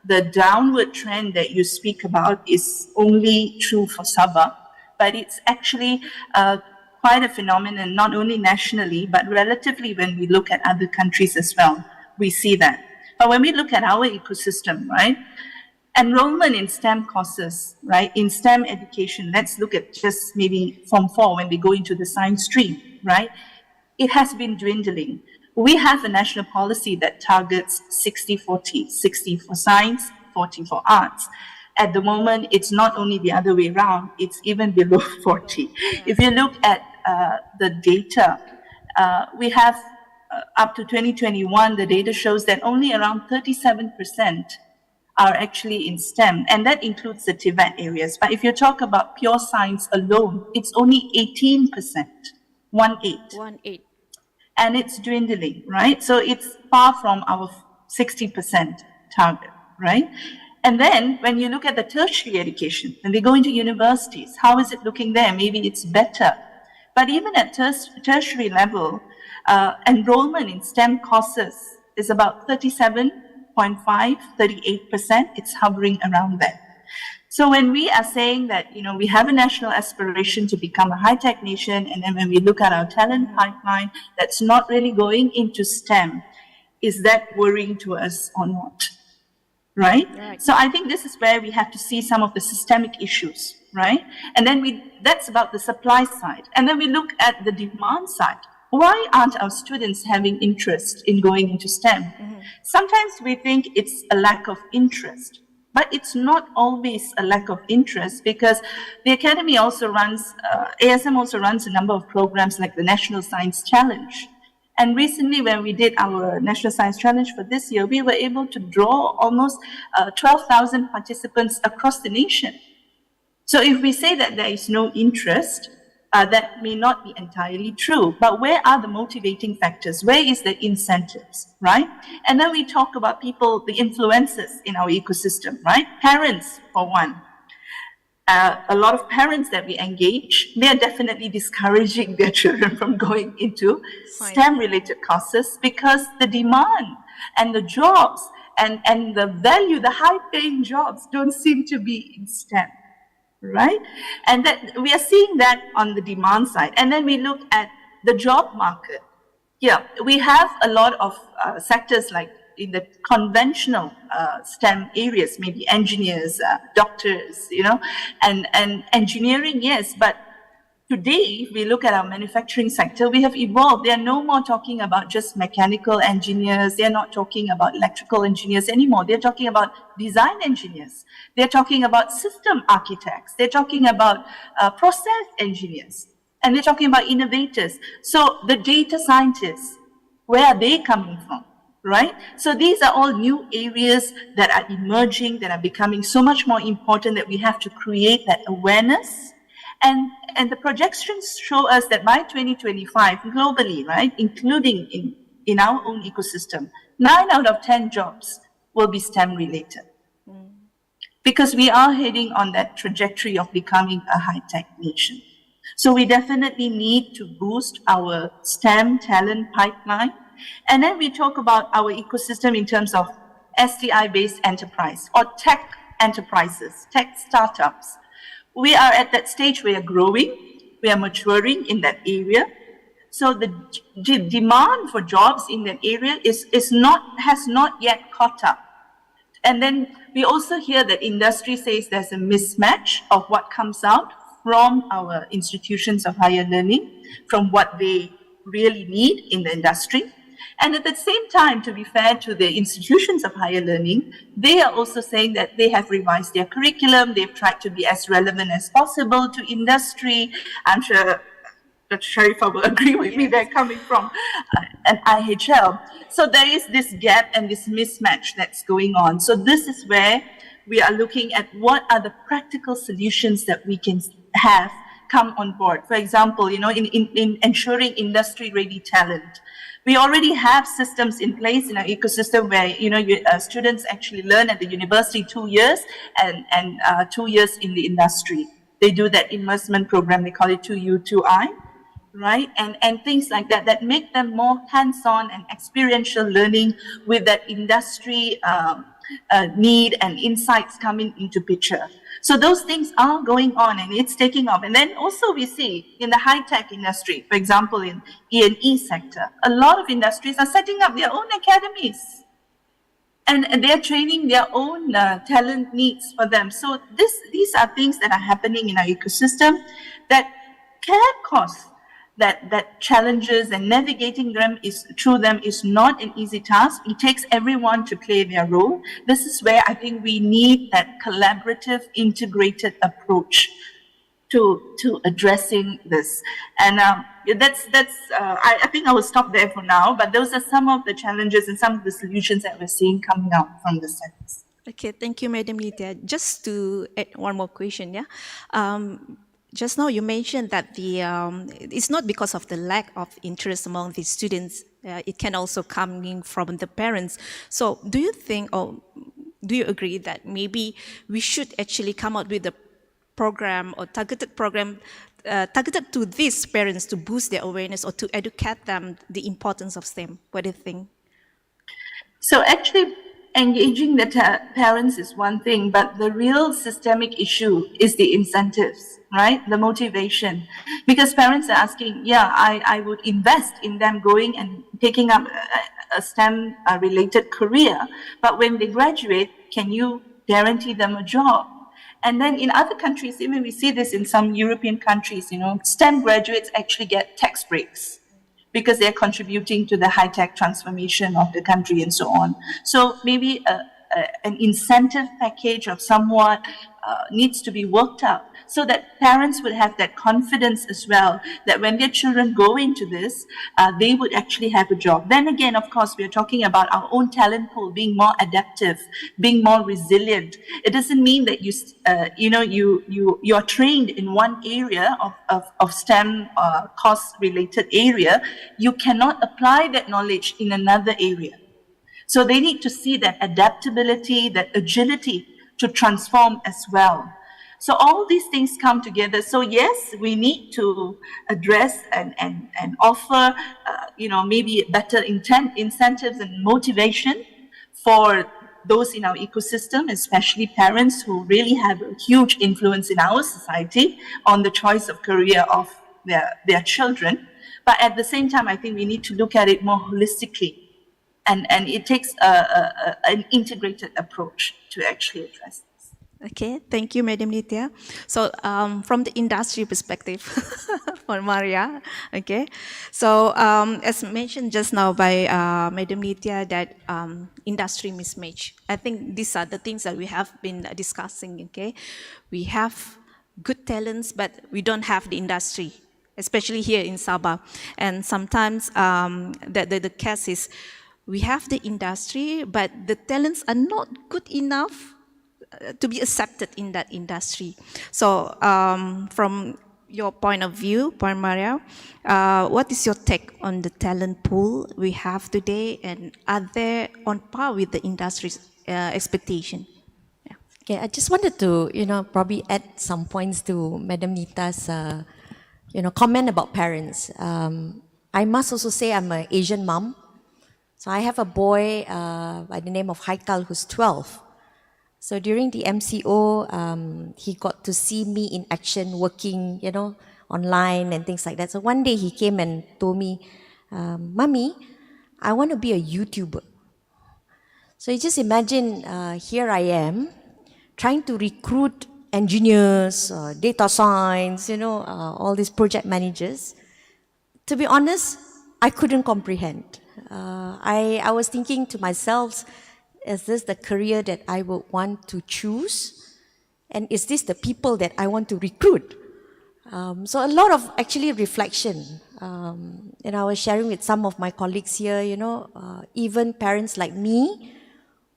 Speaker 20: the downward trend that you speak about is only true for Sabah, but it's actually quite a phenomenon, not only nationally, but relatively when we look at other countries as well, we see that. But when we look at our ecosystem, right, enrollment in STEM courses, right, in STEM education, let's look at just maybe Form 4 when they go into the science stream, right, it has been dwindling. We have a national policy that targets 60-40, 60 for science, 40 for arts. At the moment, it's not only the other way around, it's even below 40. If you look at the data, we have up to 2021, the data shows that only around 37% are actually in STEM, and that includes the Tibet areas. But if you talk about pure science alone, it's only 18%, 1/8. And it's dwindling, right? So it's far from our 60% target, right? And then when you look at the tertiary education, when they go into universities, how is it looking there? Maybe it's better. But even at tertiary level, enrollment in STEM courses is about 37.5, 38%. It's hovering around there. So when we are saying that, you know, we have a national aspiration to become a high-tech nation, and then when we look at our talent pipeline that's not really going into STEM, is that worrying to us or not? Right? So I think this is where we have to see some of the systemic issues, right? And then that's about the supply side. And then we look at the demand side. Why aren't our students having interest in going into STEM? Sometimes we think it's a lack of interest. But it's not always a lack of interest, because the Academy also runs, ASM also runs a number of programs like the National Science Challenge. And recently when we did our National Science Challenge for this year, we were able to draw almost 12,000 participants across the nation. So if we say that there is no interest, that may not be entirely true. But where are the motivating factors? Where is the incentives, right? And then we talk about people, the influences in our ecosystem, right? Parents, for one. A lot of parents that we engage, they are definitely discouraging their children from going into STEM-related courses, because the demand and the jobs and the value, the high-paying jobs don't seem to be in STEM. Right? And that we are seeing that on the demand side. And then we look at the job market. Yeah, we have a lot of sectors like in the conventional STEM areas, maybe engineers, doctors, and engineering, yes, but today, if we look at our manufacturing sector, we have evolved. They are no more talking about just mechanical engineers. They're not talking about electrical engineers anymore. They're talking about design engineers. They're talking about system architects. They're talking about process engineers. And they're talking about innovators. So the data scientists, where are they coming from? Right? So these are all new areas that are emerging, that are becoming so much more important, that we have to create that awareness. And the projections show us that by 2025, globally, right, including in our own ecosystem, 9 out of 10 jobs will be STEM related. Because we are heading on that trajectory of becoming a high-tech nation. So we definitely need to boost our STEM talent pipeline. And then we talk about our ecosystem in terms of STI-based enterprise or tech enterprises, tech startups. We are at that stage, we are growing, we are maturing in that area. So the demand for jobs in that area has not yet caught up. And then we also hear that industry says there's a mismatch of what comes out from our institutions of higher learning, from what they really need in the industry. And at the same time, to be fair to the institutions of higher learning, they are also saying that they have revised their curriculum, they've tried to be as relevant as possible to industry. I'm sure Dr. Sharifah will agree with me, they're coming from an IHL. So there is this gap and this mismatch that's going on. So this is where we are looking at what are the practical solutions that we can have come on board. For example, in ensuring industry-ready talent. We already have systems in place in our ecosystem where students actually learn at the university 2 years and 2 years in the industry. They do that immersement program, they call it 2U, 2I, right? And things like that, that make them more hands-on and experiential learning with that industry need and insights coming into picture. So those things are going on and it's taking off. And then also we see in the high-tech industry, for example, in E&E sector, a lot of industries are setting up their own academies. And they're training their own talent needs for them. So these are things that are happening in our ecosystem that can cause that challenges, and navigating them through them is not an easy task. It takes everyone to play their role. This is where I think we need that collaborative, integrated approach to addressing this. And I think I will stop there for now, but those are some of the challenges and some of the solutions that we're seeing coming out from the studies.
Speaker 21: Okay, thank you, Madam Nitya. Just to add one more question, yeah. Just now you mentioned that it's not because of the lack of interest among the students. It can also come in from the parents. So do you think, or do you agree that maybe we should actually come out with a program or targeted program targeted to these parents to boost their awareness or to educate them the importance of STEM? What do you think?
Speaker 20: So actually, engaging the parents is one thing, but the real systemic issue is the incentives, right? The motivation. Because parents are asking, yeah, I would invest in them going and taking up a STEM related career. But when they graduate, can you guarantee them a job? And then in other countries, even we see this in some European countries, STEM graduates actually get tax breaks, because they're contributing to the high-tech transformation of the country and so on. So maybe an incentive package of somewhat needs to be worked out so that parents would have that confidence as well, that when their children go into this, they would actually have a job. Then again, of course, we're talking about our own talent pool being more adaptive, being more resilient. It doesn't mean that you're trained in one area of STEM course-related area. You cannot apply that knowledge in another area. So they need to see that adaptability, that agility to transform as well. So all these things come together. So yes, we need to address and offer, maybe better incentives and motivation for those in our ecosystem, especially parents who really have a huge influence in our society on the choice of career of their children. But at the same time, I think we need to look at it more holistically. And it takes an integrated approach to actually address this.
Speaker 21: Okay, thank you, Madam Nitya. So from the industry perspective, for Maria, okay. So as mentioned just now by Madam Nitya, that industry mismatch. I think these are the things that we have been discussing, okay. We have good talents, but we don't have the industry, especially here in Sabah. And sometimes the case is, we have the industry, but the talents are not good enough to be accepted in that industry. So from your point of view, Puan Maria, what is your take on the talent pool we have today, and are they on par with the industry's expectation?
Speaker 23: Okay, I just wanted to, probably add some points to Madam Nita's, comment about parents. I must also say I'm an Asian mom. So I have a boy by the name of Haikal who's 12. So during the MCO, he got to see me in action working, online and things like that. So one day he came and told me, Mommy, I want to be a YouTuber. So you just imagine, here I am, trying to recruit engineers, data science, all these project managers. To be honest, I couldn't comprehend. I was thinking to myself, is this the career that I would want to choose? And is this the people that I want to recruit? So a lot of actually reflection. I was sharing with some of my colleagues here, even parents like me,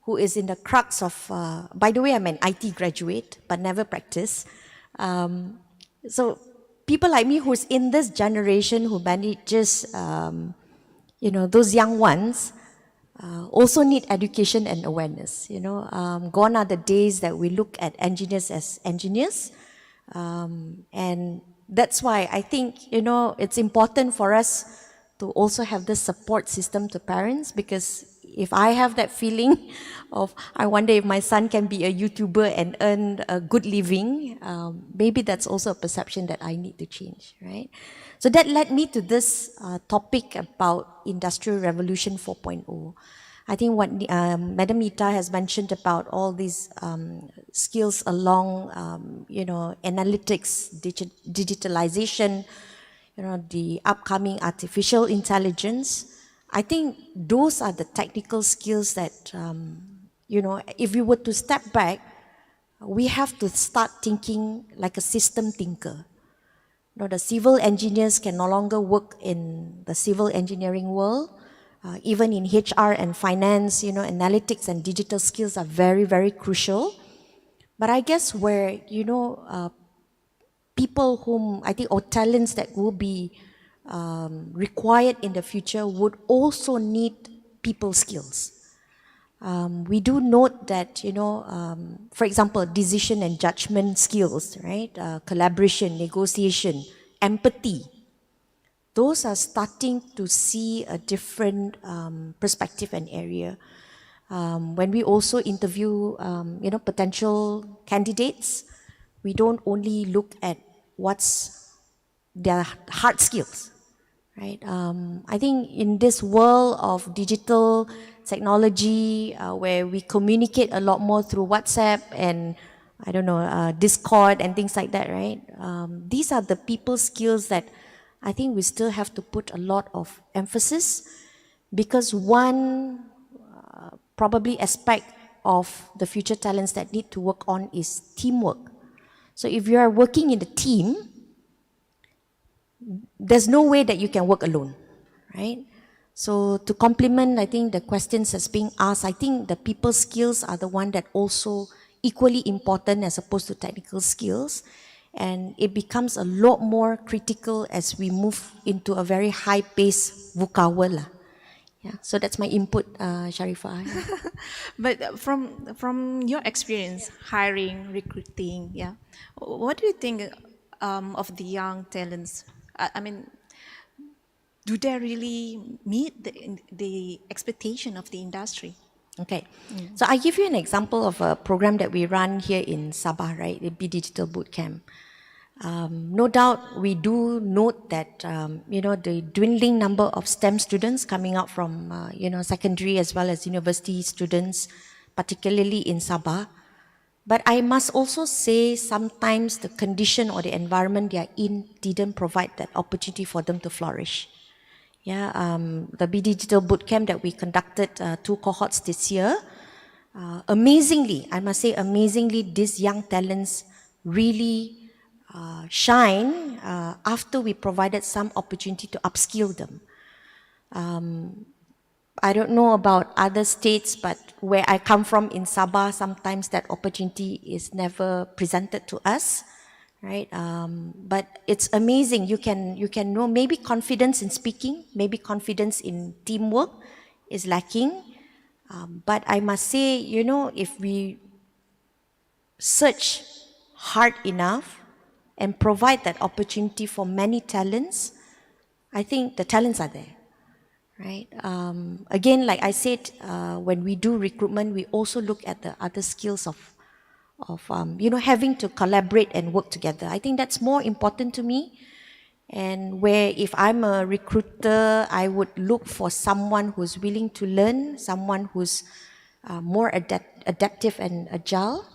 Speaker 23: who is in the crux of, by the way, I'm an IT graduate, but never practiced. So people like me who's in this generation who manages, those young ones, also need education and awareness. Gone are the days that we look at engineers as engineers. And that's why I think, it's important for us to also have this support system to parents, because if I have that feeling of, I wonder if my son can be a YouTuber and earn a good living, maybe that's also a perception that I need to change, right? So that led me to this topic about Industrial Revolution 4.0. I think what Madam Nita has mentioned about all these skills along, analytics, digitalization, the upcoming artificial intelligence, I think those are the technical skills that, if we were to step back, we have to start thinking like a system thinker. The civil engineers can no longer work in the civil engineering world. Even in HR and finance, analytics and digital skills are very, very crucial. But I guess where, people whom I think, or talents that will be required in the future would also need people skills. We do note that, for example, decision and judgment skills, right? Collaboration, negotiation, empathy. Those are starting to see a different perspective and area. When we also interview, potential candidates, we don't only look at what's their hard skills, right? I think in this world of digital technology, where we communicate a lot more through WhatsApp and Discord and things like that, right? These are the people skills that I think we still have to put a lot of emphasis, because one probably aspect of the future talents that need to work on is teamwork. So if you are working in the team, there's no way that you can work alone, right? So to complement, I think the questions that's being asked, I think the people skills are the one that also equally important as opposed to technical skills. And it becomes a lot more critical as we move into a very high-paced VUCA world. Yeah, so that's my input, Sharifah.
Speaker 21: But from your experience, hiring, recruiting, what do you think of the young talents? I mean, do they really meet the expectation of the industry?
Speaker 23: Okay, so I give you an example of a program that we run here in Sabah, right? The B Digital Bootcamp. No doubt, we do note that the dwindling number of STEM students coming out from secondary as well as university students, particularly in Sabah. But I must also say sometimes the condition or the environment they are in didn't provide that opportunity for them to flourish. Yeah, the Be Digital Bootcamp that we conducted 2 cohorts this year, amazingly, I must say amazingly, these young talents really shine after we provided some opportunity to upskill them. I don't know about other states, but where I come from in Sabah, sometimes that opportunity is never presented to us, right? But it's amazing. You can know maybe confidence in speaking, maybe confidence in teamwork is lacking. But I must say, if we search hard enough and provide that opportunity for many talents, I think the talents are there. Right. Again, like I said, when we do recruitment, we also look at the other skills of having to collaborate and work together. I think that's more important to me. And where if I'm a recruiter, I would look for someone who's willing to learn, someone who's more adaptive and agile,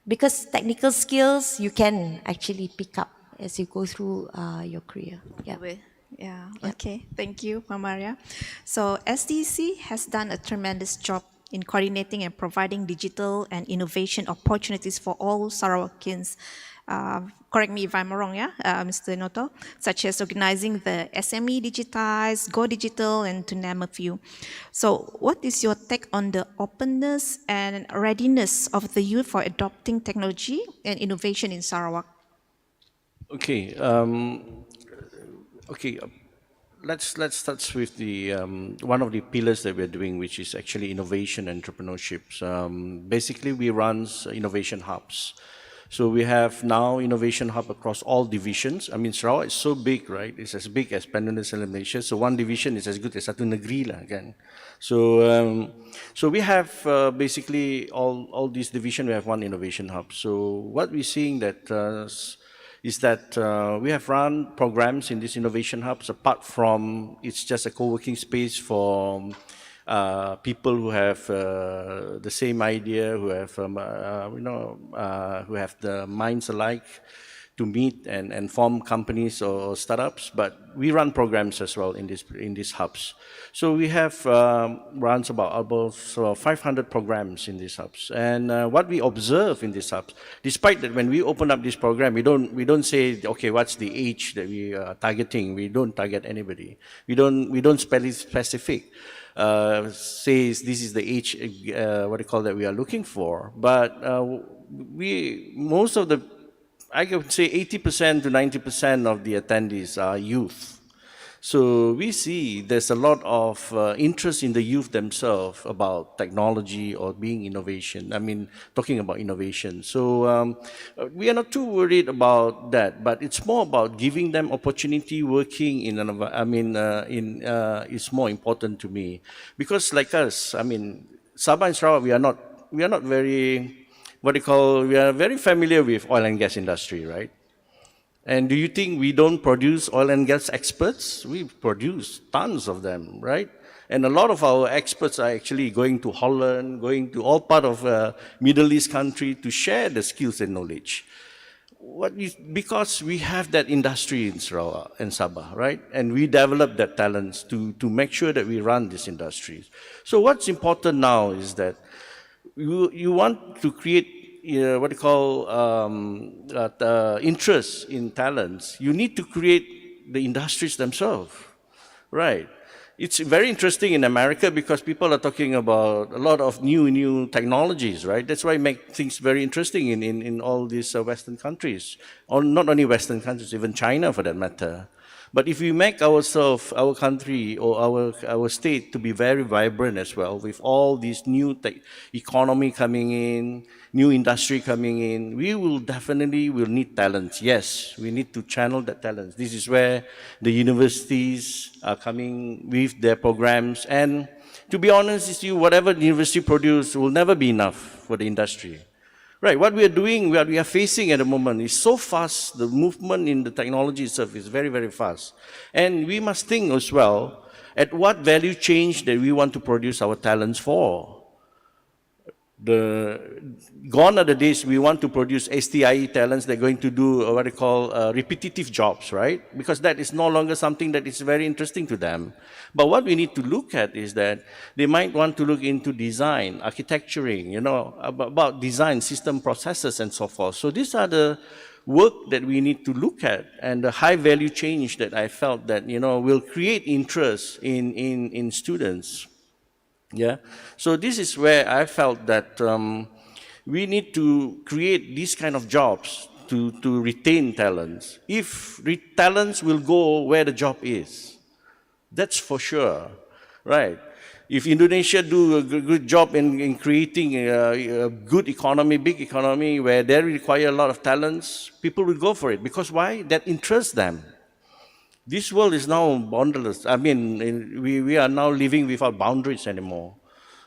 Speaker 23: because technical skills you can actually pick up as you go through your career. Yeah.
Speaker 21: Yeah, okay. Thank you, Mamaria. So SDC has done a tremendous job in coordinating and providing digital and innovation opportunities for all Sarawakians. Correct me if I'm wrong, yeah, Mr. Noto, such as organizing the SME Digitize, Go Digital, and to name a few. So what is your take on the openness and readiness of the youth for adopting technology and innovation in Sarawak?
Speaker 22: Okay. Okay, let's start with the one of the pillars that we're doing, which is actually innovation and entrepreneurship. Basically, we run innovation hubs. So we have now innovation hub across all divisions. I mean, Sarawak is so big, right? It's as big as Peninsular Malaysia. So one division is as good as satu negeri lah, again. So we have basically all these divisions. We have one innovation hub. So what we're seeing is that we have run programs in these innovation hubs. Apart from it's just a co-working space for people who have the same idea, who have who have the minds alike to meet and form companies or startups. But we run programs as well in these hubs. So we have runs about 500 programs in these hubs. And what we observe in these hubs, despite that when we open up this program, we don't say, okay, what's the age that we are targeting? We don't target anybody. We don't spell it specific. Says this is the age, that we are looking for. But I could say 80% to 90% of the attendees are youth. So we see there's a lot of interest in the youth themselves about technology or being innovation. I mean, talking about innovation. So we are not too worried about that, but it's more about giving them opportunity working in is more important to me. Because like us, I mean, Sabah and Sarawak, we are not very, we are very familiar with oil and gas industry, right? And do you think we don't produce oil and gas experts? We produce tons of them, right? And a lot of our experts are actually going to Holland, going to all part of Middle East country to share the skills and knowledge. Because we have that industry in Sarawak and Sabah, right? And we develop that talents to make sure that we run these industries. So what's important now is that you want to create interest in talents. You need to create the industries themselves, right? It's very interesting in America because people are talking about a lot of new technologies, right? That's why it makes things very interesting in all these Western countries, or not only Western countries, even China for that matter. But if we make ourselves, our country or our state to be very vibrant as well, with all these new economy coming in, new industry coming in, we will definitely need talents. Yes, we need to channel that talents. This is where the universities are coming with their programs. And to be honest with you, whatever the university produce will never be enough for the industry. Right, what we are doing, what we are facing at the moment is so fast, the movement in the technology itself is very, very fast. And we must think as well, at what value change that we want to produce our talents for. Gone are the days we want to produce STIE talents that are going to do what they call repetitive jobs, right? Because that is no longer something that is very interesting to them. But what we need to look at is that they might want to look into design, architecturing, you know, about design, system processes and so forth. So these are the work that we need to look at, and the high value change that I felt that, you know, will create interest in students. Yeah, so this is where I felt that we need to create these kind of jobs to retain talents. If talents will go where the job is, that's for sure, right? If Indonesia do a good job in creating a good economy, big economy, where they require a lot of talents, people will go for it. Because why? That interests them. This world is now boundless. I mean, we are now living without boundaries anymore.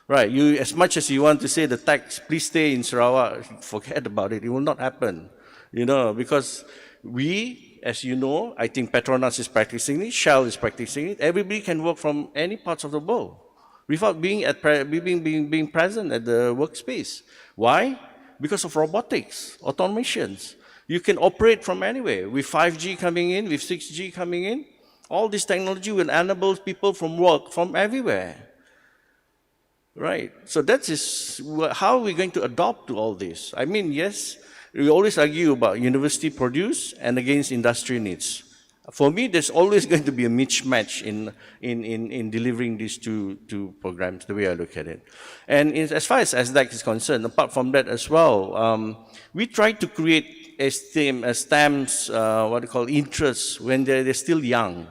Speaker 22: Right, you, as much as you want to say the tax, please stay in Sarawak, forget about it. It will not happen, you know, because we, as you know, I think Petronas is practicing it, Shell is practicing it. Everybody can work from any parts of the world without being present at the workspace. Why? Because of robotics, automations. You can operate from anywhere. With 5G coming in, with 6G coming in, all this technology will enable people from work from everywhere. Right, so that is how we're going to adopt to all this. I mean, yes, we always argue about university produce and against industry needs. For me, there's always going to be a mismatch in delivering these two programs, the way I look at it. And as far as SDAC is concerned, apart from that as well, we try to create STEM's, what they call interests when they're still young,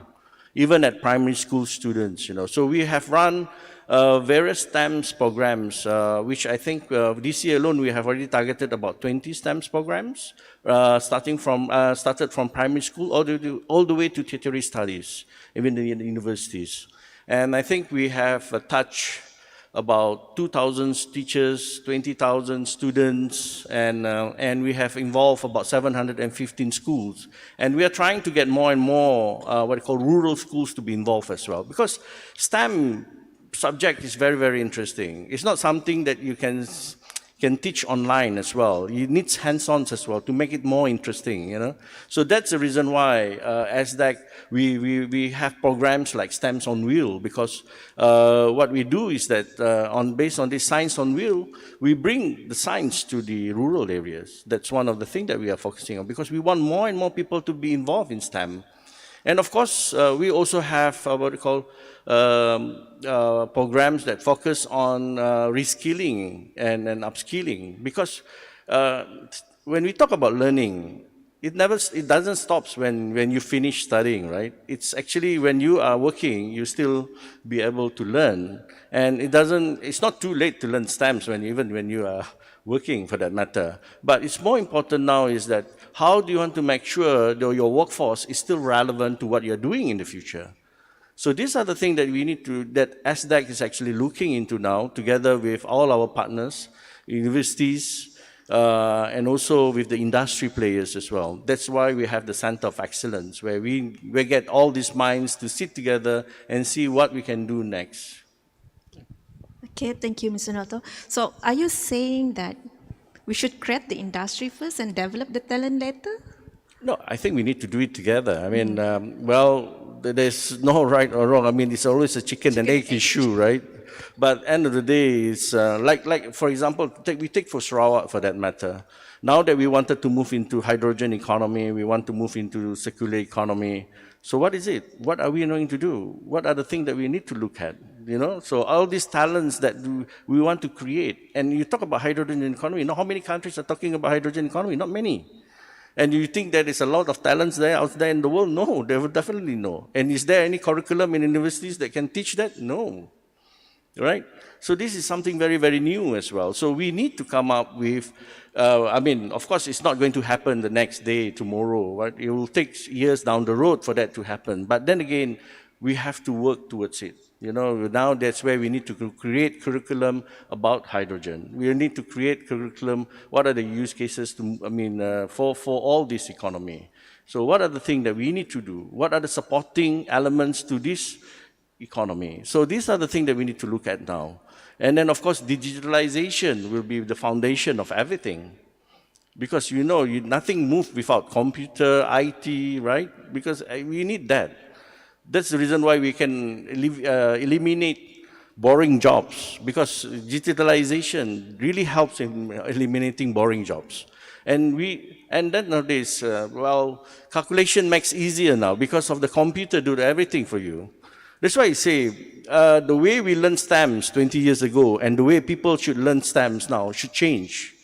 Speaker 22: even at primary school students, you know. So we have run various STEMs programs, which I think this year alone we have already targeted about 20 STEMs programs, started from primary school all the way to tertiary studies, even in the universities. And I think we have touched about 2,000 teachers, 20,000 students, and we have involved about 715 schools. And we are trying to get more and more what we call rural schools to be involved as well, because STEM subject is very, very interesting. It's not something that you can teach online as well. You need hands-ons as well to make it more interesting, you know. So that's the reason why, as that we have programs like STEMs on Wheel, because what we do is that based on this science on wheel, we bring the science to the rural areas. That's one of the things that we are focusing on, because we want more and more people to be involved in STEM. And of course, we also have what we call programs that focus on reskilling and upskilling, because when we talk about learning, it doesn't stop when you finish studying, right? It's actually when you are working, you still be able to learn, and it's not too late to learn STEMs even when you are working, for that matter. But it's more important now is that how do you want to make sure that your workforce is still relevant to what you're doing in the future? So these are the things that we need to, that SDAC is actually looking into now, together with all our partners, universities, and also with the industry players as well. That's why we have the Center of Excellence, where we get all these minds to sit together and see what we can do next.
Speaker 21: Okay, thank you, Mr. Noto. So are you saying that we should create the industry first and develop the talent later?
Speaker 22: No, I think we need to do it together. I mean, well, there's no right or wrong. I mean, it's always a chicken and egg issue, right? But end of the day, it's like for example, we take for Sarawak for that matter. Now that we wanted to move into hydrogen economy, we want to move into circular economy. So what is it? What are we going to do? What are the things that we need to look at? You know, so all these talents that we want to create. And you talk about hydrogen economy. You know how many countries are talking about hydrogen economy? Not many. And you think there is a lot of talents out there in the world? No, there will definitely no. And is there any curriculum in universities that can teach that? No. Right? So this is something very, very new as well. So we need to come up with, I mean, of course, it's not going to happen the next day, tomorrow. Right? It will take years down the road for that to happen. But then again, we have to work towards it. You know, now that's where we need to create curriculum about hydrogen. We need to create curriculum, what are the use cases to, for all this economy. So what are the things that we need to do? What are the supporting elements to this economy? So these are the things that we need to look at now. And then, of course, digitalization will be the foundation of everything. Because you know, nothing moves without computer, IT, right? Because we need that. That's the reason why we can eliminate boring jobs, because digitalization really helps in eliminating boring jobs. And then nowadays, calculation makes easier now because of the computer do everything for you. That's why I say the way we learned stamps 20 years ago and the way people should learn stamps now should change.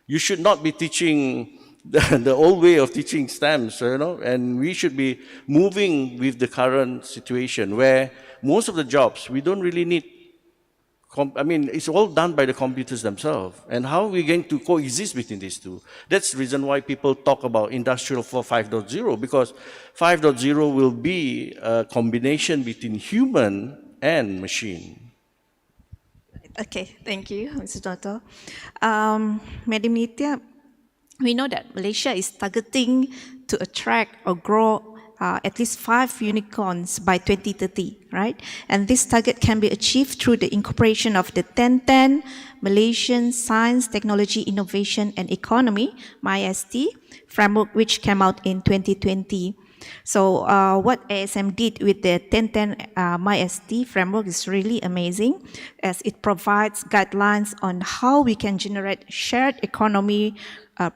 Speaker 22: You should not be teaching the old way of teaching stamps, you know, and we should be moving with the current situation where most of the jobs we don't really need. It's all done by the computers themselves. And how are we going to coexist between these two? That's the reason why people talk about Industrial 5.0, because 5.0 will be a combination between human and machine.
Speaker 21: Okay, thank you, Mr. Toto. Madam Nitya, we know that Malaysia is targeting to attract or grow at least 5 unicorns by 2030, right? And this target can be achieved through the incorporation of the 1010 Malaysian Science, Technology, Innovation and Economy, MyST, framework, which came out in 2020. So what ASM did with the 1010 MyST framework is really amazing, as it provides guidelines on how we can generate shared economy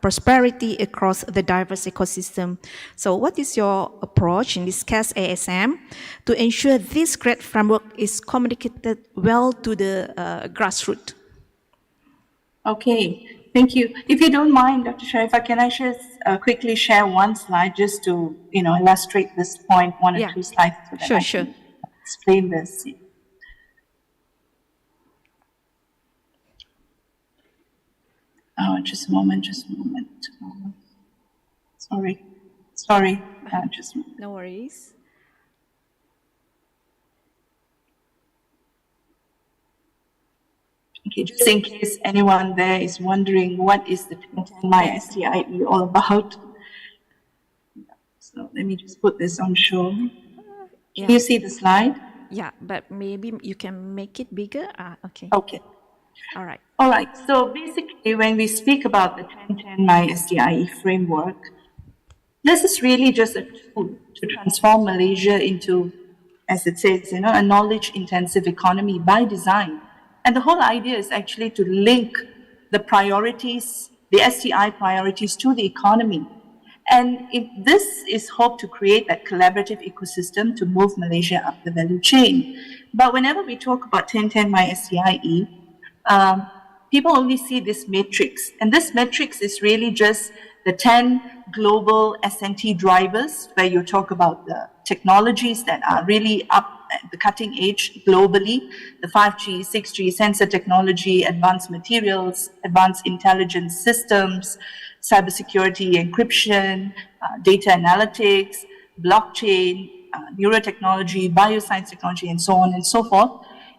Speaker 21: prosperity across the diverse ecosystem. So what is your approach, in this case ASM, to ensure this great framework is communicated well to the grassroots?
Speaker 20: Okay, thank you. If you don't mind, Dr. Sharifah, can I just quickly share one slide just to, illustrate this point, one or two slides, so that I can explain this. Oh, just a moment. Sorry. Just a moment.
Speaker 21: No worries.
Speaker 20: Okay, just in case anyone there is wondering what is the 1010 MySTIE all about. So let me just put this on show. Can you see the slide?
Speaker 21: Yeah, but maybe you can make it bigger. Okay.
Speaker 20: Okay.
Speaker 21: All right.
Speaker 20: All right. So basically, when we speak about the 1010 MySTIE framework, this is really just a tool to transform Malaysia into, as it says, a knowledge-intensive economy by design. And the whole idea is actually to link the priorities, the STI priorities, to the economy. And this is hoped to create that collaborative ecosystem to move Malaysia up the value chain. But whenever we talk about 1010 MySTIE, people only see this matrix. And this matrix is really just the 10 global S&T drivers, where you talk about the technologies that are really up at the cutting edge globally, the 5G, 6G, sensor technology, advanced materials, advanced intelligence systems, cybersecurity, encryption, data analytics, blockchain, neurotechnology, bioscience technology, and so on and so forth.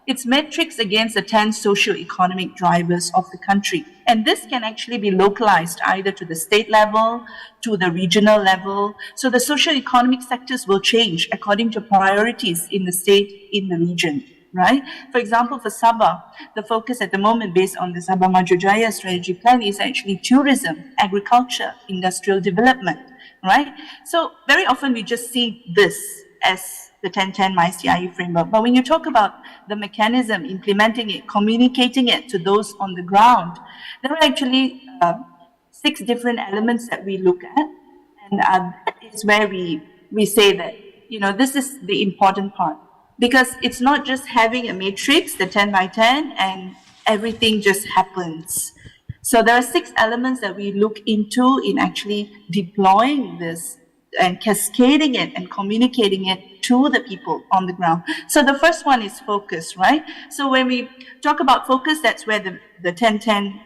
Speaker 20: It's metrics against the 10 socio-economic drivers of the country. And this can actually be localized either to the state level, to the regional level. So the socio-economic sectors will change according to priorities in the state, in the region, right? For example, for Sabah, the focus at the moment based on the Sabah Maju Jaya strategy plan is actually tourism, agriculture, industrial development, right? So very often we just see this as the 1010 MySTIE framework. But when you talk about the mechanism, implementing it, communicating it to those on the ground, there are actually 6 different elements that we look at. And that is where we say that, this is the important part. Because it's not just having a matrix, the 10 by 10, and everything just happens. So there are 6 elements that we look into in actually deploying this and cascading it and communicating it to the people on the ground. So the first one is focus, right? So when we talk about focus, that's where the 1010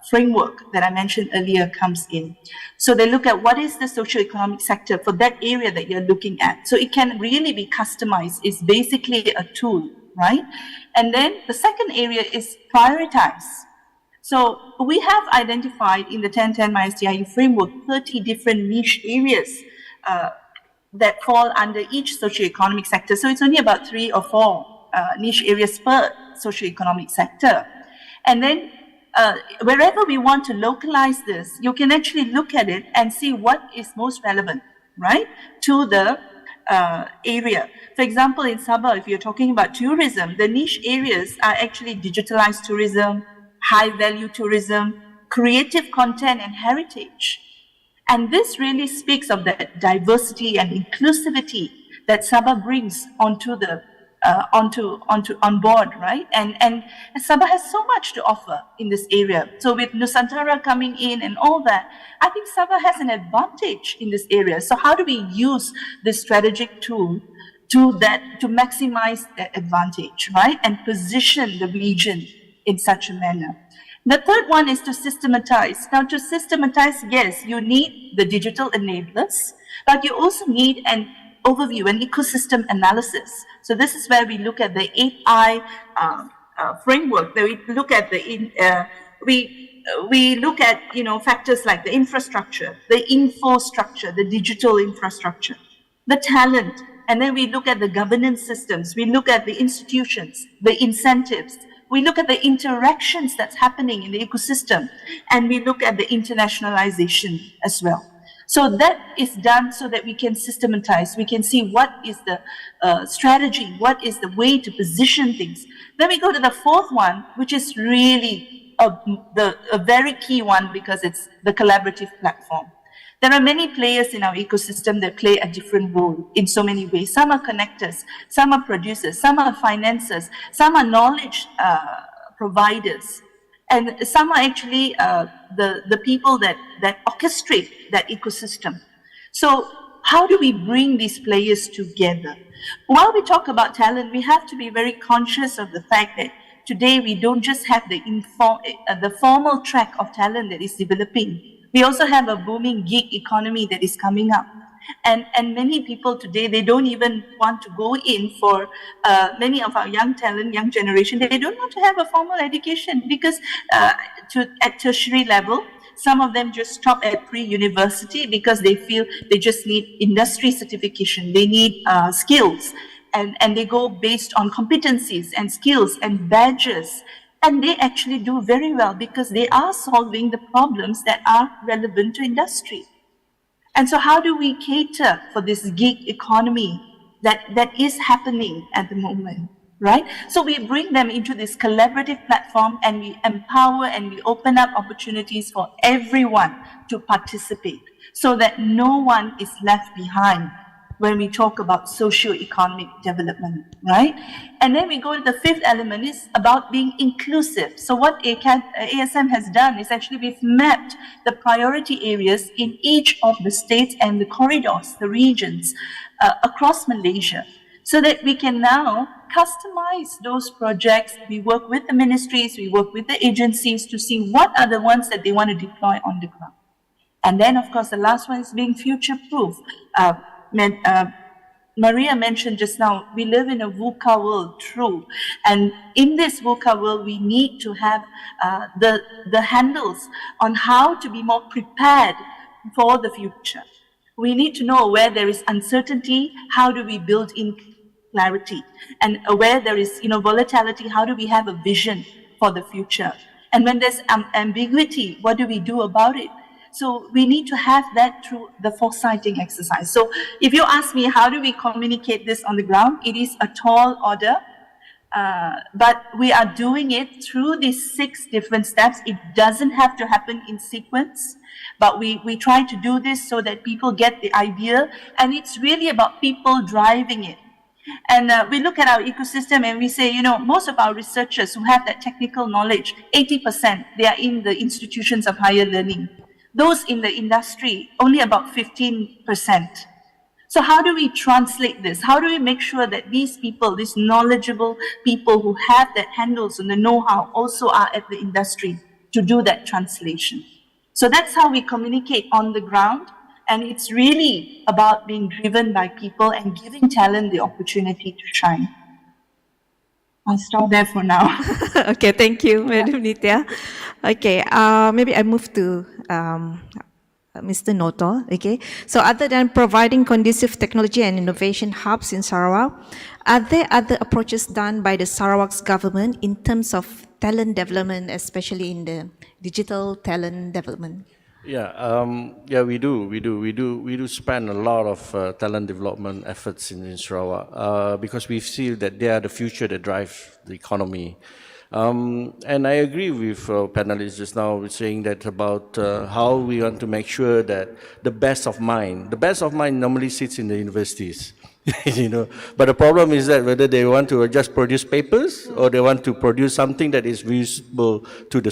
Speaker 20: framework that I mentioned earlier comes in. So they look at what is the socio-economic sector for that area that you're looking at. So it can really be customized. It's basically a tool right? And then the second area is prioritize. So we have identified in the 1010 MySTIE framework 30 different niche areas that fall under each socioeconomic sector. So it's only about 3 or 4 niche areas per socioeconomic sector. And then wherever we want to localize this, you can actually look at it and see what is most relevant, right, to the area. For example, in Sabah, if you're talking about tourism, the niche areas are actually digitalized tourism, high-value tourism, creative content, and heritage. And this really speaks of that diversity and inclusivity that Sabah brings onto the on board, right? And Sabah has so much to offer in this area. So with Nusantara coming in and all that, I think Sabah has an advantage in this area. So how do we use this strategic tool to maximize that advantage, right? And position the region in such a manner. The third one is to systematize. Now, to systematize, yes, you need the digital enablers, but you also need an overview, an ecosystem analysis. So this is where we look at the 8I framework. That we look at we look at factors like the infrastructure, the infrastructure, the digital infrastructure, the talent, and then we look at the governance systems. We look at the institutions, the incentives. We look at the interactions that's happening in the ecosystem, and we look at the internationalization as well. So that is done so that we can systematize, we can see what is the strategy, what is the way to position things. Then we go to the fourth one, which is really a very key one because it's the collaborative platform. There are many players in our ecosystem that play a different role in so many ways. Some are connectors, some are producers, some are financiers, some are knowledge providers, and some are actually the people that orchestrate that ecosystem. So how do we bring these players together? While we talk about talent, we have to be very conscious of the fact that today we don't just have the formal track of talent that is developing. We also have a booming gig economy that is coming up. And many people today, they don't even want to go in for many of our young talent, young generation, they don't want to have a formal education because at tertiary level, some of them just stop at pre-university because they feel they just need industry certification, they need skills, and they go based on competencies and skills and badges. And they actually do very well because they are solving the problems that are relevant to industry. And so how do we cater for this gig economy that is happening at the moment, right? So we bring them into this collaborative platform and we empower and we open up opportunities for everyone to participate so that no one is left behind when we talk about socio-economic development, right? And then we go to the fifth element is about being inclusive. So what ASM has done is actually we've mapped the priority areas in each of the states and the corridors, the regions across Malaysia, so that we can now customize those projects. We work with the ministries, we work with the agencies to see what are the ones that they want to deploy on the ground. And then, of course, the last one is being future-proof. Maria mentioned just now, we live in a VUCA world, true. And in this VUCA world, we need to have the handles on how to be more prepared for the future. We need to know where there is uncertainty, how do we build in clarity? And where there is volatility, how do we have a vision for the future? And when there's ambiguity, what do we do about it? So we need to have that through the foresighting exercise. So if you ask me, how do we communicate this on the ground? It is a tall order, but we are doing it through these 6 different steps. It doesn't have to happen in sequence, but we try to do this so that people get the idea, and it's really about people driving it. And we look at our ecosystem and we say, most of our researchers who have that technical knowledge, 80%, they are in the institutions of higher learning. Those in the industry, only about 15%. So how do we translate this? How do we make sure that these people, these knowledgeable people who have that handles and the know-how also are at the industry to do that translation? So that's how we communicate on the ground. And it's really about being driven by people and giving talent the opportunity to shine. I'll stop there for now.
Speaker 21: Okay, thank you, Madam Nitya. Okay, maybe I move to Mr. Noto. Okay, so other than providing conducive technology and innovation hubs in Sarawak, are there other approaches done by the Sarawak's government in terms of talent development, especially in the digital talent development?
Speaker 22: Yeah, we do spend a lot of talent development efforts in Sarawak because we feel that they are the future that drive the economy. And I agree with panelists just now saying that about how we want to make sure that the best of mind normally sits in the universities. You know, but the problem is that whether they want to just produce papers or they want to produce something that is visible to the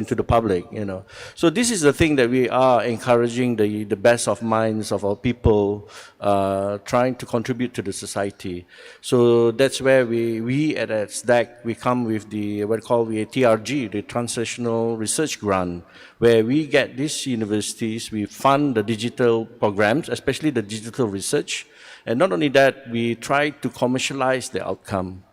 Speaker 22: to the public, you know. So this is the thing that we are encouraging the best of minds of our people trying to contribute to the society. So that's where we at SDAC, we come with the, what we call the TRG, the Transitional Research Grant, where we get these universities, we fund the digital programs, especially the digital research. And not only that, we try to commercialize the outcome.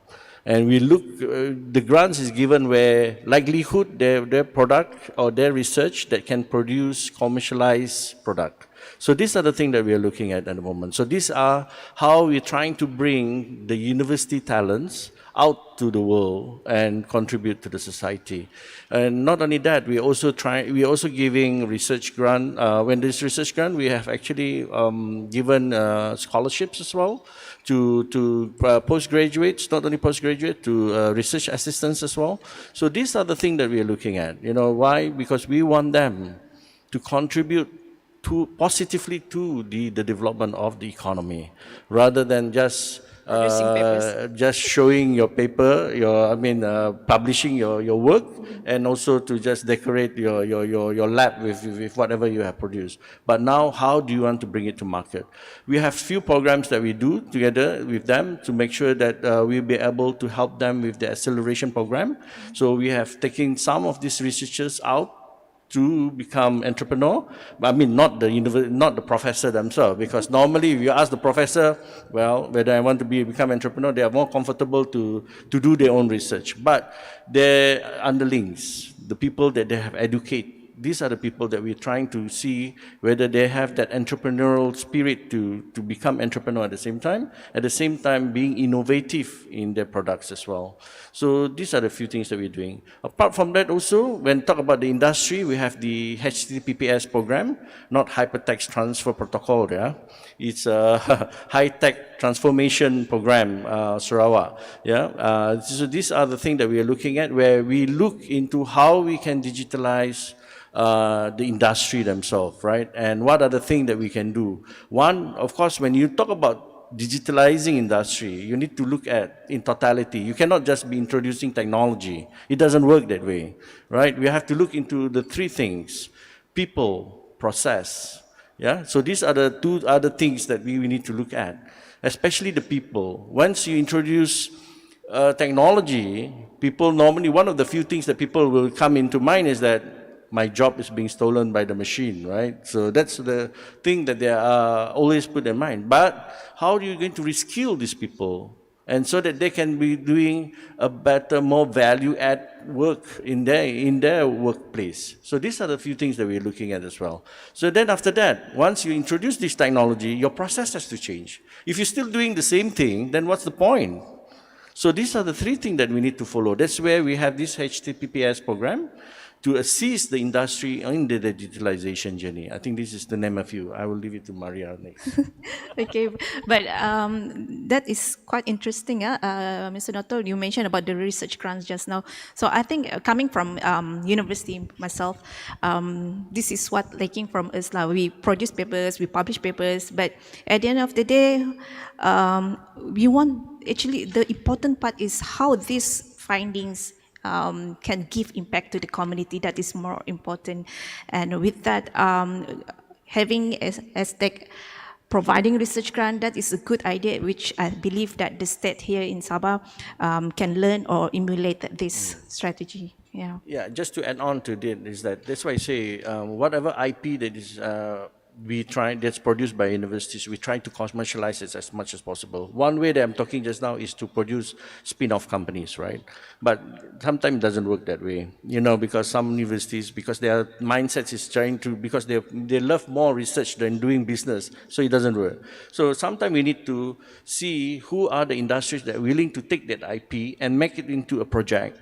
Speaker 22: And we look, the grants is given where likelihood their product or their research that can produce commercialized product. So these are the things that we are looking at the moment. So these are how we're trying to bring the university talents out to the world and contribute to the society. And not only that, we also giving research grant. When this research grant, we have actually given scholarships as well to postgraduates, not only postgraduate, to research assistants as well. So these are the things that we are looking at. You know why? Because we want them to contribute positively to the development of the economy, rather than just showing your paper, publishing your work, and also to just decorate your lab with whatever you have produced. But now, how do you want to bring it to market? We have few programs that we do together with them to make sure that we'll be able to help them with the acceleration program. So we have taken some of these researchers out to become entrepreneur. I mean, not the professor themselves, because normally if you ask the professor, well, whether I want to become entrepreneur, they are more comfortable to do their own research. But their underlings, the people that they have educated, these are the people that we're trying to see whether they have that entrepreneurial spirit to become entrepreneur at the same time being innovative in their products as well. So these are the few things that we're doing. Apart from that also, when talk about the industry, we have the HTTPS program, not Hypertext Transfer Protocol. Yeah, it's a high-tech transformation program, Sarawak. Yeah, so these are the things that we are looking at, where we look into how we can digitalize the industry themselves, right? And what are the things that we can do? One, of course, when you talk about digitalizing industry, you need to look at in totality. You cannot just be introducing technology. It doesn't work that way, right? We have to look into the three things: people, process. Yeah. So these are the two other things that we need to look at, especially the people. Once you introduce technology, people normally, one of the few things that people will come into mind is that my job is being stolen by the machine, right? So that's the thing that they are always put in mind. But how are you going to reskill these people, and so that they can be doing a better, more value-add work in their workplace? So these are the few things that we're looking at as well. So then after that, once you introduce this technology, your process has to change. If you're still doing the same thing, then what's the point? So these are the three things that we need to follow. That's where we have this HTTPS program to assist the industry in the digitalization journey. I think this is the name of you. I will leave it to Maria next.
Speaker 21: Okay, but that is quite interesting. Mr. Noto, you mentioned about the research grants just now. So I think coming from university myself, this is what lacking from us. We produce papers, we publish papers, but at the end of the day, we want, actually the important part is how these findings can give impact to the community. That is more important. And with that, having STEC providing research grant, that is a good idea, which I believe that the state here in Sabah can learn or emulate this strategy. Yeah.
Speaker 22: Yeah, just to add on to that is that's why I say whatever IP that is that's produced by universities, we try to commercialize it as much as possible. One way that I'm talking just now is to produce spin-off companies, right? But sometimes it doesn't work that way, because some universities, because their mindset is trying to, because they love more research than doing business, so it doesn't work. So sometimes we need to see who are the industries that are willing to take that IP and make it into a project.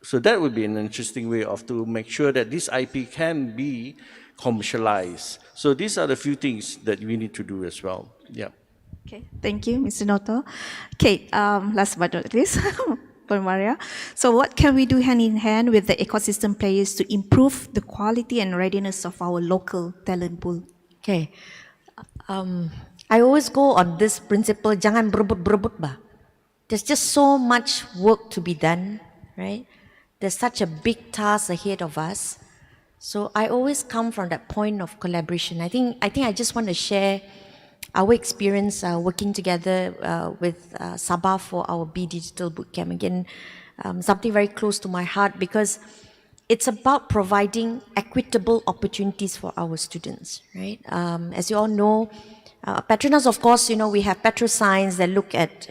Speaker 22: So that would be an interesting way to make sure that this IP can be commercialized. So these are the few things that we need to do as well. Yeah.
Speaker 21: Okay, thank you, Mr. Noto. Okay, last but not least, for Maria. So what can we do hand in hand with the ecosystem players to improve the quality and readiness of our local talent pool?
Speaker 23: Okay. I always go on this principle, jangan berebut-berebut bah. There's just so much work to be done, right? There's such a big task ahead of us. So I always come from that point of collaboration. I think I just want to share our experience working together with Sabah for our B Digital Bootcamp. Again, something very close to my heart because it's about providing equitable opportunities for our students, right? As you all know, Petronas, of course, we have Petro Science that look at,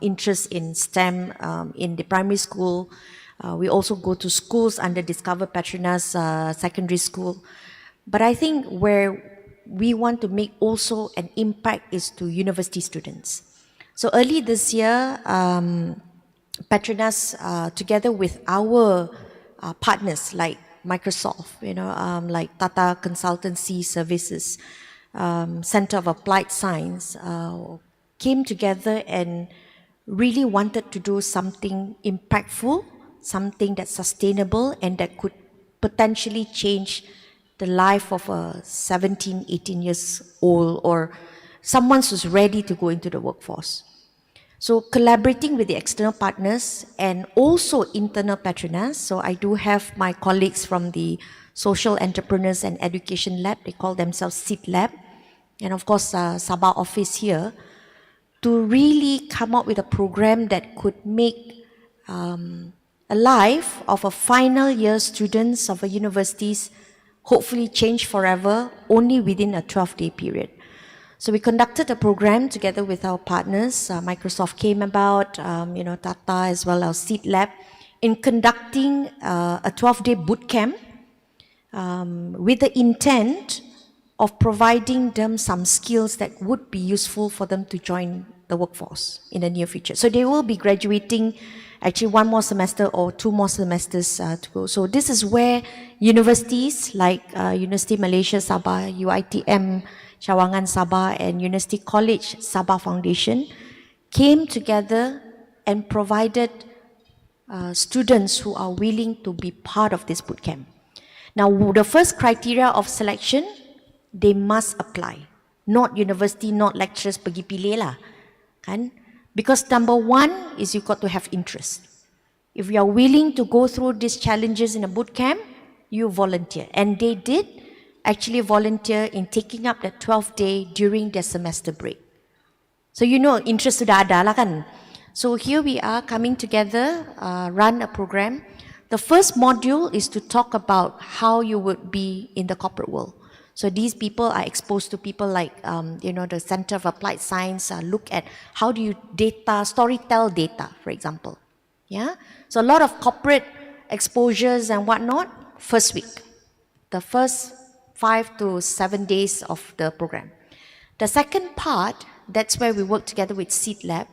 Speaker 23: interest in STEM in the primary school. We also go to schools under Discover Petronas Secondary School. But I think where we want to make also an impact is to university students. So early this year, Petronas, together with our partners like Microsoft, like Tata Consultancy Services, Center of Applied Science, came together and really wanted to do something impactful, something that's sustainable and that could potentially change the life of a 17, 18 years old or someone who's ready to go into the workforce. So collaborating with the external partners and also internal Petronas. So I do have my colleagues from the Social Entrepreneurs and Education Lab. They call themselves SICC Lab. And of course, Sabah office here to really come up with a program that could make a life of a final year students of a universities hopefully change forever only within a 12-day period. So we conducted a program together with our partners. Microsoft came about, Tata as well as SICC Lab in conducting a 12-day bootcamp with the intent of providing them some skills that would be useful for them to join the workforce in the near future. So they will be graduating actually one more semester or two more semesters to go. So this is where universities like University Malaysia Sabah, UiTM Cawangan Sabah and University College Sabah Foundation came together and provided students who are willing to be part of this bootcamp. Now the first criteria of selection, they must apply. Not university, not lecturers pergi pilih lah. Kan? Because number one is you've got to have interest. If you are willing to go through these challenges in a boot camp, you volunteer. And they did actually volunteer in taking up that 12th day during their semester break. So interest sudah ada lah kan. So here we are coming together, run a program. The first module is to talk about how you would be in the corporate world. So these people are exposed to people like, the Center of Applied Science, look at how do you storytell data, for example. Yeah. So a lot of corporate exposures and whatnot, first week, the first 5 to 7 days of the program. The second part, that's where we work together with SICC Lab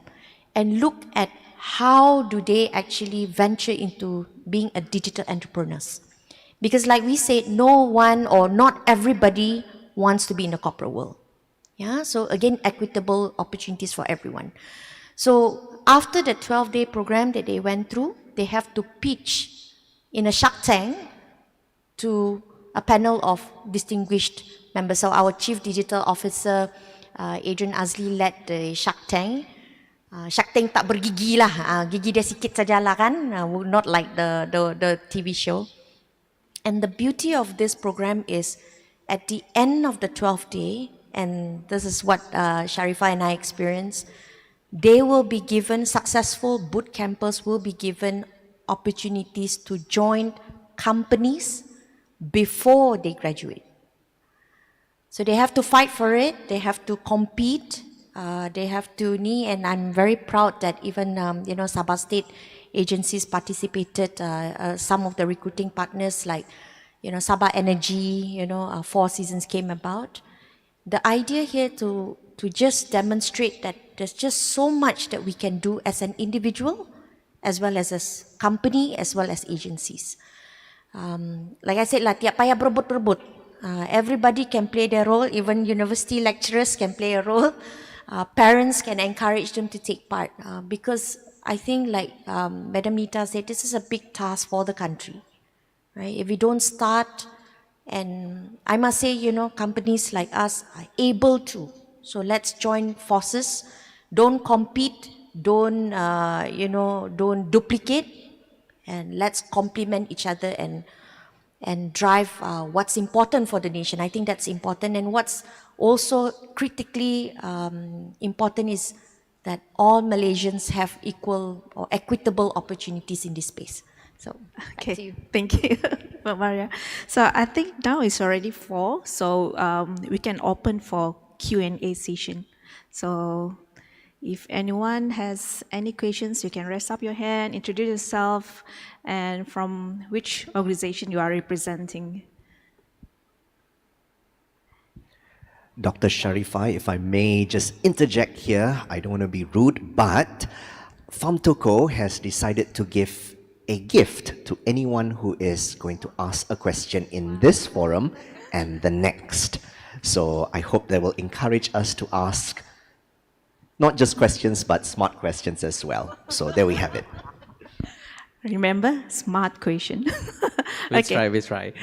Speaker 23: and look at how do they actually venture into being a digital entrepreneurs. Because like we said, no one or not everybody wants to be in the corporate world. Yeah, so again, equitable opportunities for everyone. So after the 12-day program that they went through, they have to pitch in a Shark Tank to a panel of distinguished members. So our Chief Digital Officer, Adrian Azli, led the Shark Tank. Shark Tank tak bergigi lah, gigi dia sikit sajalah kan, not like the TV show. And the beauty of this program is at the end of the 12th day, and this is what Sharifah and I experienced, they will be given, successful boot campers will be given opportunities to join companies before they graduate. So they have to fight for it, they have to compete, they have to and I'm very proud that even, Sabah State agencies participated, some of the recruiting partners like, Sabah Energy, Four Seasons came about. The idea here to just demonstrate that there's just so much that we can do as an individual, as well as a company, as well as agencies. Like I said, tiap payah berebut-berebut. Everybody can play their role, even university lecturers can play a role. Parents can encourage them to take part because I think like Madam Nita said, this is a big task for the country, right? If we don't start, and I must say, companies like us are able to. So let's join forces. Don't compete. Don't, don't duplicate. And let's complement each other and drive what's important for the nation. I think that's important. And what's also critically important is that all Malaysians have equal or equitable opportunities in this space. So,
Speaker 21: okay, thank you, Maria. So I think now it's already 4, so we can open for Q&A session. So if anyone has any questions, you can raise up your hand, introduce yourself, and from which organization you are representing.
Speaker 7: Dr. Sharifai, if I may just interject here, I don't want to be rude, but FAMTOCO has decided to give a gift to anyone who is going to ask a question in this forum and the next. So I hope that will encourage us to ask not just questions, but smart questions as well. So there we have it.
Speaker 21: Remember, smart question.
Speaker 3: We try.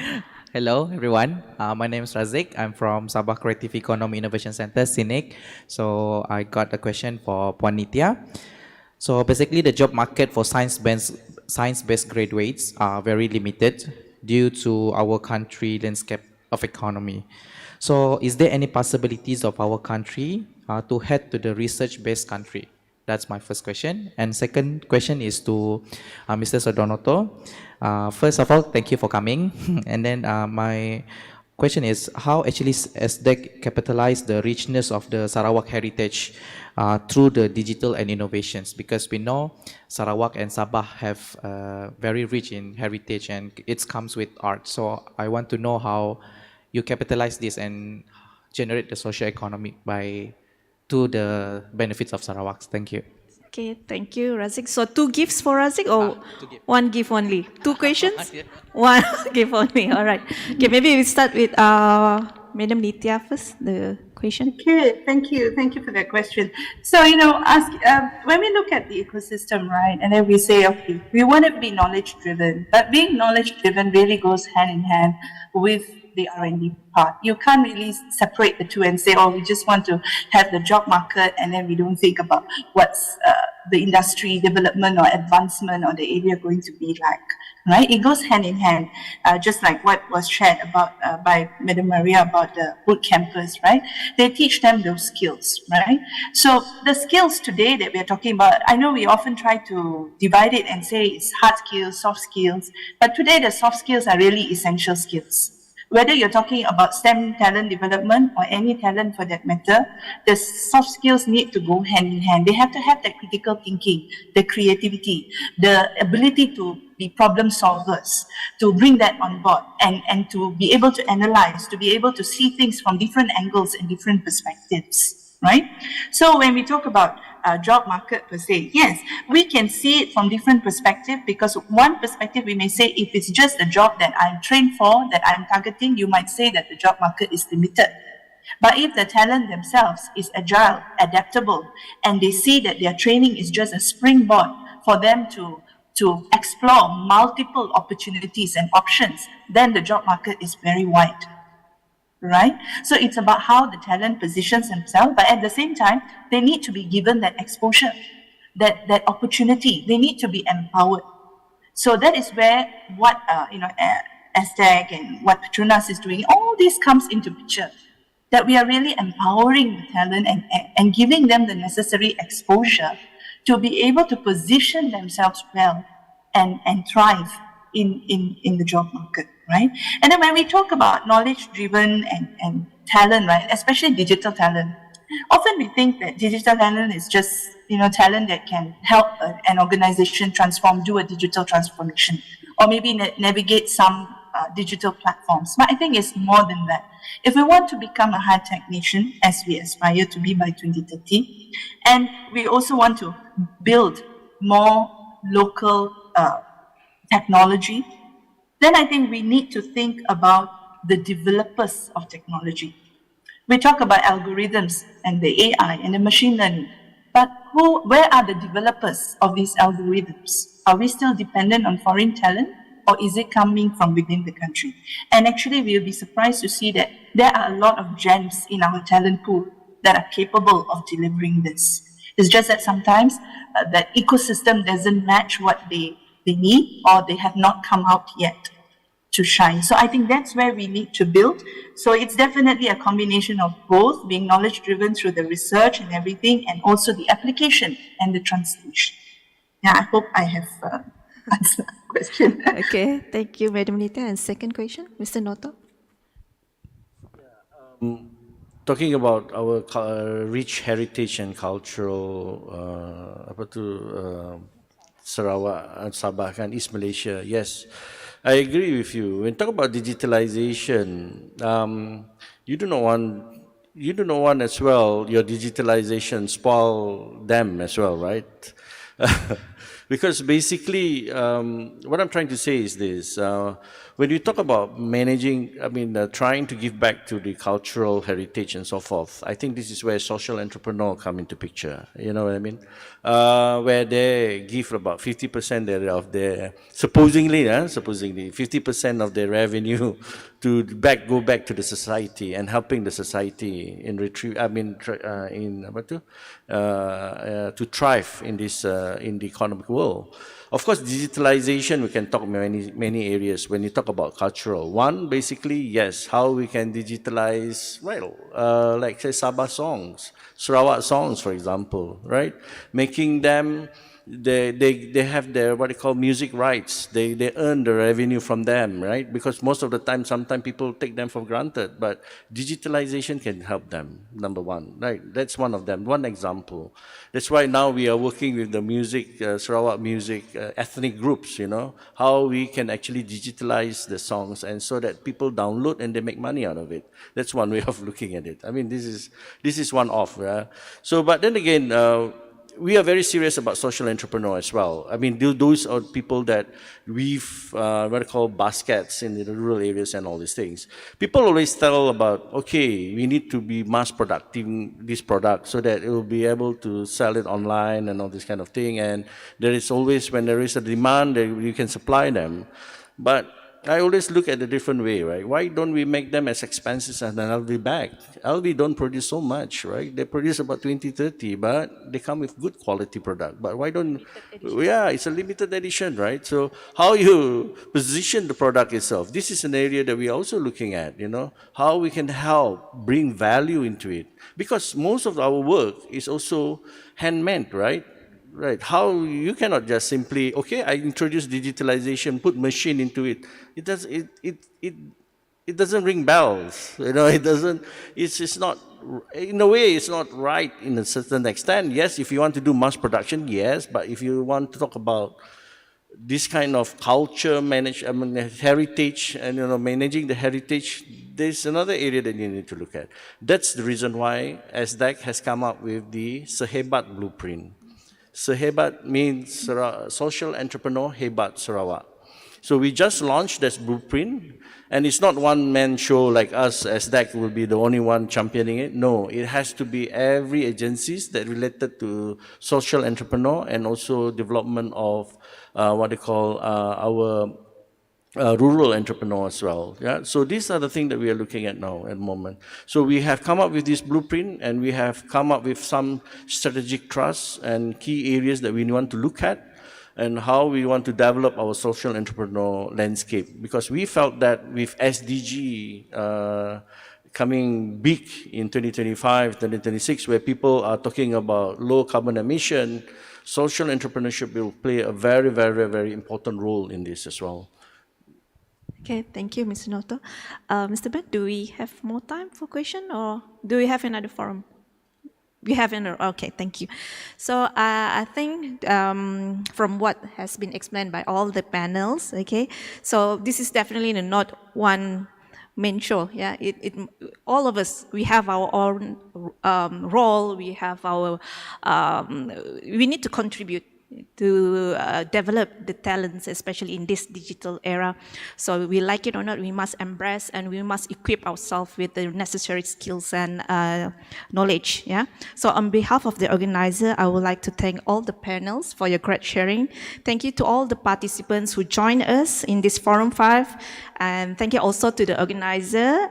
Speaker 3: Hello, everyone. My name is Razik. I'm from Sabah Creative Economy Innovation Center, SICC. So I got a question for Puan Nitya. So basically, the job market for science-based graduates are very limited due to our country landscape of economy. So is there any possibilities of our country to head to the research-based country? That's my first question. And second question is to Mr. Sodonoto. First of all, thank you for coming. And then my question is, how actually SDEC capitalize the richness of the Sarawak heritage through the digital and innovations? Because we know Sarawak and Sabah have very rich in heritage and it comes with art. So I want to know how you capitalize this and generate the social economy to the benefits of Sarawak. Thank you.
Speaker 21: Okay, thank you, Razik. So 2 gifts for Razik or 1 gift only? 2 questions? 1 gift only, all right. Okay, maybe we start with Madam Nitya first, the question.
Speaker 20: Okay, thank you for that question. So, when we look at the ecosystem, right, and then we say, okay, we want to be knowledge-driven, but being knowledge-driven really goes hand in hand with the R&D part. You can't really separate the two and say, oh, we just want to have the job market and then we don't think about what's the industry development or advancement or the area going to be like, right? It goes hand in hand, just like what was shared about by Madam Maria about the boot campus, right? They teach them those skills, right? So the skills today that we're talking about, I know we often try to divide it and say it's hard skills, soft skills, but today the soft skills are really essential skills. Whether you're talking about STEM talent development or any talent for that matter, the soft skills need to go hand in hand. They have to have that critical thinking, the creativity, the ability to be problem solvers, to bring that on board and to be able to analyze, to be able to see things from different angles and different perspectives, right? So when we talk about job market per se, yes, we can see it from different perspectives, because one perspective we may say, if it's just a job that I'm trained for, that I'm targeting, you might say that the job market is limited. But if the talent themselves is agile, adaptable, and they see that their training is just a springboard for them to explore multiple opportunities and options, then the job market is very wide. Right? So it's about how the talent positions themselves, but at the same time, they need to be given that exposure, that opportunity. They need to be empowered. So that is where what SDEC and what Petronas is doing, all this comes into picture. That we are really empowering the talent and giving them the necessary exposure to be able to position themselves well and thrive in the job market. Right? And then when we talk about knowledge-driven and talent, right? Especially digital talent. Often we think that digital talent is just, talent that can help an organization transform, do a digital transformation, or maybe navigate some digital platforms. But I think it's more than that. If we want to become a high-tech nation, as we aspire to be by 2030, and we also want to build more local technology, then I think we need to think about the developers of technology. We talk about algorithms and the AI and the machine learning, but where are the developers of these algorithms? Are we still dependent on foreign talent, or is it coming from within the country? And actually, we'll be surprised to see that there are a lot of gems in our talent pool that are capable of delivering this. It's just that sometimes that ecosystem doesn't match what they need, or they have not come out yet to shine. So I think that's where we need to build. So it's definitely a combination of both, being knowledge driven through the research and everything, and also the application and the translation. Yeah, I hope I have answered the question.
Speaker 21: Okay, thank you, Madam Nita. And second question, Mr. Noto.
Speaker 22: Talking about our rich heritage and cultural, Sarawak and Sabah kan, East Malaysia, yes. I agree with you. When talk about digitalization, you do not want as well your digitalization spoil them as well, right? Because basically, what I'm trying to say is this: when you talk about managing, trying to give back to the cultural heritage and so forth, I think this is where social entrepreneur come into picture. You know what I mean? Where they give about 50% of their supposedly 50% of their revenue to go back to the society and helping the society in to thrive in this in the economic world. Of course, digitalization, we can talk many areas when you talk about cultural. One, basically, yes, how we can digitalize, like say Sabah songs, Sarawak songs, for example, right? Making them, they have their what they call music rights. They earn the revenue from them, right? Because most of the time, sometimes people take them for granted, but digitalization can help them, number one, right? That's one of them, one example. That's why now we are working with the music, Sarawak music, ethnic groups, how we can actually digitalize the songs and so that people download and they make money out of it. That's one way of looking at it. this is one off. So, but then again, we are very serious about social entrepreneur as well. Those are people that weave what I call baskets in the rural areas and all these things. People always tell about, okay, we need to be mass producing this product so that it will be able to sell it online and all this kind of thing. And there is always, when there is a demand, you can supply them. But I always look at a different way, right? Why don't we make them as expensive as an LV bag? LV don't produce so much, right? They produce about 20, 30, but they come with good quality product. But why don't, it's a limited edition, right? So how you position the product itself, this is an area that we are also looking at, how we can help bring value into it. Because most of our work is also handmade, right? Right. How you cannot just simply, okay, I introduce digitalization, put machine into it. It doesn't ring bells. It doesn't. It's not. In a way, it's not right in a certain extent. Yes, if you want to do mass production, yes. But if you want to talk about this kind of culture, heritage, and managing the heritage, there's another area that you need to look at. That's the reason why SICC has come up with the Sehebat blueprint. Sehebat means Social Entrepreneur Hebat Sarawak. So we just launched this blueprint, and it's not one-man show like us, as SICC will be the only one championing it. No, it has to be every agencies that related to social entrepreneur and also development of what they call our rural entrepreneur as well. Yeah. So these are the things that we are looking at now at the moment. So we have come up with this blueprint, and we have come up with some strategic trusts and key areas that we want to look at, and how we want to develop our social entrepreneur landscape. Because we felt that with SDG coming big in 2025, 2026, where people are talking about low carbon emission, social entrepreneurship will play a very, very, very important role in this as well.
Speaker 19: Okay, thank you, Mr. Noto. Mr. Ben, do we have more time for question or do we have another forum? We have another, okay, thank you. So I think from what has been explained by all the panels, okay, so this is definitely not one main show, yeah, all of us, we have our own role, we have our, we need to contribute to develop the talents, especially in this digital era. So we like it or not, we must embrace and we must equip ourselves with the necessary skills and knowledge. Yeah. So on behalf of the organizer, I would like to thank all the panels for your great sharing. Thank you to all the participants who joined us in this Forum 5. And thank you also to the organizer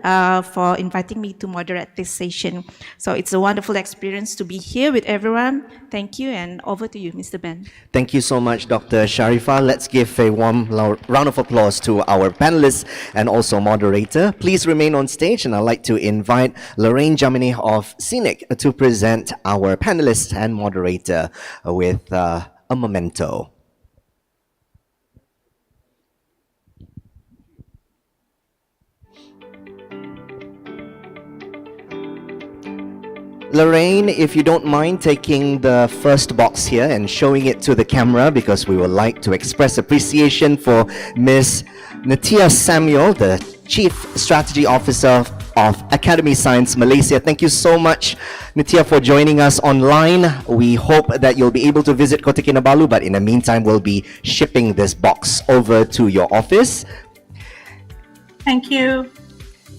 Speaker 19: for inviting me to moderate this session. So it's a wonderful experience to be here with everyone. Thank you, and over to you, Mr. Ben.
Speaker 7: Thank you so much, Dr. Sharifah. Let's give a warm round of applause to our panelists and also moderator. Please remain on stage, and I'd like to invite Lorraine Jamini of SICC to present our panelists and moderator with a memento. Lorraine, if you don't mind taking the first box here and showing it to the camera, because we would like to express appreciation for Ms. Natia Samuel, the Chief Strategy Officer of Academy Science Malaysia. Thank you so much, Natia, for joining us online. We hope that you'll be able to visit Kota Kinabalu, but in the meantime, we'll be shipping this box over to your office.
Speaker 20: Thank you.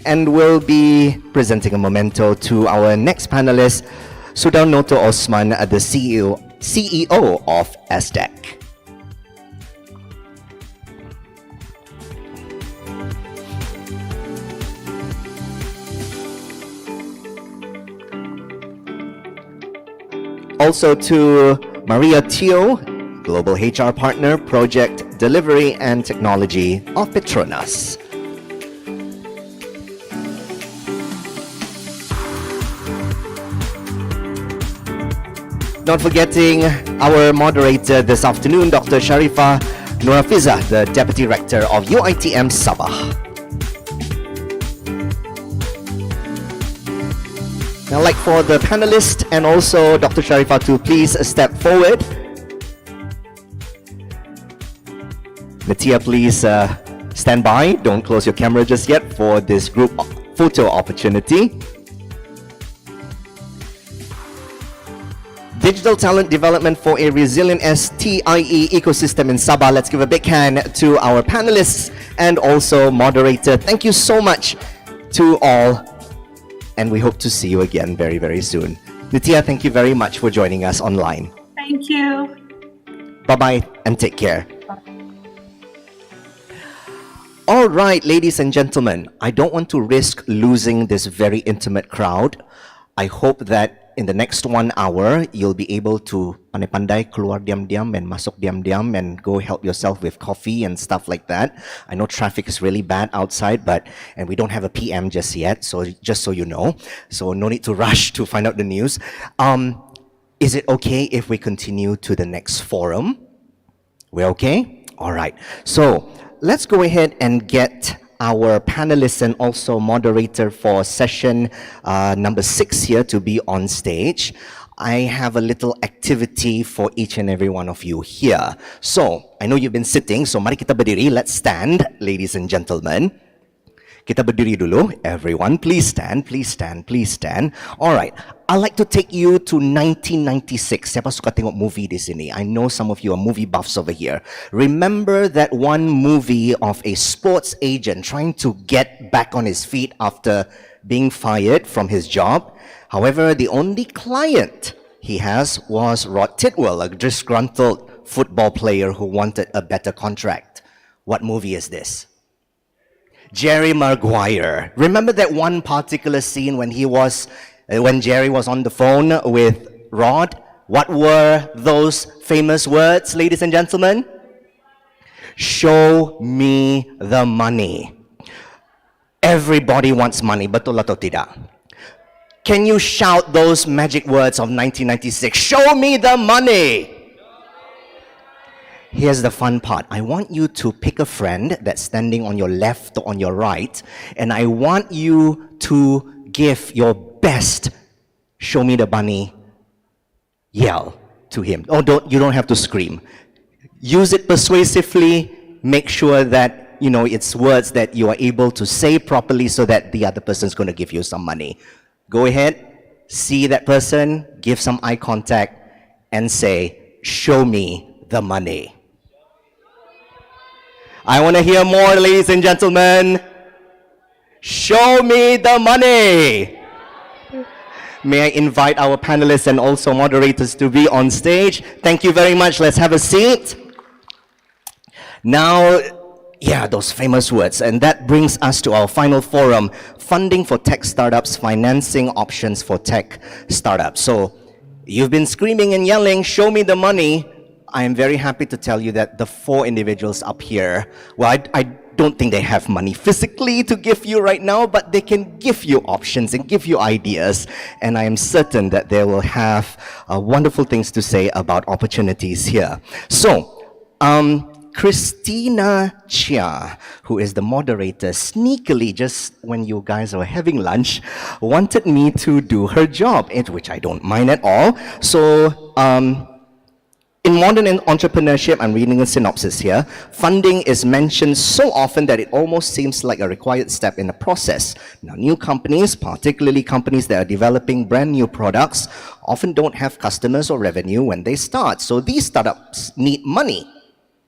Speaker 7: And we'll be presenting a memento to our next panelist, Sudarnoto Osman, the CEO of SDEC. Also to Maria Teo, Global HR Partner, Project Delivery and Technology of Petronas. Not forgetting our moderator this afternoon, Dr. Sharifah Nurafiza, the Deputy Rector of UITM Sabah. Now, I'd like for the panelists and also Dr. Sharifah to please step forward. Natia, please stand by. Don't close your camera just yet for this group photo opportunity. Digital talent development for a resilient STIE ecosystem in Sabah. Let's give a big hand to our panelists and also moderator. Thank you so much to all, and we hope to see you again very, very soon. Nitya, thank you very much for joining us online.
Speaker 20: Thank you.
Speaker 7: Bye-bye and take care. All right, ladies and gentlemen, I don't want to risk losing this very intimate crowd. I hope that in the next 1 hour, you'll be able to pandai-pandai keluar diam-diam and masuk diam-diam and go help yourself with coffee and stuff like that. I know traffic is really bad outside, and we don't have a PM just yet, so just so you know. So no need to rush to find out the news. Is it okay if we continue to the next forum? We're okay? All right. So let's go ahead and get our panelists and also moderator for session number 6 here to be on stage. I have a little activity for each and every one of you here. So, I know you've been sitting, so mari kita berdiri. Let's stand, ladies and gentlemen. Kita berdiri dulu, everyone. Please stand, please stand, please stand. Alright, I'd like to take you to 1996. Siapa suka tengok movie di sini? I know some of you are movie buffs over here. Remember that one movie of a sports agent trying to get back on his feet after being fired from his job? However, the only client he has was Rod Tidwell, a disgruntled football player who wanted a better contract. What movie is this? Jerry Maguire. Remember that one particular scene when Jerry was on the phone with Rod? What were those famous words, ladies and gentlemen? Show me the money. Everybody wants money, betul atau tidak? Can you shout those magic words of 1996? Show me the money. here's the fun part. I want you to pick a friend that's standing on your left or on your right, and I want you to give your best "show me the money" yell to him. Oh, you don't have to scream. Use it persuasively. Make sure that it's words that you are able to say properly so that the other person's going to give you some money. Go ahead, see that person, give some eye contact, and say, "Show me the money." I want to hear more, ladies and gentlemen. Show me the money. May I invite our panelists and also moderators to be on stage. Thank you very much. Let's have a seat. Now, those famous words. And that brings us to our final forum, funding for tech startups, financing options for tech startups. So you've been screaming and yelling, "Show me the money." I am very happy to tell you that the 4 individuals up here, well, I don't think they have money physically to give you right now, but they can give you options and give you ideas. And I am certain that they will have wonderful things to say about opportunities here. So, Christina Chia, who is the moderator, sneakily, just when you guys were having lunch, wanted me to do her job, which I don't mind at all. So, in modern entrepreneurship, I'm reading a synopsis here, funding is mentioned so often that it almost seems like a required step in the process. Now, new companies, particularly companies that are developing brand new products, often don't have customers or revenue when they start. So these startups need money.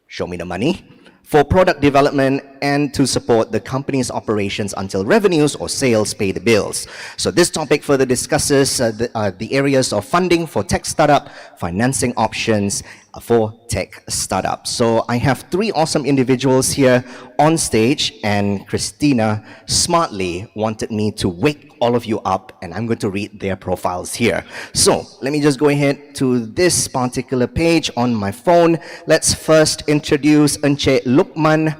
Speaker 7: Show me the money. For product development and to support the company's operations until revenues or sales pay the bills. So this topic further discusses the areas of funding for tech startup, financing options for tech startups. So I have 3 awesome individuals here on stage, and Christina smartly wanted me to wake all of you up, and I'm going to read their profiles here. So let me just go ahead to this particular page on my phone. Let's first introduce Encik Luqman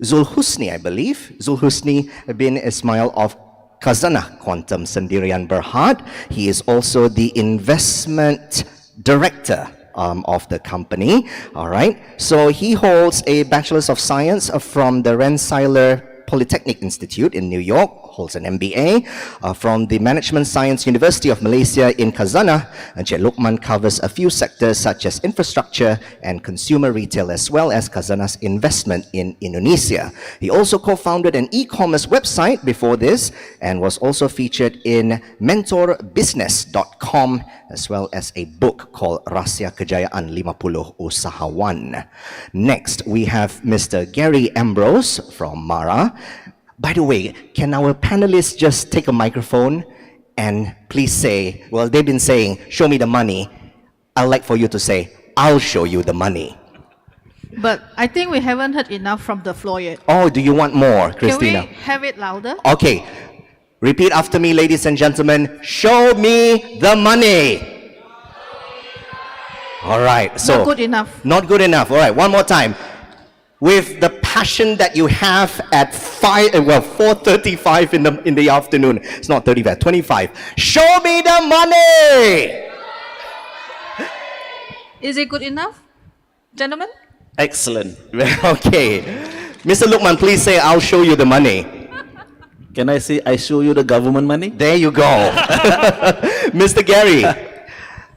Speaker 7: Zulhusni, I believe. Zulhusni bin Ismail of Khazanah Quantum Sendirian Berhad. He is also the investment director of the company. All right. So he holds a Bachelor's of Science from the Rensselaer Polytechnic Institute in New York, holds an MBA from the Management Science University of Malaysia in Khazanah. Encik Luqman covers a few sectors such as infrastructure and consumer retail, as well as Khazanah's investment in Indonesia. He also co-founded an e-commerce website before this and was also featured in mentorbusiness.com, as well as a book called Rahsia Kejayaan 50 Usahawan. Next, we have Mr. Gary Ambrose from Mara. By the way, can our panelists just take a microphone and please say, well, they've been saying, "Show me the money." I'd like for you to say, "I'll show you the money."
Speaker 2: But I think we haven't heard enough from the floor yet.
Speaker 7: Oh, do you want more, Christina?
Speaker 2: Can we have it louder?
Speaker 7: Okay. Repeat after me, ladies and gentlemen. Show me the money. All right. So
Speaker 2: Not good enough.
Speaker 7: Not good enough. All right. One more time. With the passion that you have at 4:35 in the afternoon. It's not 35, 25. Show me the money.
Speaker 2: Is it good enough, gentlemen?
Speaker 7: Excellent. Okay. Mr. Luqman, please say, "I'll show you the money."
Speaker 5: Can I say, "I show you the government money"?
Speaker 7: There you go. Mr. Gary.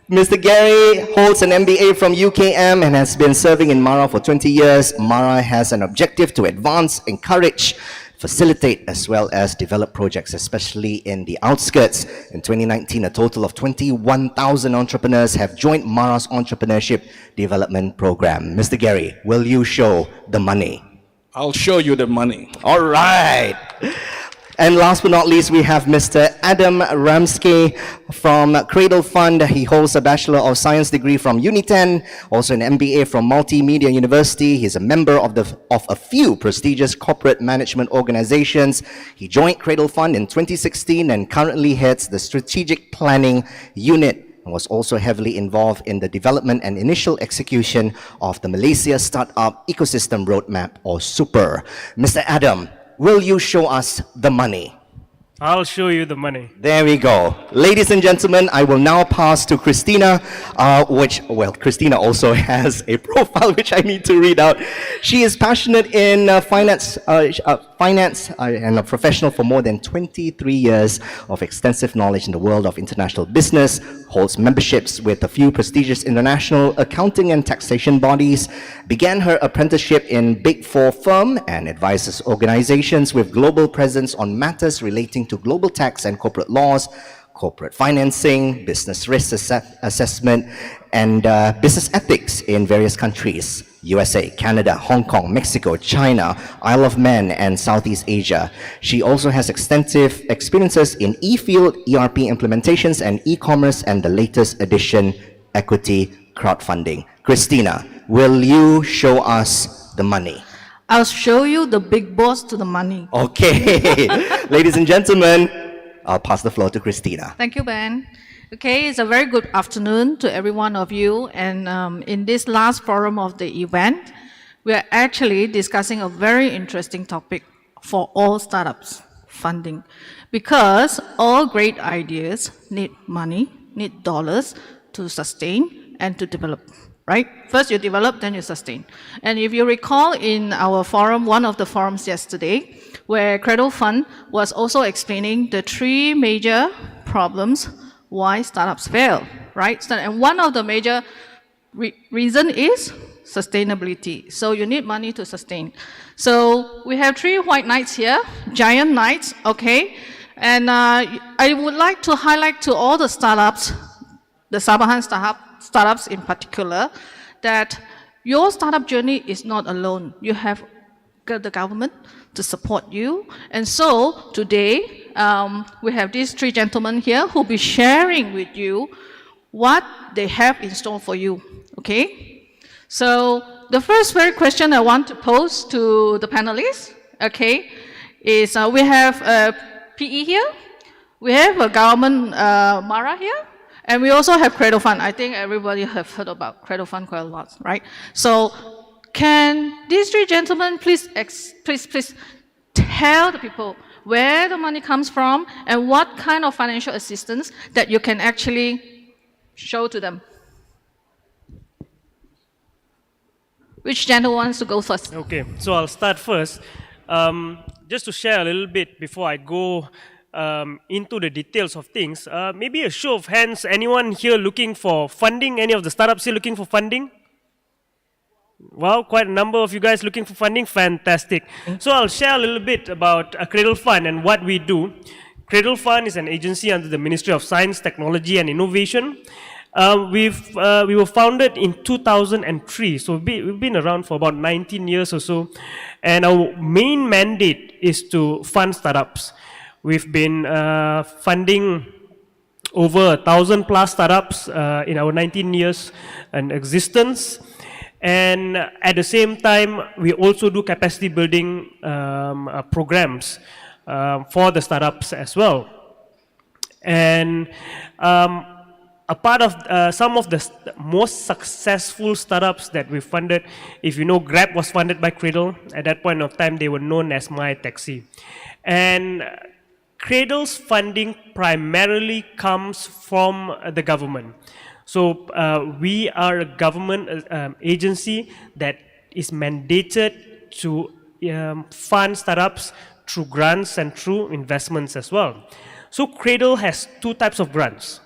Speaker 7: Mr. Gary holds an MBA from UKM and has been serving in Mara for 20 years. Mara has an objective to advance, encourage, facilitate, as well as develop projects, especially in the outskirts. In 2019, a total of 21,000 entrepreneurs have joined Mara's Entrepreneurship Development Program. Mr. Gary, will you show the money?
Speaker 5: I'll show you the money.
Speaker 7: All right. And last but not least, we have Mr. Adam Ramsky from Cradle Fund. He holds a Bachelor of Science degree from Uniten, also an MBA from Multimedia University. He's a member of a few prestigious corporate management organizations. He joined Cradle Fund in 2016 and currently heads the Strategic Planning Unit, and was also heavily involved in the development and initial execution of the Malaysia Startup Ecosystem Roadmap, or SUPER. Mr. Adam, will you show us the money?
Speaker 1: I'll show you the money.
Speaker 7: There we go. Ladies and gentlemen, I will now pass to Christina, Christina also has a profile which I need to read out. She is passionate in finance and a professional for more than 23 years of extensive knowledge in the world of international business, holds memberships with a few prestigious international accounting and taxation bodies, began her apprenticeship in Big Four firm and advises organizations with global presence on matters relating to global tax and corporate laws, corporate financing, business risk assessment, and business ethics in various countries: USA, Canada, Hong Kong, Mexico, China, Isle of Man, and Southeast Asia. She also has extensive experiences in e-field, ERP implementations, and e-commerce, and the latest edition, equity crowdfunding. Christina, will you show us the money?
Speaker 2: I'll show you the big boss to the money.
Speaker 7: Okay. Ladies and gentlemen, I'll pass the floor to Christina.
Speaker 2: Thank you, Ben. Okay, it's a very good afternoon to every one of you. And in this last forum of the event, we are actually discussing a very interesting topic for all startups, funding. Because all great ideas need money, need dollars to sustain and to develop. Right? First you develop, then you sustain. And if you recall in our forum, one of the forums yesterday, where Cradle Fund was also explaining the three major problems why startups fail, right? And one of the major reason is sustainability. So you need money to sustain. So we have three white knights here, giant knights, okay? And I would like to highlight to all the startups, the Sabahan startups in particular, that your startup journey is not alone. You have the government to support you. And so today, we have these three gentlemen here who will be sharing with you what they have in store for you, okay? So the first very question I want to pose to the panelists, okay, is we have PE here, we have a government Mara here, and we also have Cradle Fund. I think everybody have heard about Cradle Fund quite a lot, right? So can these three gentlemen please tell the people where the money comes from and what kind of financial assistance that you can actually show to them? Which gentleman wants to go first?
Speaker 1: Okay, so I'll start first. Just to share a little bit before I go into the details of things, maybe a show of hands, anyone here looking for funding? Any of the startups here looking for funding? Well, quite a number of you guys looking for funding. Fantastic. So I'll share a little bit about Cradle Fund and what we do. Cradle Fund is an agency under the Ministry of Science, Technology and Innovation. We were founded in 2003, so we've been around for about 19 years or so. And our main mandate is to fund startups. We've been funding over 1,000 plus startups in our 19 years in existence. And at the same time, we also do capacity building programs for the startups as well. And a part of some of the most successful startups that we funded, if you know, Grab was funded by Cradle. At that point of time, they were known as My Taxi. And Cradle's funding primarily comes from the government. So we are a government agency that is mandated to fund startups through grants and through investments as well. So Cradle has two types of grants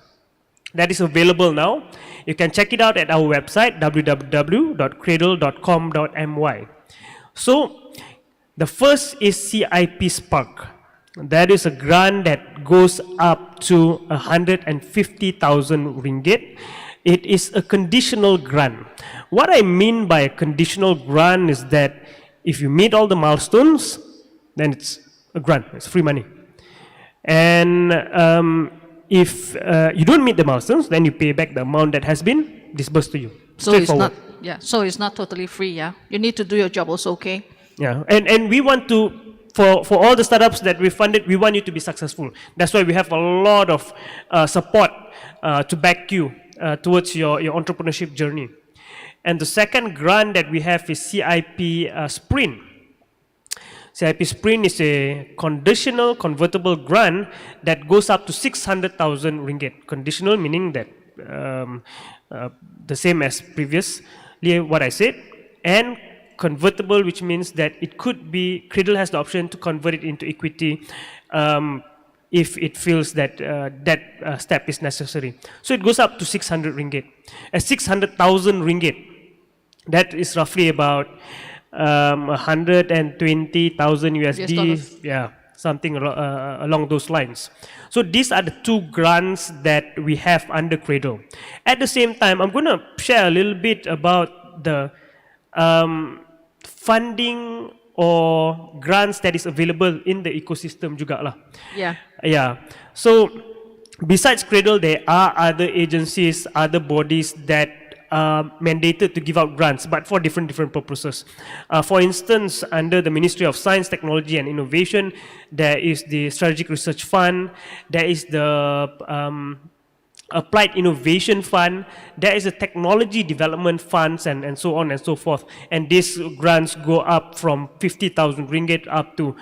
Speaker 1: that is available now. You can check it out at our website, www.cradle.com.my. So the first is CIP Spark. That is a grant that goes up to 150,000 ringgit. It is a conditional grant. What I mean by a conditional grant is that if you meet all the milestones, then it's a grant, it's free money. And if you don't meet the milestones, then you pay back the amount that has been disbursed to you.
Speaker 2: So it's not, so it's not totally free, yeah? You need to do your job also, okay?
Speaker 1: Yeah, and we want to, for all the startups that we funded, we want you to be successful. That's why we have a lot of support to back you towards your entrepreneurship journey. And the second grant that we have is CIP Sprint. CIP Sprint is a conditional convertible grant that goes up to 600,000 ringgit. Conditional meaning that the same as previously what I said, and convertible, which means that it could be, Cradle has the option to convert it into equity if it feels that that step is necessary. So it goes up to 600 ringgit. 600,000 ringgit, that is roughly about 120,000 USD, yeah, something along those lines. So these are the two grants that we have under Cradle. At the same time, I'm going to share a little bit about the funding or grants that is available in the ecosystem juga lah.
Speaker 2: Yeah.
Speaker 1: Yeah. So besides Cradle, there are other agencies, other bodies that are mandated to give out grants, but for different purposes. For instance, under the Ministry of Science, Technology and Innovation, there is the Strategic Research Fund, there is the Applied Innovation Fund, there is a Technology Development Funds, and so on and so forth. And these grants go up from 50,000 ringgit up to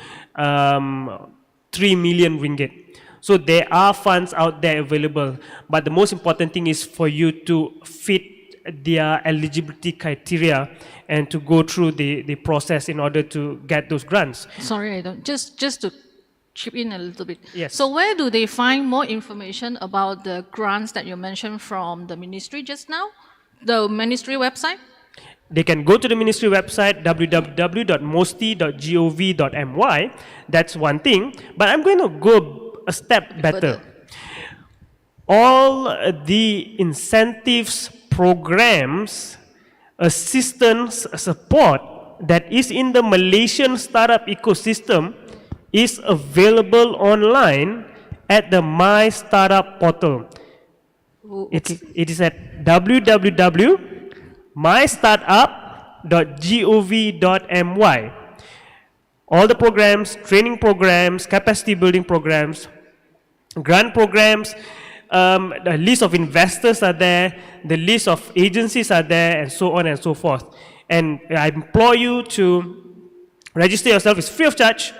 Speaker 1: 3 million ringgit. So there are funds out there available, but the most important thing is for you to fit their eligibility criteria and to go through the process in order to get those grants.
Speaker 2: Sorry, I don't, just to chip in a little bit.
Speaker 1: Yes.
Speaker 2: So where do they find more information about the grants that you mentioned from the ministry just now? The ministry website?
Speaker 1: They can go to the ministry website, www.mosti.gov.my. That's one thing. But I'm going to go a step better. All the incentives, programs, assistance, support that is in the Malaysian startup ecosystem is available online at the My Startup portal.
Speaker 2: Okay.
Speaker 1: It is at www.mystartup.gov.my. All the programs, training programs, capacity building programs, grant programs, the list of investors are there, the list of agencies are there, and so on and so forth. And I implore you to register yourself. It's free of charge,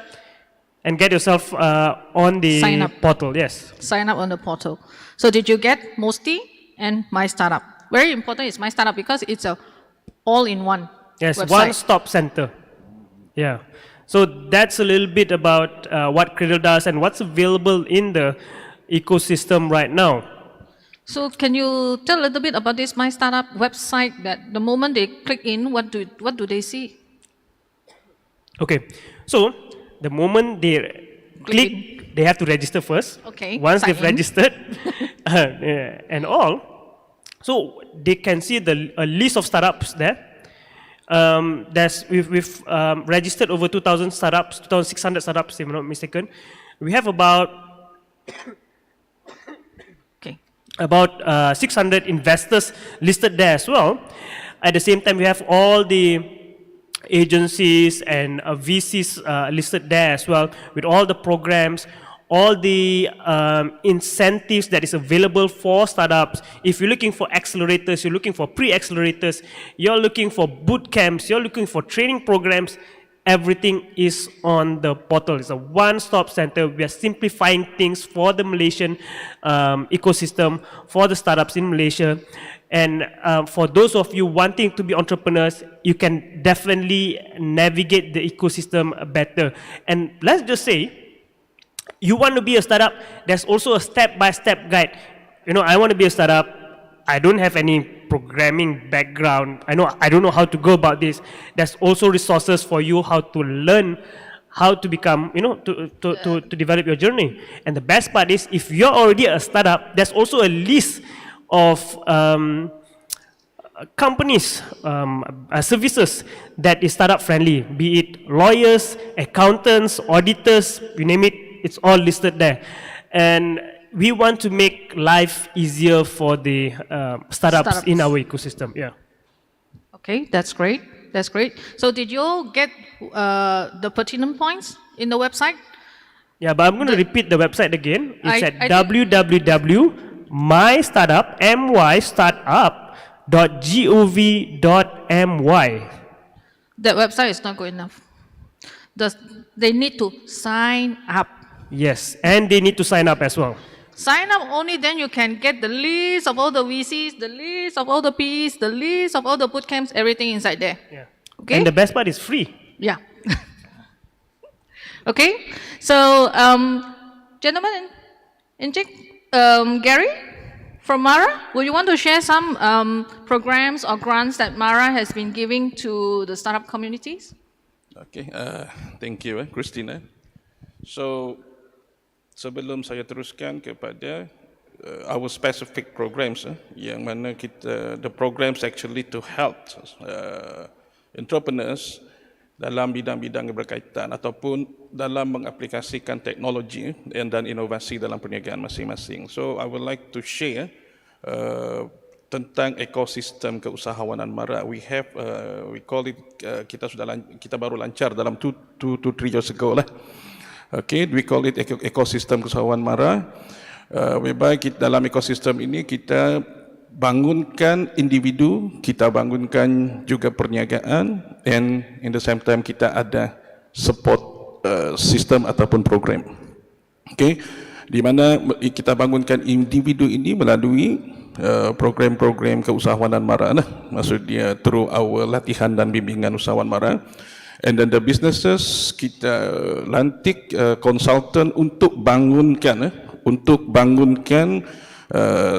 Speaker 1: and get yourself on the portal. Yes.
Speaker 2: Sign up on the portal. So did you get Mosti and My Startup? Very important is My Startup because it's a all-in-one
Speaker 1: Yes,
Speaker 2: website.
Speaker 1: one-stop center. Yeah. So that's a little bit about what Cradle does and what's available in the ecosystem right now.
Speaker 2: So can you tell a little bit about this My Startup website that the moment they click in, what do they see?
Speaker 1: Okay. So the moment they click, they have to register first.
Speaker 2: Okay,
Speaker 1: Once
Speaker 2: sign
Speaker 1: they've
Speaker 2: in.
Speaker 1: registered and all, so they can see a list of startups there. We've registered over 2,000 startups, 2,600 startups, if I'm not mistaken. We have about 600 investors listed there as well. At the same time, we have all the agencies and VCs listed there as well, with all the programs, all the incentives that is available for startups. If you're looking for accelerators, you're looking for pre-accelerators, you're looking for boot camps, you're looking for training programs, everything is on the portal. It's a one-stop center. We are simplifying things for the Malaysian ecosystem, for the startups in Malaysia. And for those of you wanting to be entrepreneurs, you can definitely navigate the ecosystem better. And let's just say, you want to be a startup, there's also a step-by-step guide. You know, I want to be a startup. I don't have any programming background. I don't know how to go about this. There's also resources for you how to learn how to become, to develop your journey. And the best part is, if you're already a startup, there's also a list of companies, services that is startup friendly, be it lawyers, accountants, auditors, you name it, it's all listed there. And we want to make life easier for the startups in our ecosystem. Yeah.
Speaker 2: Okay, that's great. That's great. So did you all get the pertinent points in the website?
Speaker 1: Yeah, but I'm going to repeat the website again. It's at www.mystartup.gov.my.
Speaker 2: That website is not good enough. they need to sign up.
Speaker 1: Yes, and they need to sign up as well.
Speaker 2: Sign up only then you can get the list of all the VCs, the list of all the PEs, the list of all the boot camps, everything inside there.
Speaker 1: Yeah.
Speaker 2: Okay?
Speaker 1: And the best part is free.
Speaker 2: Yeah. Okay, so gentlemen, Gary from Mara, would you want to share some programs or grants that Mara has been giving to the startup communities?
Speaker 5: Okay, thank you, Christina. So, sebelum saya teruskan kepada our specific programs, yang mana kita, the programs actually to help entrepreneurs dalam bidang-bidang yang berkaitan ataupun dalam mengaplikasikan teknologi dan inovasi dalam perniagaan masing-masing. So, I would like to share tentang ekosistem keusahawanan Mara. We have, we call it, kita baru lancar dalam 2 to 3 years ago lah. Okay, we call it ekosistem keusahawanan Mara. Whereby dalam ekosistem ini kita bangunkan individu, kita bangunkan juga perniagaan, and in the same time kita ada support system ataupun program. Okay, di mana kita bangunkan individu ini melalui program-program keusahawanan Mara lah. Maksudnya through our latihan dan bimbingan usahawan Mara. And then the businesses kita lantik konsultan untuk bangunkan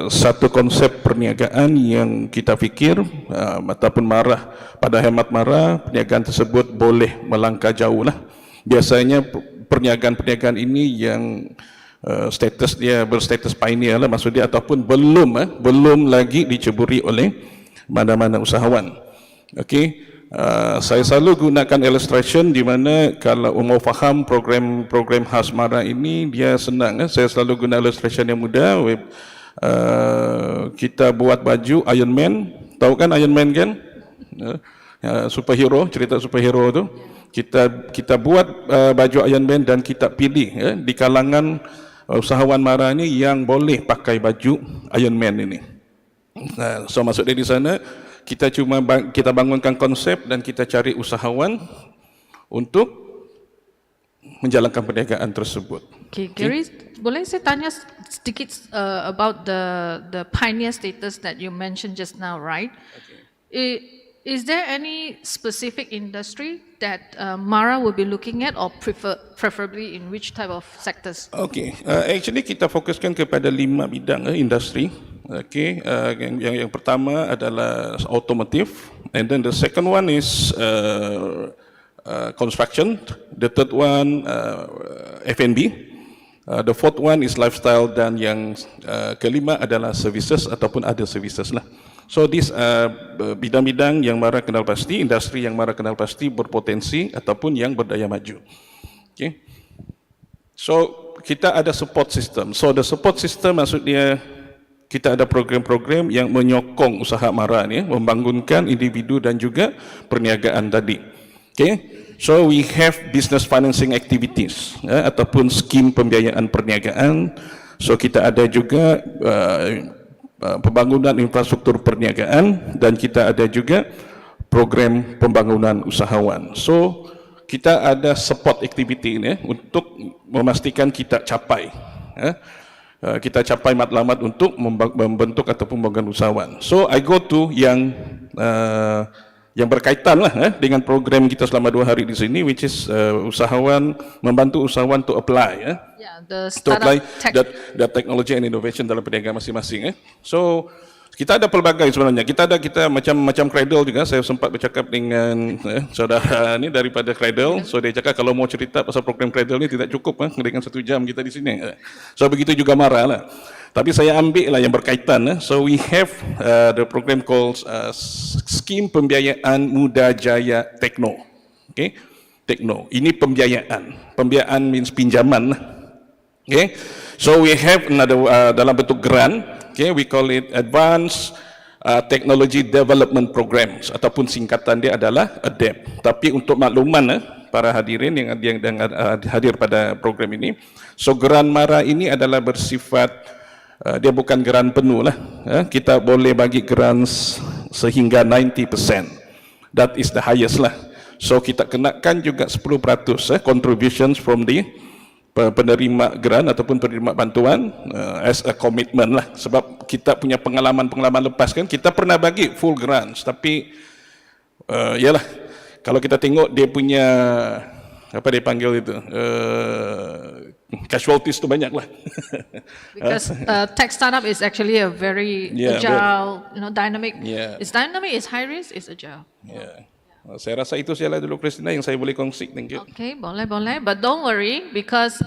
Speaker 5: satu konsep perniagaan yang kita fikir ataupun pada hemat Mara, perniagaan tersebut boleh melangkah jauh lah. Biasanya perniagaan ini yang status dia berstatus pioneer lah, maksudnya ataupun belum lagi diceburi oleh mana-mana usahawan. Okay. Saya selalu gunakan illustration di mana kalau mau faham program khas Mara ini dia senang. Saya selalu guna illustration yang mudah. Kita buat baju Iron Man, tahu kan Iron Man kan? Superhero, cerita superhero tu. Kita buat baju Iron Man dan kita pilih di kalangan usahawan Mara ini yang boleh pakai baju Iron Man ini. So maksudnya di sana kita bangunkan konsep dan kita cari usahawan untuk menjalankan perniagaan tersebut.
Speaker 2: Okay, Gary, boleh saya tanya sedikit about the pioneer status that you mentioned just now, right? Okay. Is there any specific industry that Mara will be looking at, or preferably in which type of sectors? Okay,
Speaker 5: actually kita fokuskan kepada 5 bidang industri. Okay, yang pertama adalah automotive, and then the second one is construction, the third one F&B, the fourth one is lifestyle, dan yang kelima adalah services ataupun other services lah. So these bidang-bidang yang Mara kenal pasti, industri yang Mara kenal pasti berpotensi ataupun yang berdaya maju. Okay, so kita ada support system. So the support system maksudnya kita ada program-program yang menyokong usaha Mara ni, membangunkan individu dan juga perniagaan tadi. Okay, so we have business financing activities ataupun skim pembiayaan perniagaan. So kita ada juga pembangunan infrastruktur perniagaan dan kita ada juga program pembangunan usahawan. So kita ada support activity ini untuk memastikan kita capai. Kita capai matlamat untuk membentuk ataupun membangun usahawan. So I go to yang berkaitan lah dengan program kita selama 2 hari di sini, which is usahawan, membantu usahawan to apply to apply the technology and innovation dalam perniagaan masing-masing. So kita ada pelbagai sebenarnya. Kita macam Cradle juga. Saya sempat bercakap dengan saudara ni daripada Cradle. So dia cakap kalau mau cerita pasal program Cradle ni tidak cukup dengan 1 jam kita di sini. So begitu juga Mara lah. Tapi saya ambil lah yang berkaitan. So we have the program called Skim Pembiayaan Muda Jaya Tekno. Okay, Tekno. Ini pembiayaan. Pembiayaan means pinjaman. Okay, so we have another dalam bentuk grant. Okay, we call it Advanced Technology Development Programs ataupun singkatan dia adalah ADEP. Tapi untuk makluman para hadirin yang hadir pada program ini, so grant Mara ini adalah bersifat dia bukan grant penuh lah. Kita boleh bagi grant sehingga 90%. That is the highest lah. So kita kenakan juga 10% contributions from the penerima grant ataupun penerima bantuan as a commitment lah, sebab kita punya pengalaman lepas kan kita pernah bagi full grants, tapi yalah kalau kita tengok dia punya apa dia panggil itu casualties tu banyak lah.
Speaker 2: Because tech startup is actually a very agile, dynamic.
Speaker 5: Yeah.
Speaker 2: It's dynamic, it's high risk, it's agile.
Speaker 5: Yeah. Saya rasa itu sajalah dulu Kristina yang saya boleh kongsi. Thank you.
Speaker 2: Okay, boleh. But don't worry because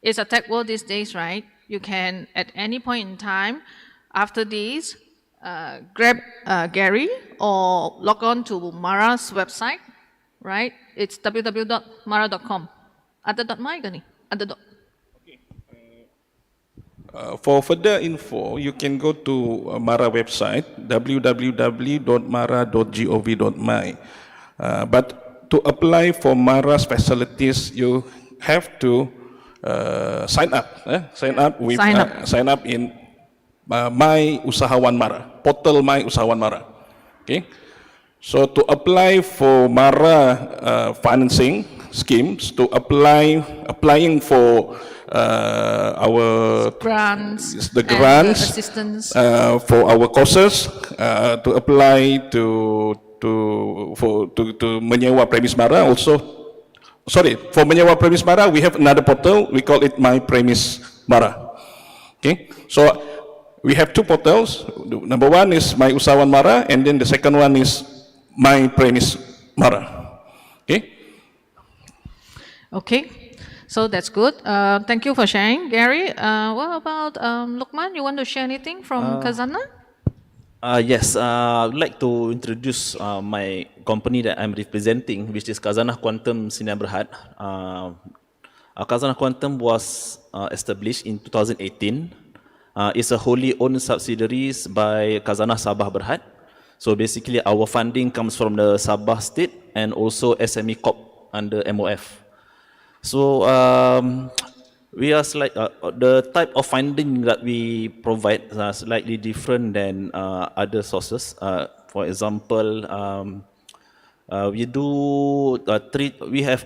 Speaker 2: it's a tech world these days, right? You can at any point in time after this grab Gary or log on to Mara's website, right? It's www.mara.com. Ada .my ke ni? Ada dot.
Speaker 5: For further info, you can go to Mara website www.mara.gov.my. But to apply for Mara's facilities, you have to sign up. Sign up in My Usahawan Mara, portal My Usahawan Mara. Okay. So to apply for Mara financing schemes, to applying for our
Speaker 2: grants,
Speaker 5: assistance for our courses, to apply to menyewa premis Mara also. Sorry, for menyewa premis Mara we have another portal, we call it My Premis Mara. Okay, so we have two portals. Number one is My Usahawan Mara, and then the second one is My Premis Mara.
Speaker 2: Okay, so that's good. Thank you for sharing, Gary. What about Lukman? You want to share anything from Khazanah?
Speaker 6: Yes, I'd like to introduce my company that I'm representing, which is Khazanah Quantum Sdn Bhd. Khazanah Quantum was established in 2018. It's a wholly owned subsidiary by Khazanah Sabah Berhad. So basically our funding comes from the Sabah state and also SME Corp under MOF. So we are the type of funding that we provide are slightly different than other sources. For example, we do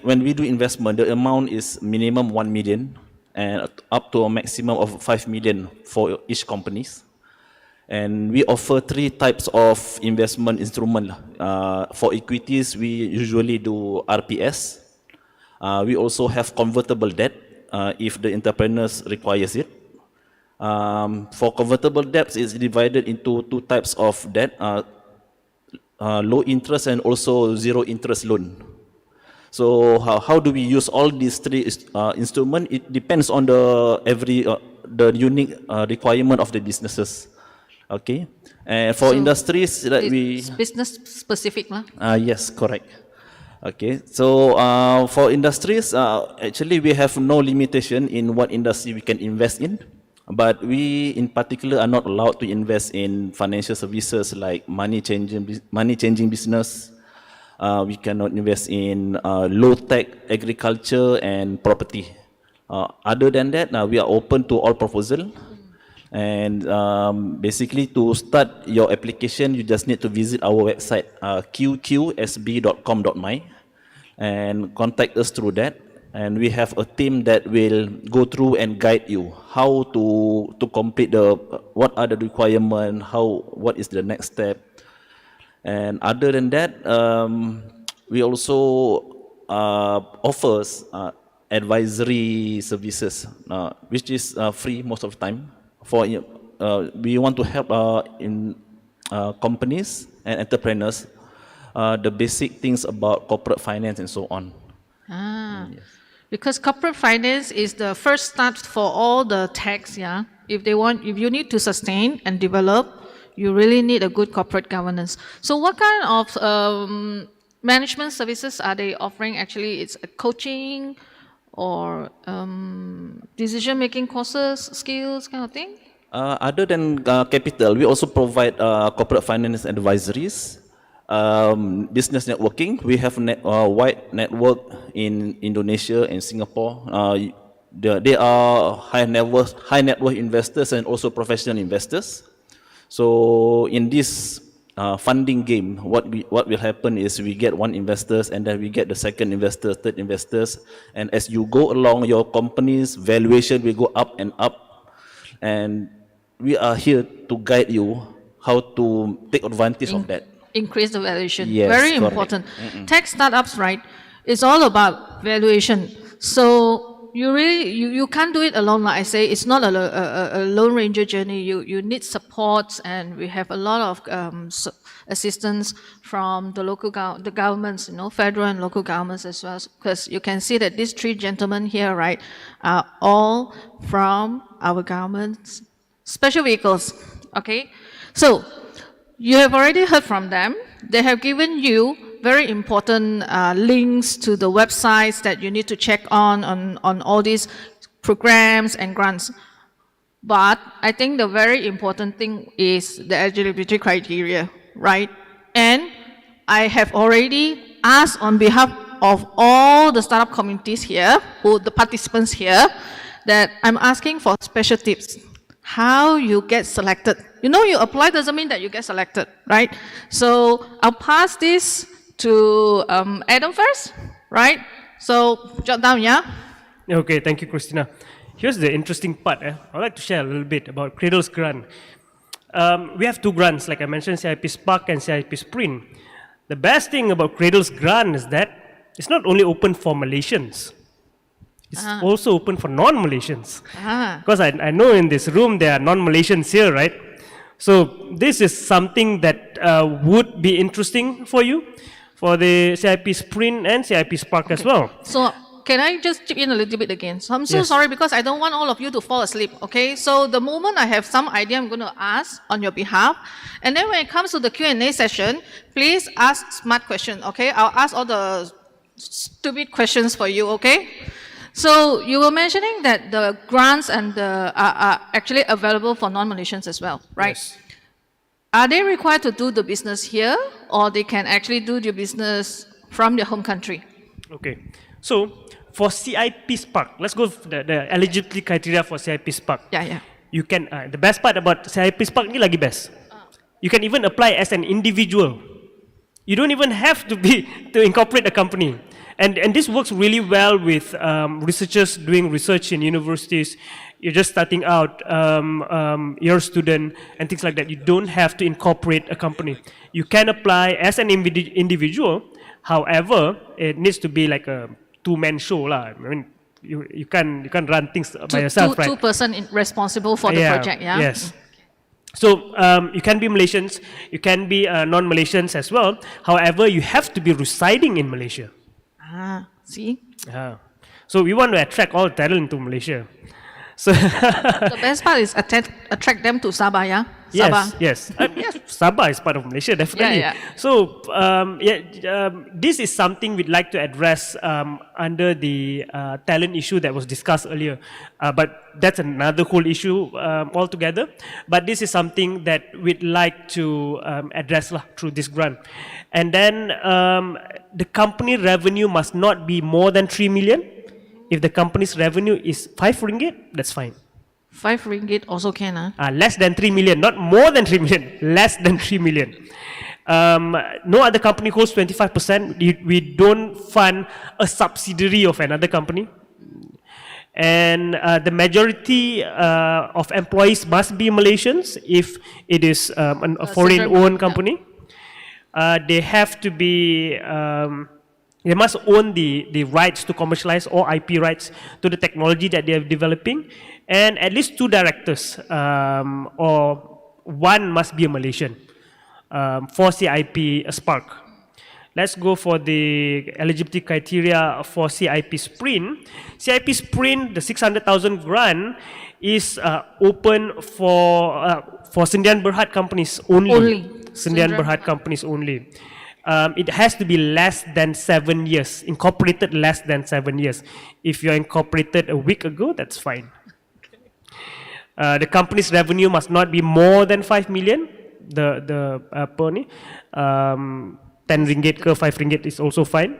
Speaker 6: when we do investment, the amount is minimum 1 million and up to a maximum of 5 million for each companies. And we offer 3 types of investment instrument. For equities, we usually do RPS. We also have convertible debt if the entrepreneurs requires it. For convertible debts, it's divided into 2 types of debt, low interest and also zero interest loan. So how do we use all these 3 instruments? It depends on the unique requirement of the businesses. Okay, and for industries that
Speaker 2: it's business specific lah.
Speaker 6: Yes, correct. Okay, so for industries, actually we have no limitation in what industry we can invest in, but we in particular are not allowed to invest in financial services like money changing business. We cannot invest in low tech agriculture and property. Other than that, we are open to all proposal. And basically to start your application, you just need to visit our website, qqsb.com.my, and contact us through that. And we have a team that will go through and guide you how to complete what are the requirements, what is the next step. And other than that, we also offers advisory services, which is free most of the time. We want to help in companies and entrepreneurs the basic things about corporate finance and so on.
Speaker 2: Yes. Because corporate finance is the first start for all the techs. Yeah, if you need to sustain and develop, you really need a good corporate governance. So what kind of management services are they offering? Actually, it's a coaching or decision-making courses, skills, kind of thing?
Speaker 6: Other than capital, we also provide corporate finance advisories, business networking. We have a wide network in Indonesia and Singapore. They are high net worth investors and also professional investors. So in this funding game. What will happen is we get one investors, and then we get the second investor, third investors, and as you go along, your company's valuation will go up and up, and we are here to guide you how to take advantage of that.
Speaker 2: Increase the valuation.
Speaker 6: Yes,
Speaker 2: Very
Speaker 6: correct.
Speaker 2: important. Tech startups, right? It's all about valuation. So you can't do it alone. Like I say, it's not a Lone Ranger journey. You need support, and we have a lot of assistance from the the governments, federal and local governments as well. Because you can see that these three gentlemen here, right, are all from our government's special vehicles. Okay, so you have already heard from them. They have given you very important links to the websites that you need to check on all these programs and grants. But I think the very important thing is the eligibility criteria, right? And I have already asked on behalf of all the startup communities here, the participants here, that I'm asking for special tips. How you get selected. You apply doesn't mean that you get selected, right? So I'll pass this to Adam first, right? So jot down, yeah?
Speaker 1: Okay, thank you, Christina. Here's the interesting part. I'd like to share a little bit about Cradle's grant. We have two grants, like I mentioned, CIP Spark and CIP Sprint. The best thing about Cradle's grant is that it's not only open for Malaysians, it's also open for non-Malaysians. Because I know in this room there are non-Malaysians here, right? So this is something that would be interesting for you, for the CIP Sprint and CIP Spark as well.
Speaker 2: So can I just chip in a little bit again? So I'm so sorry because I don't want all of you to fall asleep, okay? So the moment I have some idea, I'm going to ask on your behalf. And then when it comes to the Q&A session, please ask smart questions, okay? I'll ask all the stupid questions for you, okay? So you were mentioning that the grants and are actually available for non-Malaysians as well, right?
Speaker 1: Yes.
Speaker 2: Are they required to do the business here, or they can actually do the business from their home country?
Speaker 1: Okay, so for CIP Spark, let's go for the eligibility criteria for CIP Spark.
Speaker 2: Yeah.
Speaker 1: You can, the best part about CIP Spark ni lagi best. You can even apply as an individual. You don't even have to incorporate a company. And this works really well with researchers doing research in universities. You're just starting out, you're a student, and things like that. You don't have to incorporate a company. You can apply as an individual. However, it needs to be like a two-man show lah. I mean, you can't run things by yourself, right?
Speaker 2: Two person responsible for the project, yeah?
Speaker 1: Yes. So you can be Malaysians, you can be non-Malaysians as well. However, you have to be residing in Malaysia.
Speaker 2: See?
Speaker 1: So we want to attract all talent to Malaysia. So
Speaker 2: the best part is attract them to Sabah, yeah? Sabah.
Speaker 1: Yes. Yes, Sabah is part of Malaysia, definitely.
Speaker 2: Yeah.
Speaker 1: So this is something we'd like to address under the talent issue that was discussed earlier. But that's another whole issue altogether. But this is something that we'd like to address through this grant. And then the company revenue must not be more than 3 million. If the company's revenue is 5 ringgit, that's fine.
Speaker 2: 5 ringgit also can,
Speaker 1: less than 3 million, not more than 3 million, less than 3 million. No other company holds 25%. We don't fund a subsidiary of another company. And the majority of employees must be Malaysians if it is a foreign-owned company. They have to be... they must own the rights to commercialize or IP rights to the technology that they are developing, and at least 2 directors or 1 must be a Malaysian for CIP Spark. Let's go for the eligibility criteria for CIP Sprint. CIP Sprint, the 600,000 grant is open for Sendian Berhad companies only. Sendian Berhad companies only. It has to be less than 7 years, incorporated less than 7 years. If you're incorporated a week ago, that's fine. The company's revenue must not be more than 5 million. The 10 ringgit ke 5 ringgit is also fine.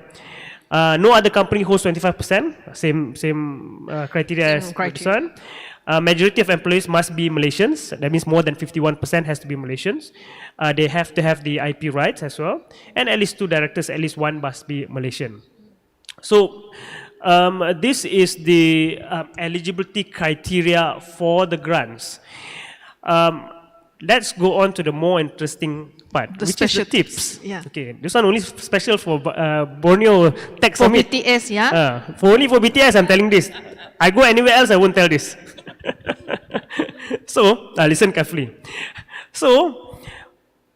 Speaker 1: No other company holds 25%. Same criteria as this one. Majority of employees must be Malaysians. That means more than 51% has to be Malaysians. They have to have the IP rights as well. And at least 2 directors, at least 1 must be Malaysian. So this is the eligibility criteria for the grants. Let's go on to the more interesting part,
Speaker 2: The
Speaker 1: which
Speaker 2: special
Speaker 1: is the tips.
Speaker 2: Yeah.
Speaker 1: Okay, this one only special for Borneo Tech
Speaker 2: For
Speaker 1: Summit.
Speaker 2: BTS, yeah?
Speaker 1: Only for BTS, I'm telling this. I go anywhere else, I won't tell this. So, listen carefully. So,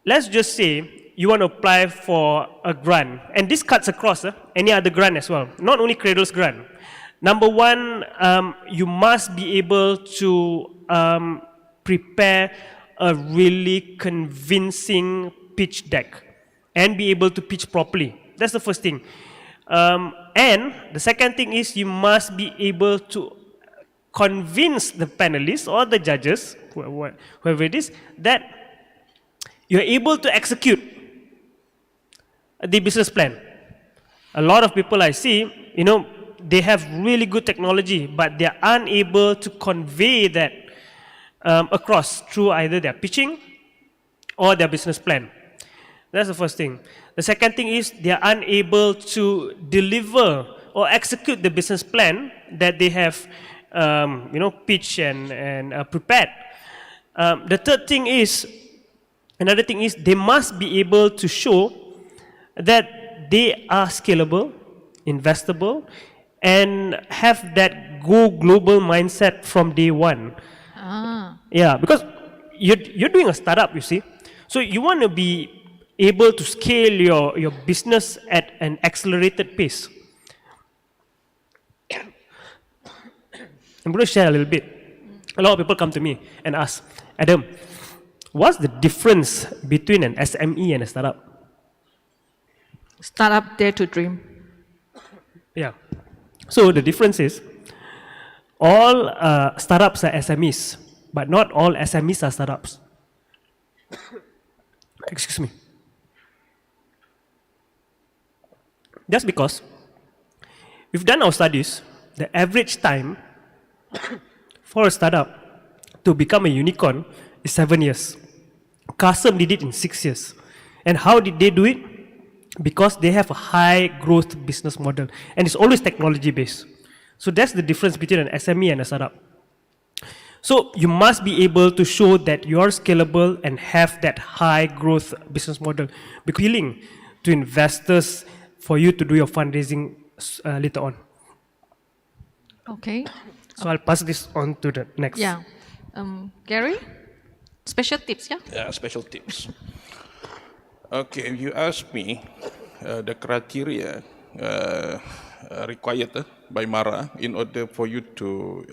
Speaker 1: let's just say you want to apply for a grant, and this cuts across any other grant as well, not only Cradle's grant. Number one, you must be able to prepare a really convincing pitch deck and be able to pitch properly. That's the first thing. And the second thing is you must be able to convince the panelists or the judges, whoever it is, that you're able to execute the business plan. A lot of people I see, they have really good technology, but they're unable to convey that across through either their pitching or their business plan. That's the first thing. The second thing is they're unable to deliver or execute the business plan that they have, pitched and prepared. The third thing is, another thing is they must be able to show that they are scalable, investable, and have that go global mindset from day one. Yeah, because you're doing a startup, you see. So you want to be able to scale your business at an accelerated pace. I'm going to share a little bit. A lot of people come to me and ask, Adam, what's the difference between an SME and a startup?
Speaker 2: Startup dare to dream.
Speaker 1: Yeah. So the difference is, all startups are SMEs, but not all SMEs are startups. Excuse me. Just because we've done our studies, the average time for a startup to become a unicorn is 7 years. Custom did it in 6 years. And how did they do it? Because they have a high growth business model and it's always technology based. So that's the difference between an SME and a startup. So you must be able to show that you're scalable and have that high growth business model, appealing to investors for you to do your fundraising later on.
Speaker 2: Okay.
Speaker 1: So I'll pass this on to the next.
Speaker 2: Yeah. Gary, special tips, yeah?
Speaker 5: Yeah, special tips. Okay, if you ask me, the criteria required by MARA in order for you to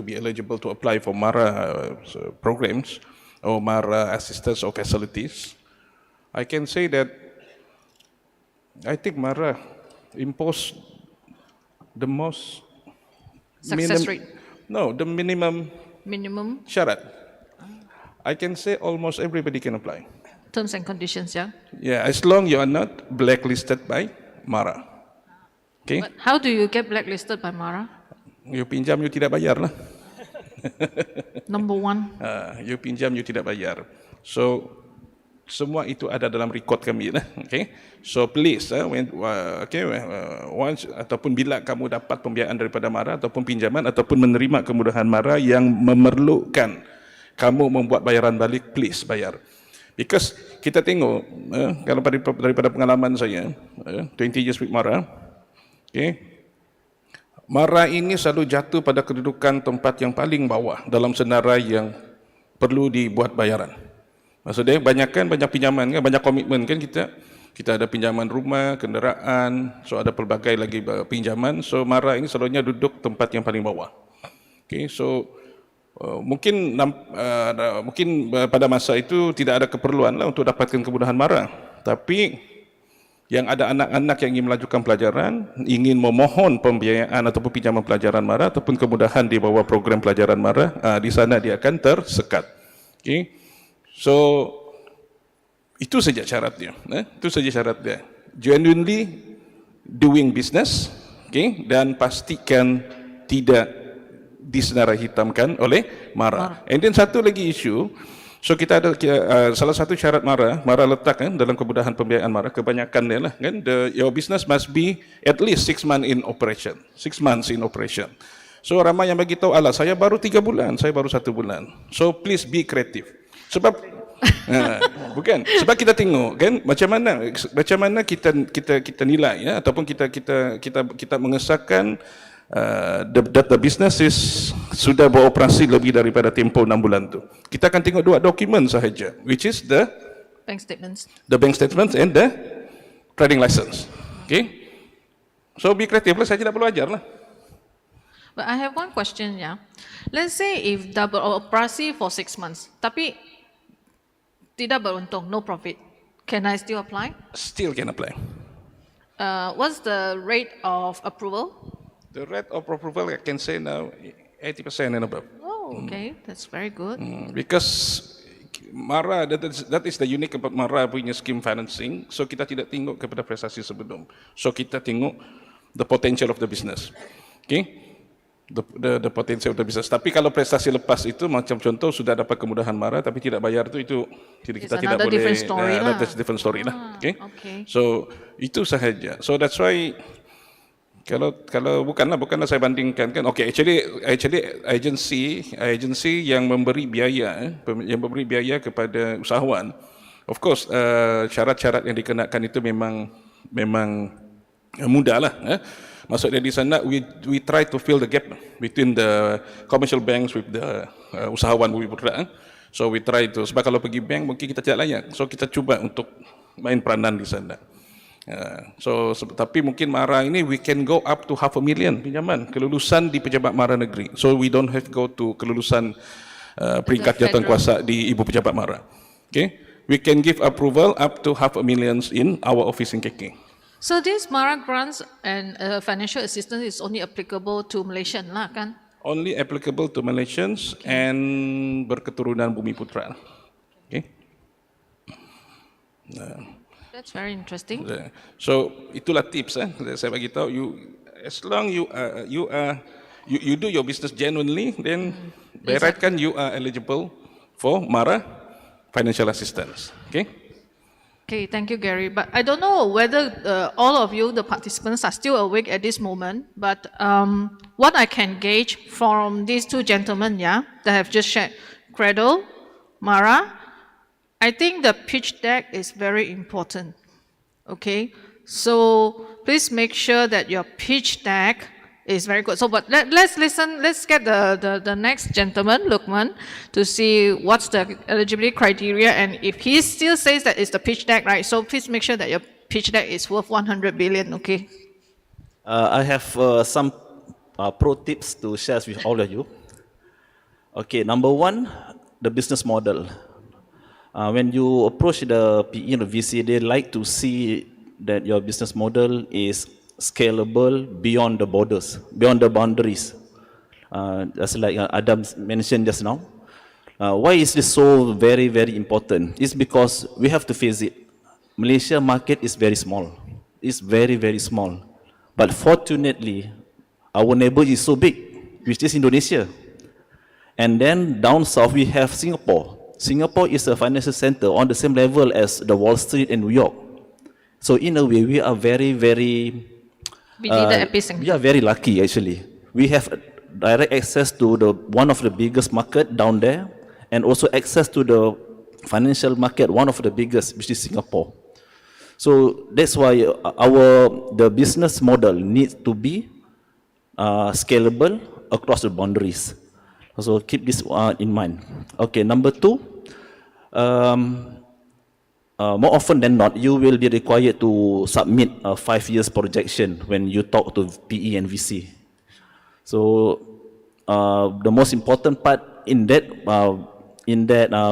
Speaker 5: be eligible to apply for MARA programs or MARA assistance or facilities, I can say that I think MARA imposed the most
Speaker 2: Success rate.
Speaker 5: No, the minimum syarat. I can say almost everybody can apply.
Speaker 2: Terms and conditions, yeah?
Speaker 5: Yeah, as long you are not blacklisted by MARA. Okay?
Speaker 2: But how do you get blacklisted by MARA?
Speaker 5: You pinjam, you tidak bayar lah.
Speaker 2: Number one.
Speaker 5: You pinjam, you tidak bayar. So, semua itu ada dalam rekod kami lah. Okay? So please, once ataupun bila kamu dapat pembiayaan daripada MARA ataupun pinjaman ataupun menerima kemudahan MARA yang memerlukan kamu membuat bayaran balik, please bayar. Because kita tengok, kalau daripada pengalaman saya, 20 years with MARA, okay, MARA ini selalu jatuh pada kedudukan tempat yang paling bawah dalam senarai yang perlu dibuat bayaran. Maksudnya banyak pinjaman kan, banyak komitmen kan kita ada pinjaman rumah, kenderaan, so ada pelbagai lagi pinjaman. So MARA ini selalunya duduk tempat yang paling bawah. Okay, so mungkin pada masa itu tidak ada keperluan lah untuk dapatkan kemudahan MARA. Tapi yang ada anak-anak yang ingin melajukan pelajaran, ingin memohon pembiayaan ataupun pinjaman pelajaran MARA ataupun kemudahan di bawah program pelajaran MARA, di sana dia akan tersekat. Okay. So itu saja syaratnya. Itu saja syaratnya. Genuinely doing business, okay, dan pastikan tidak disenara hitamkan oleh MARA. And then satu lagi isu, so kita ada salah satu syarat MARA letak kan dalam kemudahan pembiayaan MARA, kebanyakan dia lah kan, your business must be at least 6 months in operation. 6 months in operation. So ramai yang bagi tahu, alah saya baru 3 bulan, saya baru 1 bulan. So please be creative. Sebab bukan, sebab kita tengok kan macam mana kita nilai ya, ataupun kita mengesahkan the business is sudah beroperasi lebih daripada tempoh 6 bulan tu. Kita akan tengok 2 dokumen sahaja, which is the
Speaker 2: bank statements.
Speaker 5: The bank statements and the trading license. Okay? So be creative lah, saya tidak perlu ajar lah.
Speaker 2: But I have one question, yeah. Let's say if double operasi for 6 months, tapi tidak beruntung, no profit, can I still apply?
Speaker 5: Still can apply.
Speaker 2: What's the rate of approval?
Speaker 5: The rate of approval, I can say now, 80% and above.
Speaker 2: Oh, okay, that's very good.
Speaker 5: Because MARA, that is the unique about MARA punya scheme financing. So kita tidak tengok kepada prestasi sebelum. So kita tengok the potential of the business. Okay? The potential of the business. Tapi kalau prestasi lepas itu, macam contoh sudah dapat kemudahan MARA tapi tidak bayar itu kita tidak boleh.
Speaker 2: Different story lah.
Speaker 5: That's different story lah. Okay?
Speaker 2: Okay.
Speaker 5: So itu sahaja. So that's why kalau bukanlah saya bandingkan kan. Okay, actually agensi yang memberi biaya kepada usahawan, of course syarat-syarat yang dikenakan itu memang mudah lah. Maksudnya di sana we try to fill the gap between the commercial banks with the usahawan Bumi Putra. So we try to, sebab kalau pergi bank mungkin kita tidak layak. So kita cuba untuk main peranan di sana. Tapi mungkin MARA ini we can go up to 500,000 pinjaman kelulusan di pejabat MARA negeri. So we don't have to go to kelulusan peringkat jawatankuasa di ibu pejabat MARA. Okay, we can give approval up to 500,000 in our office in KK.
Speaker 2: So this MARA grants and financial assistance is only applicable to Malaysian lah kan?
Speaker 5: Only applicable to Malaysians and berketurunan Bumi Putra. Okay.
Speaker 2: That's very interesting.
Speaker 5: So itulah tips saya bagi tahu, as long you do your business genuinely, then by right kan you are eligible for MARA financial assistance. Okay.
Speaker 2: Okay, thank you, Gary. But I don't know whether all of you, the participants, are still awake at this moment. But what I can gauge from these 2 gentlemen, that have just shared, Credo, MARA, I think the pitch deck is very important. Okay, so please make sure that your pitch deck is very good. So, but let's listen. Let's get the next gentleman, Lukman, to see what's the eligibility criteria, and if he still says that it's the pitch deck, right? So please make sure that your pitch deck is worth 100 billion. Okay.
Speaker 6: I have some pro tips to share with all of you. Okay, number 1, the business model. When you approach the PE or VC, they like to see that your business model is scalable beyond the borders, beyond the boundaries. Just like Adam mentioned just now. Why is this so very, very important? It's because we have to face it. Malaysia market is very small. It's very, very small. But fortunately, our neighbor is so big, which is Indonesia. And then down south, we have Singapore. Singapore is a financial center on the same level as the Wall Street in New York. So in a way, we are very, very...
Speaker 2: We need the epicenter.
Speaker 6: We are very lucky, actually. We have direct access to one of the biggest market down there, and also access to the financial market, one of the biggest, which is Singapore. So that's why the business model needs to be scalable across the boundaries. So keep this in mind. Okay, number 2, more often than not, you will be required to submit a 5 years projection when you talk to PE and VC. So the most important part in that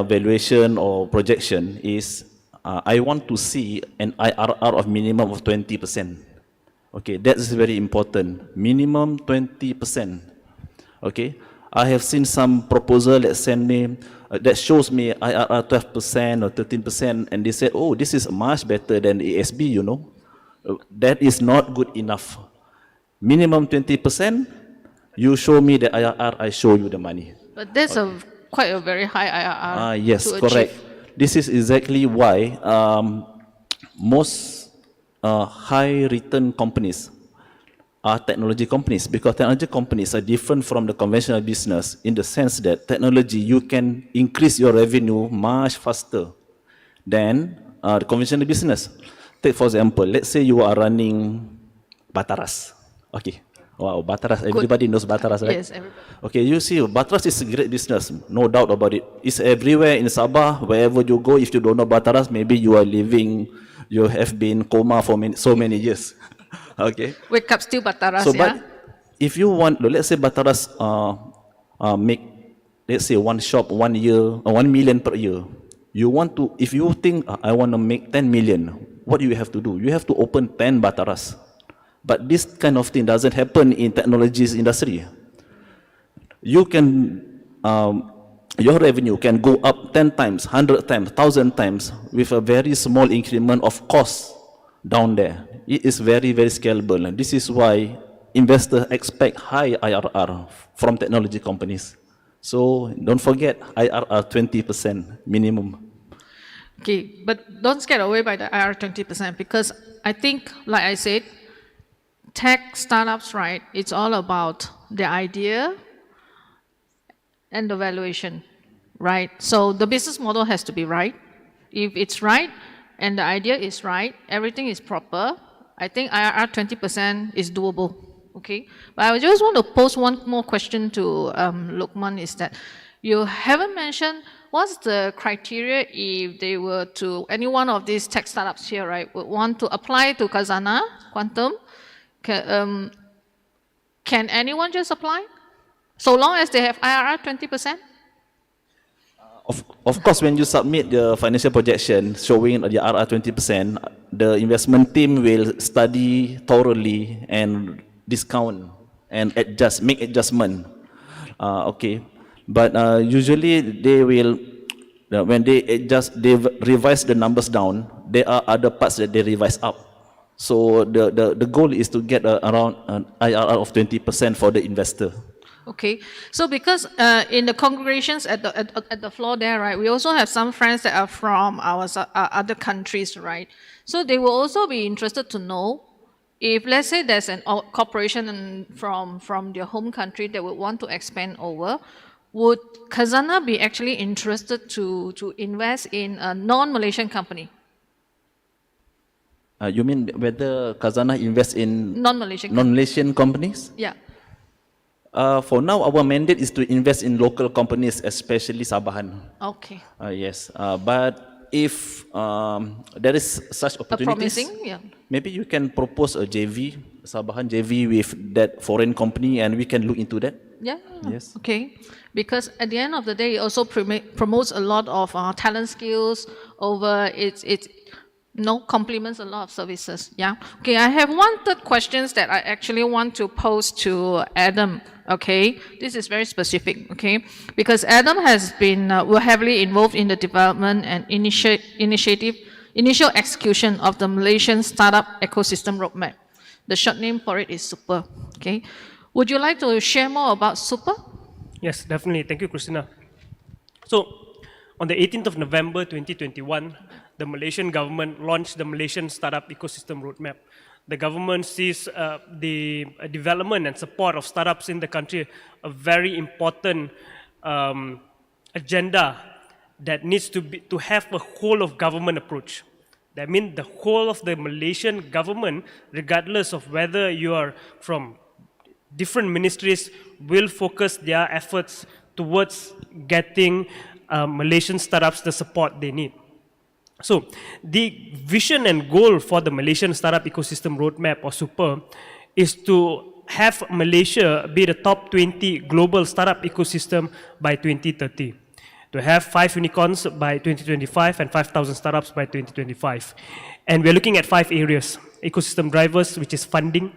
Speaker 6: valuation or projection is I want to see an IRR of minimum of 20%. Okay, that is very important. Minimum 20%. Okay. I have seen some proposal that send me that shows me IRR 12% or 13%, and they said, "Oh, this is much better than ASB." That is not good enough. Minimum 20%, You show me the IRR, I show you the money.
Speaker 2: But that's quite a very high IRR.
Speaker 6: Yes,
Speaker 2: to
Speaker 6: correct.
Speaker 2: achieve.
Speaker 6: This is exactly why most high return companies are technology companies, because technology companies are different from the conventional business in the sense that technology, you can increase your revenue much faster than the conventional business. Take for example, let's say you are running Bataras. Okay. Wow, Bataras, everybody knows Bataras, right?
Speaker 2: Yes, everybody.
Speaker 6: Okay, you see, Bataras is a great business, no doubt about it. It's everywhere in Sabah, wherever you go. If you don't know Bataras, maybe you are living, you have been coma for so many years. Okay.
Speaker 2: Wake up still Bataras,
Speaker 6: So,
Speaker 2: yeah?
Speaker 6: but if you want, let's say Bataras make, let's say one shop 1 year, 1 million per year. You want to, if you think I want to make 10 million, what do you have to do? You have to open 10 Bataras. But this kind of thing doesn't happen in technologies industry. You can, your revenue can go up 10 times, 100 times, 1,000 times with a very small increment of cost down there. It is very, very scalable. And this is why investors expect high IRR from technology companies. So don't forget, IRR 20% minimum.
Speaker 2: Okay, but don't get away by the IR 20% because I think, like I said, tech startups, right, it's all about the idea and the valuation, right? So the business model has to be right. If it's right and the idea is right, everything is proper, I think IRR 20% is doable, okay? But I just want to pose one more question to Lukman is that you haven't mentioned what's the criteria if they were to, any one of these tech startups here, right, would want to apply to Khazanah Quantum. Can anyone just apply? So long as they have IRR 20%?
Speaker 6: Of course, when you submit the financial projection showing the IRR 20%, the investment team will study thoroughly and discount and adjust, make adjustment. Okay, but usually they will, when they adjust, they revise the numbers down. There are other parts that they revise up. So the goal is to get around an IRR of 20% for the investor.
Speaker 2: Okay, so because in the congregations at the floor there, right, we also have some friends that are from our other countries, right? So they will also be interested to know if, let's say, there's an corporation from their home country that would want to expand over, would Khazanah be actually interested to invest in a non-Malaysian company?
Speaker 6: You mean whether Khazanah invests in
Speaker 2: non-Malaysian
Speaker 6: companies?
Speaker 2: Yeah.
Speaker 6: For now, our mandate is to invest in local companies, especially Sabahan.
Speaker 2: Okay.
Speaker 6: Yes, but if there is such opportunities,
Speaker 2: yeah.
Speaker 6: maybe you can propose a JV, Sabahan JV with that foreign company, and we can look into that.
Speaker 2: Yeah.
Speaker 6: Yes.
Speaker 2: Okay. Because at the end of the day, it also promotes a lot of talent skills over its complements a lot of services. Yeah. Okay. I have one third questions that I actually want to pose to Adam. Okay. This is very specific. Okay. Because Adam has been heavily involved in the development and initial execution of the Malaysian startup ecosystem roadmap. The short name for it is SUPER. Okay. Would you like to share more about SUPER?
Speaker 1: Yes, definitely. Thank you, Christina. So, on the 18th of November 2021, the Malaysian government launched the Malaysian Startup Ecosystem Roadmap. The government sees the development and support of startups in the country a very important agenda that needs to have a whole of government approach. That means the whole of the Malaysian government, regardless of whether you are from different ministries, will focus their efforts towards getting Malaysian startups the support they need. So, the vision and goal for the Malaysian Startup Ecosystem Roadmap, or SUPER, is to have Malaysia be the top 20 global startup ecosystem by 2030. To have 5 unicorns by 2025 and 5,000 startups by 2025. And we're looking at 5 areas. Ecosystem drivers, which is funding,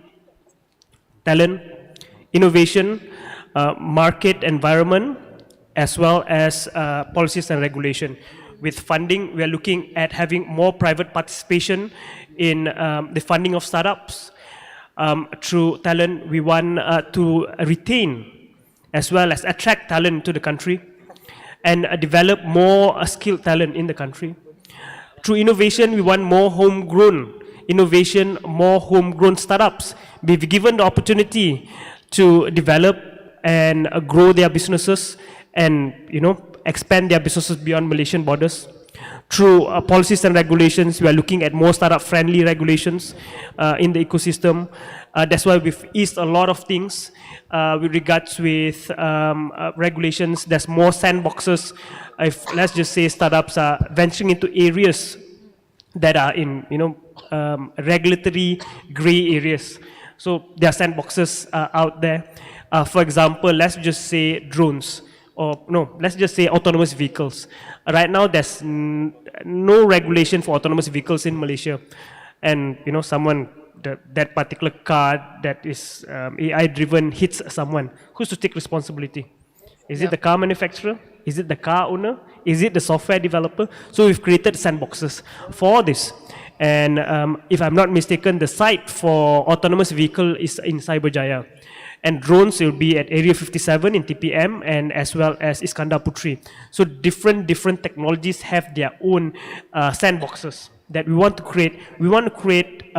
Speaker 1: talent, innovation, market environment, as well as policies and regulation. With funding, we are looking at having more private participation in the funding of startups. Through talent, we want to retain as well as attract talent to the country and develop more skilled talent in the country. Through innovation, we want more homegrown innovation, more homegrown startups be given the opportunity to develop and grow their businesses and expand their businesses beyond Malaysian borders. Through policies and regulations, we are looking at more startup-friendly regulations in the ecosystem. That's why we've eased a lot of things with regards with regulations. There's more sandboxes. If let's just say startups are venturing into areas that are in regulatory gray areas. So there are sandboxes out there. For example, let's just say drones. Or no, let's just say autonomous vehicles. Right now, there's no regulation for autonomous vehicles in Malaysia, and that particular car that is AI-driven hits someone. Who's to take responsibility? Is it the car manufacturer? Is it the car owner? Is it the software developer? So we've created sandboxes for this. And if I'm not mistaken, the site for autonomous vehicle is in Cyberjaya. And drones will be at Area 57 in TPM and as well as Iskandar Putri. So different technologies have their own sandboxes that we want to create. We want to create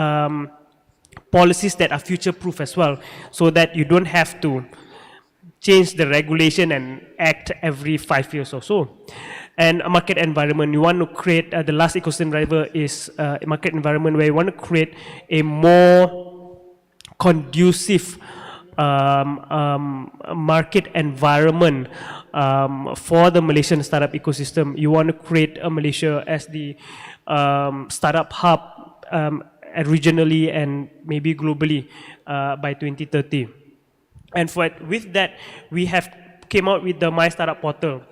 Speaker 1: policies that are future-proof as well, so that you don't have to change the regulation and act every 5 years or so. And a market environment, you want to create, the last ecosystem driver is a market environment where you want to create a more conducive market environment for the Malaysian startup ecosystem. You want to create a Malaysia as the startup hub regionally and maybe globally by 2030. And with that, we have came out with the My Startup Portal.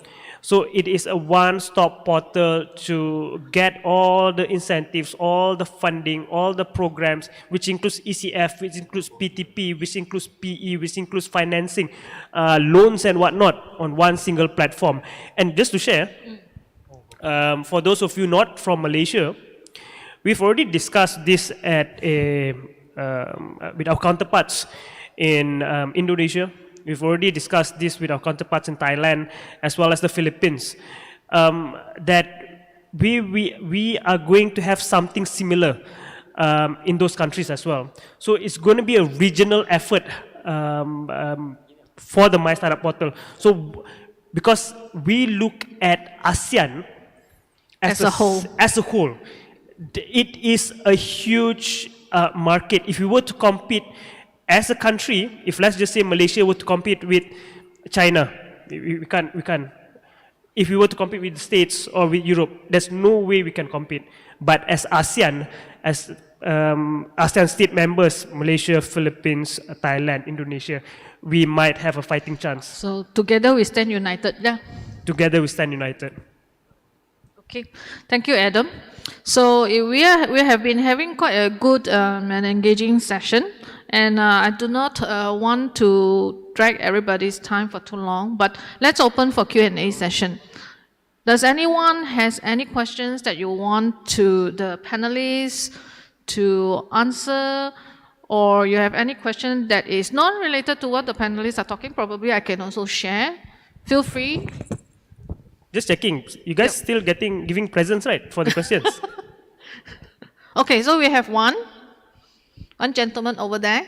Speaker 1: So it is a one-stop portal to get all the incentives, all the funding, all the programs, which includes ECF, which includes PTP, which includes PE, which includes financing, loans and whatnot on one single platform. And just to share, for those of you not from Malaysia, we've already discussed this at with our counterparts in Indonesia. We've already discussed this with our counterparts in Thailand as well as the Philippines, that we are going to have something similar in those countries as well. So it's going to be a regional effort for the My Startup Portal. So because we look at ASEAN as a whole, it is a huge market. If we were to compete as a country, if let's just say Malaysia were to compete with China, we can't. If we were to compete with the States or with Europe, there's no way we can compete. But as ASEAN, as ASEAN state members, Malaysia, Philippines, Thailand, Indonesia, we might have a fighting chance.
Speaker 2: So together we stand united, yeah?
Speaker 1: Together we stand united.
Speaker 2: Okay, thank you, Adam. So we have been having quite a good and engaging session. And I do not want to drag everybody's time for too long, but let's open for Q&A session. Does anyone has any questions that you want to the panelists to answer, or you have any question that is not related to what the panelists are talking? Probably I can also share. Feel free.
Speaker 1: Just checking. You guys still giving presents, right, for the questions?
Speaker 2: Okay, so we have one gentleman over there.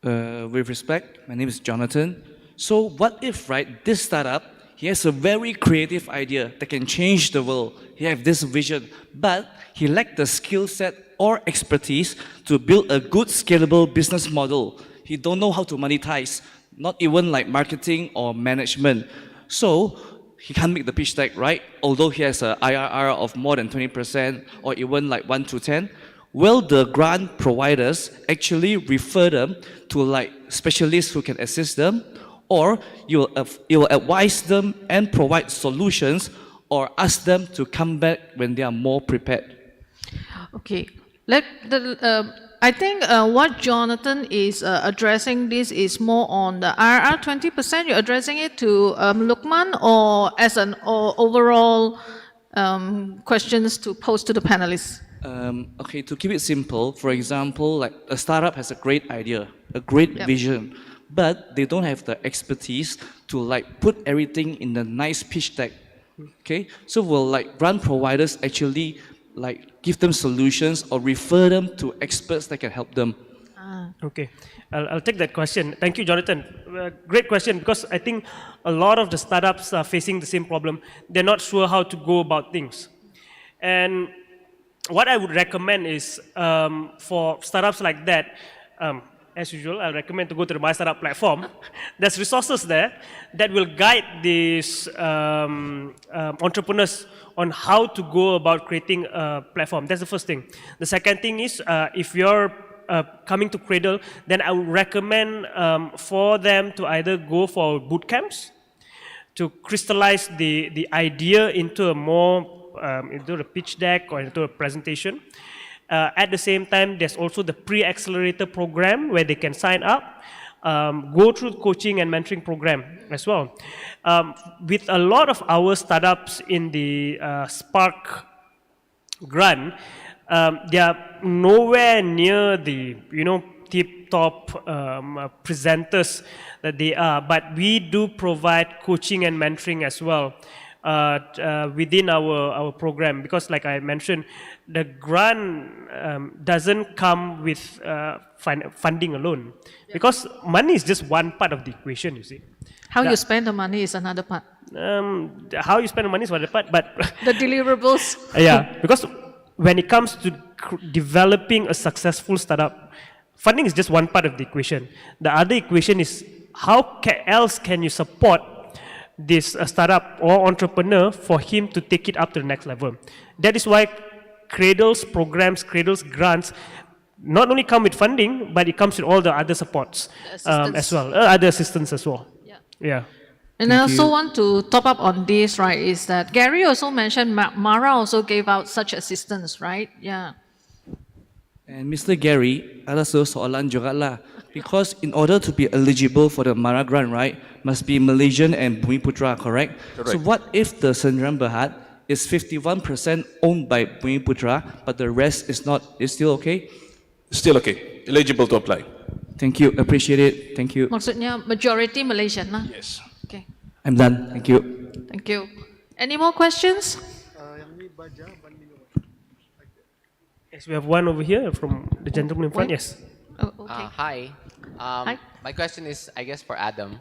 Speaker 9: With respect, my name is Jonathan. So what if, right, this startup, he has a very creative idea that can change the world. He has this vision, but he lacked the skill set or expertise to build a good scalable business model. He don't know how to monetize, not even like marketing or management. So he can't make the pitch deck, right? Although he has an IRR of more than 20% or even like 1 to 10, will the grant providers actually refer them to like specialists who can assist them, or you will advise them and provide solutions, or ask them to come back when they are more prepared?
Speaker 2: Okay, I think what Jonathan is addressing this is more on the IRR 20%. You're addressing it to Lukman, or as an overall questions to pose to the panelists.
Speaker 9: Okay, to keep it simple, for example, like a startup has a great idea, a great vision, but they don't have the expertise to like put everything in the nice pitch deck. Okay, so will like grant providers actually like give them solutions or refer them to experts that can help them?
Speaker 1: Okay, I'll take that question. Thank you, Jonathan. Great question, because I think a lot of the startups are facing the same problem. They're not sure how to go about things. And what I would recommend is for startups like that, as usual, I recommend to go to the My Startup platform. There's resources there that will guide these entrepreneurs on how to go about creating a platform. That's the first thing. The second thing is, if you're coming to Cradle, then I would recommend for them to either go for boot camps to crystallize the idea into a more into a pitch deck or into a presentation. At the same time, there's also the pre-accelerator program where they can sign up, go through the coaching and mentoring program as well. With a lot of our startups in the Spark grant, they are nowhere near the tip-top presenters that they are, but we do provide coaching and mentoring as well within our program, because like I mentioned, the grant doesn't come with funding alone, because money is just one part of the equation, you see.
Speaker 2: How you spend the money is another part.
Speaker 1: How you spend the money is another part, but
Speaker 2: the deliverables.
Speaker 1: Yeah, because when it comes to developing a successful startup, funding is just one part of the equation. The other equation is how else can you support this startup or entrepreneur for him to take it up to the next level. That is why Cradle's programs, Cradle's grants not only come with funding, but it comes with all the other supports as well, other assistance as well. Yeah.
Speaker 2: And I also want to top up on this, right, is that Gary also mentioned Mara also gave out such assistance, right? Yeah.
Speaker 9: And Mr. Gary, ada soalan juga lah. Because in order to be eligible for the Mara grant, right, must be Malaysian and Bumiputra, correct?
Speaker 5: Correct.
Speaker 9: So what if the Sdn Bhd is 51% owned by Bumiputra, but the rest is not? Is still okay?
Speaker 5: Still okay. Eligible to apply.
Speaker 9: Thank you. Appreciate it. Thank you.
Speaker 2: Maksudnya majority Malaysian lah.
Speaker 5: Yes.
Speaker 2: Okay.
Speaker 9: I'm done. Thank you.
Speaker 2: Thank you. Any more questions?
Speaker 1: Yes, we have one over here from the gentleman in front. Yes.
Speaker 2: Oh, okay.
Speaker 8: Hi.
Speaker 2: Hi.
Speaker 8: My question is, I guess, for Adam.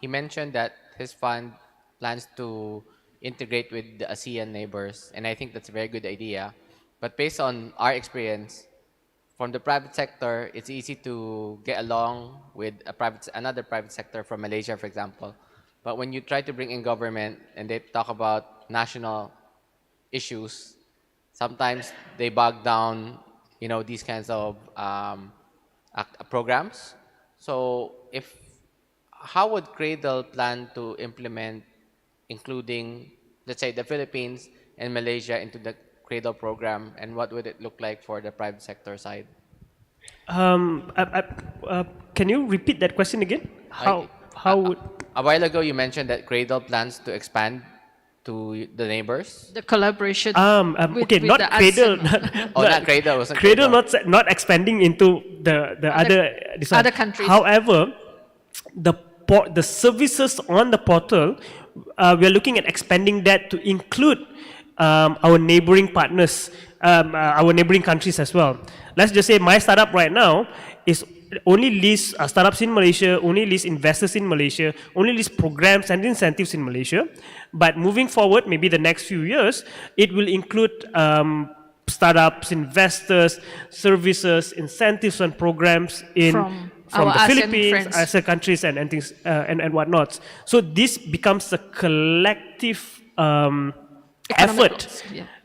Speaker 8: He mentioned that his fund plans to integrate with the ASEAN neighbors, and I think that's a very good idea. But based on our experience, from the private sector, it's easy to get along with another private sector from Malaysia, for example. But when you try to bring in government and they talk about national issues, sometimes they bog down, these kinds of programs. So how would Cradle plan to implement, including, let's say, the Philippines and Malaysia into the Cradle program, and what would it look like for the private sector side?
Speaker 1: Can you repeat that question again? How would...
Speaker 8: A while ago, you mentioned that Cradle plans to expand to the neighbors.
Speaker 2: The collaboration.
Speaker 1: Okay,
Speaker 2: with
Speaker 1: not
Speaker 2: the
Speaker 1: Cradle.
Speaker 2: ASEAN.
Speaker 8: Not Cradle. Wasn't
Speaker 1: Cradle not expanding into the
Speaker 2: other countries.
Speaker 1: However, the services on the portal, we are looking at expanding that to include our neighboring partners, our neighboring countries as well. Let's just say my startup right now is only lists startups in Malaysia, only lists investors in Malaysia, only lists programs and incentives in Malaysia. But moving forward, maybe the next few years, it will include startups, investors, services, incentives and programs from the Philippines, ASEAN countries and things and whatnot. So this becomes a collective effort.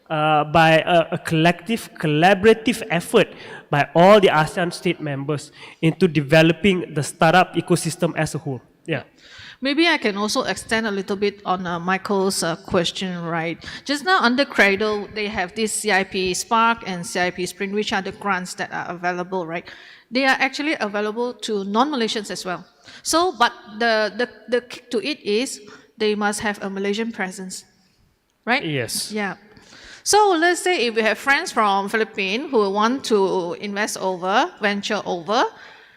Speaker 1: By a collective, collaborative effort by all the ASEAN state members into developing the startup ecosystem as a whole. Yeah.
Speaker 2: Maybe I can also extend a little bit on Michael's question, right? Just now under Cradle, they have this CIP Spark and CIP Spring, which are the grants that are available, right? They are actually available to non-Malaysians as well. So, but the kick to it is they must have a Malaysian presence. right?
Speaker 1: Yes.
Speaker 2: Yeah. So let's say if we have friends from Philippines who want to invest over, venture over,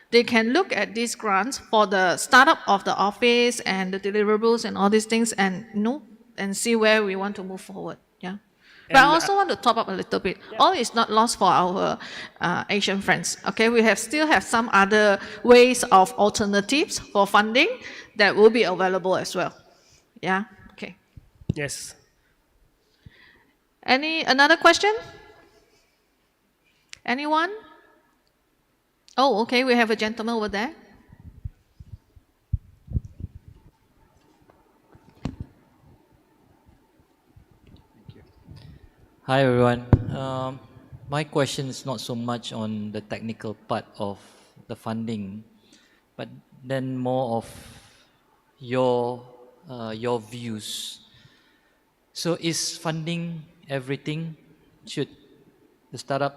Speaker 2: they can look at these grants for the startup of the office and the deliverables and all these things and and see where we want to move forward. Yeah. But I also want to top up a little bit. All is not lost for our Asian friends. Okay, we still have some other ways of alternatives for funding that will be available as well. Yeah. Okay.
Speaker 1: Yes.
Speaker 2: Another question? Anyone? Oh, okay. We have a gentleman over there.
Speaker 10: Hi everyone. My question is not so much on the technical part of the funding, but then more of your views. So is funding everything? Should the startup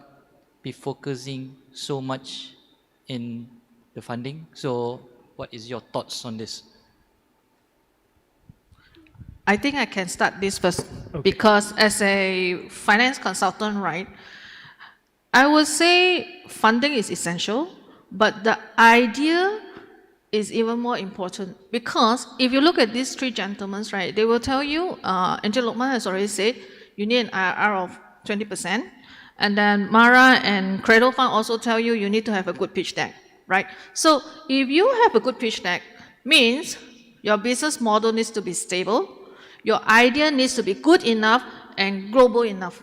Speaker 10: be focusing so much in the funding? So what is your thoughts on this?
Speaker 2: I think I can start this first because as a finance consultant, right, I would say funding is essential, but the idea is even more important because if you look at these three gentlemen, right, they will tell you, Angel Lokman has already said, you need an IRR of 20%, and then Mara and Cradle Fund also tell you you need to have a good pitch deck, right? So if you have a good pitch deck, means your business model needs to be stable, your idea needs to be good enough and global enough.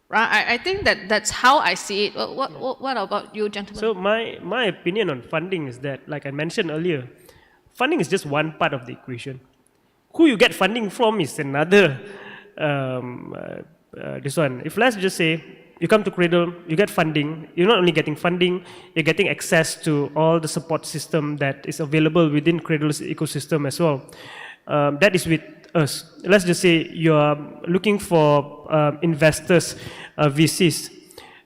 Speaker 2: Right? I think that's how I see it. What about you, gentlemen?
Speaker 1: So my opinion on funding is that, like I mentioned earlier, funding is just one part of the equation. Who you get funding from is another. This one. If let's just say you come to Cradle, you get funding. You're not only getting funding, you're getting access to all the support system that is available within Cradle's ecosystem as well. That is with us. Let's just say you're looking for investors, VCs.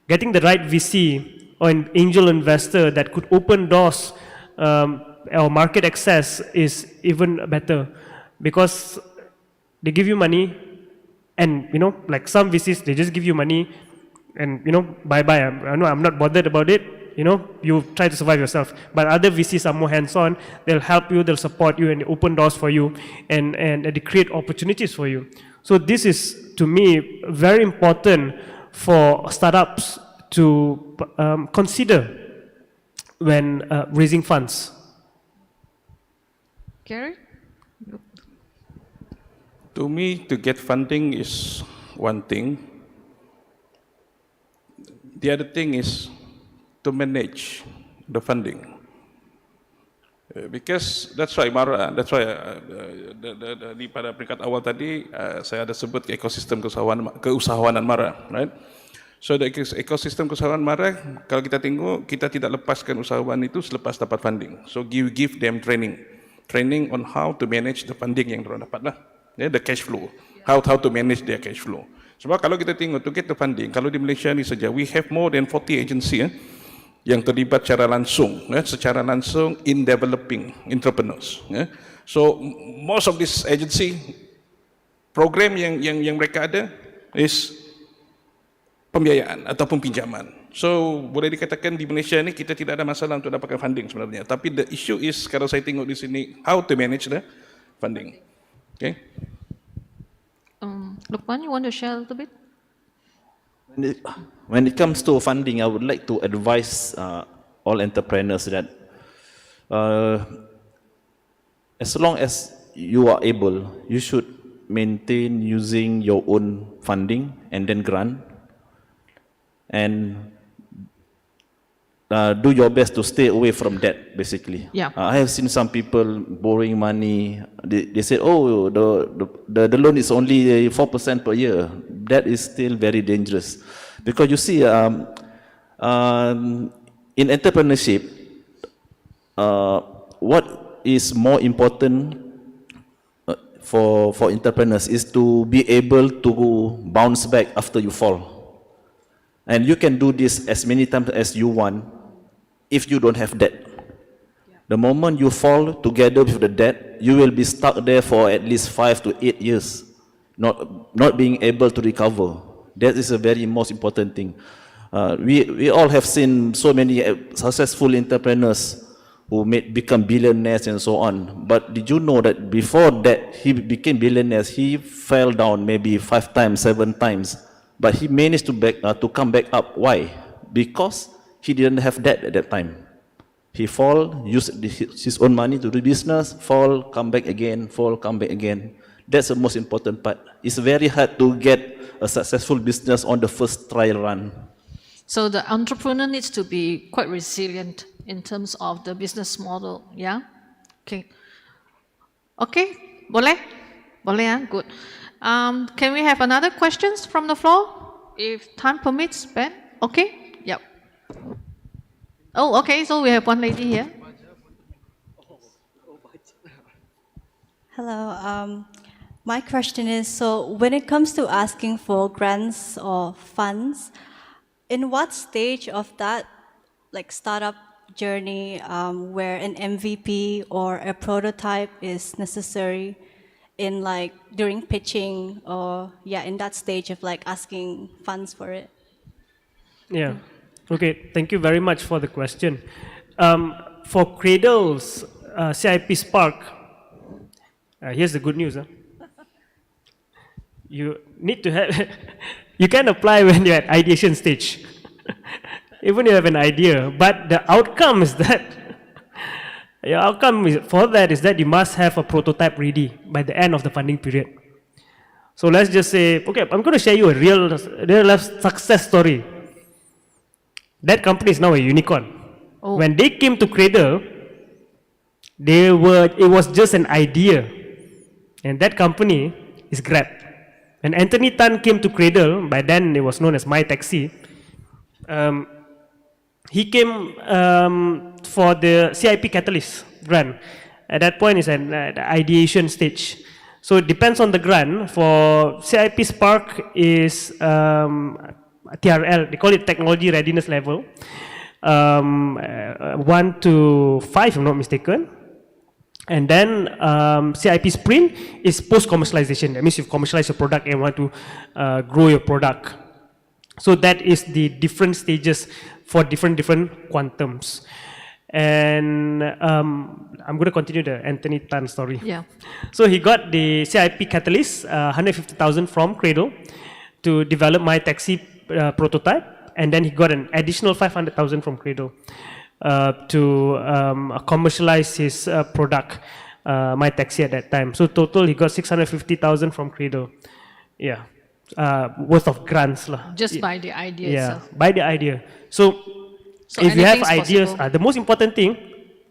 Speaker 1: Getting the right VC or an angel investor that could open doors or market access is even better because they give you money and, like some VCs, they just give you money and, bye-bye. I'm not bothered about it. You try to survive yourself. But other VCs are more hands-on. They'll help you, they'll support you, and open doors for you, and they create opportunities for you. So this is, to me, very important for startups to consider when raising funds.
Speaker 2: Gary?
Speaker 5: To me, to get funding is one thing. The other thing is to manage the funding. Because that's why Mara, that's why di pada peringkat awal tadi saya ada sebut ekosistem keusahawanan Mara, right? So the ekosistem keusahawanan Mara, kalau kita tengok, kita tidak lepaskan usahawan itu selepas dapat funding. So give them training on how to manage the funding yang mereka dapat lah, the cash flow, how to manage their cash flow. Sebab kalau kita tengok to get the funding, kalau di Malaysia ni saja, we have more than 40 agency yang terlibat secara langsung in developing entrepreneurs. So most of this agency program yang mereka ada is pembiayaan ataupun pinjaman. So boleh dikatakan di Malaysia ni kita tidak ada masalah untuk dapatkan funding sebenarnya. Tapi the issue is kalau saya tengok di sini how to manage the funding. Okay.
Speaker 2: Lukman, you want to share a little bit?
Speaker 6: When it comes to funding, I would like to advise all entrepreneurs that as long as you are able, you should maintain using your own funding and then grant, and do your best to stay away from debt, basically.
Speaker 2: Yeah.
Speaker 6: I have seen some people borrowing money. They say, oh, the loan is only 4% per year. That is still very dangerous. Because you see, in entrepreneurship, what is more important for entrepreneurs is to be able to bounce back after you fall. And you can do this as many times as you want if you don't have debt. The moment you fall together with the debt, you will be stuck there for at least 5 to 8 years not being able to recover. That is a very most important thing. We all have seen so many successful entrepreneurs who become billionaires and so on. But did you know that before that he became billionaires, he fell down maybe 5 times, 7 times, but he managed to come back up. Why? Because he didn't have debt at that time. He fall, use his own money to do business, fall, come back again, fall, come back again. That's the most important part. It's very hard to get a successful business on the first trial run.
Speaker 2: So the entrepreneur needs to be quite resilient in terms of the business model, yeah? Okay. Okay, boleh? Boleh, yeah? Good. Can we have another questions from the floor? If time permits, Ben? Okay, yep. Oh, okay, so we have one lady here.
Speaker 4: Hello, my question is, so when it comes to asking for grants or funds, in what stage of that, like startup journey, where an MVP or a prototype is necessary in like during pitching or in that stage of like asking funds for it?
Speaker 1: Yeah. Okay. Thank you very much for the question. For Cradle's CIP Spark, here's the good news. You need to have, you can apply when you're at ideation stage. Even you have an idea, but the outcome is that, your outcome for that is that you must have a prototype ready by the end of the funding period. So let's just say, okay, I'm going to share you a real life success story. That company is now a unicorn.
Speaker 2: Oh.
Speaker 1: When they came to Cradle, it was just an idea. And that company is Grab. When Anthony Tan came to Cradle, by then it was known as My Taxi, he came for the CIP Catalyst grant. At that point, it's an ideation stage. So it depends on the grant. For CIP Spark is TRL, they call it Technology Readiness Level, 1 to 5, if I'm not mistaken. And then CIP Sprint is post-commercialization. That means you've commercialized your product and want to grow your product. So that is the different stages for different quantums. And I'm going to continue the Anthony Tan story.
Speaker 2: Yeah.
Speaker 1: So he got the CIP Catalyst, 150,000 from Cradle to develop My Taxi prototype. And then he got an additional 500,000 from Cradle to commercialize his product, My Taxi at that time. So total he got 650,000 from Cradle. Yeah. Worth of grants lah.
Speaker 2: Just by the idea itself.
Speaker 1: By the idea. So if you have ideas, the most important thing,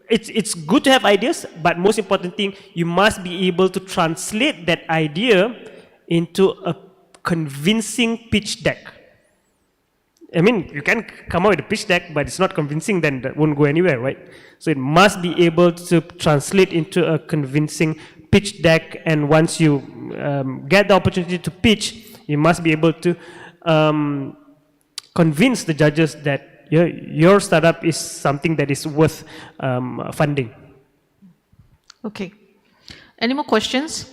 Speaker 1: it's good to have ideas, but most important thing, you must be able to translate that idea into a convincing pitch deck. I mean, you can come out with a pitch deck, but it's not convincing, then that won't go anywhere, right? So it must be able to translate into a convincing pitch deck, and once you get the opportunity to pitch, you must be able to convince the judges that your startup is something that is worth funding.
Speaker 2: Okay. Any more questions?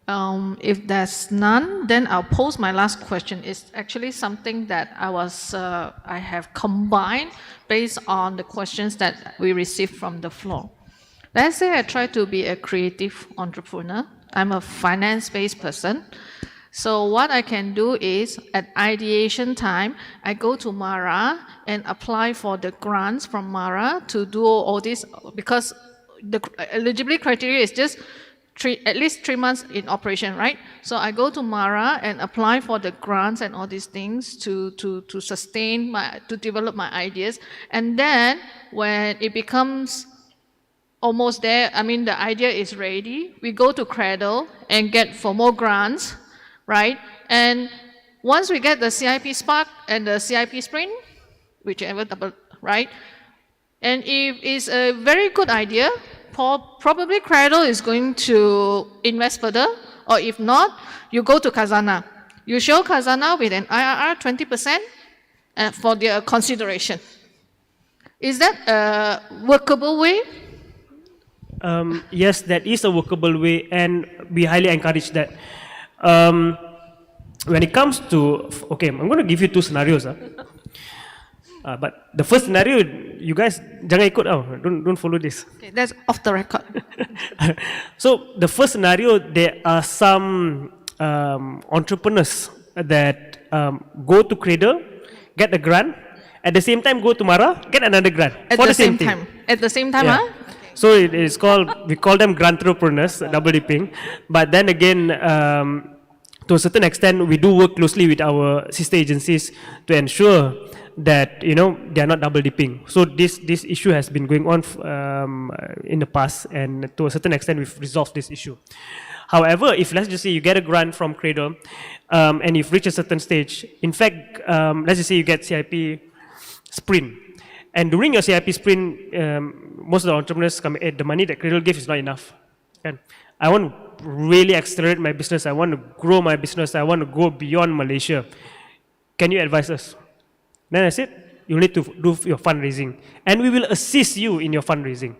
Speaker 2: If there's none, then I'll pose my last question. It's actually something that I have combined based on the questions that we received from the floor. Let's say I try to be a creative entrepreneur. I'm a finance-based person. So what I can do is, at ideation time, I go to MARA and apply for the grants from MARA to do all this, because the eligibility criteria is just at least 3 months in operation, right? So I go to MARA and apply for the grants and all these things to sustain to develop my ideas. And then when it becomes almost there, I mean, the idea is ready, we go to Cradle and get for more grants, right? And once we get the CIP Spark and the CIP Sprint, whichever double, right? And if it's a very good idea, probably Cradle is going to invest further, or if not, you go to Khazanah. You show Khazanah with an IRR 20% for their consideration. Is that a workable way?
Speaker 1: Yes, that is a workable way, and we highly encourage that. When it comes to, okay, I'm going to give you two scenarios. But the first scenario, you guys jangan ikut don't follow this.
Speaker 2: Okay, that's off the record.
Speaker 1: So the first scenario, there are some entrepreneurs that go to Cradle, get a grant, at the same time go to Mara, get another grant
Speaker 2: At
Speaker 1: for
Speaker 2: the
Speaker 1: the same
Speaker 2: same
Speaker 1: thing.
Speaker 2: time. At the same time,
Speaker 1: Yeah.
Speaker 2: huh?
Speaker 1: So it is called, we call them grant-entrepreneurs, double dipping. But then again, to a certain extent, we do work closely with our sister agencies to ensure that they are not double dipping. So this issue has been going on in the past, and to a certain extent, we've resolved this issue. However, if let's just say you get a grant from Cradle, and you've reached a certain stage, in fact, let's just say you get CIP sprint. And during your CIP sprint, most of the entrepreneurs come, the money that Cradle gives is not enough. And I want to really accelerate my business. I want to grow my business. I want to go beyond Malaysia. Can you advise us? Then I said, you need to do your fundraising. And we will assist you in your fundraising.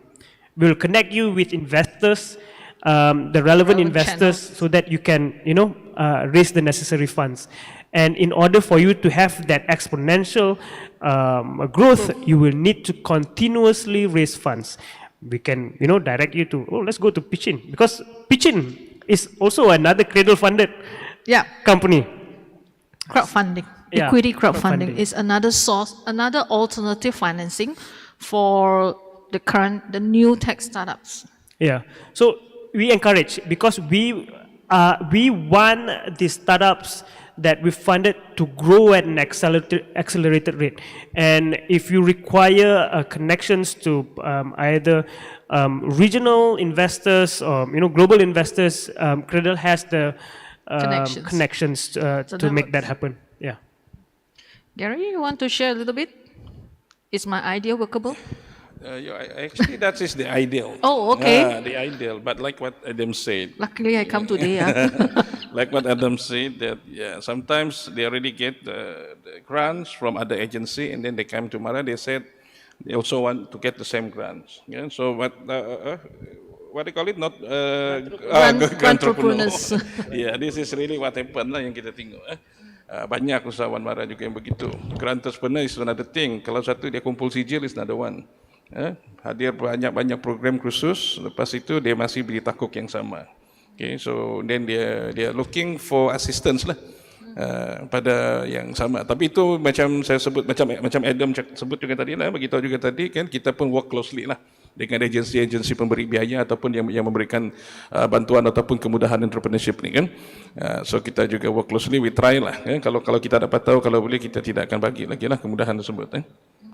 Speaker 1: We will connect you with investors, the relevant investors,
Speaker 2: channels,
Speaker 1: so that you can, raise the necessary funds. And in order for you to have that exponential growth, you will need to continuously raise funds. We can, direct you to, let's go to Pitchin, because Pitchin is also another Cradle-funded company.
Speaker 2: Crowdfunding.
Speaker 1: Yeah,
Speaker 2: Equity crowdfunding
Speaker 1: crowdfunding.
Speaker 2: is another source, another alternative financing for the new tech startups.
Speaker 1: Yeah. So we encourage, because we want the startups that we funded to grow at an accelerated rate. And if you require connections to either regional investors or global investors, Cradle has the connections to make that happen. Yeah.
Speaker 2: Gary, you want to share a little bit? Is my idea workable?
Speaker 5: Actually, that is the ideal.
Speaker 2: Oh, okay.
Speaker 5: The ideal. But like what Adam said.
Speaker 2: Luckily, I come today.
Speaker 5: Like what Adam said, that sometimes they already get the grants from other agency, and then they come to Mara. They said they also want to get the same grants. Yeah. So what do you call it? Not
Speaker 2: grant-entrepreneurs.
Speaker 5: Yeah, this is really what happened lah yang kita tengok. Banyak usahawan Mara juga yang begitu. Grant-entrepreneur is another thing. Kalau satu dia kumpul sijil is another one. Hadir banyak program khusus, lepas itu dia masih beli takuk yang sama. Okay, so then dia looking for assistance lah pada yang sama. Tapi itu macam saya sebut, macam Adam sebut juga tadi lah, beritahu juga tadi kan, kita pun work closely lah dengan agensi-agensi pemberi biaya ataupun yang memberikan bantuan ataupun kemudahan entrepreneurship ni kan. So kita juga work closely, we try lah. Kalau kita dapat tahu, kalau boleh kita tidak akan bagi lagi lah kemudahan tersebut.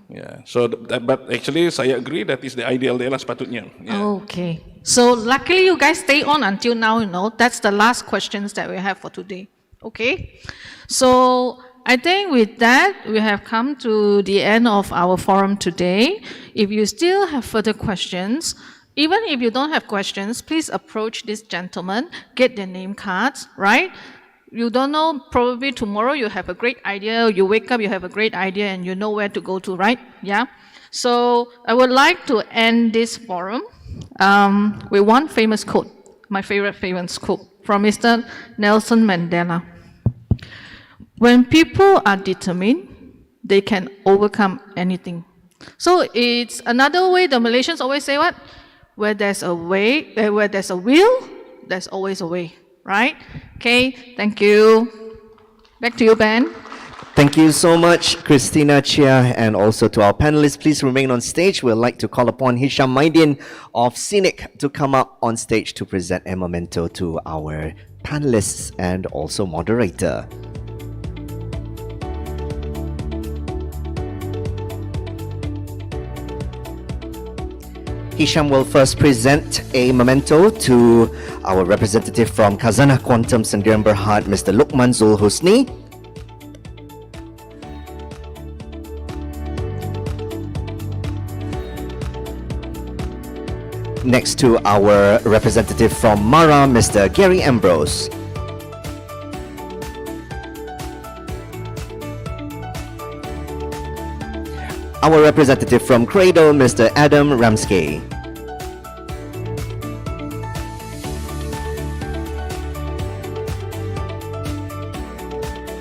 Speaker 5: Yeah. So, but actually, saya agree that is the ideal there lah sepatutnya. Yeah.
Speaker 2: Okay. So luckily, you guys stay on until now. That's the last questions that we have for today. Okay. So I think with that, we have come to the end of our forum today. If you still have further questions, even if you don't have questions, please approach this gentleman, get their name cards, right? You don't know, probably tomorrow you have a great idea, you wake up, you have a great idea, and you know where to go to, right? Yeah. So I would like to end this forum with one famous quote, my favorite famous quote from Mr. Nelson Mandela. When people are determined, they can overcome anything. So it's another way, the Malaysians always say what? Where there's a way, where there's a will, there's always a way. Right? Okay, thank you. Back to you, Ben.
Speaker 7: Thank you so much, Christina Chia, and also to our panelists. Please remain on stage. We'd like to call upon Hisham Maidin of SICC to come up on stage to present a memento to our panelists and also moderator. Hisham will first present a memento to our representative from Khazanah Quantum Sdn Bhd, Mr. Luqman Zul Husni. Next to our representative from Mara, Mr. Gary Ambrose. Our representative from Cradle, Mr. Adam Ramsky.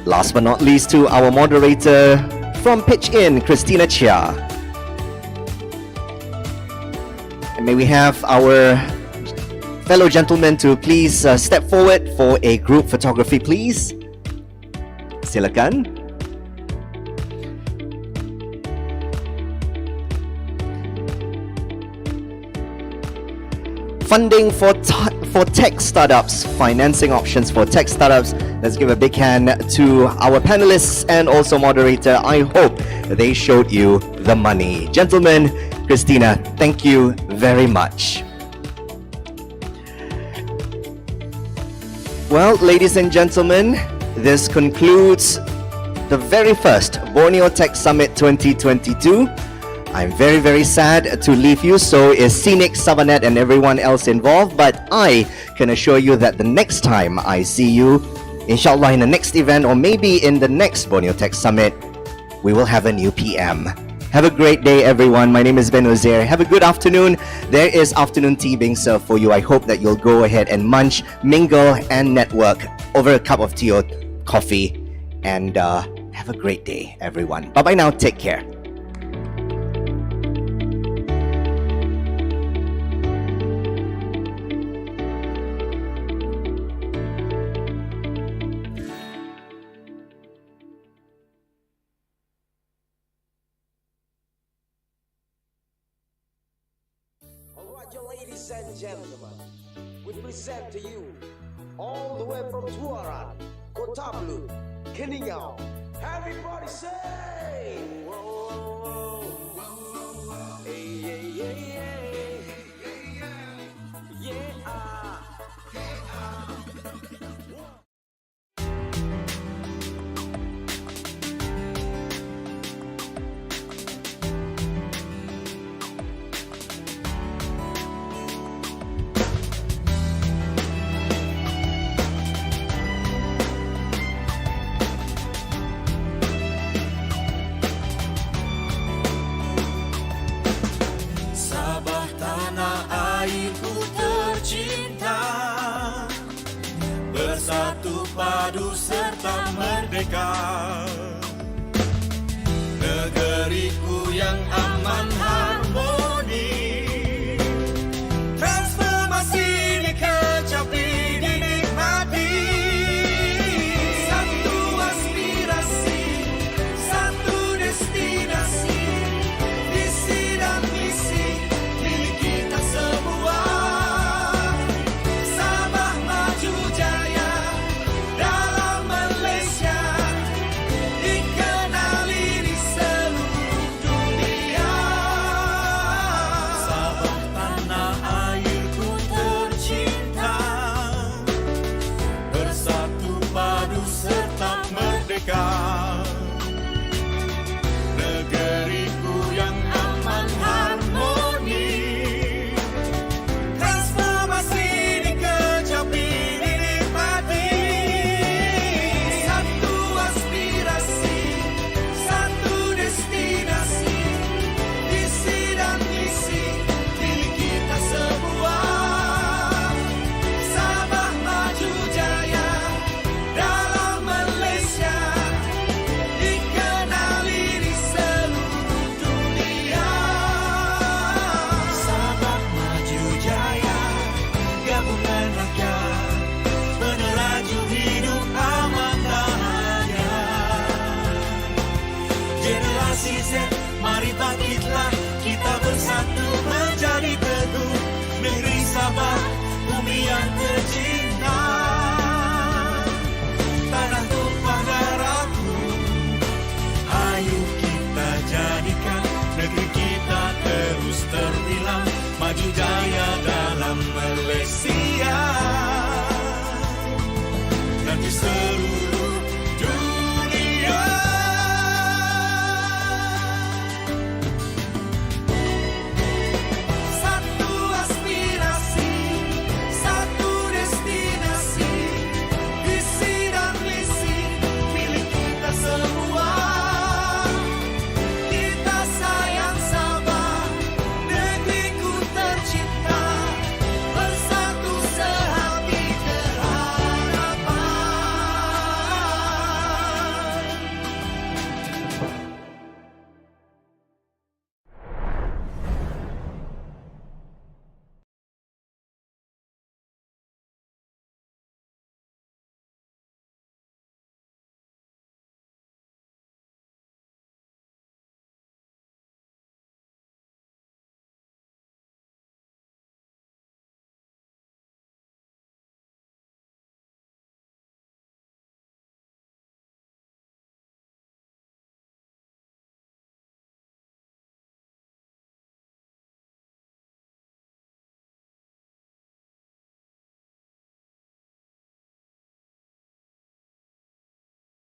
Speaker 7: Last but not least, to our moderator from Pitch In, Christina Chia. And may we have our fellow gentlemen to please step forward for a group photography, please. Silakan. Funding for tech startups, financing options for tech startups. Let's give a big hand to our panelists and also moderator. I hope they showed you the money. Gentlemen, Christina, thank you very much. Well, ladies and gentlemen, this concludes the very first Borneo Tech Summit 2022. I'm very, very sad to leave you, so is SICC, Sabah and everyone else involved, but I can assure you that the next time I see you, inshallah in the next event or maybe in the next Borneo Tech Summit, we will have a new PM. Have a great day, everyone. My name is Ben Uzair. Have a good afternoon. There is afternoon tea being served for you. I hope that you'll go ahead and munch, mingle, and network over a cup of tea or coffee. And have a great day, everyone. Bye-bye now. Take care.
Speaker 11: Ladies and gentlemen, we present to you all the way from Tuaran, Kota Blue, Keningau. Everybody say, whoa, whoa, whoa, whoa, whoa. Hey, yeah, yeah, yeah, yeah, yeah.
Speaker 13: Sabah tanah airku tercinta, bersatu padu serta merdeka. Negeriku yang aman harmoni, transformasi dikecapi dinikmati. Satu aspirasi, satu destinasi, visi dan misi milik kita semua. Sabah maju jaya dalam Malaysia, dikenali di seluruh dunia. Sabah tanah airku tercinta, bersatu padu serta merdeka. Negeriku yang aman harmoni, transformasi dikecapi dinikmati. Satu aspirasi, satu destinasi, visi dan misi milik kita semua. Sabah maju jaya dalam Malaysia, dikenali di seluruh dunia. Sabah maju jaya, gabungan rakyat, peneraju hidup aman bahagia. Generasi Z, mari bangkitlah, kita bersatu menjadi teguh. Negeri Sabah, bumi yang tercinta, tanah tumpah darahku. Ayo kita jadikan negeri kita terus terbilang maju jaya dalam Malaysia.